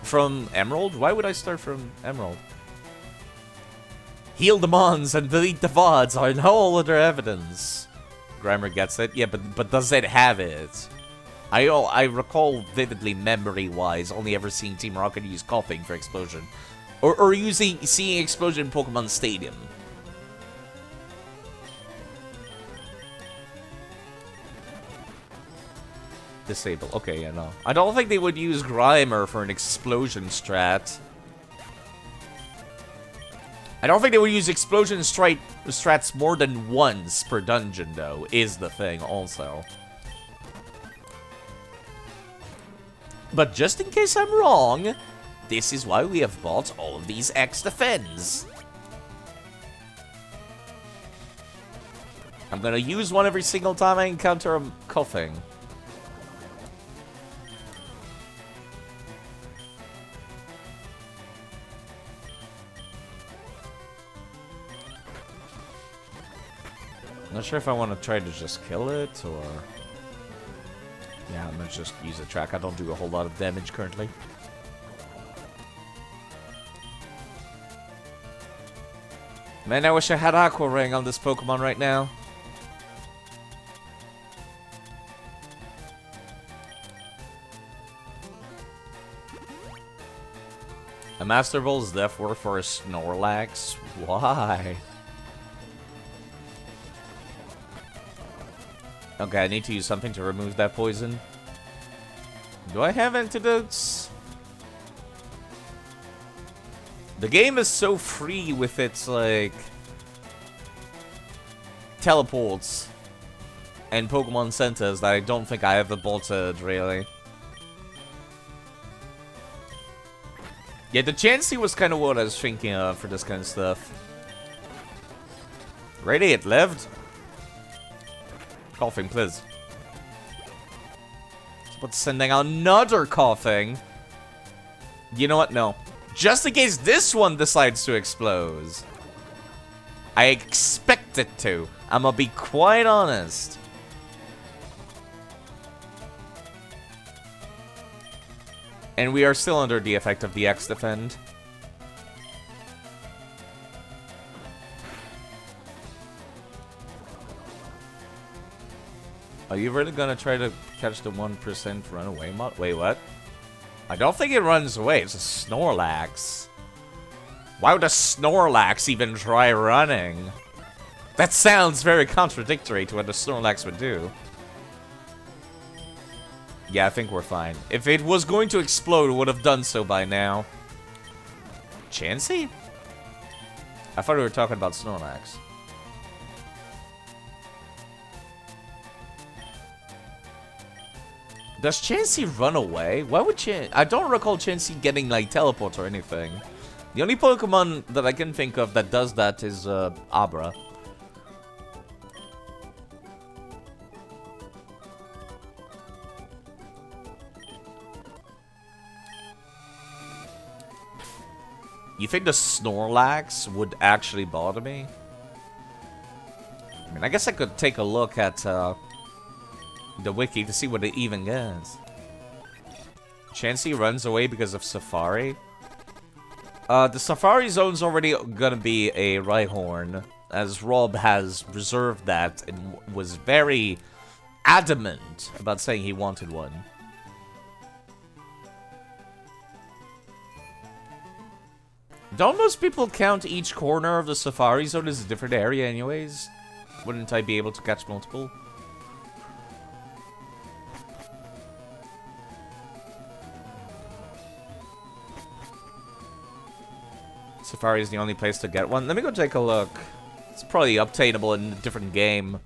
From Emerald? Why would I start from Emerald? Heal the mons and delete the VODs are no other evidence. Grimer gets it. Yeah, but does it have it? I recall vividly, memory-wise, only ever seeing Team Rocket use coughing for explosion. Or seeing explosion in Pokemon Stadium. Disable. Okay, yeah, no. I don't think they would use Grimer for an explosion strat. I don't think they would use explosion strats more than once per dungeon, though, is the thing, also. But just in case I'm wrong, this is why we have bought all of these X Defends. I'm gonna use one every single time I encounter a coughing. Not sure if I want to try to just kill it, or... Yeah, I'm gonna just use a track. I don't do a whole lot of damage currently. Man, I wish I had Aqua Ring on this Pokemon right now. A Master Ball's death work for a Snorlax? Why? Okay, I need to use something to remove that poison. Do I have antidotes? The game is so free with its, like, teleports and Pokemon centers that I don't think I have the bolted, really. Yeah, the Chansey was kind of what I was thinking of for this kind of stuff. Ready? It lived? Coughing, please. But sending out another coughing. You know what? No. Just in case this one decides to explode. I expect it to. I'm gonna be quite honest. And we are still under the effect of the X Defend. Are you really gonna try to catch the 1% runaway mod? Wait, what? I don't think it runs away. It's a Snorlax. Why would a Snorlax even try running? That sounds very contradictory to what a Snorlax would do. Yeah, I think we're fine. If it was going to explode, it would have done so by now. Chansey? I thought we were talking about Snorlax. Does Chansey run away? Why would Chansey... I don't recall Chansey getting, like, teleport or anything. The only Pokemon that I can think of that does that is, Abra. You think the Snorlax would actually bother me? I mean, I guess I could take a look at, the wiki to see what it even gets. Chansey runs away because of Safari. The Safari Zone's already gonna be a Rhyhorn, as Rob has reserved that and was very adamant about saying he wanted one. Don't most people count each corner of the Safari Zone as a different area anyways? Wouldn't I be able to catch multiple? Safari is the only place to get one. Let me go take a look. It's probably obtainable in a different game.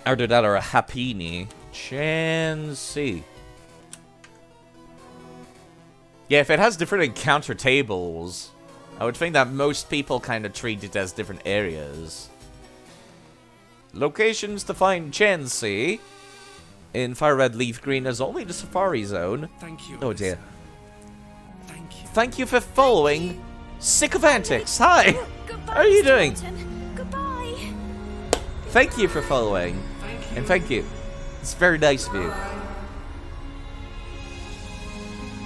Either that or a Happiny. Chansey. Yeah, if it has different encounter tables, I would think that most people kind of treat it as different areas. Locations to find Chansey. In Fire Red Leaf Green, there's only the Safari Zone. Thank you. Oh dear. Thank you. Thank you for following Sick of Antics. Hi! Goodbye, How are you Mr. doing? Norton. Goodbye. Thank you for following. Thank you. And thank you. It's very nice of you.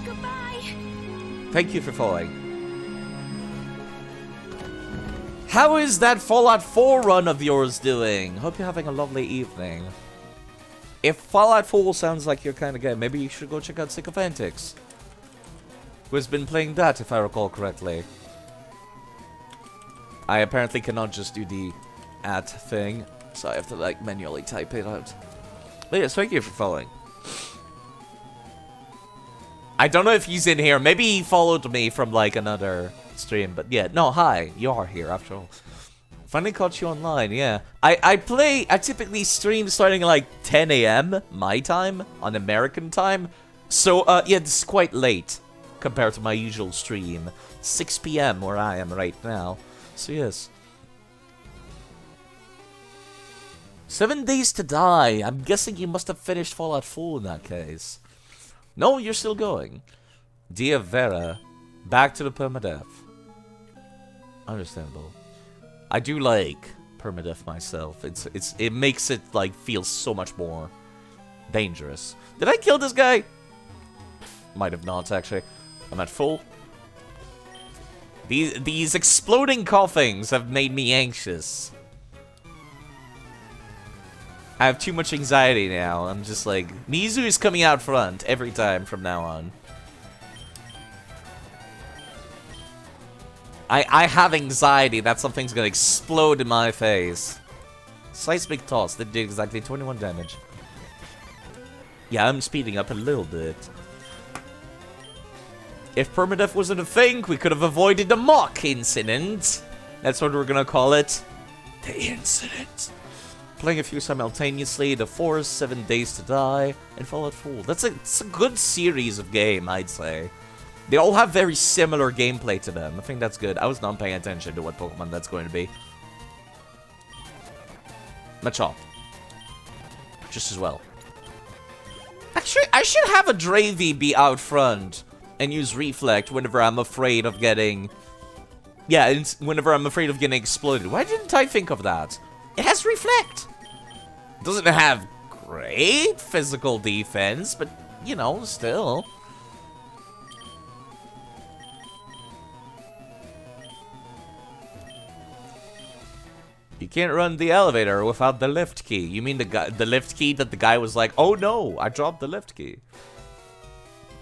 Goodbye. Thank you for following. How is that Fallout 4 run of yours doing? Hope you're having a lovely evening. If Fallout 4 sounds like your kind of game, maybe you should go check out Sick of Antics, who has been playing that, if I recall correctly. I apparently cannot just do the @ thing, so I have to, like, manually type it out. But yes, thank you for following. I don't know if he's in here. Maybe he followed me from, like, another stream. But yeah, no, hi. You are here, after all. Finally caught you online, yeah. I typically stream starting at, like, 10 a.m. my time, on American time. So, yeah, this is quite late compared to my usual stream. 6 p.m. where I am right now. So, yes. 7 Days to Die. I'm guessing you must have finished Fallout 4 in that case. No, you're still going. Dear Vera, back to the Permadeath. Understandable. I do like Permadeath myself. It makes it, like, feel so much more dangerous. Did I kill this guy? Might have not, actually. I'm at full. These exploding coughings have made me anxious. I have too much anxiety now. I'm just like, Mizu is coming out front every time from now on. I have anxiety that something's gonna explode in my face. Seismic toss that did exactly 21 damage. Yeah, I'm speeding up a little bit. If Permadeath wasn't a thing, we could have avoided the mock incident. That's what we're gonna call it. The incident. Playing a few simultaneously, The Forest, 7 Days to Die, and Fallout 4. It's a good series of game, I'd say. They all have very similar gameplay to them. I think that's good. I was not paying attention to what Pokemon that's going to be. Machop. Just as well. Actually, I should have a Dravi be out front and use Reflect whenever I'm afraid of getting... Yeah, whenever I'm afraid of getting exploded. Why didn't I think of that? It has Reflect. It doesn't have great physical defense, but, you know, still... You can't run the elevator without the lift key. You mean the lift key that the guy was like, oh no, I dropped the lift key.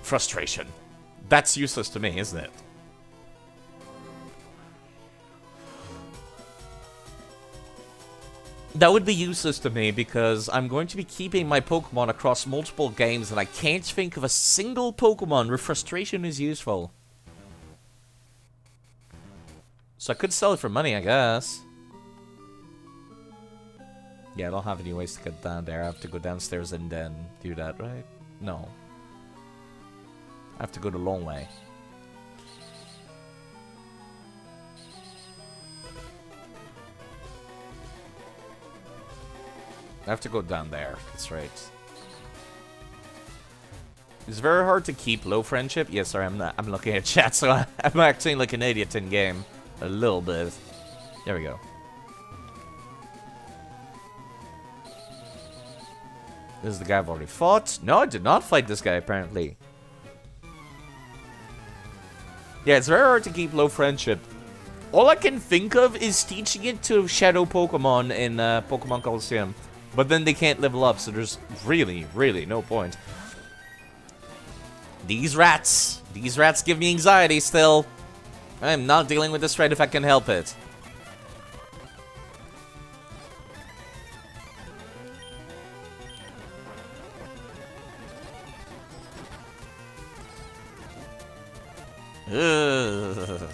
Frustration. That's useless to me, isn't it? That would be useless to me because I'm going to be keeping my Pokemon across multiple games and I can't think of a single Pokemon where frustration is useful. So I could sell it for money, I guess. Yeah, I don't have any ways to get down there. I have to go downstairs and then do that, right? No. I have to go the long way. I have to go down there. That's right. It's very hard to keep low friendship. Yes, sorry, I'm looking at chat, so I'm acting like an idiot in game. A little bit. There we go. This is the guy I've already fought. No, I did not fight this guy, apparently. Yeah, it's very hard to keep low friendship. All I can think of is teaching it to Shadow Pokemon in Pokemon Coliseum. But then they can't level up, so there's really, really no point. These rats give me anxiety still. I'm not dealing with this threat if I can help it. Ugh.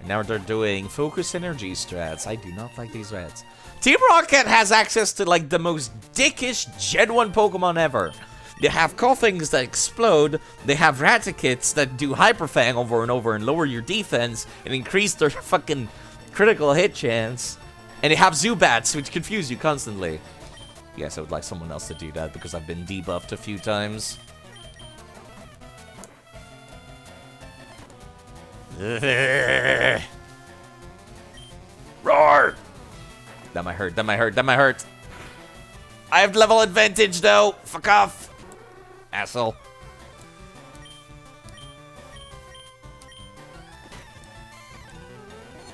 Now they're doing focus energy strats. I do not like these rats. Team Rocket has access to like the most dickish Gen 1 Pokemon ever. They have Koffings that explode, they have Raticats that do Hyper Fang over and over and lower your defense and increase their fucking critical hit chance. And they have Zubats, which confuse you constantly. Yes, I would like someone else to do that because I've been debuffed a few times. Roar! That might hurt, that might hurt, that might hurt. I have level advantage though. Fuck off. Asshole.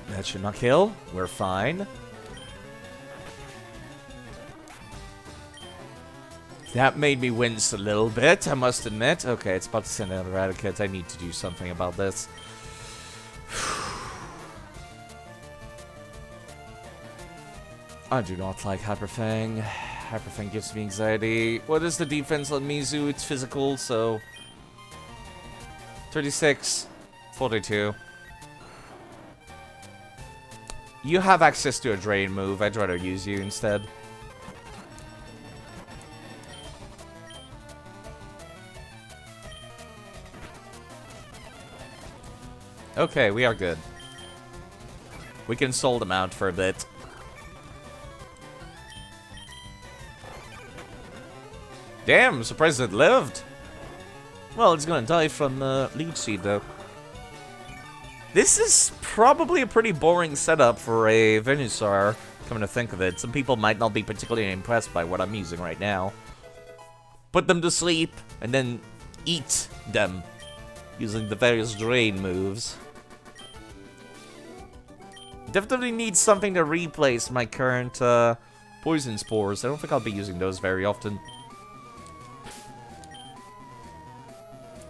That should not kill. We're fine. That made me wince a little bit, I must admit. Okay, it's about to send out Eradicate. I need to do something about this. I do not like Hyper Fang. Hyper Fang gives me anxiety. What is the defense on Mizu? It's physical, so... 36. 42. You have access to a Drain move. I'd rather use you instead. Okay, we are good. We can sold them out for a bit. Damn, I'm surprised it lived. Well, it's gonna die from Leech Seed, though. This is probably a pretty boring setup for a Venusaur, coming to think of it. Some people might not be particularly impressed by what I'm using right now. Put them to sleep, and then eat them, using the various Drain moves. Definitely need something to replace my current Poison Spores. I don't think I'll be using those very often.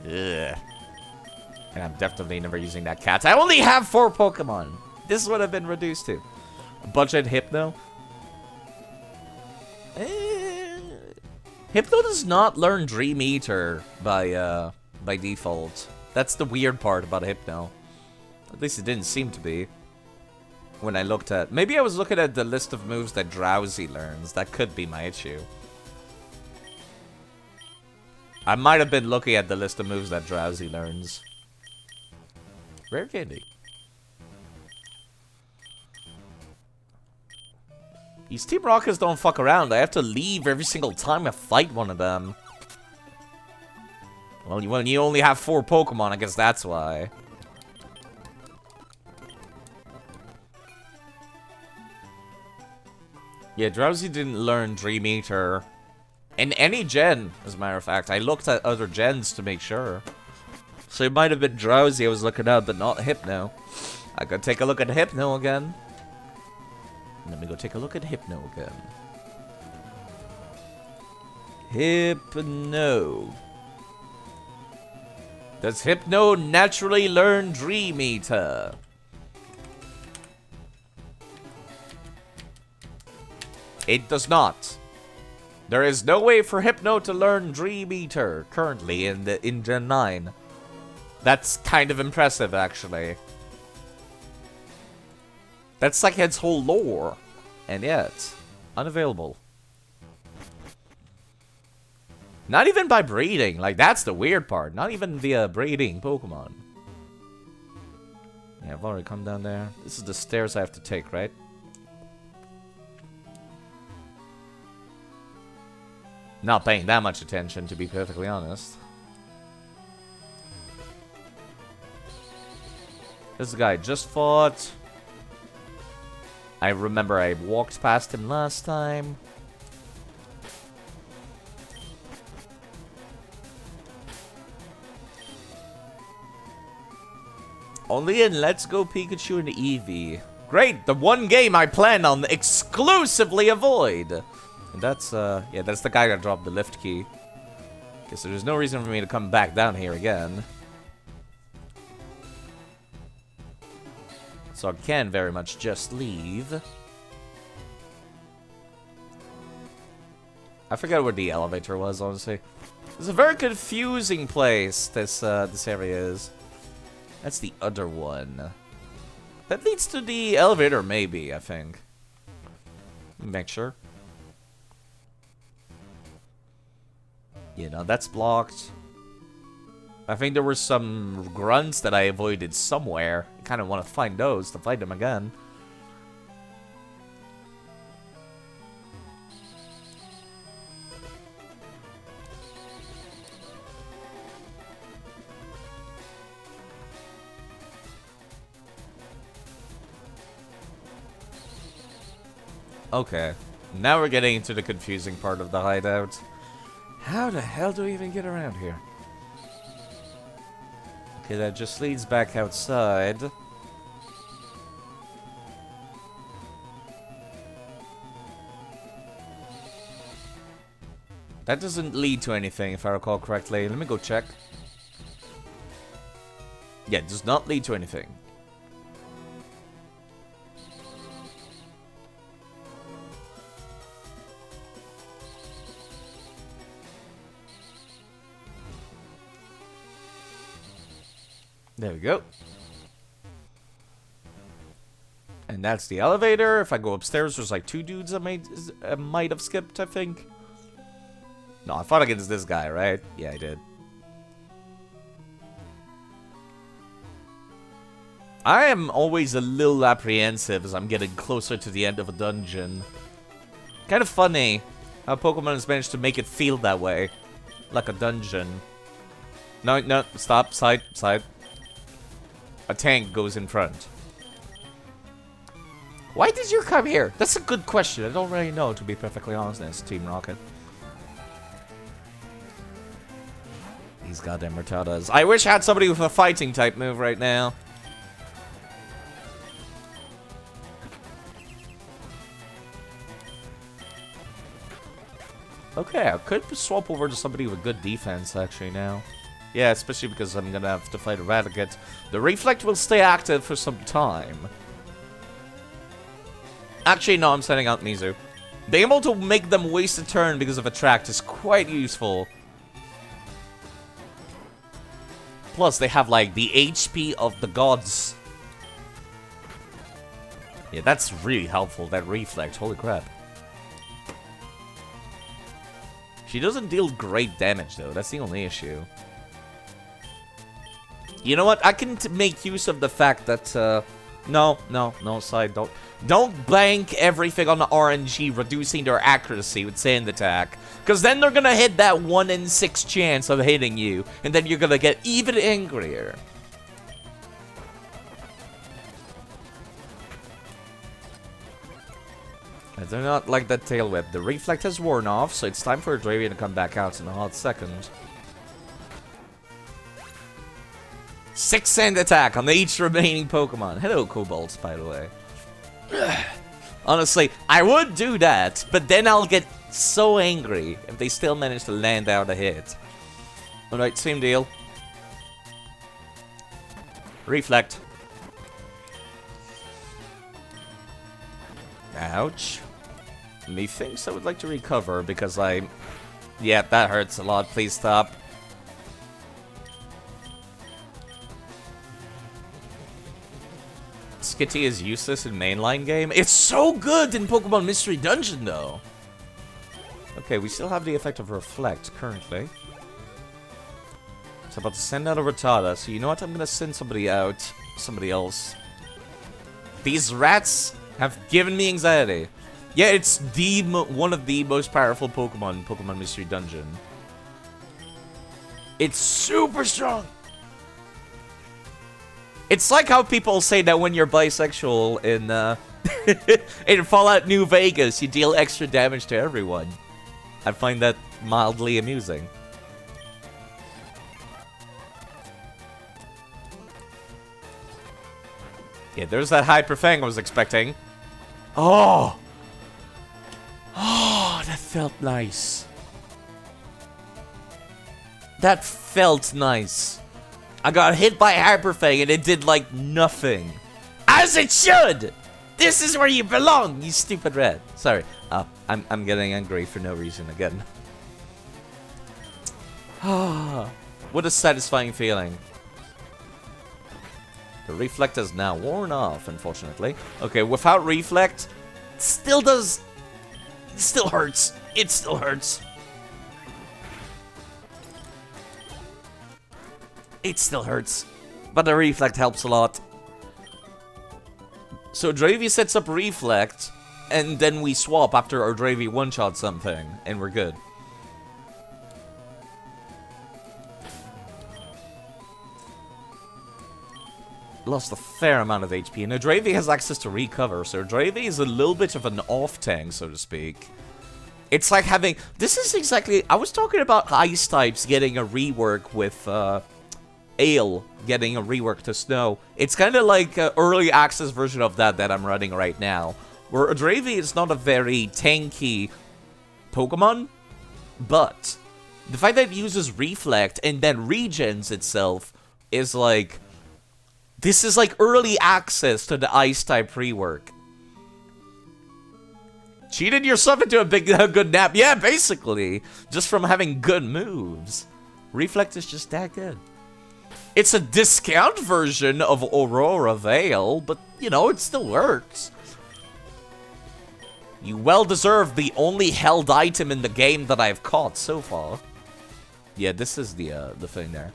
Ugh. And I'm definitely never using that cat. I only have 4 Pokemon. This is what I've been reduced to. Budget Hypno. Hypno does not learn Dream Eater by default. That's the weird part about Hypno. At least it didn't seem to be. When I looked at... Maybe I was looking at the list of moves that Drowsy learns. That could be my issue. I might have been looking at the list of moves that Drowsy learns. Rare candy. These Team Rockets don't fuck around. I have to leave every single time I fight one of them. Well, when you only have 4 Pokemon, I guess that's why. Yeah, Drowsy didn't learn Dream Eater. In any gen, as a matter of fact. I looked at other gens to make sure. So it might have been Drowsy I was looking at, but not Hypno. I could take a look at Hypno again. Let me go take a look at Hypno again. Hypno. Does Hypno naturally learn Dream Eater? It does not. There is no way for Hypno to learn Dream Eater currently in Gen 9. That's kind of impressive, actually. That's like its whole lore. And yet, unavailable. Not even by breeding. Like, that's the weird part. Not even via breeding Pokemon. Yeah, I've already come down there. This is the stairs I have to take, right? Not paying that much attention, to be perfectly honest. This guy just fought. I remember I walked past him last time. Only in Let's Go Pikachu and Eevee. Great, the one game I plan on exclusively avoid. And that's, yeah, that's the guy that dropped the lift key. Okay, so there's no reason for me to come back down here again. So I can very much just leave. I forgot where the elevator was, honestly. It's a very confusing place, this area is. That's the other one. That leads to the elevator, maybe, I think. Make sure. You know, that's blocked. I think there were some grunts that I avoided somewhere. I kind of want to find those to fight them again. Okay, now we're getting into the confusing part of the hideout. How the hell do we even get around here? Okay, that just leads back outside. That doesn't lead to anything, if I recall correctly. Let me go check. Yeah, it does not lead to anything. There we go. And that's the elevator. If I go upstairs, there's like two dudes I might have skipped, I think. No, I fought against this guy, right? Yeah, I did. I am always a little apprehensive as I'm getting closer to the end of a dungeon. Kind of funny how Pokemon has managed to make it feel that way. Like a dungeon. No, no, stop, side. A tank goes in front. Why did you come here? That's a good question. I don't really know, to be perfectly honest, Team Rocket. These goddamn Rattatas. I wish I had somebody with a fighting type move right now. Okay, I could swap over to somebody with good defense, actually, now. Yeah, especially because I'm gonna have to fight Eradicate. The Reflect will stay active for some time. Actually, no, I'm sending out Mizu. Being able to make them waste a turn because of Attract is quite useful. Plus, they have, like, the HP of the gods. Yeah, that's really helpful, that Reflect. Holy crap. She doesn't deal great damage, though. That's the only issue. You know what? I can make use of the fact that, no, side, don't blank everything on the RNG, reducing their accuracy with Sand Attack. Because then they're gonna hit that 1 in 6 chance of hitting you, and then you're gonna get even angrier. I do not like that Tail Whip. The Reflect has worn off, so it's time for a Dravian to come back out in a hot second. 6 Sand Attack on each remaining Pokemon. Hello, Kobolds, by the way. Honestly, I would do that, but then I'll get so angry if they still manage to land out a hit. Alright, same deal. Reflect. Ouch. Methinks I would like to recover because I... Yeah, that hurts a lot. Please stop. Skitty is useless in mainline game. It's so good in Pokemon Mystery Dungeon, though. Okay, we still have the effect of Reflect currently. It's about to send out a Rattata, so you know what? I'm gonna send somebody out. Somebody else. These rats have given me anxiety. Yeah, it's the one of the most powerful Pokemon in Pokemon Mystery Dungeon. It's super strong. It's like how people say that when you're bisexual in in Fallout New Vegas, you deal extra damage to everyone. I find that mildly amusing. Yeah, there's that Hyper Fang I was expecting. Oh! Oh, that felt nice. That felt nice. I got hit by Hyper Fang and it did like nothing. As it should! This is where you belong, you stupid rat. Sorry. I'm getting angry for no reason again. Ah, what a satisfying feeling. The Reflect is now worn off, unfortunately. Okay, without Reflect, it still does... It still hurts. It still hurts. It still hurts. But the Reflect helps a lot. So Dravi sets up Reflect, and then we swap after our Dravi one-shot something, and we're good. Lost a fair amount of HP, and Dravi has access to recover, so Dravi is a little bit of an off-tank, so to speak. It's like having... This is exactly... I was talking about Ice types getting a rework with Ale getting a rework to Snow. It's kind of like an early access version of that I'm running right now, where Dravi is not a very tanky Pokemon, but the fact that it uses Reflect and then regens itself is like... This is like early access to the Ice-type rework. Cheated yourself into a good nap. Yeah, basically. Just from having good moves. Reflect is just that good. It's a discount version of Aurora Veil, but, you know, it still works. You well deserve the only held item in the game that I've caught so far. Yeah, this is the thing there.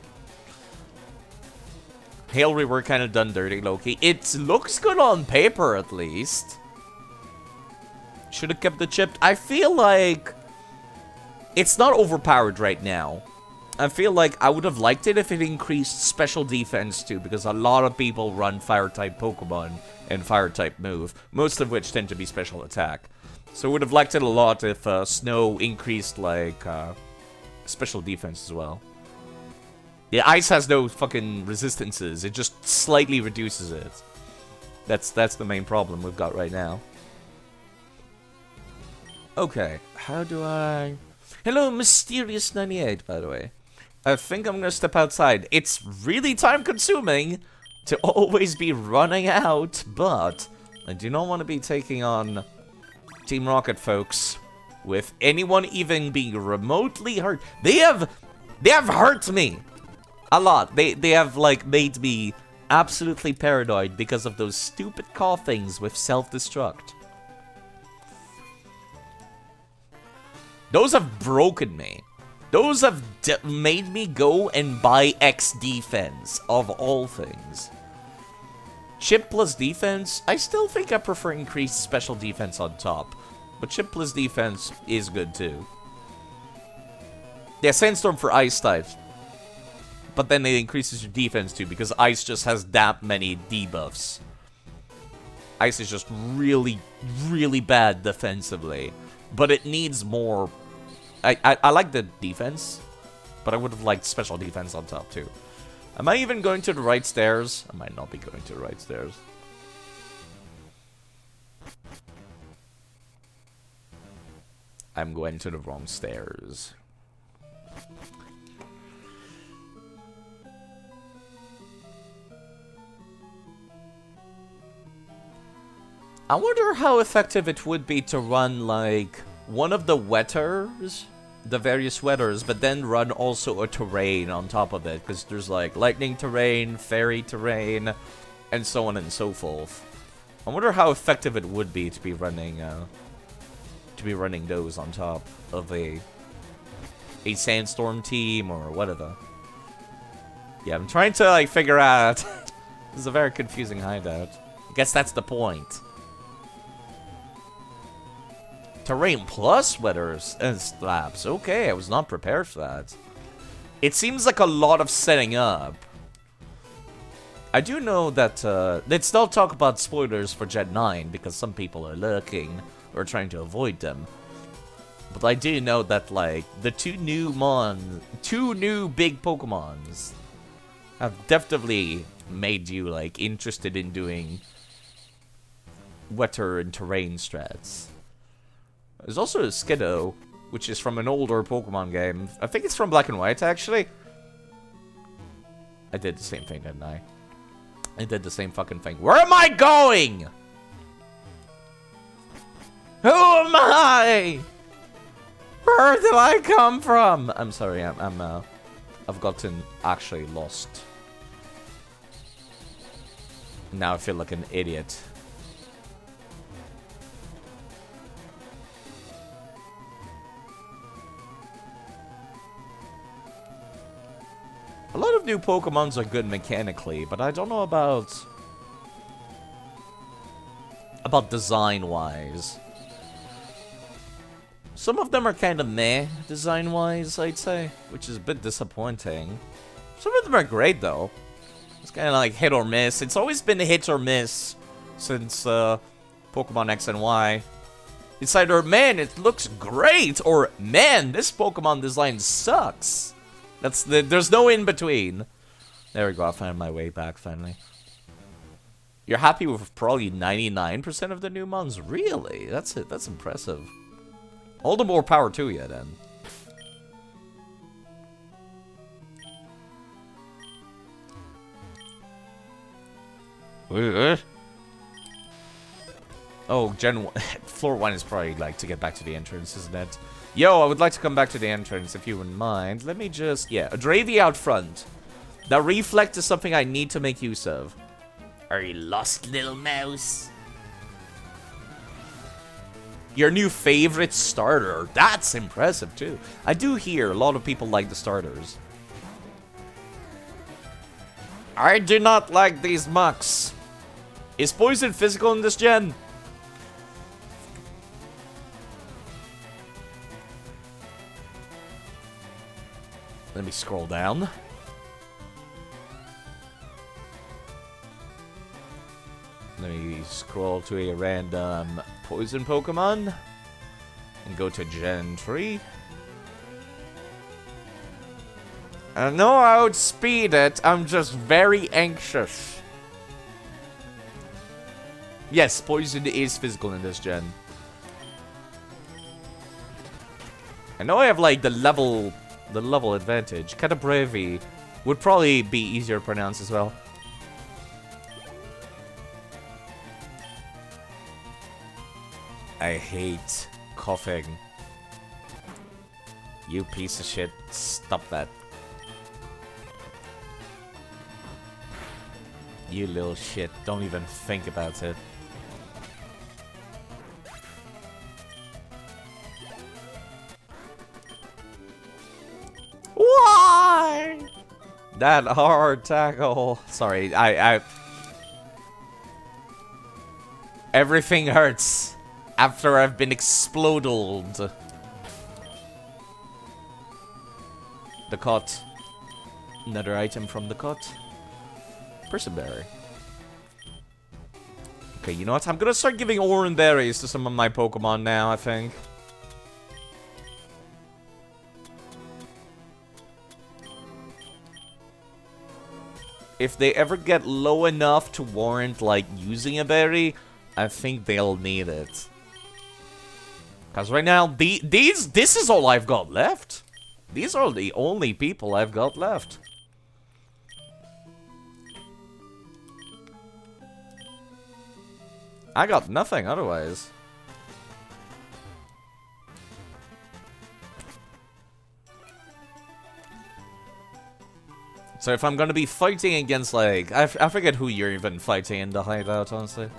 Hail rework kind of done dirty, Loki. It looks good on paper, at least. Should have kept the chip. I feel like it's not overpowered right now. I feel like I would have liked it if it increased special defense too, because a lot of people run Fire-type Pokemon and Fire-type move, most of which tend to be special attack. So I would have liked it a lot if Snow increased, like, special defense as well. Yeah, Ice has no fucking resistances. It just slightly reduces it. That's the main problem we've got right now. Okay, how do I... Hello, Mysterious98, by the way. I think I'm gonna step outside. It's really time-consuming to always be running out, but I do not want to be taking on Team Rocket folks with anyone even being remotely hurt. They have hurt me a lot. They have, like, made me absolutely paranoid because of those stupid coughings with self-destruct. Those have broken me. Those have made me go and buy X defense, of all things. Chip plus defense, I still think I prefer increased special defense on top. But chip plus defense is good too. Yeah, Sandstorm for Ice types. But then it increases your defense too, because Ice just has that many debuffs. Ice is just really, really bad defensively. But it needs more... I like the defense, but I would have liked special defense on top too. Am I even going to the right stairs? I might not be going to the right stairs. I'm going to the wrong stairs. I wonder how effective it would be to run, like, one of the wetters, the various wetters, but then run also a terrain on top of it, because there's, like, lightning terrain, fairy terrain, and so on and so forth. I wonder how effective it would be to be running those on top of a sandstorm team or whatever. Yeah, I'm trying to, like, figure out. This is a very confusing hideout. I guess that's the point. Terrain plus weathers and slabs. Okay, I was not prepared for that. It seems like a lot of setting up. I do know that, let's not talk about spoilers for Gen 9, because some people are lurking or trying to avoid them. But I do know that, like, the two new big Pokemons have definitely made you, like, interested in doing weather and terrain strats. There's also a Skiddo, which is from an older Pokemon game. I think it's from Black and White, actually. I did the same thing, didn't I? I did the same fucking thing. Where am I going? Who am I? Where did I come from? I'm sorry, I've gotten actually lost. Now I feel like an idiot. A lot of new Pokemons are good mechanically, but I don't know about design-wise. Some of them are kind of meh, design-wise, I'd say, which is a bit disappointing. Some of them are great, though. It's kind of like hit or miss. It's always been hit or miss since Pokemon X and Y. It's either, man, it looks great, or, man, this Pokemon design sucks. There's no in between. There we go, I found my way back finally. You're happy with probably 99% of the new mons? Really? That's it. That's impressive. All the more power to you then. Oh, Gen 1. Floor 1 is probably like to get back to the entrance, isn't it? Yo, I would like to come back to the entrance if you wouldn't mind. Let me just... Yeah, a Dravy out front. That reflect is something I need to make use of. Are you lost, little mouse? Your new favorite starter. That's impressive, too. I do hear a lot of people like the starters. I do not like these mucks. Is poison physical in this gen? Let me scroll down. Let me scroll to a random poison Pokemon. And go to Gen 3. I know I outspeed it, I'm just very anxious. Yes, poison is physical in this gen. I know I have like the level advantage. Catabravi would probably be easier to pronounce as well. I hate coughing. You piece of shit, stop that. You little shit, don't even think about it. Why? That hard tackle. Sorry, everything hurts after I've been exploded. The cot. Another item from the cot. Person berry. Okay, you know what? I'm gonna start giving orange berries to some of my Pokemon now, I think. If they ever get low enough to warrant, like, using a berry, I think they'll need it. Because right now, this is all I've got left. These are the only people I've got left. I got nothing otherwise. So if I'm gonna be fighting against, like... I forget who you're even fighting in the hideout, honestly.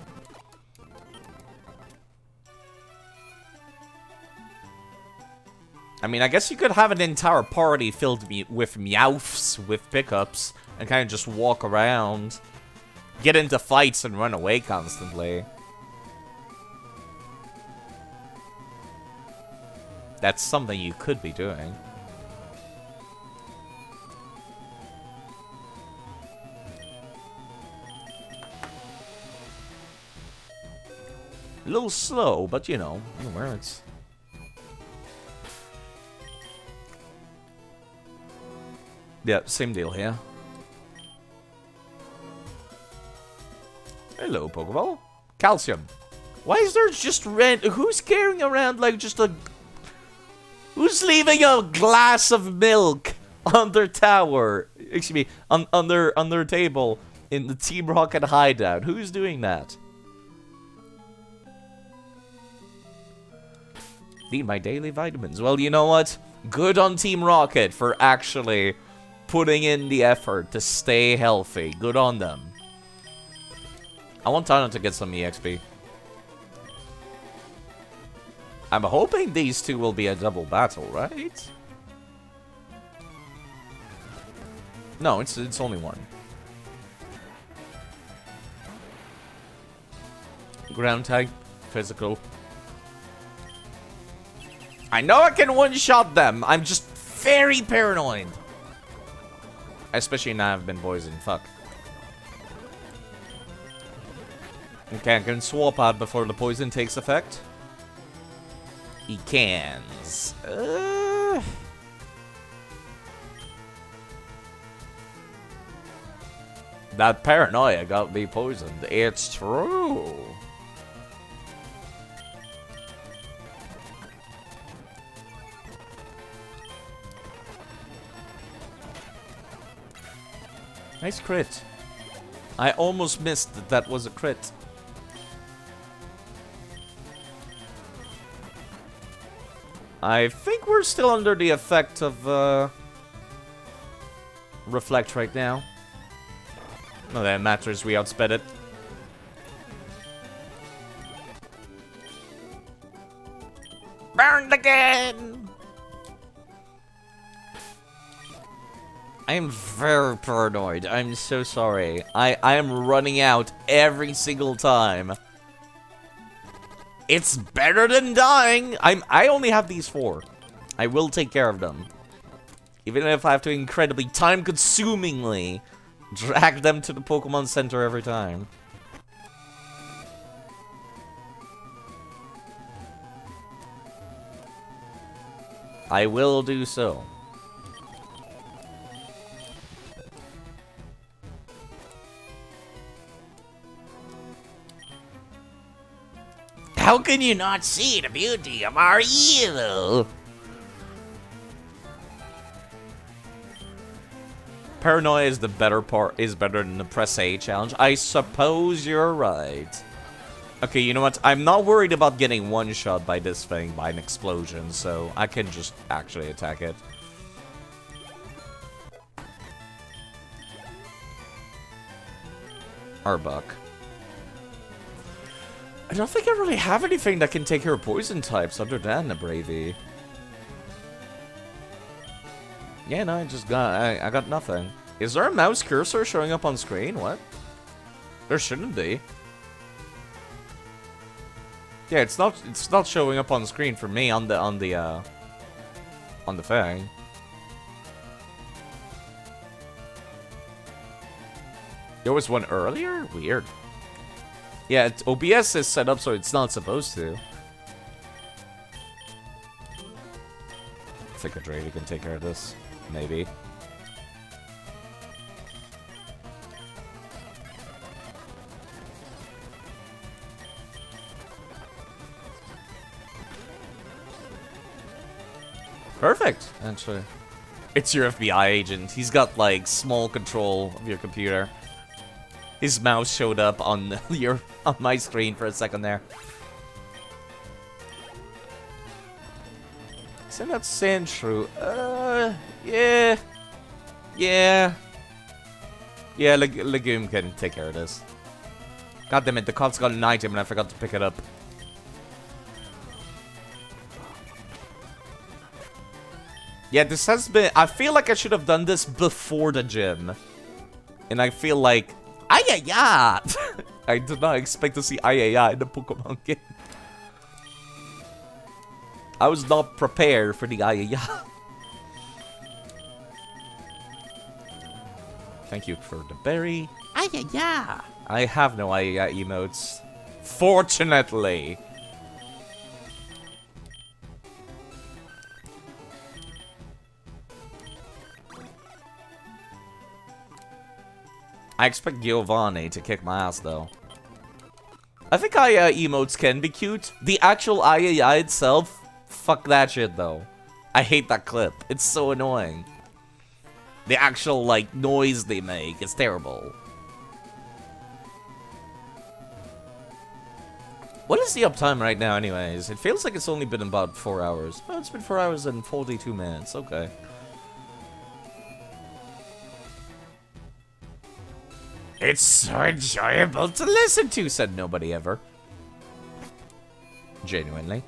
I mean, I guess you could have an entire party filled with Meowths with pickups and kind of just walk around, get into fights and run away constantly. That's something you could be doing. A little slow, but you know, it works. Yeah, same deal here. Hello, Pokeball. Calcium. Why is there just red? Who's carrying around like just a... Who's leaving a glass of milk on their tower? Excuse me, on their table in the Team Rocket hideout? Who's doing that? Need my daily vitamins. Well, you know what? Good on Team Rocket for actually putting in the effort to stay healthy. Good on them. I want Tana to get some EXP. I'm hoping these two will be a double battle, right? No, it's only one. Ground type, physical. I know I can one-shot them. I'm just very paranoid. Especially now I've been poisoned. Fuck. Okay, I can swap out before the poison takes effect. He cans. That paranoia got me poisoned. It's true. Nice crit. I almost missed that that was a crit. I think we're still under the effect of Reflect right now. No, that matters. We outsped it. Burned again! I am very paranoid. I'm so sorry. I am running out every single time. It's better than dying. I only have these 4. I will take care of them. Even if I have to incredibly time-consumingly drag them to the Pokemon Center every time. I will do so. How can you not see the beauty of our evil? Paranoia is the better part, is better than the Press A challenge. I suppose you're right. Okay, you know what? I'm not worried about getting one-shot by this thing, by an explosion, so I can just actually attack it. Arbok. I don't think I really have anything that can take care of poison types other than a Bravey. Yeah, no, I got nothing. Is there a mouse cursor showing up on screen? What? There shouldn't be. Yeah, it's not showing up on screen for me on the thing. There was one earlier? Weird. Yeah, OBS is set up so it's not supposed to. I think a Drake can take care of this. Maybe. Perfect, actually. It's your FBI agent. He's got, like, small control of your computer. His mouse showed up on on my screen for a second there. Send out Sandshrew. Yeah. Yeah. Yeah, Legume can take care of this. God damn it, the cop's got an item and I forgot to pick it up. Yeah, this has been... I feel like I should have done this before the gym. And I feel like... Ayaya! I did not expect to see Ayaya in the Pokemon game. I was not prepared for the Ayaya. Thank you for the berry. Ayaya! I have no Ayaya emotes. Fortunately. I expect Giovanni to kick my ass, though. I think Ayaya emotes can be cute. The actual Ayaya itself, fuck that shit, though. I hate that clip. It's so annoying. The actual, like, noise they make is terrible. What is the uptime right now, anyways? It feels like it's only been about 4 hours. Well, it's been 4 hours and 42 minutes. Okay. It's so enjoyable to listen to, said nobody ever. Genuinely.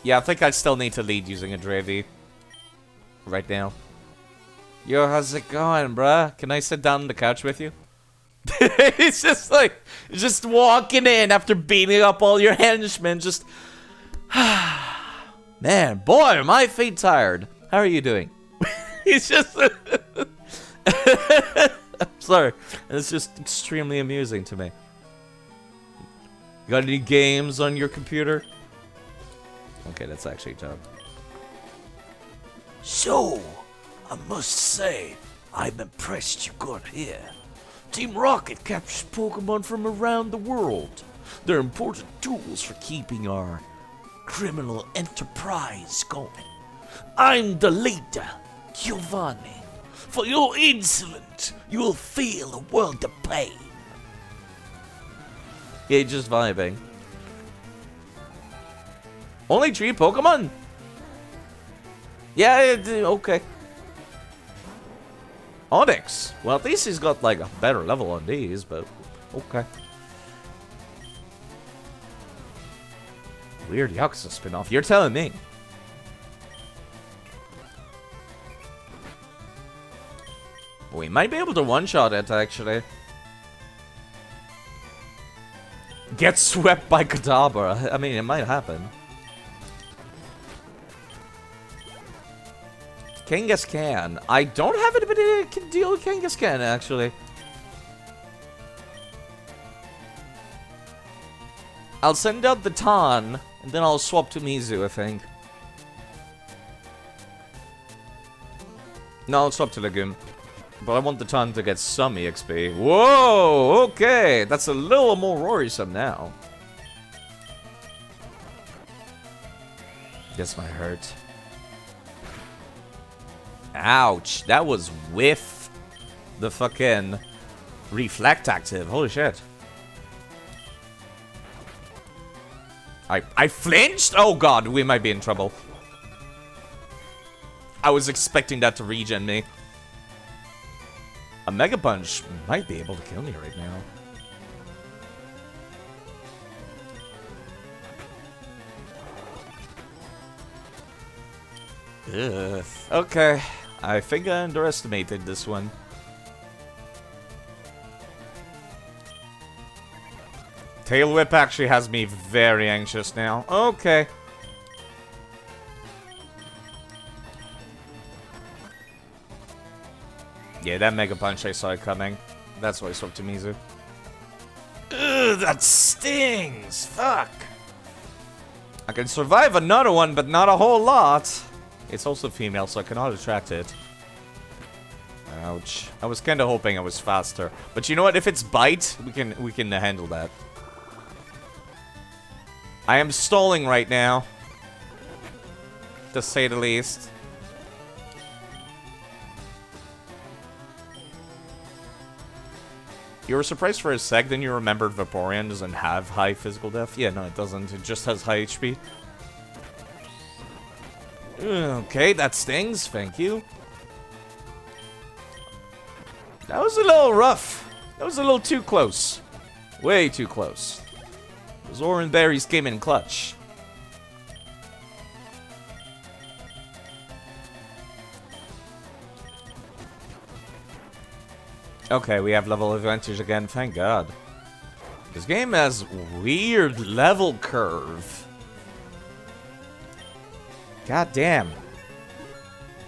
Yeah, I think I still need to lead using a Dravi. Right now. Yo, how's it going, bruh? Can I sit down on the couch with you? It's just like, just walking in after beating up all your henchmen, just... Man, boy, are my feet tired. How are you doing? He's just... I'm sorry. It's just extremely amusing to me. Got any games on your computer? Okay, that's actually tough. So, I must say, I'm impressed you got here. Team Rocket captures Pokemon from around the world. They're important tools for keeping our criminal enterprise going. I'm the leader, Giovanni. For your insolence, you will feel a world of pain. Yeah, just vibing. Only 3 Pokemon? Yeah, okay. Onyx. Well, at least he's got, like, a better level on these, but okay. Weird Yakuza spin-off. You're telling me. We might be able to one-shot it, actually. Get swept by Kadabra. I mean, it might happen. Kangaskhan. I don't have anybody that can deal with Kangaskhan, actually. I'll send out the Tan, and then I'll swap to Mizu, I think. No, I'll swap to Legume. But I want the Tan to get some EXP. Whoa, okay. That's a little more worrisome now. This might hurt. Ouch. That was with the fucking reflect active. Holy shit. I flinched? Oh god, we might be in trouble. I was expecting that to regen me. A Mega Punch might be able to kill me right now. Ugh. Okay. I think I underestimated this one. Tail Whip actually has me very anxious now. Okay. Yeah, that Mega Punch, I saw it coming. That's why I swapped to Mizu. Ugh, that stings! Fuck! I can survive another one, but not a whole lot. It's also female, so I cannot attract it. Ouch. I was kinda hoping I was faster. But you know what? If it's Bite, we can handle that. I am stalling right now. to say the least. You were surprised for a sec, then you remembered Vaporeon doesn't have high physical def? Yeah, no, it doesn't. It just has high HP. Okay, that stings. Thank you. That was a little rough. That was a little too close. Way too close. Those orange berries came in clutch. Okay, we have level advantage again, thank God. This game has weird level curve. God damn.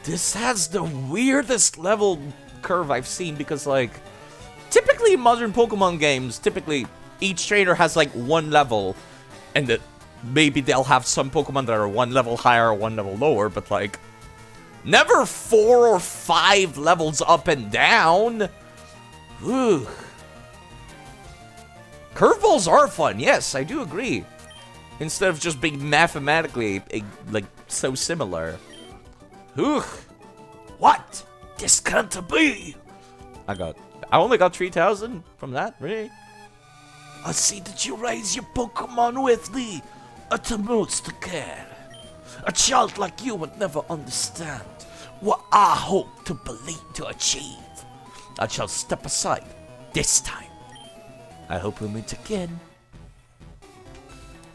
This has the weirdest level curve I've seen because, like, typically in modern Pokemon games, typically each trainer has, like, one level, and that maybe they'll have some Pokemon that are one level higher or one level lower, but, like, never 4 or 5 levels up and down. Ooh. Curveballs are fun, yes, I do agree. Instead of just being mathematically, like, so similar. Ooh. What? This can't be. I only got 3,000 from that, really? I see that you raise your Pokemon with the utmost care. A child like you would never understand what I hope to believe to achieve. I shall step aside this time. I hope we meet again.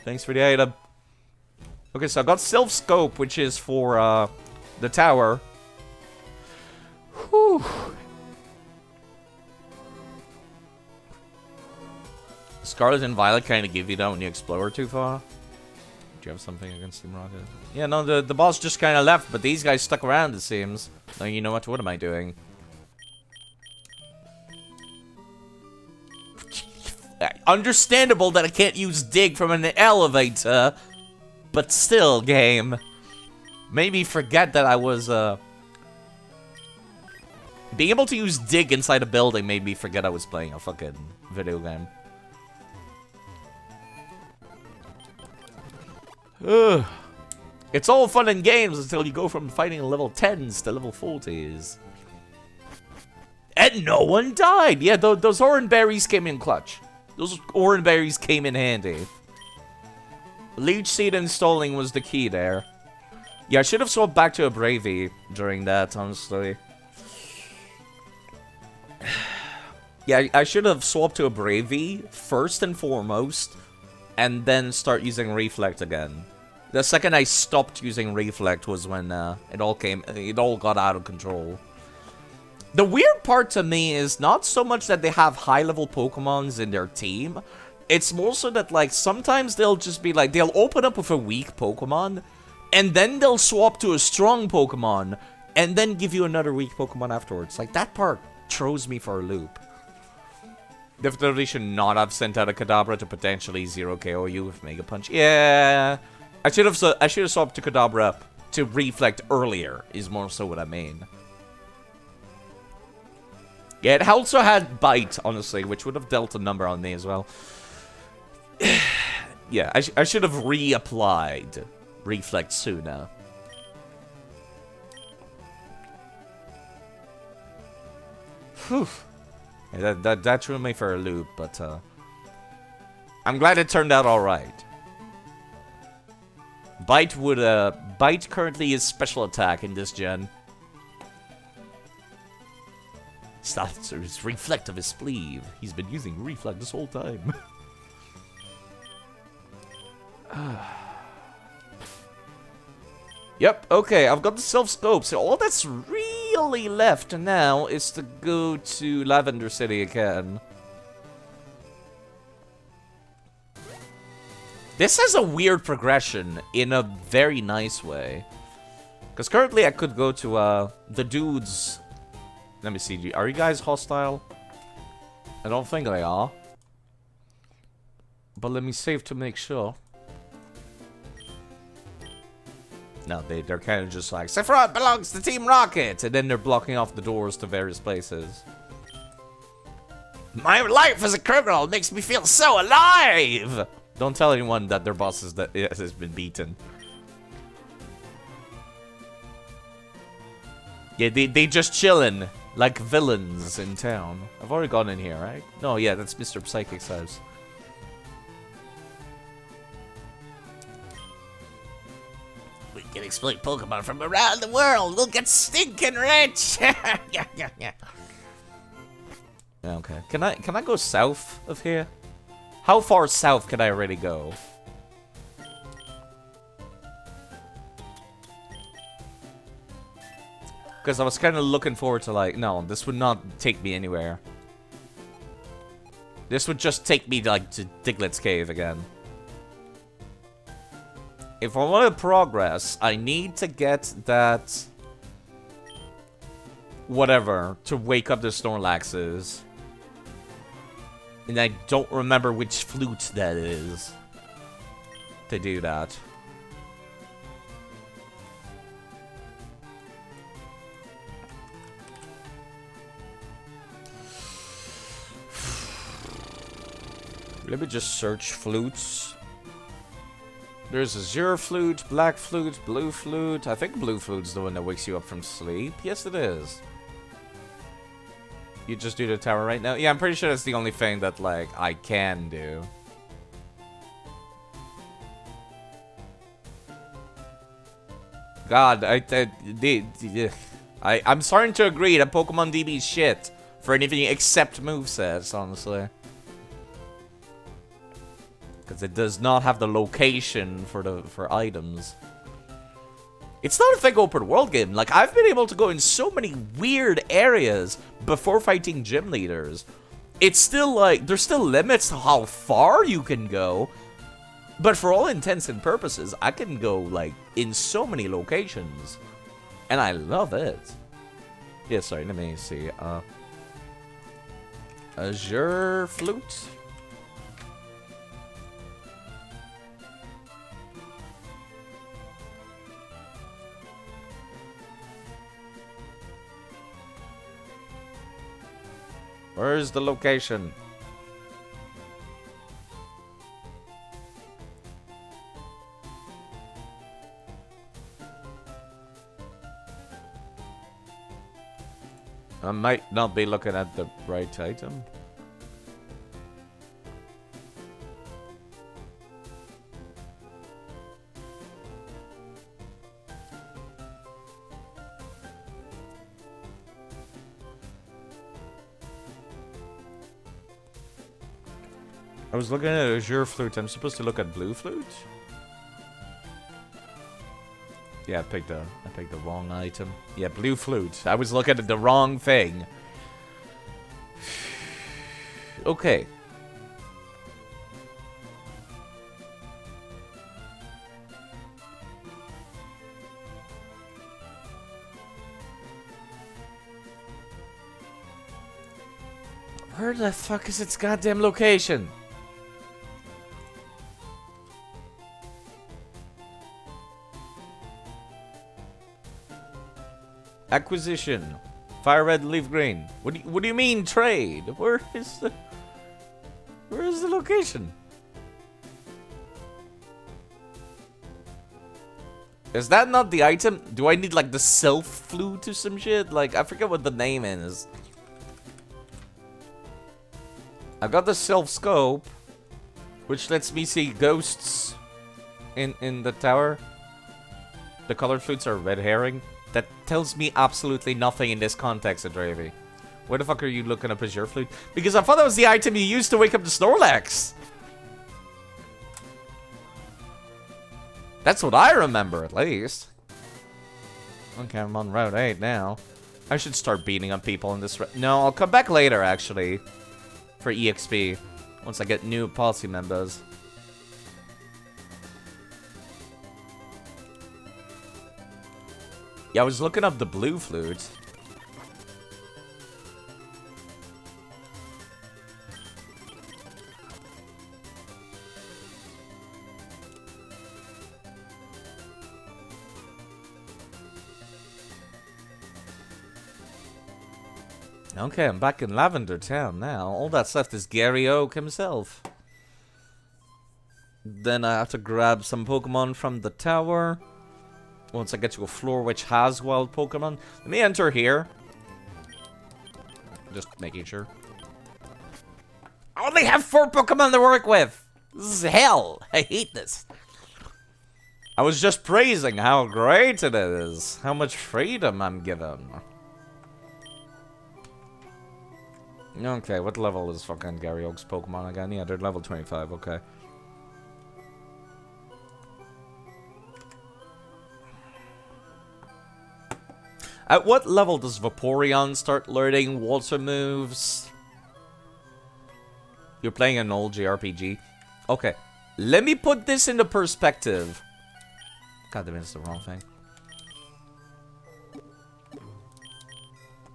Thanks for the item. Okay, so I got Self Scope, which is for the tower. Whew. Scarlet and Violet kind of give you that when you explore too far. Do you have something against Team Rocket? Yeah, no, the boss just kind of left, but these guys stuck around, it seems. Now, you know what? What am I doing? Understandable that I can't use Dig from an elevator, but still, game. Made me forget that I was, being able to use Dig inside a building made me forget I was playing a fucking video game. Ugh. It's all fun and games until you go from fighting level 10s to level 40s. And no one died! Yeah, those orange berries came in clutch. Those orange berries came in handy. Leech Seed installing was the key there. Yeah, I should have swapped back to a Bravey during that, honestly. Yeah, I should have swapped to a Bravey first and foremost, and then start using Reflect again. The second I stopped using Reflect was when it all got out of control. The weird part to me is not so much that they have high-level Pokemons in their team. It's more so that, like, sometimes they'll just be like, they'll open up with a weak Pokemon, and then they'll swap to a strong Pokemon, and then give you another weak Pokemon afterwards. Like, that part throws me for a loop. Definitely should not have sent out a Kadabra to potentially 0-KO you with Mega Punch. Yeah, I should have swapped to Kadabra to Reflect earlier, is more so what I mean. Yeah, it also had Bite, honestly, which would have dealt a number on me as well. Yeah, I should have reapplied Reflect sooner. Whew. Yeah, that threw me for a loop, but I'm glad it turned out alright. Bite currently is special attack in this gen. It's Reflect of his sleeve. He's been using Reflect this whole time. Yep, okay, I've got the self-scope, so all that's really left now is to go to Lavender City again. This has a weird progression in a very nice way. Because currently I could go to the dudes. Let me see, are you guys hostile? I don't think they are. But let me save to make sure. No, they're kind of just like, Sephiroth belongs to Team Rocket! And then they're blocking off the doors to various places. My life as a criminal makes me feel so alive! Don't tell anyone that their boss has been beaten. Yeah, they just chillin' like villains in town. I've already gone in here, right? No, yeah, that's Mr. Psychic's house. We can exploit Pokemon from around the world. We'll get stinking rich. Yeah. Okay. Can I go south of here? How far south can I really go? Because I was kind of looking forward to, like, no, this would not take me anywhere. This would just take me, like, to Diglett's Cave again. If I want to progress, I need to get that... whatever, to wake up the Snorlaxes. And I don't remember which flute that is to do that. Let me just search flutes. There's Azure Flute, Black Flute, Blue Flute. I think Blue Flute's the one that wakes you up from sleep. Yes, it is. You just do the tower right now? Yeah, I'm pretty sure that's the only thing that, like, I can do. God, I'm starting to agree that Pokemon DB is shit for anything except movesets, honestly. Because it does not have the location for items. It's not a big open world game. Like, I've been able to go in so many weird areas before fighting gym leaders. It's still like, there's still limits to how far you can go. But for all intents and purposes, I can go, like, in so many locations. And I love it. Yeah, sorry, let me see. Azure Flute? Where's the location? I might not be looking at the right item. I was looking at Azure Flute. I'm supposed to look at Blue Flute? Yeah, I picked the wrong item. Yeah, Blue Flute. I was looking at the wrong thing. Okay. Where the fuck is its goddamn location? Acquisition. Fire red, leaf green. What do you mean trade? Where is the location? Is that not the item? Do I need like the self flute or some shit? Like, I forget what the name is. I got the self scope, which lets me see ghosts in the tower. The colored flutes are red herring. That tells me absolutely nothing in this context, Adravy. Where the fuck are you looking up Azure Flute? Because I thought that was the item you used to wake up the Snorlax. That's what I remember, at least. Okay, I'm on Route 8 now. I should start beating up people in this... No, I'll come back later, actually. For EXP. Once I get new policy members. Yeah, I was looking up the Blue Flute. Okay, I'm back in Lavender Town now. All that's left is Gary Oak himself. Then I have to grab some Pokemon from the tower. once I get to a floor which has wild Pokemon. Let me enter here. Just making sure. I only have 4 Pokemon to work with! This is hell! I hate this. I was just praising how great it is. How much freedom I'm given. Okay, what level is fucking Gary Oak's Pokemon again? Yeah, they're level 25, okay. At what level does Vaporeon start learning water moves? You're playing an old JRPG. Okay, let me put this into perspective. God damn it, it's the wrong thing.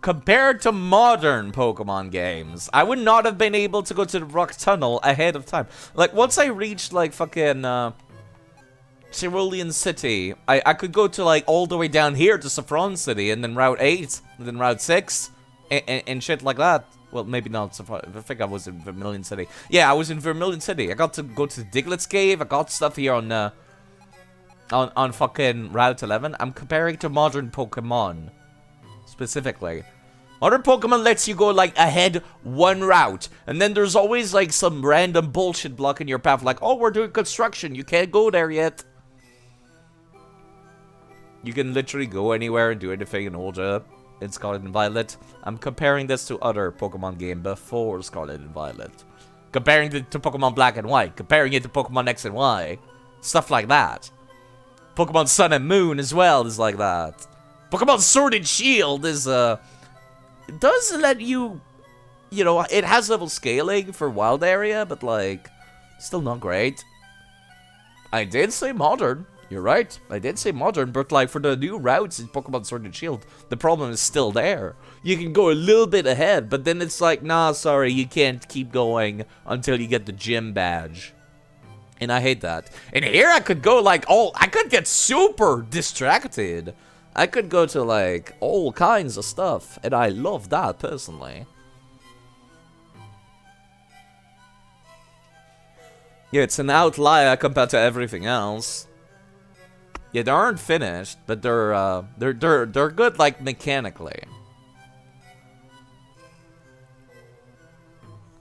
Compared to modern Pokemon games, I would not have been able to go to the Rock Tunnel ahead of time. Like, once I reached, like, fucking, Cerulean City, I could go to, like, all the way down here to Saffron City, and then Route 8, and then Route 6, and shit like that. Well, maybe not Saffron, I think I was in Vermilion City. Yeah, I was in Vermilion City. I got to go to Diglett's Cave, I got stuff here on fucking Route 11. I'm comparing to modern Pokemon, specifically. Modern Pokemon lets you go, like, ahead one route. And then there's always, like, some random bullshit blocking your path. Like, oh, we're doing construction. You can't go there yet. You can literally go anywhere and do anything in order in Scarlet and Violet. I'm comparing this to other Pokemon game before Scarlet and Violet. Comparing it to Pokemon Black and White. Comparing it to Pokemon X and Y. Stuff like that. Pokemon Sun and Moon as well is like that. Pokemon Sword and Shield is, it does let you, you know, it has level scaling for wild area, but, like, still not great. I did say modern. You're right. I did say modern, but, like, for the new routes in Pokemon Sword and Shield, the problem is still there. You can go a little bit ahead, but then it's like, nah, sorry, you can't keep going until you get the gym badge. And I hate that. And here I could go, like, I could get super distracted. I could go to, like, all kinds of stuff, and I love that, personally. Yeah, it's an outlier compared to everything else. Yeah, they aren't finished, but they're good, like, mechanically.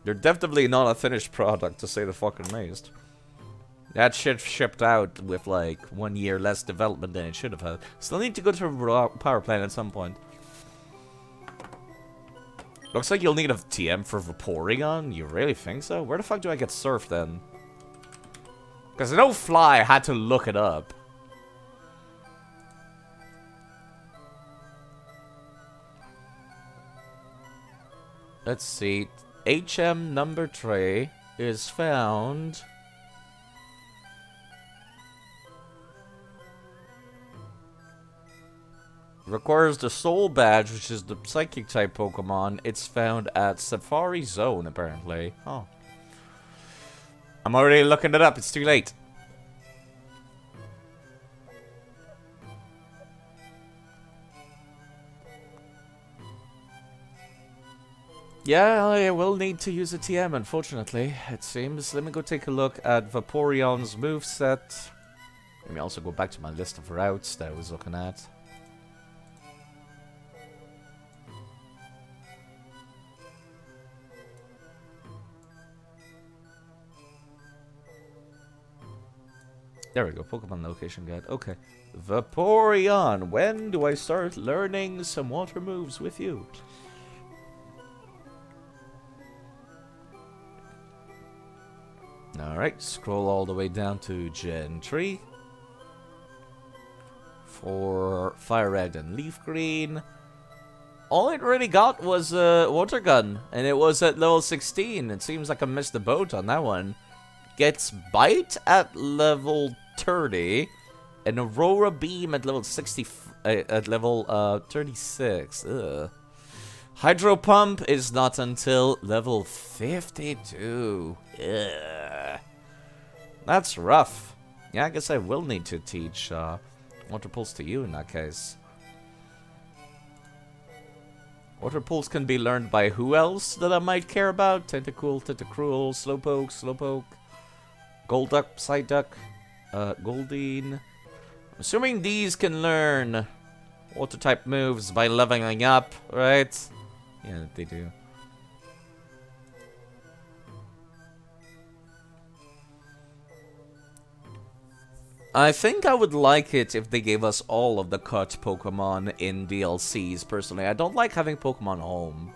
They're definitely not a finished product, to say the fucking least. That shit shipped out with, like, 1 year less development than it should have had. Still need to go to a power plant at some point. Looks like you'll need a TM for Vaporeon? You really think so? Where the fuck do I get Surf, then? Because I know Fly had to look it up. Let's see. HM number 3 is found... Requires the Soul Badge, which is the Psychic-type Pokemon. It's found at Safari Zone, apparently. Oh. I'm already looking it up. It's too late. Yeah, I will need to use a TM, unfortunately, it seems. Let me go take a look at Vaporeon's moveset. Let me also go back to my list of routes that I was looking at. There we go, Pokemon Location Guide. Okay. Vaporeon, when do I start learning some water moves with you? Alright, scroll all the way down to Gen 3. For Fire Red and Leaf Green. All it really got was a Water Gun, and it was at level 16. It seems like I missed the boat on that one. Gets Bite at level 30, and Aurora Beam at level 60, at level 36. Ugh. Hydro Pump is not until level 52. Ugh. That's rough. Yeah, I guess I will need to teach Water Pulse to you in that case. Water Pulse can be learned by who else that I might care about? Tentacool, Tentacruel, Slowpoke, Golduck, Psyduck, Goldeen. Assuming these can learn water type moves by leveling up, right? Yeah, they do. I think I would like it if they gave us all of the cut Pokemon in DLCs, personally. I don't like having Pokemon home.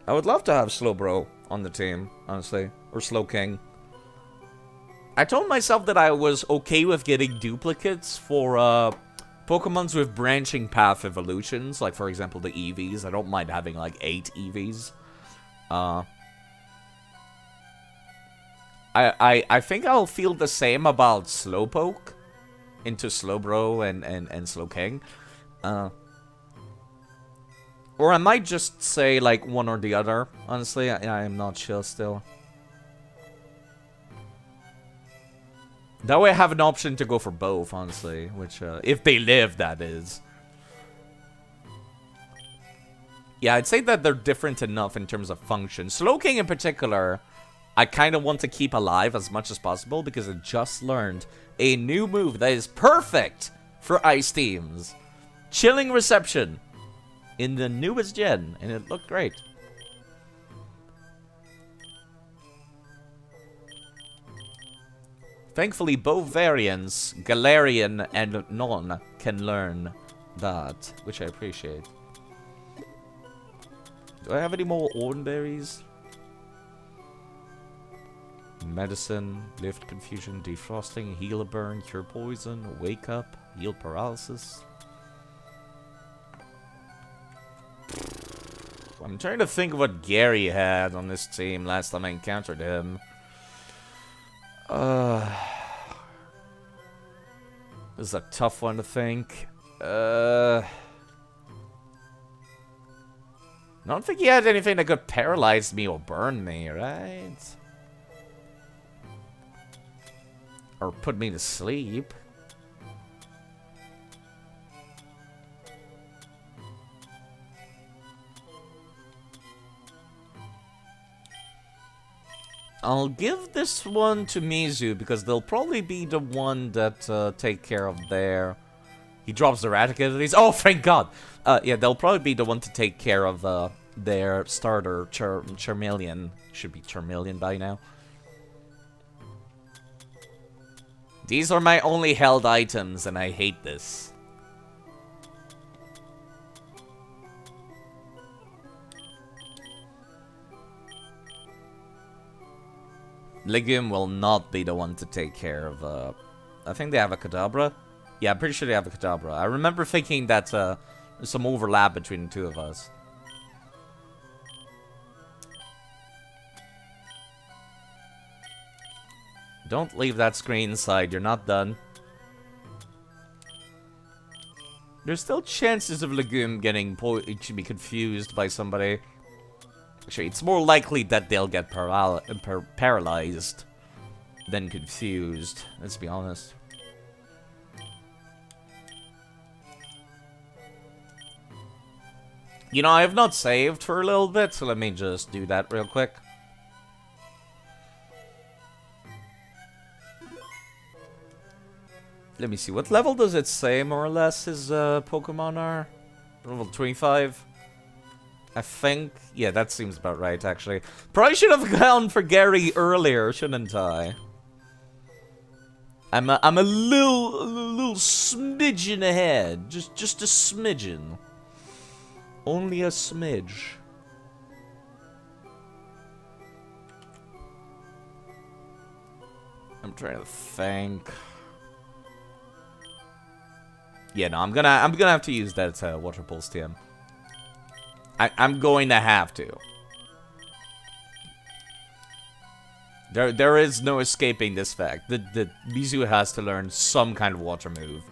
I would love to have Slowbro on the team, honestly. Or Slowking. I told myself that I was okay with getting duplicates for Pokemons with branching path evolutions. Like, for example, the Eevees. I don't mind having, like, 8 Eevees. I think I'll feel the same about Slowpoke into Slowbro and Slowking. Or I might just say, like, one or the other. Honestly, I am not sure still. That way I have an option to go for both, honestly. Which, if they live, that is. Yeah, I'd say that they're different enough in terms of function. Slowking in particular, I kind of want to keep alive as much as possible because it just learned a new move that is perfect for ice teams. Chilling Reception in the newest gen, and it looked great. Thankfully, both variants, Galarian and Non, can learn that, which I appreciate. Do I have any more Oranberries? Medicine, Lift Confusion, Defrosting, Heal a Burn, Cure Poison, Wake Up, Heal Paralysis. I'm trying to think of what Gary had on this team last time I encountered him. This is a tough one to think. I don't think he had anything that could paralyze me or burn me, right? Or put me to sleep. I'll give this one to Mizu because they'll probably be the one that take care of their... He drops Eradicated. Oh, thank God! Yeah, they'll probably be the one to take care of their starter, Charmeleon. Should be Charmeleon by now. These are my only held items, and I hate this. Legume will not be the one to take care of, I think they have a Kadabra. Yeah, I'm pretty sure they have a Kadabra. I remember thinking that, there's some overlap between the two of us. Don't leave that screen inside, you're not done. There's still chances of Legume getting confused by somebody. Actually, it's more likely that they'll get paralyzed than confused, let's be honest. You know, I have not saved for a little bit, so let me just do that real quick. Let me see, what level does it say, more or less, his Pokemon are? Level 25? I think... Yeah, that seems about right, actually. Probably should have gone for Gary earlier, shouldn't I? I'm a little smidgen ahead. Just a smidgen. Only a smidge. I'm trying to think... Yeah, no, I'm gonna have to use that Water Pulse TM. I'm going to have to. There is no escaping this fact. The Mizu has to learn some kind of water move.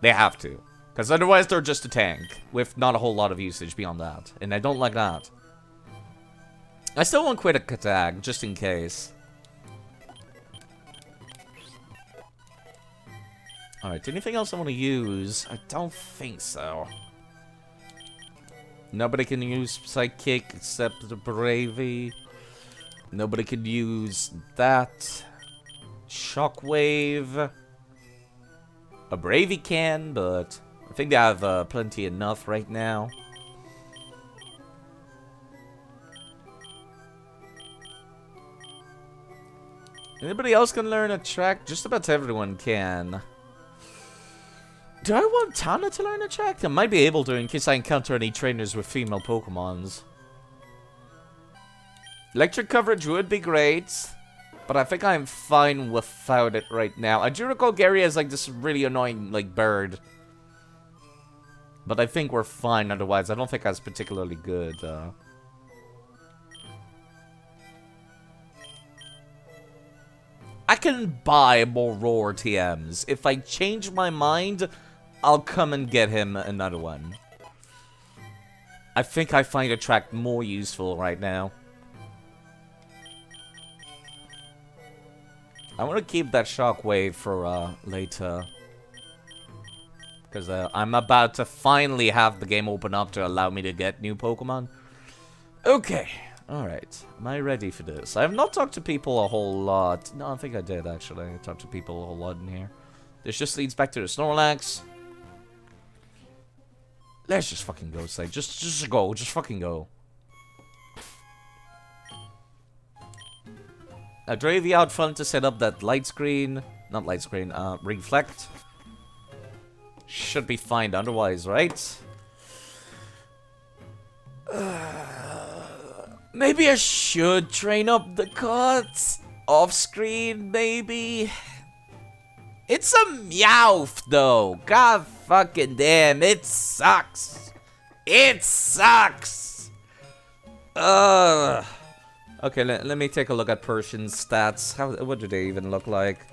They have to. Because otherwise they're just a tank, with not a whole lot of usage beyond that. And I don't like that. I still want Quick Attack, just in case. Alright, anything else I want to use? I don't think so. Nobody can use Psychic except the Bravey. Nobody can use that. Shockwave. A Bravey can, but I think they have plenty enough right now. Anybody else can learn Attract? Just about everyone can. Do I want Tana to learn Attract? I might be able to in case I encounter any trainers with female Pokemons. Electric coverage would be great, but I think I'm fine without it right now. I do recall Gary has like this really annoying like bird. But I think we're fine otherwise. I don't think that's particularly good. I can buy more Roar TMs. If I change my mind, I'll come and get him another one. I think I find Attract more useful right now. I want to keep that Shockwave for later. Because I'm about to finally have the game open up to allow me to get new Pokemon. Okay. Alright. Am I ready for this? I have not talked to people a whole lot. No, I think I did, actually. I talked to people a whole lot in here. This just leads back to the Snorlax. Let's just fucking go, say. Just go. Just fucking go. I drove you out front to set up that light screen. Not light screen, reflect. Should be fine otherwise, right? Maybe I should train up the cuts off screen, maybe. It's a Meowth, though. God fucking damn, it sucks. It sucks. Okay, let me take a look at Persian's stats. What do they even look like?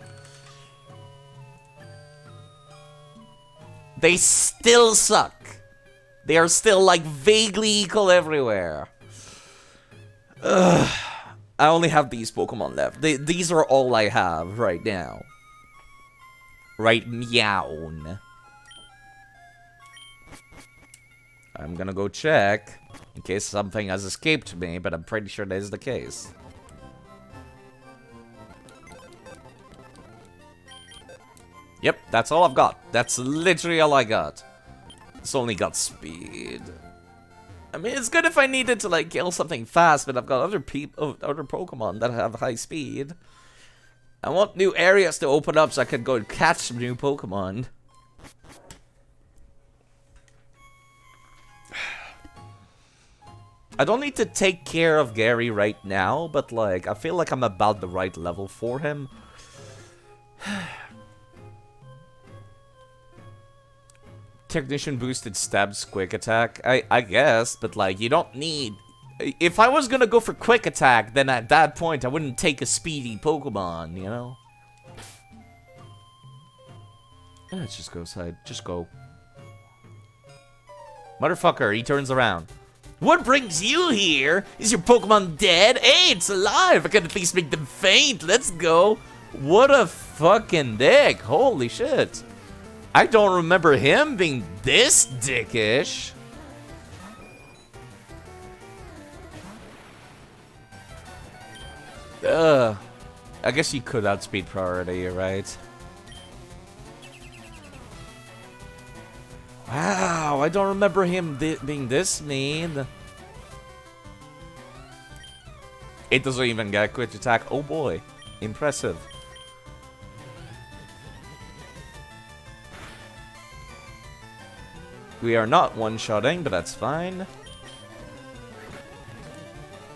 They still suck. They are still, like, vaguely equal everywhere. Ugh. I only have these Pokemon left. These are all I have right now. Right meow. I'm gonna go check in case something has escaped me, but I'm pretty sure that is the case. Yep, that's all I've got. That's literally all I got. It's only got speed. I mean, it's good if I needed to, like, kill something fast, but I've got other Pokemon that have high speed. I want new areas to open up so I can go and catch some new Pokemon. I don't need to take care of Gary right now, but, like, I feel like I'm about the right level for him. Technician boosted stabs quick attack. I guess, but like you don't need. If I was gonna go for quick attack, then at that point I wouldn't take a speedy Pokemon, you know? Let's just go side. Just go. Motherfucker, he turns around. What brings you here? Is your Pokemon dead? Hey, it's alive! I can at least make them faint. Let's go. What a fucking dick. Holy shit. I don't remember him being this dickish. I guess you could outspeed priority, right? Wow, I don't remember him being this mean. It doesn't even get a quick attack. Oh boy, impressive. We are not one-shotting, but that's fine.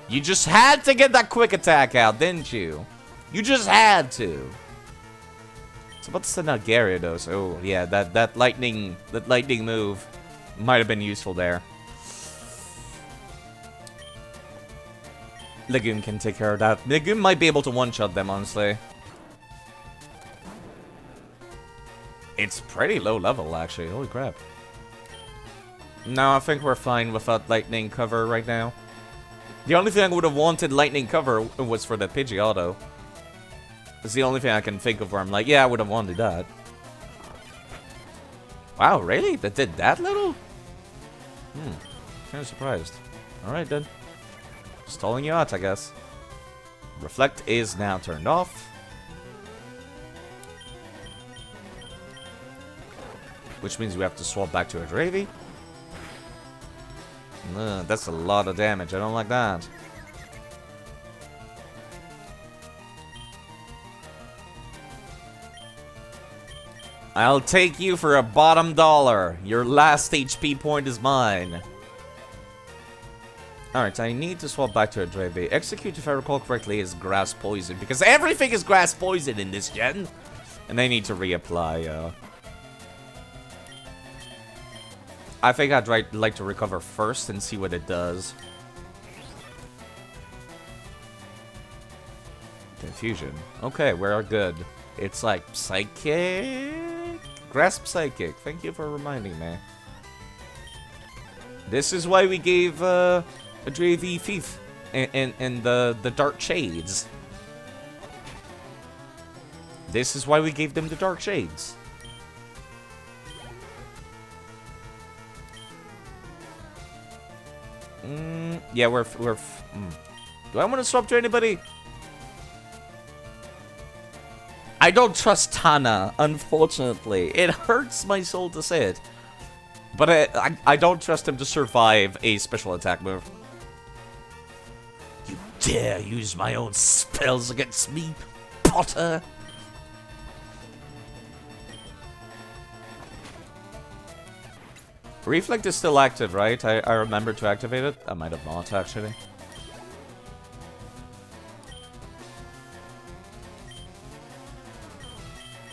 You just had to get that quick attack out, didn't you? You just had to. It's about to send out Gyarados. Oh, yeah, that lightning move might have been useful there. Legume can take care of that. Legume might be able to one-shot them, honestly. It's pretty low level, actually. Holy crap. No, I think we're fine without lightning cover right now. The only thing I would have wanted lightning cover was for the Pidgeotto. It's the only thing I can think of where I'm like, yeah, I would have wanted that. Wow, really? That did that little? Kind of surprised. Alright then. Stalling you out, I guess. Reflect is now turned off. which means we have to swap back to a Dravy. That's a lot of damage. I don't like that. I'll take you for a bottom dollar. Your last HP point is mine. Alright, I need to swap back to a Dravy. Execute, if I recall correctly, is grass poison, because everything is grass poison in this gen. And I need to reapply, I think I'd like to recover first and see what it does. Confusion. Okay, we're good. It's like Psychic? Grasp Psychic. Thank you for reminding me. This is why we gave a Dravy Thief and the Dark Shades. This is why we gave them the Dark Shades. Yeah, do I want to swap to anybody? I don't trust Tana, unfortunately. It hurts my soul to say it. But I don't trust him to survive a special attack move. You dare use my own spells against me, Potter? Reflect is still active, right? I remember to activate it. I might have not, actually.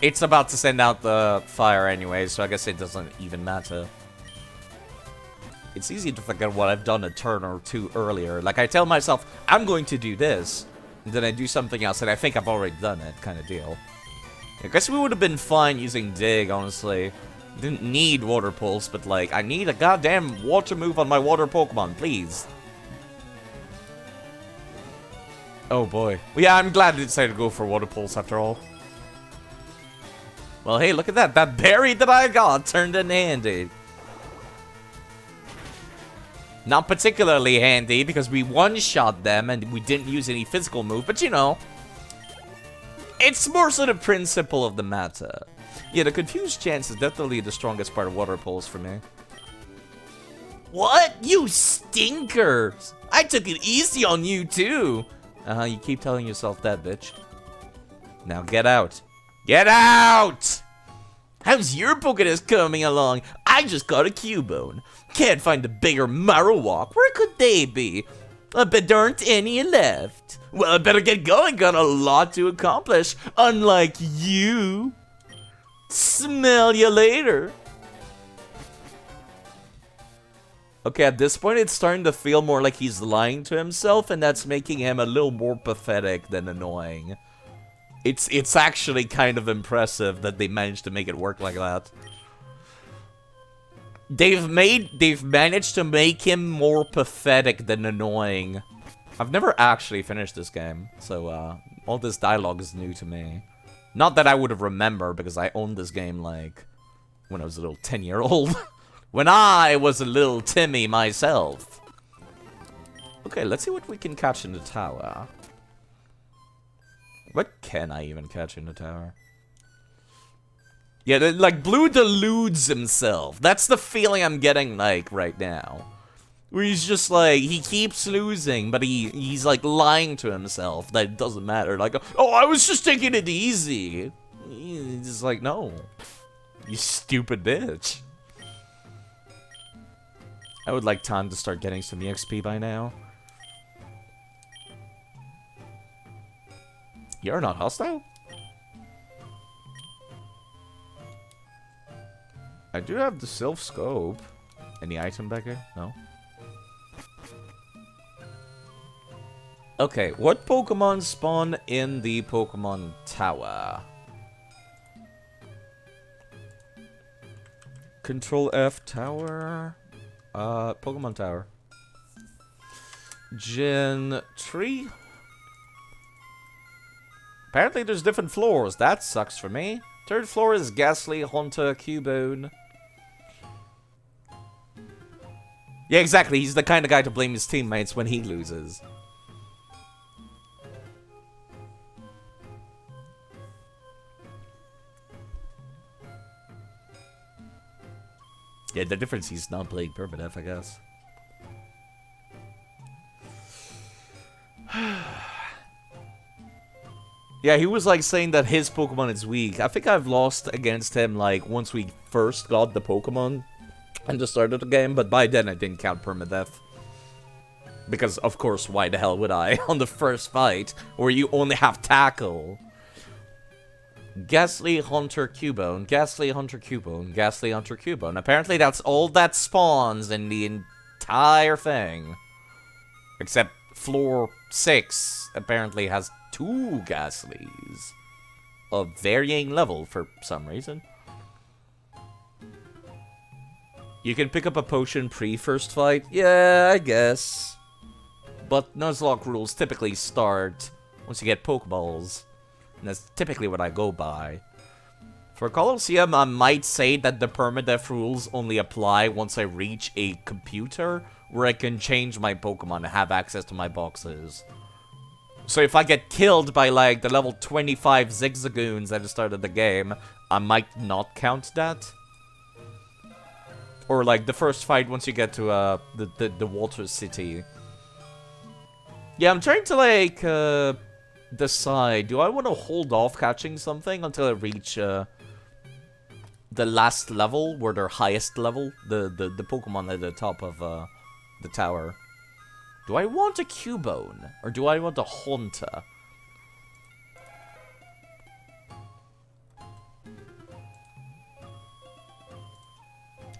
It's about to send out the fire anyway, so I guess it doesn't even matter. It's easy to forget what I've done a turn or two earlier. Like, I tell myself, I'm going to do this, and then I do something else, and I think I've already done it, kind of deal. I guess we would have been fine using Dig, honestly. Didn't need Water Pulse, but, like, I need a goddamn water move on my water Pokemon, please. Oh, boy. Well, yeah, I'm glad I decided to go for Water Pulse after all. Well, hey, look at that. That berry that I got turned in handy. Not particularly handy, because we one-shot them and we didn't use any physical move, but you know. It's more so the principle of the matter. Yeah, the confused chance is definitely the strongest part of Water Pulse for me. What? You stinkers! I took it easy on you, too! You keep telling yourself that, bitch. Now get out. Get out! How's your Pokédex coming along? I just got a Cubone. Can't find a bigger Marowak. Where could they be? I bet there aren't any left. Well, I better get going. Got a lot to accomplish. Unlike you. Smell you later. Okay, at this point, it's starting to feel more like he's lying to himself, and that's making him a little more pathetic than annoying. It's actually kind of impressive that they managed to make it work like that. They've managed to make him more pathetic than annoying. I've never actually finished this game, so all this dialogue is new to me. Not that I would have remembered, because I owned this game, like, when I was a little 10-year-old. When I was a little Timmy myself. Okay, let's see what we can catch in the tower. What can I even catch in the tower? Yeah, like, Blue deludes himself. That's the feeling I'm getting, like, right now. Where he's just, like, he keeps losing, but he's, like, lying to himself that it doesn't matter. Like, oh, I was just taking it easy. He's just like, no. You stupid bitch. I would like Tan to start getting some EXP by now. You're not hostile? I do have the Sylph Scope. Any item back here? No. Okay, what Pokemon spawn in the Pokemon Tower? Control F Tower. Pokemon Tower. Gen 3? Apparently there's different floors. That sucks for me. Third floor is Ghastly, Haunter, Cubone. Yeah, exactly. He's the kind of guy to blame his teammates when he loses. Yeah, the difference is not playing Permadeath, I guess. Yeah, he was like saying that his Pokemon is weak. I think I've lost against him like once we first got the Pokemon and the start of the game, but by then I didn't count Permadeath. Because of course, why the hell would I on the first fight where you only have Tackle? Ghastly Hunter Cubone, Ghastly Hunter Cubone, Ghastly Hunter Cubone. Apparently that's all that spawns in the entire thing. Except floor 6 apparently has 2 Ghastlies of varying level for some reason. You can pick up a potion pre-first fight? Yeah, I guess. But Nuzlocke rules typically start once you get Pokeballs. And that's typically what I go by. For Colosseum, I might say that the Permadeath rules only apply once I reach a computer where I can change my Pokemon and have access to my boxes. So if I get killed by, like, the level 25 Zigzagoons at the start of the game, I might not count that. Or, like, the first fight once you get to, the Water City. Yeah, I'm trying to, like, decide. Do I want to hold off catching something until I reach, the last level, or their highest level? The Pokemon at the top of, the tower. Do I want a Cubone? Or do I want a Haunter?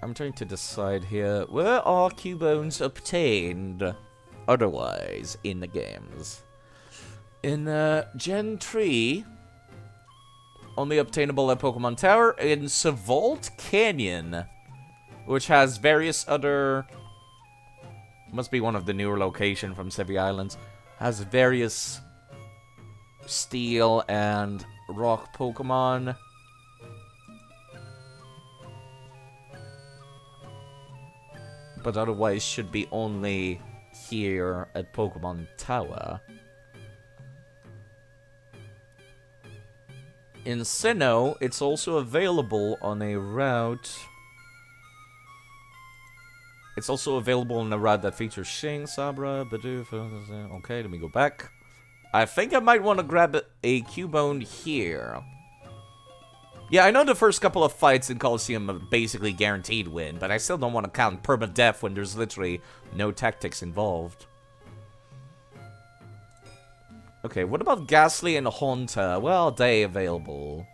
I'm trying to decide here. Where are Cubones obtained otherwise in the games? In Gen 3, only obtainable at Pokemon Tower. In Savault Canyon, which has various other... Must be one of the newer locations from Sevi Islands. Has various steel and rock Pokemon. But otherwise should be only here at Pokemon Tower. In Sinnoh, it's also available on a route... It's also available on a route that features Shing, Sabra, Bidoof... Okay, let me go back. I think I might want to grab a Cubone here. Yeah, I know the first couple of fights in Colosseum are basically guaranteed win, but I still don't want to count Permadeath when there's literally no tactics involved. Okay, what about Ghastly and Haunter? Well, they available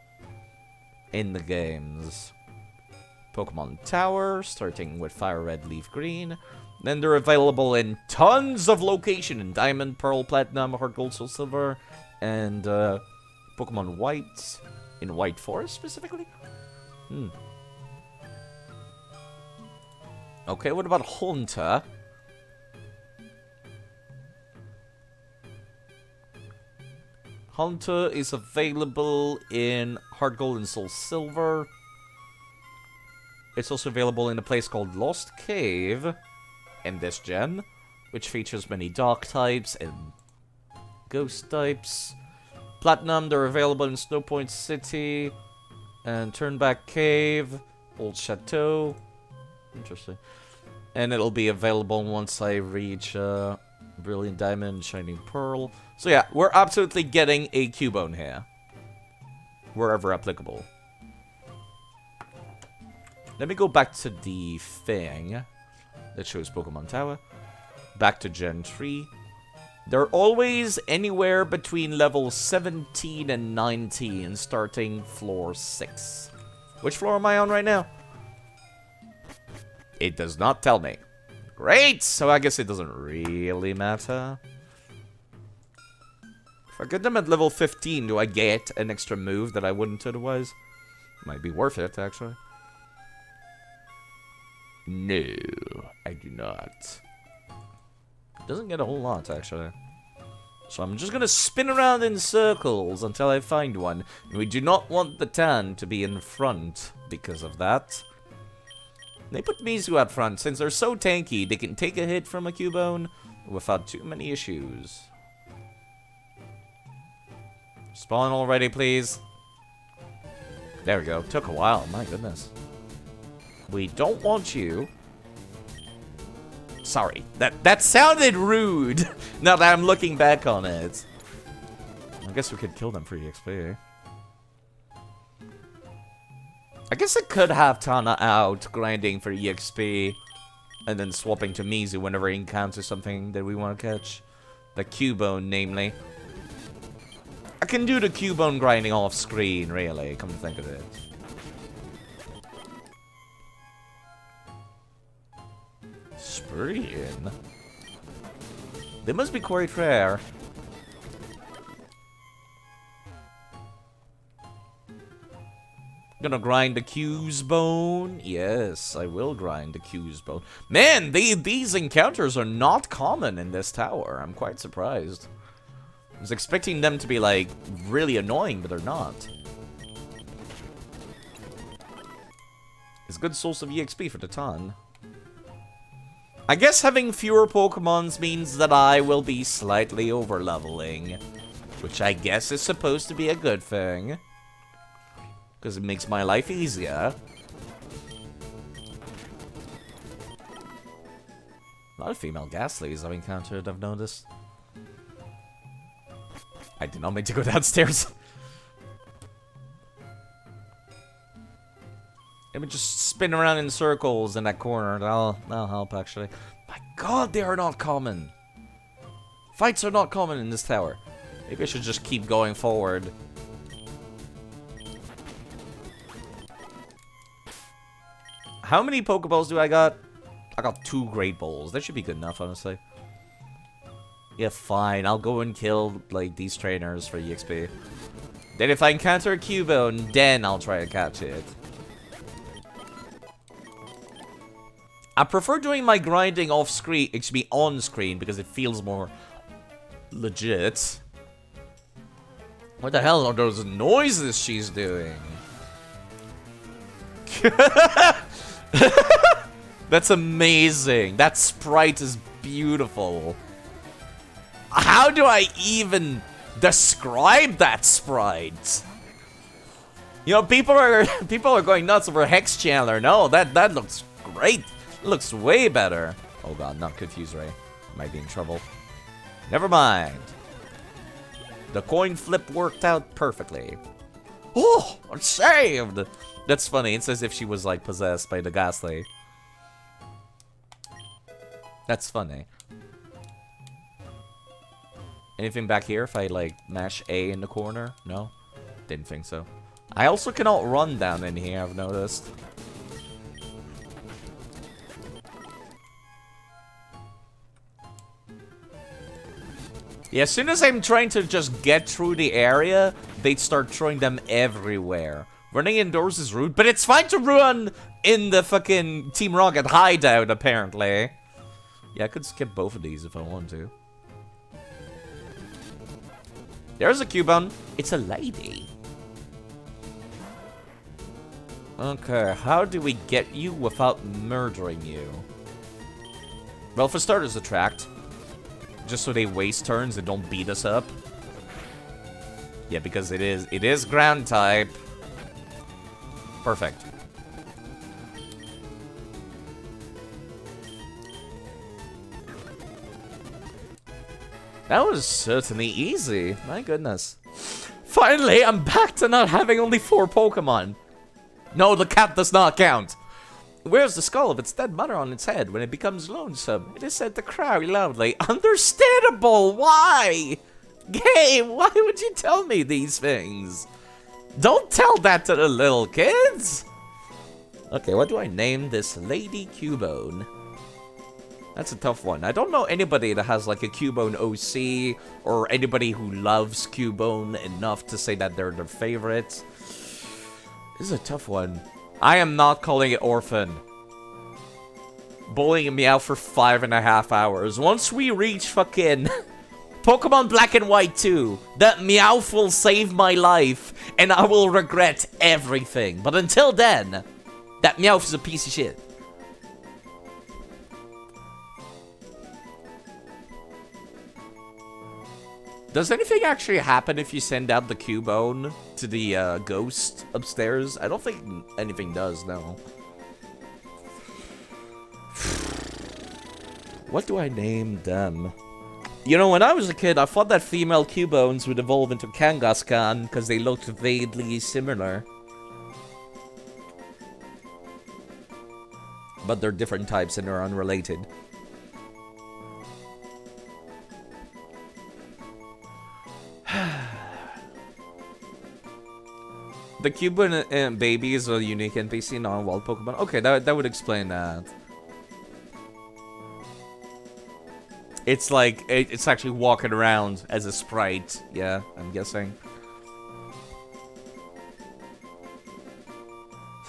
in the games. Pokemon Tower, starting with Fire Red, Leaf Green. Then they're available in tons of locations in Diamond, Pearl, Platinum, Heart Gold, Soul Silver, and Pokemon White. In White Forest, specifically? Okay, what about Haunter? Haunter is available in Heart Gold and Soul Silver. It's also available in a place called Lost Cave in this gen, which features many dark types and ghost types. Platinum, they're available in Snowpoint City and Turnback Cave, Old Chateau. Interesting. And it'll be available once I reach Brilliant Diamond, Shining Pearl. So yeah, we're absolutely getting a Cubone here. Wherever applicable. Let me go back to the thing that shows Pokemon Tower. Back to Gen 3. They're always anywhere between level 17 and 19, starting floor 6. Which floor am I on right now? It does not tell me. Great! So I guess it doesn't really matter. If I get them at level 15, do I get an extra move that I wouldn't otherwise? Might be worth it, actually. No, I do not. Doesn't get a whole lot, actually. So I'm just gonna spin around in circles until I find one. And we do not want the tan to be in front because of that. They put Mizu out front. Since they're so tanky, they can take a hit from a Cubone without too many issues. Spawn already, please. There we go. Took a while. My goodness. We don't want you. Sorry, that sounded rude. Now that I'm looking back on it. I guess we could kill them for EXP. I guess I could have Tana out grinding for EXP and then swapping to Mizu whenever he encounters something that we want to catch. The Cubone, namely. I can do the Cubone grinding off screen, really, come to think of it. Spreen? They must be quite rare. Gonna grind the Cubone? Yes, I will grind the Cubone. Man, these encounters are not common in this tower. I'm quite surprised. I was expecting them to be, like, really annoying, but they're not. It's a good source of EXP for the ton. I guess having fewer Pokemons means that I will be slightly over-leveling. Which I guess is supposed to be a good thing. Because it makes my life easier. A lot of female Ghastlies I've encountered, I've noticed. I did not mean to go downstairs. Let me just spin around in circles in that corner. That'll help, actually. My god, they are not common. Fights are not common in this tower. Maybe I should just keep going forward. How many Pokeballs do I got? I got 2 Great Balls. That should be good enough, honestly. Yeah, fine. I'll go and kill, like, these trainers for EXP. Then if I encounter a Cubone, then I'll try to catch it. I prefer doing my grinding off screen, it should be on screen, because it feels more legit. What the hell are those noises she's doing? That's amazing. That sprite is beautiful. How do I even describe that sprite? You know, people are going nuts over Hex Chandler. No, that looks great. It looks way better. Oh god, not confused, Ray. Might be in trouble. Never mind. The coin flip worked out perfectly. Oh, I'm saved. That's funny. It's as if she was like possessed by the Ghastly. That's funny. Anything back here if I like mash A in the corner? No? Didn't think so. I also cannot run down in here, I've noticed. Yeah, as soon as I'm trying to just get through the area, they start throwing them everywhere. Running indoors is rude, but it's fine to run in the fucking Team Rocket hideout, apparently. Yeah, I could skip both of these if I want to. There's a Cubone. It's a lady. Okay, how do we get you without murdering you? Well, for starters, attract. Just so they waste turns and don't beat us up. Yeah, because it is ground type. Perfect. That was certainly easy. My goodness. Finally, I'm back to not having only 4 Pokemon. No, the cat does not count. Wears the skull of its dead mother on its head when it becomes lonesome. It is said to cry loudly. Understandable! Why? Game, why would you tell me these things? Don't tell that to the little kids! Okay, what do I name this Lady Cubone? That's a tough one. I don't know anybody that has like a Cubone OC or anybody who loves Cubone enough to say that they're their favorite. This is a tough one. I am not calling it Orphan. Bullying me out for 5.5 hours. Once we reach fucking Pokemon Black and White 2, that Meowth will save my life and I will regret everything. But until then, that Meowth is a piece of shit. Does anything actually happen if you send out the Cubone to the ghost upstairs? I don't think anything does, no. What do I name them? You know, when I was a kid, I thought that female Cubones would evolve into Kangaskhan because they looked vaguely similar. But they're different types and they're unrelated. The Cuban baby is a unique NPC, not a wild Pokemon. Okay, that would explain that. It's like, it's actually walking around as a sprite. Yeah, I'm guessing.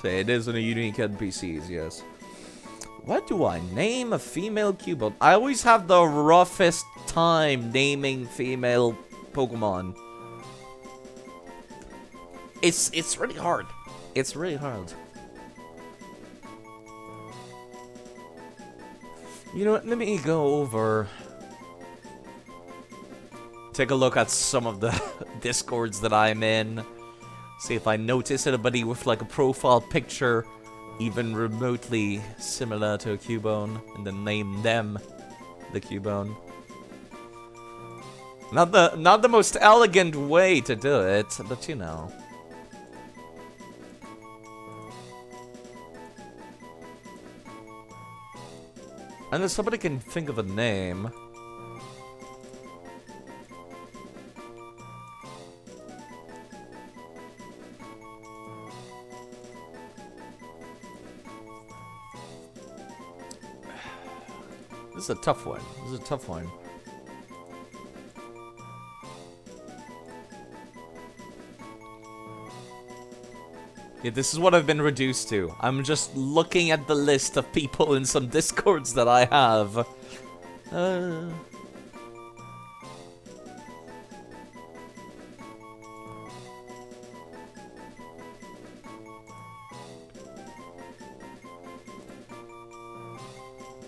So it is a unique NPCs, yes. What do I name a female Cubone? I always have the roughest time naming female Pokemon. It's really hard. It's really hard. You know what? Let me go over. Take a look at some of the Discords that I'm in. See if I notice anybody with like a profile picture even remotely similar to a Cubone, and then name them the Cubone. Not the most elegant way to do it, but you know. Unless somebody can think of a name. This is a tough one. This is a tough one. Yeah, this is what I've been reduced to. I'm just looking at the list of people in some Discords that I have.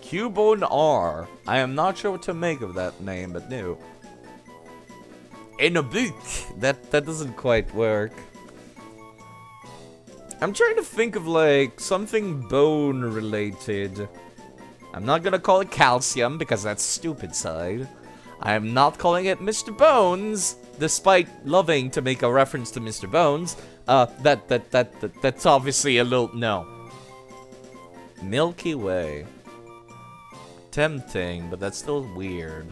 Cubone R. I am not sure what to make of that name, but no. In a book. That doesn't quite work. I'm trying to think of, like, something bone-related. I'm not gonna call it calcium, because that's stupid side. I am not calling it Mr. Bones, despite loving to make a reference to Mr. Bones. That's obviously a little... no. Milky Way. Tempting, but that's still weird.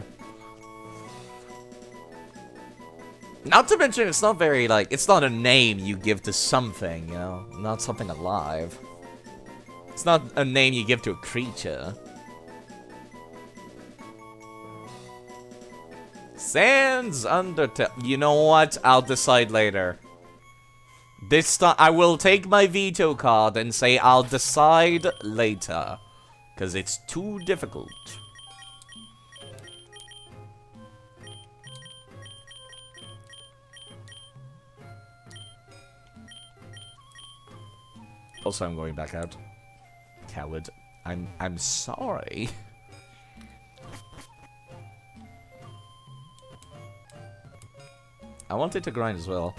Not to mention, it's not very, like, it's not a name you give to something, you know? Not something alive. It's not a name you give to a creature. Sans Undertale. You know what? I'll decide later. This time, I will take my veto card and say I'll decide later. Because it's too difficult. Also, I'm going back out. Coward. I'm sorry. I wanted to grind as well.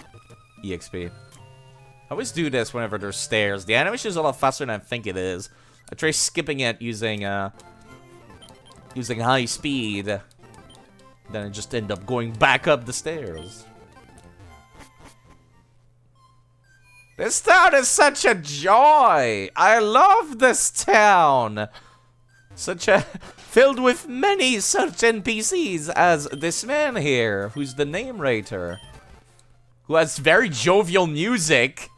EXP. I always do this whenever there's stairs. The animation is a lot faster than I think it is. I try skipping it using high speed. Then I just end up going back up the stairs. This town is such a joy! I love this town! Filled with many such NPCs as this man here, who's the narrator. Who has very jovial music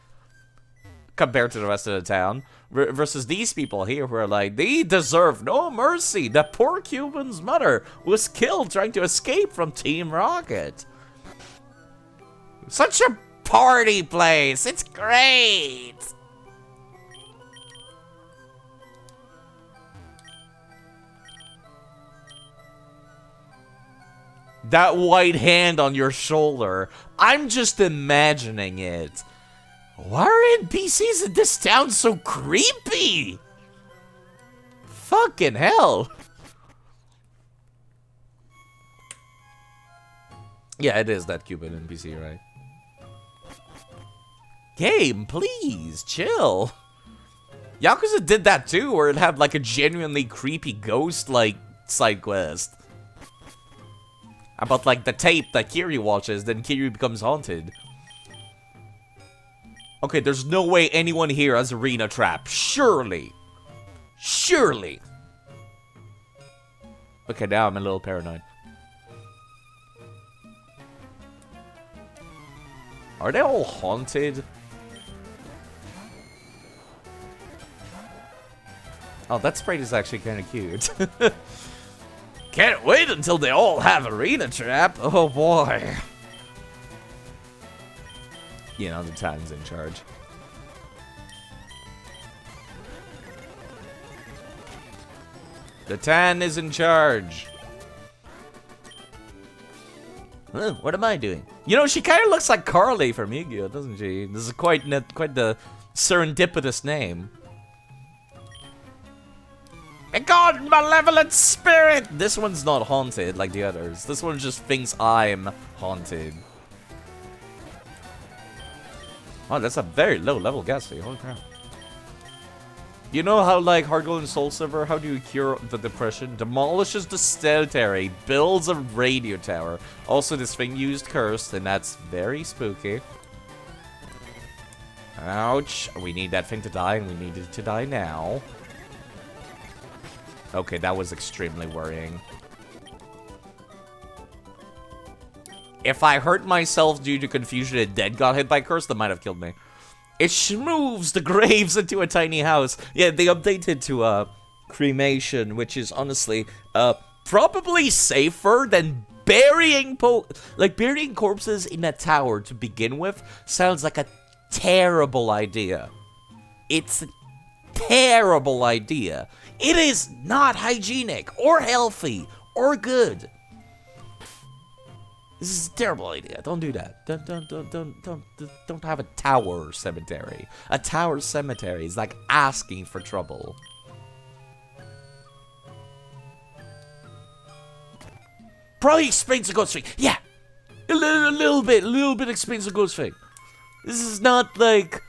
compared to the rest of the town. Versus these people here who are like, they deserve no mercy. The poor Cuban's mother was killed trying to escape from Team Rocket. Such a party place. It's great. That white hand on your shoulder. I'm just imagining it. Why are NPCs in this town so creepy? Fucking hell. Yeah, it is that Cuban NPC, right? Game, please, chill. Yakuza did that too, where it had like a genuinely creepy ghost, like, side quest. About, like, the tape that Kiryu watches, then Kiryu becomes haunted. Okay, there's no way anyone here has arena trap. Surely. Surely. Okay, now I'm a little paranoid. Are they all haunted? Oh, that sprite is actually kind of cute. Can't wait until they all have arena trap. Oh boy. You know, the Titan's in charge. The Tan is in charge. Huh, what am I doing? You know, she kind of looks like Carly from Yu-Gi-Oh, doesn't she? This is quite the serendipitous name. God, malevolent spirit! This one's not haunted like the others. This one just thinks I'm haunted. Oh, that's a very low level Ghastly. Holy crap. You know how, like, Hard Gold and Soul Silver, how do you cure the depression? Demolishes the cemetery, builds a radio tower. Also, this thing used Cursed, and that's very spooky. Ouch. We need that thing to die, and we need it to die now. Okay, that was extremely worrying. If I hurt myself due to confusion and dead got hit by Curse, that might have killed me. It moves the graves into a tiny house. Yeah, they updated to cremation, which is honestly probably safer than burying burying corpses in a tower to begin with. Sounds like a terrible idea. It's a terrible idea. It is not hygienic or healthy or good. This is a terrible idea. Don't do that. Don't have a tower cemetery. A tower cemetery is like asking for trouble. Probably explains the ghost thing. Yeah, a little bit explains the ghost thing. This is not like,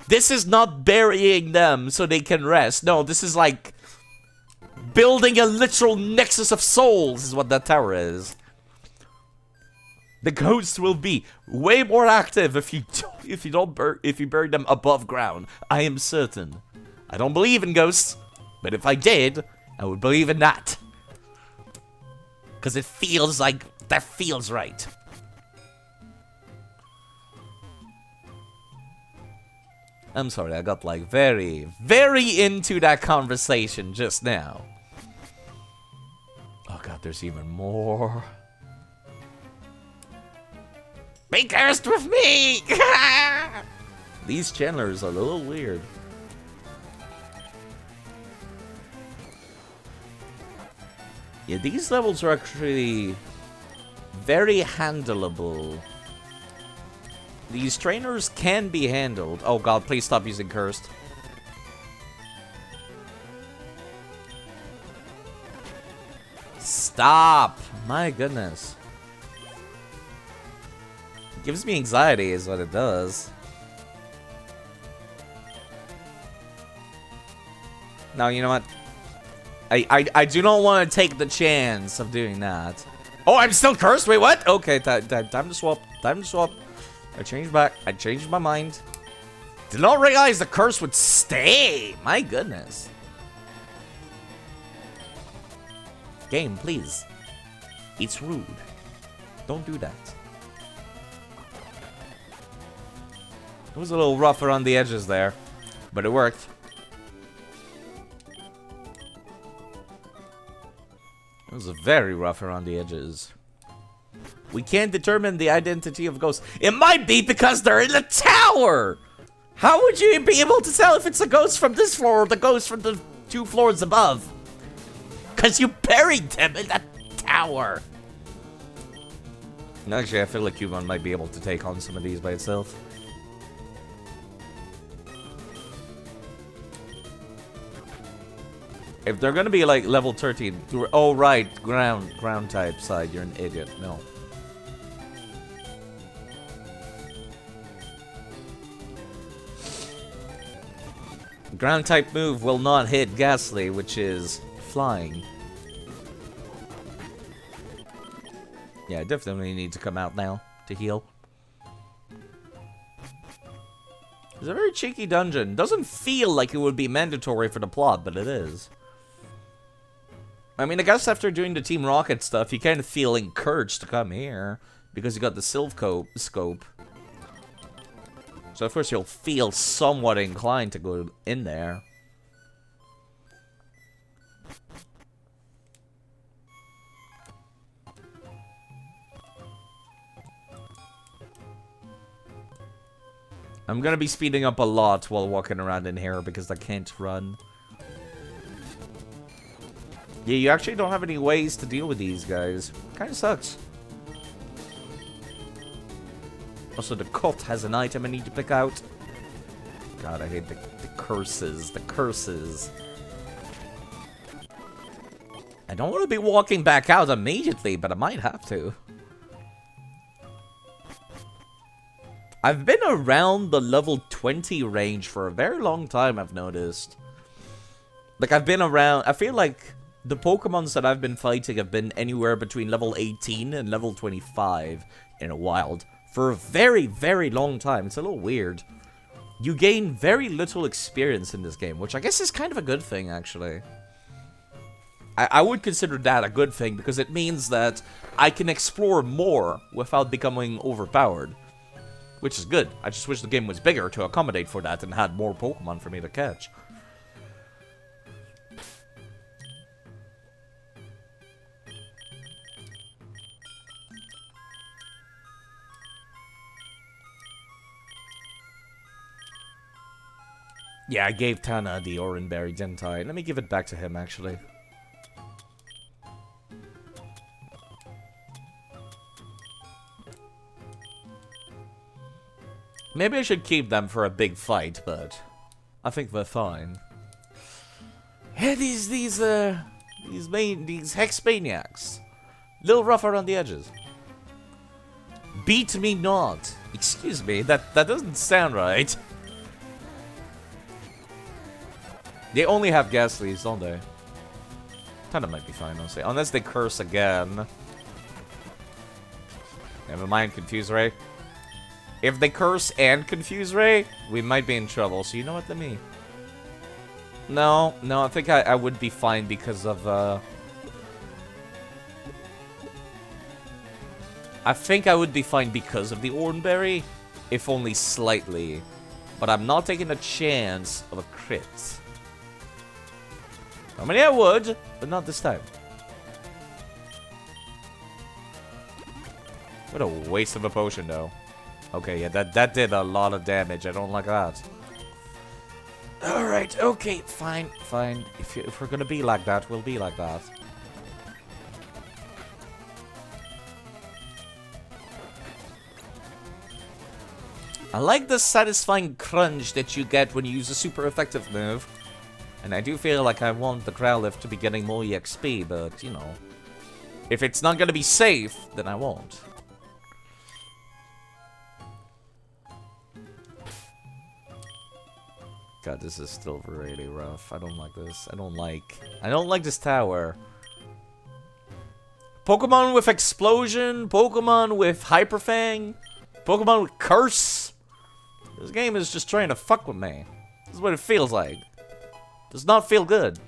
this is not burying them so they can rest. No, this is like building a literal nexus of souls. Is what that tower is. The ghosts will be way more active if you bury them above ground. I am certain. I don't believe in ghosts, but if I did, I would believe in that. Because it feels like that feels right. I'm sorry, I got like very, very into that conversation just now. Oh god, there's even more. Be cursed with me! These channelers are a little weird. Yeah, these levels are actually very handleable. These trainers can be handled. Oh god, please stop using cursed. Stop! My goodness. Gives me anxiety is what it does. Now, you know what? I do not want to take the chance of doing that. Oh, I'm still cursed? Wait, what? Okay, time to swap. Time to swap. I changed back. I changed my mind. Did not realize the curse would stay. My goodness. Game, please. It's rude. Don't do that. It was a little rough around the edges there, but it worked. It was very rough around the edges. We can't determine the identity of ghosts. It might be because they're in the tower! How would you be able to tell if it's a ghost from this floor or the ghost from the 2 floors above? Because you buried them in that tower. Actually, I feel like Cubone might be able to take on some of these by itself. If they're gonna be like level 13, oh right, ground type side, you're an idiot. No. Ground type move will not hit Ghastly, which is flying. Yeah, I definitely need to come out now to heal. It's a very cheeky dungeon. Doesn't feel like it would be mandatory for the plot, but it is. I mean, I guess after doing the Team Rocket stuff, you kind of feel encouraged to come here. Because you got the scope. So of course you'll feel somewhat inclined to go in there. I'm gonna be speeding up a lot while walking around in here because I can't run. Yeah, you actually don't have any ways to deal with these guys. Kinda sucks. Also, the cult has an item I need to pick out. God, I hate the curses. The curses. I don't want to be walking back out immediately, but I might have to. I've been around the level 20 range for a very long time, I've noticed. Like, I've been around... I feel like the Pokemons that I've been fighting have been anywhere between level 18 and level 25 in a wild. For a very, very long time. It's a little weird. You gain very little experience in this game, which I guess is kind of a good thing, actually. I would consider that a good thing, because it means that I can explore more without becoming overpowered. Which is good. I just wish the game was bigger to accommodate for that and had more Pokemon for me to catch. Yeah, I gave Tana the Oranberry, didn't I? Let me give it back to him, actually. Maybe I should keep them for a big fight, but I think they're fine. Yeah, these Hex Maniacs. Little rough around the edges. Beat me not. Excuse me, that doesn't sound right. They only have Ghastlies, don't they? Tana might be fine, honestly. Unless they curse again. Never mind, Confuse Ray. If they curse and Confuse Ray, we might be in trouble. So you know what, let me... No, I think I would be fine because of, I think I would be fine because of the Oranberry, if only slightly. But I'm not taking a chance of a crit. I mean, I would, but not this time. What a waste of a potion, though. Okay, yeah, that did a lot of damage. I don't like that. Alright, okay, fine. If we're gonna be like that, we'll be like that. I like the satisfying crunch that you get when you use a super effective move. And I do feel like I want the Growlithe to be getting more EXP, but, you know. If it's not gonna be safe, then I won't. God, this is still really rough. I don't like this. I don't like this tower. Pokemon with Explosion, Pokemon with Hyper Fang, Pokemon with Curse. This game is just trying to fuck with me. This is what it feels like. Does not feel good.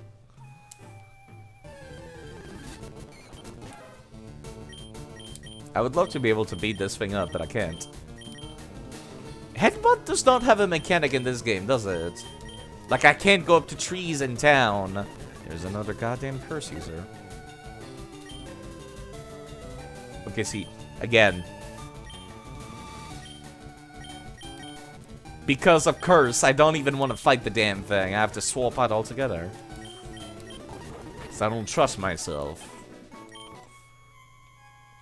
I would love to be able to beat this thing up, but I can't. Headbutt does not have a mechanic in this game, does it? Like, I can't go up to trees in town. There's another goddamn curse user. Okay, see, again. Because of curse, I don't even want to fight the damn thing. I have to swap out altogether. So I don't trust myself.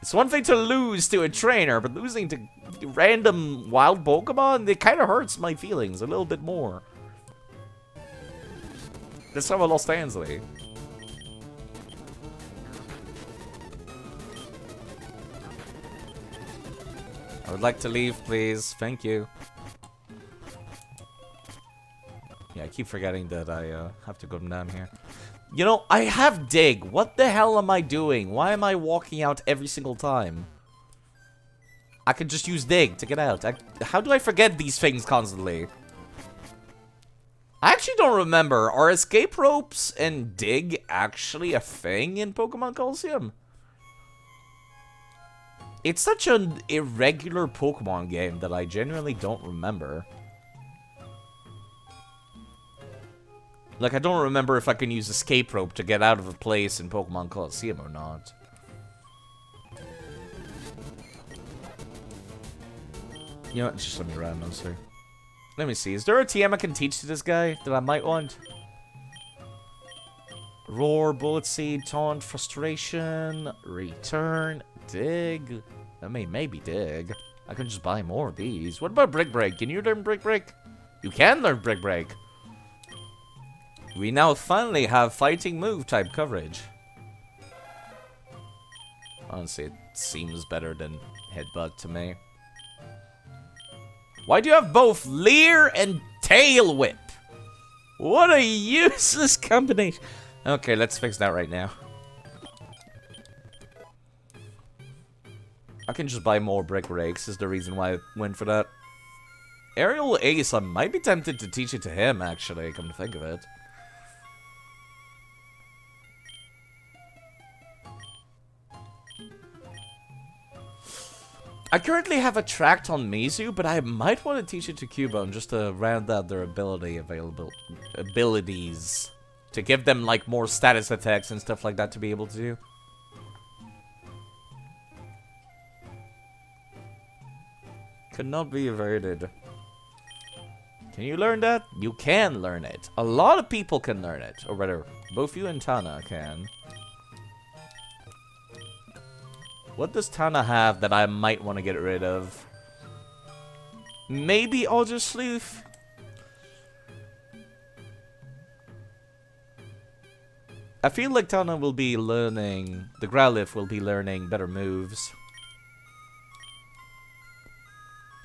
It's one thing to lose to a trainer, but losing to random wild Pokemon, it kind of hurts my feelings a little bit more. That's how I lost Ansley. I would like to leave, please. Thank you. Yeah, keep forgetting that I have to go down here. You know, I have dig. What the hell am I doing? Why am I walking out every single time? I could just use dig to get out. How do I forget these things constantly? I actually don't remember. Are escape ropes and dig actually a thing in Pokemon Colosseum? It's such an irregular Pokemon game that I genuinely don't remember. Like, I don't remember if I can use escape rope to get out of a place in Pokemon Colosseum or not. You know what? Just let me run, honestly. Let me see. Is there a TM I can teach to this guy that I might want? Roar, Bullet Seed, Taunt, Frustration, Return, Dig. I mean, maybe Dig. I can just buy more of these. What about Brick Break? Can you learn Brick Break? You can learn Brick Break. We now finally have fighting move type coverage. Honestly, it seems better than Headbutt to me. Why do you have both Leer and Tail Whip? What a useless combination. Okay, let's fix that right now. I can just buy more Brick Rakes is the reason why I went for that. Aerial Ace, I might be tempted to teach it to him, actually, come to think of it. I currently have a tract on Mizu, but I might want to teach it to Cubone just to round out their abilities. To give them, like, more status attacks and stuff like that to be able to do. Cannot be evaded. Can you learn that? You can learn it. A lot of people can learn it. Or rather, both you and Tana can. What does Tana have that I might want to get rid of? Maybe Ultra Sleuth? I feel like Tana will be learning... The Growlithe will be learning better moves.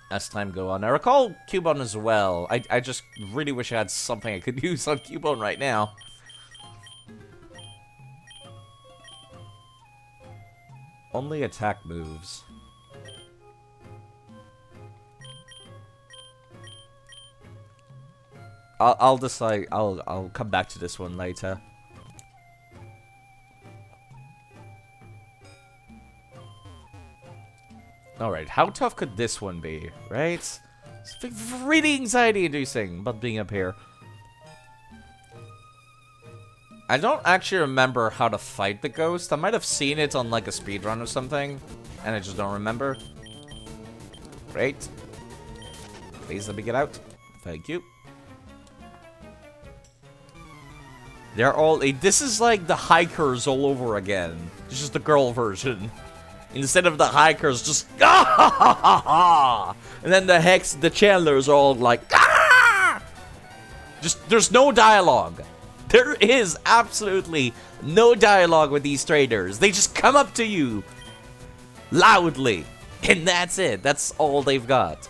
As time go on. I recall Cubone as well. I just really wish I had something I could use on Cubone right now. Only attack moves. I'll decide. I'll come back to this one later. Alright, how tough could this one be, right? It's really anxiety-inducing about being up here. I don't actually remember how to fight the ghost. I might have seen it on like a speedrun or something, and I just don't remember. Great. Please let me get out. Thank you. They're all... This is like the hikers all over again. It's just the girl version. Instead of the hikers, just... And then the channelers are all like... Just, there's no dialogue. There is absolutely no dialogue with these traders. They just come up to you loudly, and that's it. That's all they've got.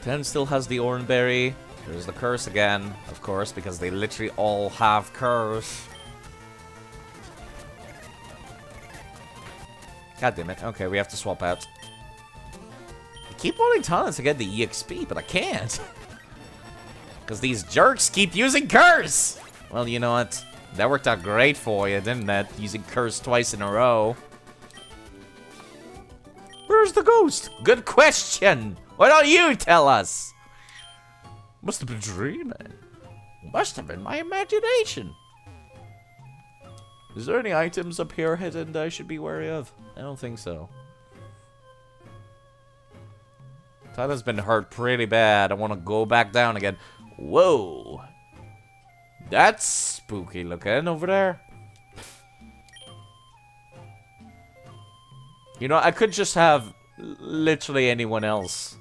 Ten still has the Oranberry. There's the curse again, of course, because they literally all have curse. God damn it. Okay, we have to swap out. I keep wanting Tana to get the EXP, but I can't. Because these jerks keep using curse! Well, you know what? That worked out great for you, didn't it? Using curse twice in a row. Where's the ghost? Good question! Why don't you tell us? Must have been dreaming. Must have been my imagination. Is there any items up here hidden that I should be wary of? I don't think so. Tana's been hurt pretty bad. I want to go back down again. Whoa. That's spooky looking over there. You know, I could just have literally anyone else.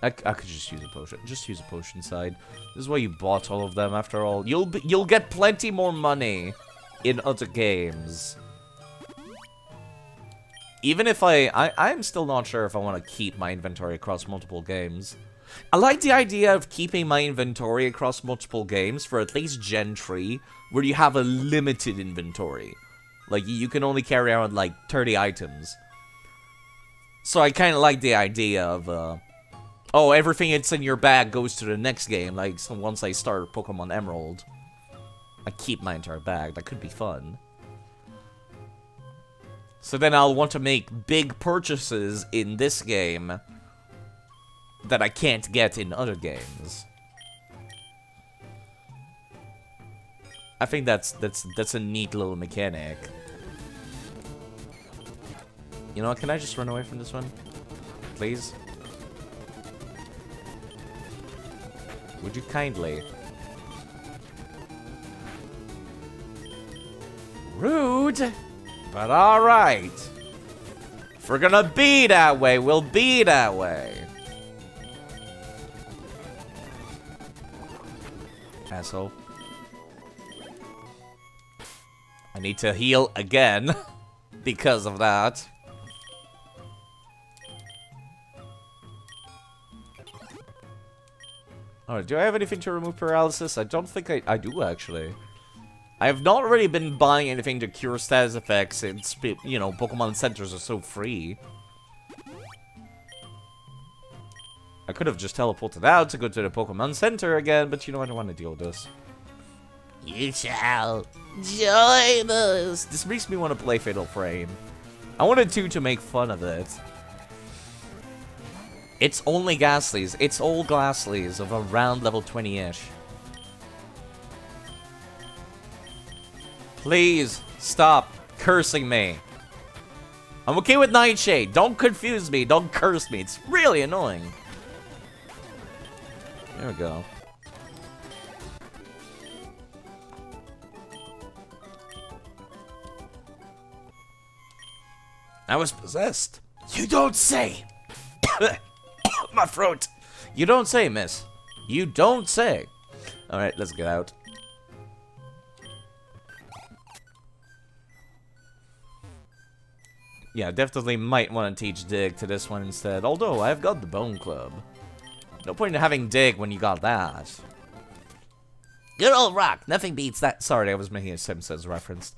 I could just use a potion. Just use a potion side. This is why you bought all of them after all. You'll get plenty more money in other games. Even if I'm still not sure if I want to keep my inventory across multiple games. I like the idea of keeping my inventory across multiple games for at least Gen 3, where you have a limited inventory. Like, you can only carry around, like, 30 items. So I kind of like the idea of, oh, everything that's in your bag goes to the next game. Like, so once I start Pokemon Emerald, I keep my entire bag. That could be fun. So then I'll want to make big purchases in this game that I can't get in other games. I think that's a neat little mechanic. You know what, can I just run away from this one? Please? Would you kindly? Rude! But alright. If we're gonna be that way, we'll be that way. Asshole. I need to heal again because of that. Alright, do I have anything to remove paralysis? I don't think I do, actually. I have not really been buying anything to cure status effects since, you know, Pokemon centers are so free. I could have just teleported out to go to the Pokemon Center again, but you know, I don't want to deal with this. You shall join us! This makes me want to play Fatal Frame. I wanted to make fun of it. It's only Ghastlies. It's all Ghastlies of around level 20-ish. Please, stop cursing me. I'm okay with Nightshade. Don't confuse me. Don't curse me. It's really annoying. There we go. I was possessed. You don't say. My throat. You don't say, miss. You don't say. Alright, let's get out. Yeah, definitely might want to teach Dig to this one instead. Although, I've got the Bone Club. No point in having Dig when you got that. Good old rock. Nothing beats that. Sorry, I was making a Simpsons reference.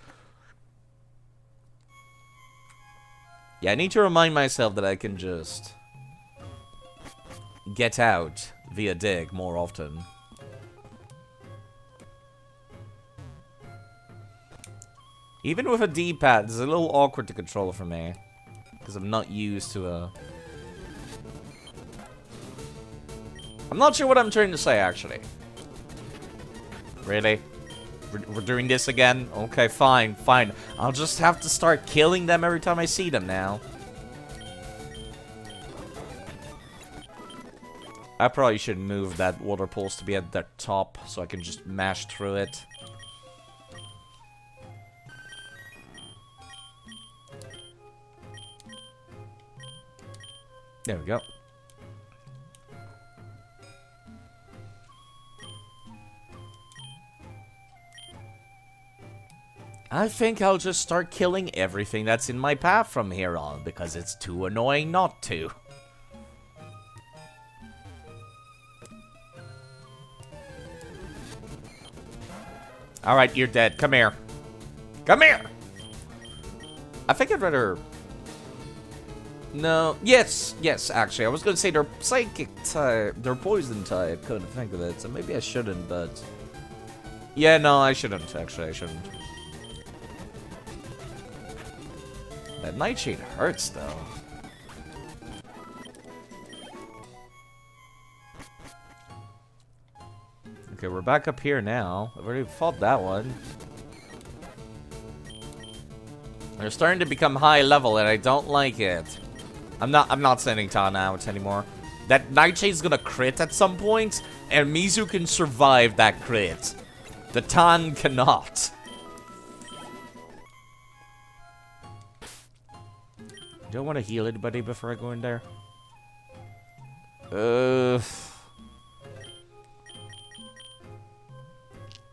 Yeah, I need to remind myself that I can just get out via Dig more often. Even with a D-pad, it's a little awkward to control for me. Because I'm not used to a... I'm not sure what I'm trying to say, actually. Really? We're doing this again? Okay, fine, fine. I'll just have to start killing them every time I see them now. I probably should move that water pulse to be at the top so I can just mash through it. There we go. I think I'll just start killing everything that's in my path from here on, because it's too annoying not to. Alright, you're dead. Come here. Come here! I think I'd rather... No. Yes, yes, actually. I was going to say they're psychic type. They're poison type. Couldn't think of it. So maybe I shouldn't, but... Yeah, no, I shouldn't. Actually, I shouldn't. That Nightshade hurts, though. Okay, we're back up here now. I've already fought that one. They're starting to become high level, and I don't like it. I'm not sending Tan out anymore. That Nightshade's gonna crit at some point, and Mizu can survive that crit. The Tan cannot. Do I want to heal anybody before I go in there?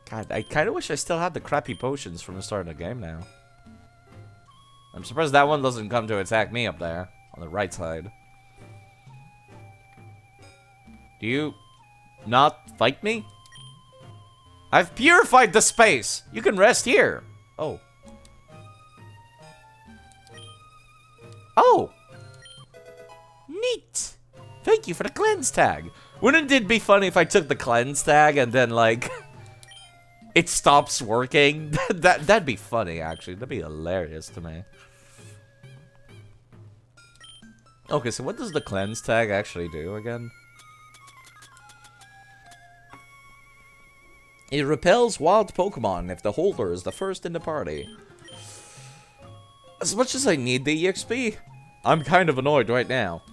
God, I kind of wish I still had the crappy potions from the start of the game now. I'm surprised that one doesn't come to attack me up there, on the right side. Do you not fight me? I've purified the space! You can rest here! Oh. Oh! Neat! Thank you for the cleanse tag! Wouldn't it be funny if I took the cleanse tag and then, like, it stops working? That'd be funny, actually. That'd be hilarious to me. Okay, so what does the cleanse tag actually do again? It repels wild Pokemon if the holder is the first in the party. As much as I need the EXP, I'm kind of annoyed right now.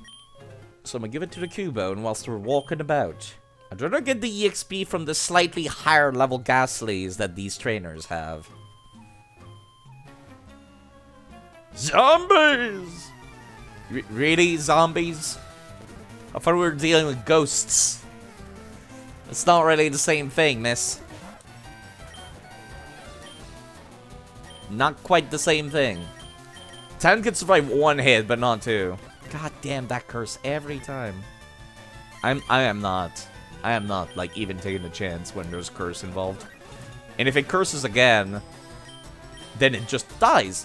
So I'm gonna give it to the Cubone whilst we're walking about. I'd rather get the EXP from the slightly higher level Ghastlies that these trainers have. Zombies! Really, zombies? I thought we were dealing with ghosts. It's not really the same thing, miss. Not quite the same thing. 10 can survive one hit, but not two. God damn, that curse every time. I am not, like, even taking a chance when there's curse involved. And if it curses again, then it just dies.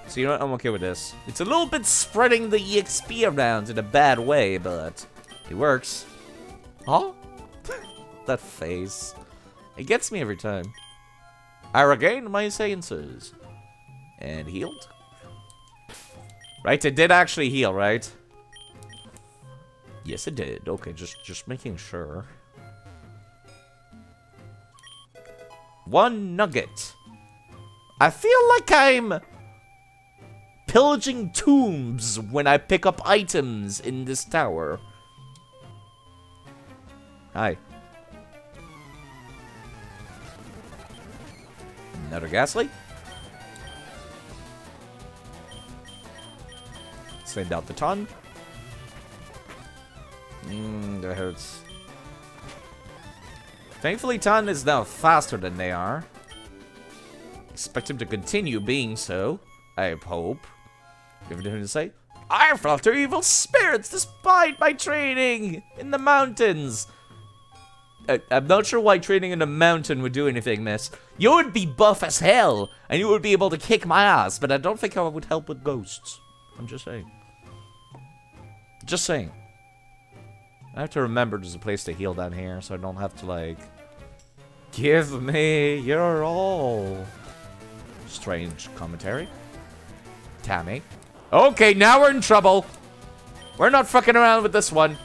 So you know what, I'm okay with this. It's a little bit spreading the EXP around in a bad way, but it works. Huh? That face. It gets me every time. I regained my senses. And healed. Right, it did actually heal, right? Yes, it did. Okay, just making sure. 1 nugget. I feel like I'm pillaging tombs when I pick up items in this tower. Hi. Another Ghastly. Send out the ton. That hurts. Thankfully, Ton is now faster than they are. Expect him to continue being so. I hope. You have anything to say? I felt your evil spirits despite my training in the mountains. I'm not sure why training in a mountain would do anything, miss. You would be buff as hell, and you would be able to kick my ass, but I don't think I would help with ghosts. I'm just saying. Just saying. I have to remember there's a place to heal down here, so I don't have to, like, give me your all. Strange commentary. Tammy. Okay, now we're in trouble. We're not fucking around with this one.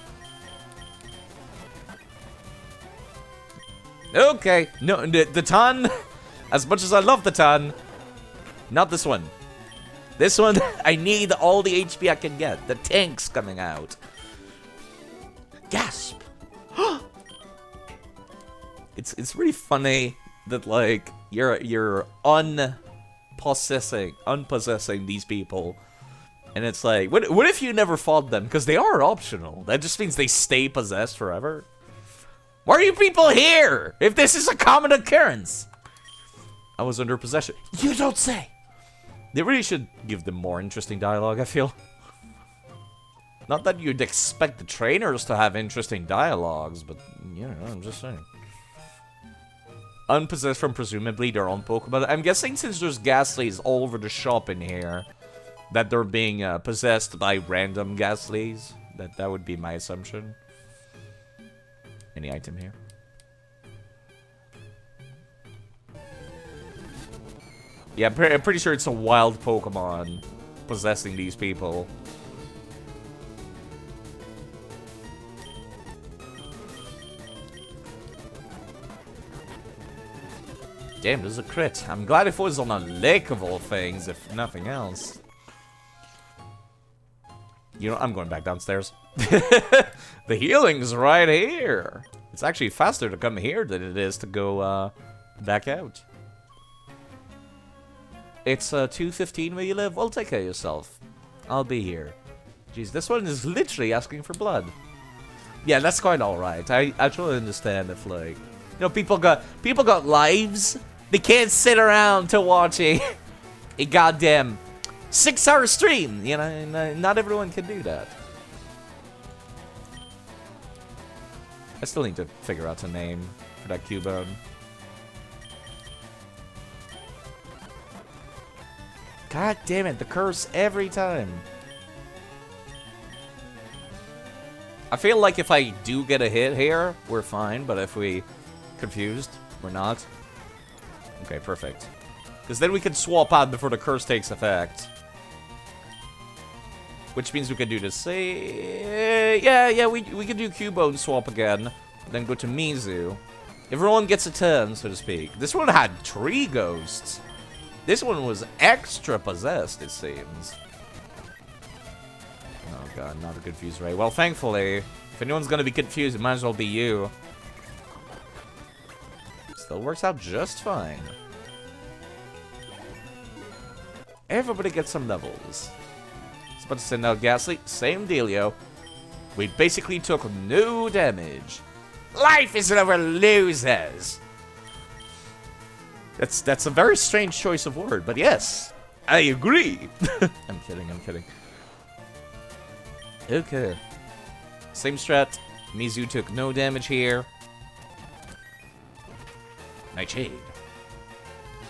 Okay. No, the ton. As much as I love the ton. Not this one. This one, I need all the HP I can get. The tank's coming out. Gasp. It's really funny that, like, you're unpossessing these people. And it's like, what if you never fought them? Because they are optional. That just means they stay possessed forever. Why are you people here? If this is a common occurrence. I was under possession. You don't say. They really should give them more interesting dialogue, I feel. Not that you'd expect the trainers to have interesting dialogues, but, you know, I'm just saying. Unpossessed from presumably their own Pokemon. I'm guessing since there's Ghastlies all over the shop in here, that they're being possessed by random Ghastlies. That would be my assumption. Any item here? Yeah, I'm pretty sure it's a wild Pokemon possessing these people. Damn, this is a crit. I'm glad it was on a lake of all things, if nothing else. You know, I'm going back downstairs. The healing's right here. It's actually faster to come here than it is to go back out. It's 2:15 where you live. Well, take care of yourself. I'll be here. Jeez, this one is literally asking for blood. Yeah, that's quite alright. I totally understand if, like, you know, people got lives. They can't sit around to watch a a goddamn 6-hour stream. You know, not everyone can do that. I still need to figure out a name for that Cubone. God damn it, the curse every time. I feel like if I do get a hit here, we're fine, but if we confused, we're not. Okay, perfect. Because then we can swap out before the curse takes effect. Which means we can do this. Say, yeah, we can do Cubone swap again. Then go to Mizu. Everyone gets a turn, so to speak. This one had 3 ghosts. This one was extra possessed, it seems. Oh god, not a confused Ray. Well, thankfully, if anyone's gonna be confused, it might as well be you. Still works out just fine. Everybody gets some levels. I was about to send out Ghastly. Same dealio. We basically took no damage. Life is over losers. That's a very strange choice of word, but yes, I agree. I'm kidding. Okay. Same strat. Mizu took no damage here. Nightshade.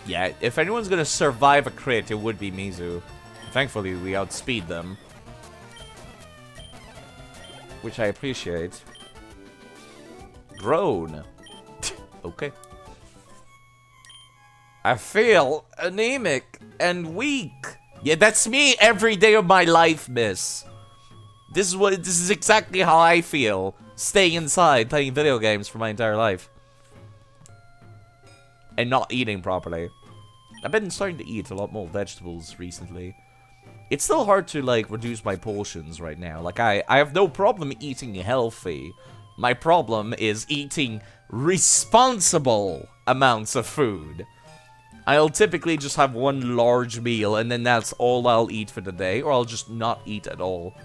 Yeah, if anyone's gonna survive a crit, it would be Mizu. Thankfully, we outspeed them. Which I appreciate. Groan. Okay. I feel anemic and weak. Yeah, that's me every day of my life, miss. This is exactly how I feel, staying inside playing video games for my entire life. And not eating properly. I've been starting to eat a lot more vegetables recently. It's still hard to, like, reduce my portions right now. Like, I have no problem eating healthy. My problem is eating responsible amounts of food. I'll typically just have one large meal, and then that's all I'll eat for the day, or I'll just not eat at all.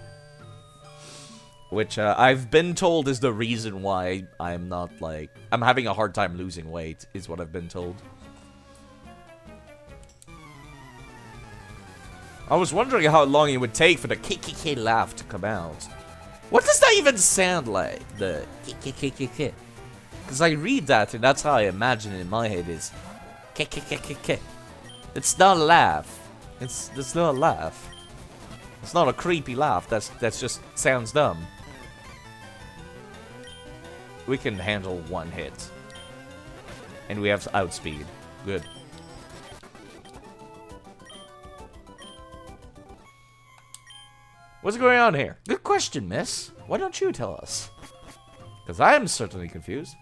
Which, I've been told is the reason why I'm not, like... I'm having a hard time losing weight, is what I've been told. I was wondering how long it would take for the KKK laugh to come out. What does that even sound like? The KKKK. Because I read that, and that's how I imagine it in my head is... KKKK. It's not a laugh. It's not a laugh. It's not a creepy laugh. That's just sounds dumb. We can handle one hit. And we have outspeed. Good. What's going on here? Good question, miss. Why don't you tell us? Because I am certainly confused.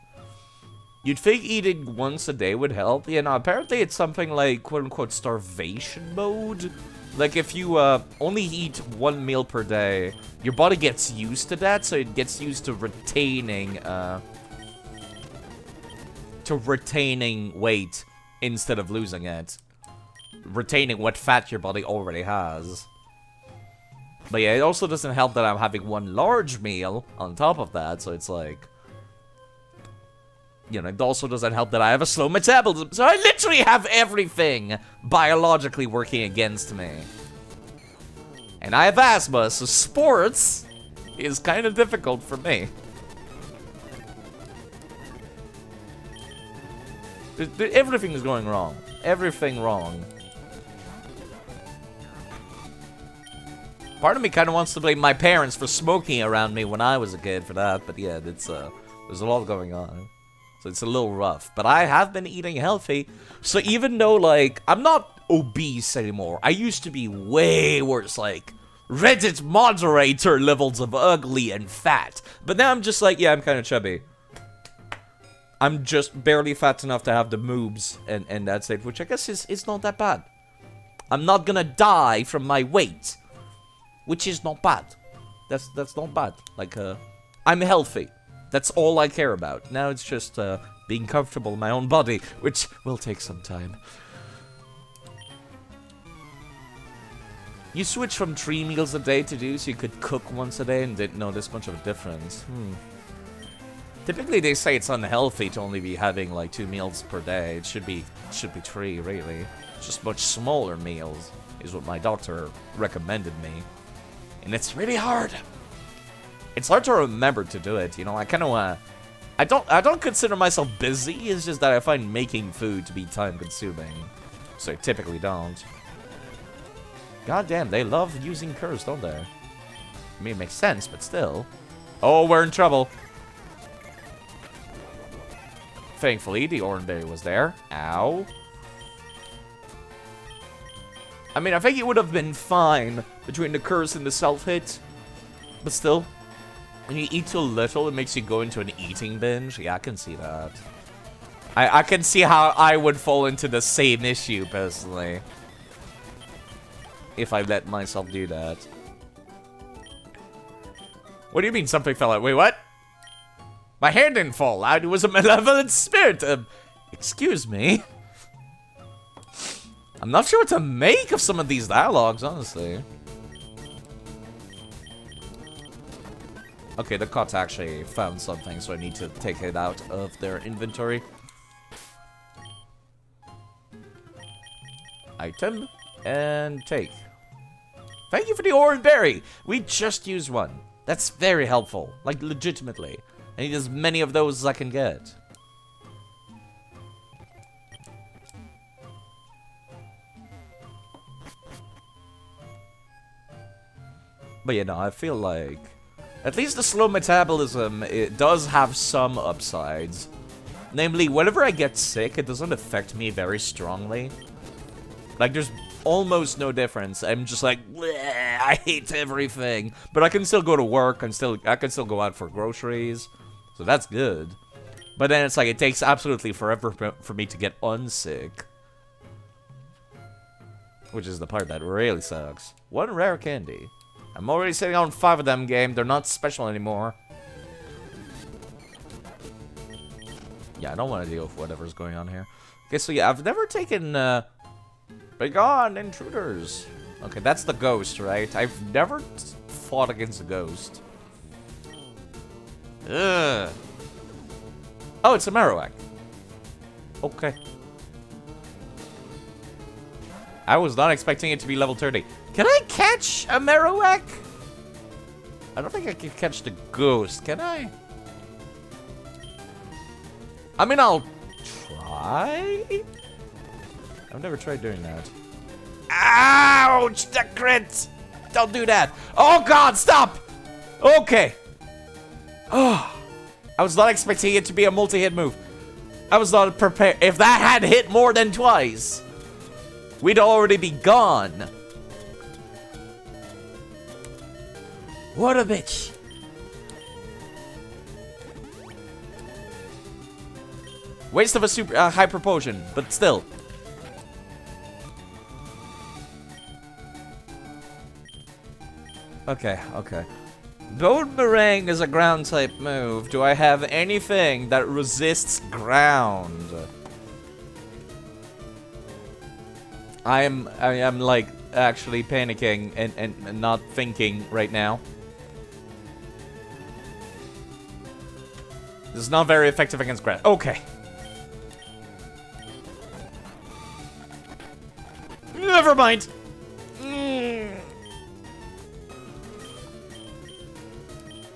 You'd think eating once a day would help. Yeah, no, apparently it's something like, quote-unquote, starvation mode. Like, if you only eat 1 meal per day, your body gets used to that, so it gets used to retaining weight instead of losing it. Retaining what fat your body already has. But yeah, it also doesn't help that I'm having 1 large meal on top of that, so it's like... You know, it also doesn't help that I have a slow metabolism, so I literally have everything biologically working against me. And I have asthma, so sports is kind of difficult for me. Everything is going wrong. Everything wrong. Part of me kind of wants to blame my parents for smoking around me when I was a kid for that, but yeah, it's there's a lot going on. So it's a little rough. But I have been eating healthy. So even though, like, I'm not obese anymore. I used to be way worse, like, Reddit moderator levels of ugly and fat. But now I'm just like, yeah, I'm kind of chubby. I'm just barely fat enough to have the moobs, and that's it. Which I guess is not that bad. I'm not gonna die from my weight. Which is not bad. That's not bad. Like, I'm healthy. That's all I care about. Now it's just being comfortable in my own body, which will take some time. You switched from 3 meals a day to 2, so you could cook once a day and didn't notice much of a difference. Typically, they say it's unhealthy to only be having like 2 meals per day. It should be 3, really. Just much smaller meals is what my doctor recommended me, and it's really hard. It's hard to remember to do it. You know, I kind of I don't consider myself busy. It's just that I find making food to be time-consuming, so I typically don't. God damn, they love using curse, don't they? I mean, it makes sense, but still. Oh, we're in trouble. Thankfully, the oranberry was there. Ow. I mean, I think it would have been fine between the curse and the self-hit. But still, when you eat too little, it makes you go into an eating binge. Yeah, I can see that. I can see how I would fall into the same issue, personally. If I let myself do that. What do you mean something fell out? Wait, what? My hand didn't fall out. It was a malevolent spirit. Excuse me. I'm not sure what to make of some of these dialogues, honestly. Okay, the cot actually found something, so I need to take it out of their inventory. Item and take. Thank you for the orange berry. We just used one. That's very helpful. Like, legitimately. I need as many of those as I can get. But yeah, no, I feel like at least the slow metabolism, it does have some upsides. Namely, whenever I get sick, it doesn't affect me very strongly. Like, there's almost no difference. I'm just like, bleh, I hate everything. But I can still go to work, I can still go out for groceries. So that's good. But then it's like, it takes absolutely forever for me to get unsick. Which is the part that really sucks. One rare candy. I'm already sitting on 5 of them, game. They're not special anymore. Yeah, I don't want to deal with whatever's going on here. Okay, so yeah, I've never taken, Begone, intruders. Okay, that's the ghost, right? I've never fought against a ghost. Ugh. Oh, it's a Marowak. Okay. I was not expecting it to be level 30. Can I catch a Marowak? I don't think I can catch the ghost, can I? I mean, I'll try? I've never tried doing that. Ouch! The crit! Don't do that! Oh god, stop! Okay. Oh, I was not expecting it to be a multi-hit move. I was not prepared. If that had hit more than twice, we'd already be gone. What a bitch. Waste of a super hyper potion, but still. Okay, okay. Bone Meringue is a ground type move. Do I have anything that resists ground? I am like actually panicking and not thinking right now. This is not very effective against ground. Okay. Never mind.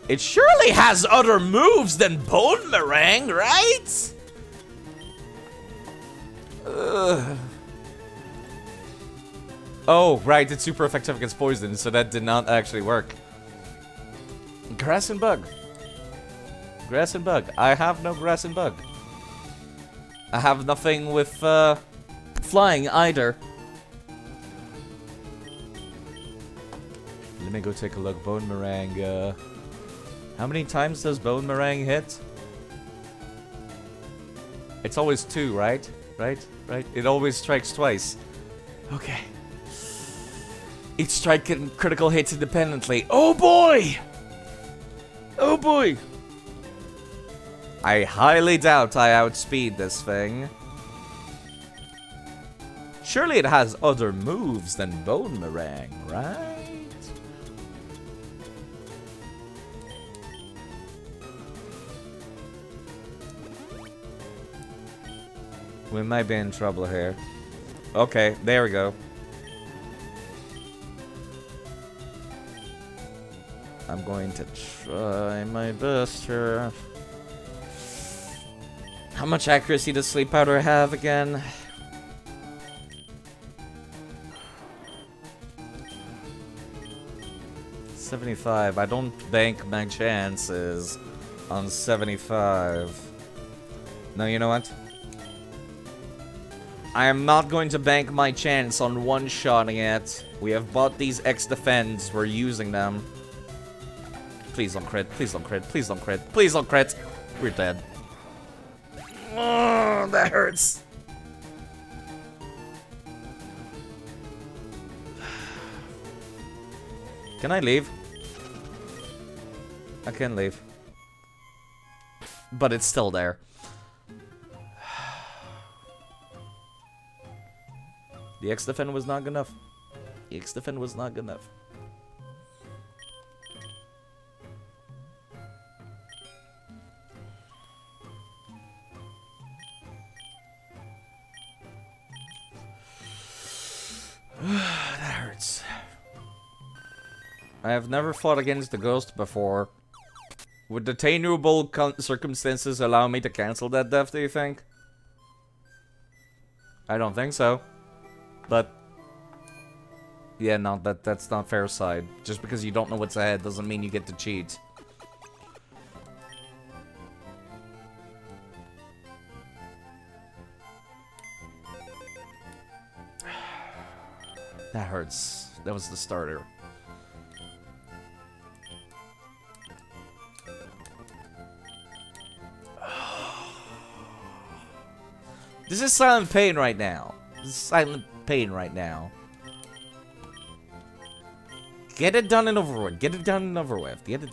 It surely has other moves than Bone Meringue, right? Oh, right, it's super effective against poison, so that did not actually work. Grass and bug. Grass and bug. I have no grass and bug. I have nothing with flying either. Let me go take a look. Bone Meringue. How many times does Bone Meringue hit? It's always 2, right? Right? It always strikes twice. Okay. Each strike can critical hits independently. Oh boy! Oh boy! I highly doubt I outspeed this thing. Surely it has other moves than Bone Meringue, right? We might be in trouble here. Okay, there we go. I'm going to try my best here. How much accuracy does Sleep Powder have again? $75. I don't bank my chances on 75. No, you know what? I am not going to bank my chance on one-shotting it. We have bought these X-Defends. We're using them. Please don't crit. Please don't crit. Please don't crit. Please don't crit. We're dead. Oh, that hurts. Can I leave? I can leave. But it's still there. The X-Defend was not good enough. The X-Defend was not good enough. That hurts. I have never fought against the ghost before. Would the tenable circumstances allow me to cancel that death, do you think? I don't think so. But yeah, no, that's not fair side. Just because you don't know what's ahead doesn't mean you get to cheat. That hurts. That was the starter. This is silent pain right now. This is silent pain right now. Get it done and over with. Get it done and over with. Get it,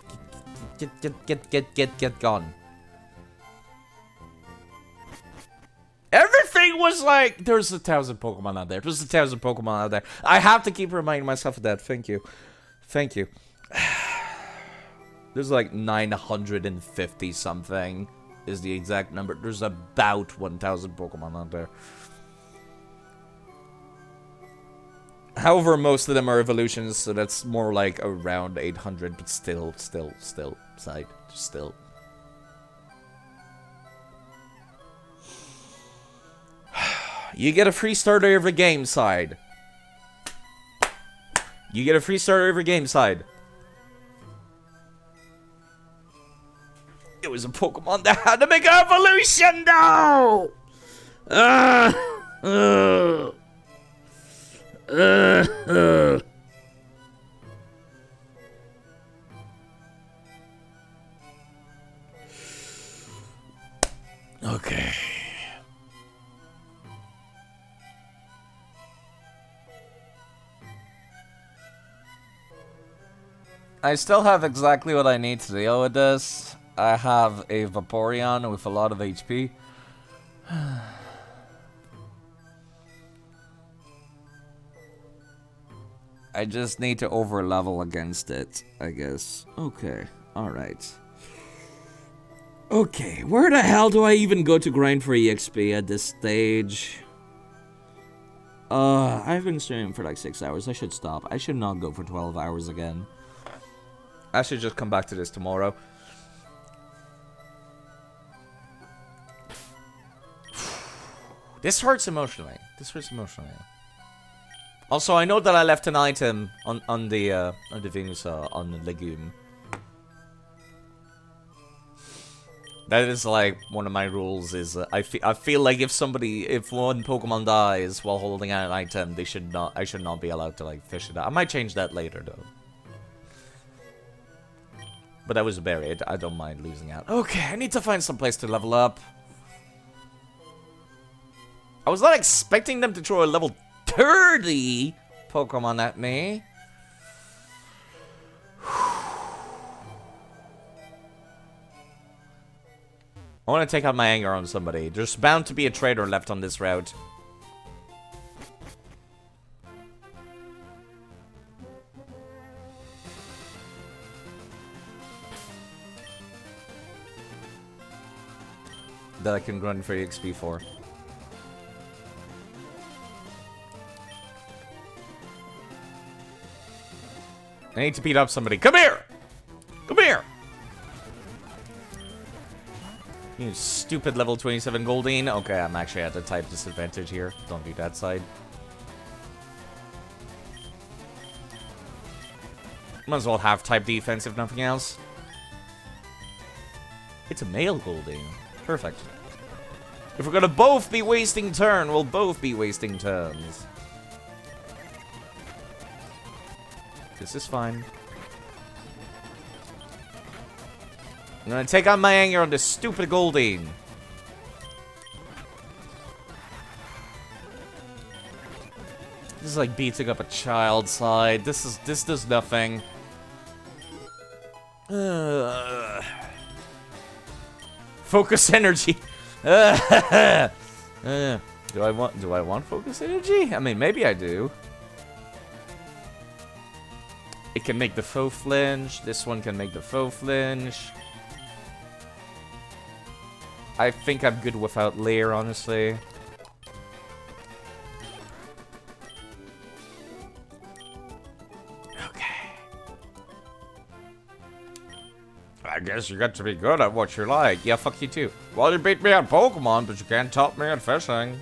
get gone. Everything was like, there's 1,000 Pokemon out there. There's 1,000 Pokemon out there. I have to keep reminding myself of that. Thank you. Thank you. There's like 950 something is the exact number. There's about 1,000 Pokemon out there. However, most of them are evolutions, so that's more like around 800, but still, side, still. You get a free starter every game, side. You get a free starter every game, side. It was a Pokemon that had to make an evolution, though! Okay. I still have exactly what I need to deal with this. I have a Vaporeon with a lot of HP. I just need to over-level against it, I guess. Okay, alright. Okay, where the hell do I even go to grind for EXP at this stage? I've been streaming for like 6 hours. I should stop. I should not go for 12 hours again. I should just come back to this tomorrow. This hurts emotionally. This hurts emotionally. Also, I know that I left an item on the Venusaur on the Legume. That is like one of my rules. Is I feel like if one Pokemon dies while holding out an item, I should not be allowed to like fish it out. I might change that later though. But that was buried. I don't mind losing out. Okay, I need to find some place to level up. I was not expecting them to throw a level 30 Pokemon at me. I want to take out my anger on somebody. There's bound to be a traitor left on this route. That I can run for EXP for. I need to beat up somebody. Come here! Come here! You stupid level 27 Goldine. Okay, I'm actually at a type disadvantage here. Don't do that side. Might as well have type defense if nothing else. It's a male Goldine. Perfect. If we're gonna both be wasting turn, we'll both be wasting turns. This is fine. I'm gonna take out my anger on this stupid Goldine. This is like beating up a child side. This does nothing. Focus energy. Do I want focus energy? I mean, maybe I do. It can make the foe flinch. This one can make the foe flinch. I think I'm good without Leer, honestly. Okay. I guess you got to be good at what you like. Yeah, fuck you too. Well, you beat me at Pokemon, but you can't top me at fishing.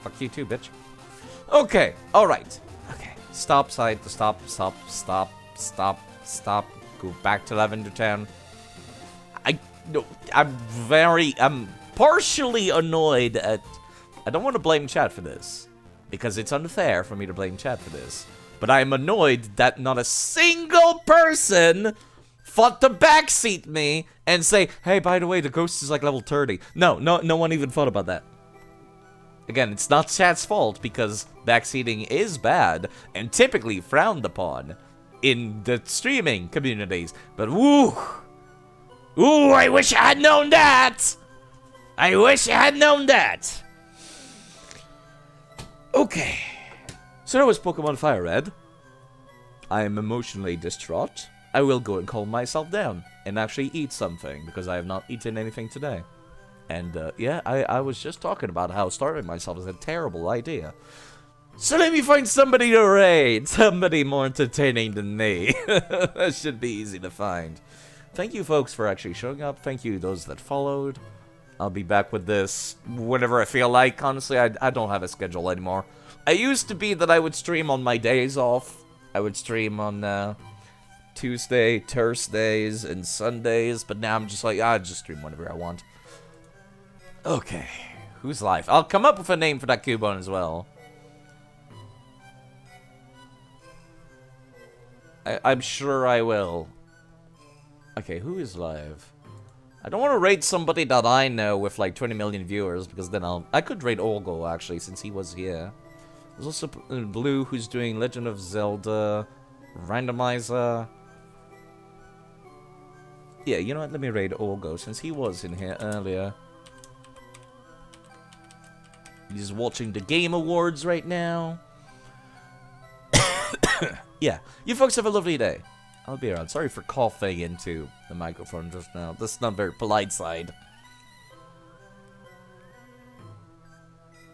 Fuck you too, bitch. Okay, alright. Okay, stop side to stop. Go back to 11 to 10. No, I'm partially annoyed at... I don't want to blame chat for this, because it's unfair for me to blame chat for this. But I'm annoyed that not a single person thought to backseat me and say, hey, by the way, the ghost is like level 30. No one even thought about that. Again, it's not chat's fault, because backseating is bad and typically frowned upon in the streaming communities. But woo! Ooh, I wish I had known that! I wish I had known that! Okay. So that was Pokemon Fire Red. I am emotionally distraught. I will go and calm myself down and actually eat something, because I have not eaten anything today. And, yeah, I was just talking about how starving myself is a terrible idea. So let me find somebody to raid. Somebody more entertaining than me. That should be easy to find. Thank you, folks, for actually showing up. Thank you, those that followed. I'll be back with this whenever I feel like. Honestly, I don't have a schedule anymore. I used to be that I would stream on my days off. I would stream on Tuesday, Thursdays, and Sundays. But now I'm just like, I just stream whenever I want. Okay. Who's live? I'll come up with a name for that Cubone as well. I'm sure I will. Okay, who is live? I don't want to rate somebody that I know with like 20 million viewers, because then I could rate Olgo actually, since he was here. There's also Blue, who's doing Legend of Zelda Randomizer. Yeah, you know what? Let me rate Olgo, since he was in here earlier. He's watching the Game Awards right now. Yeah, you folks have a lovely day. I'll be around. Sorry for coughing into the microphone just now. That's not very polite side.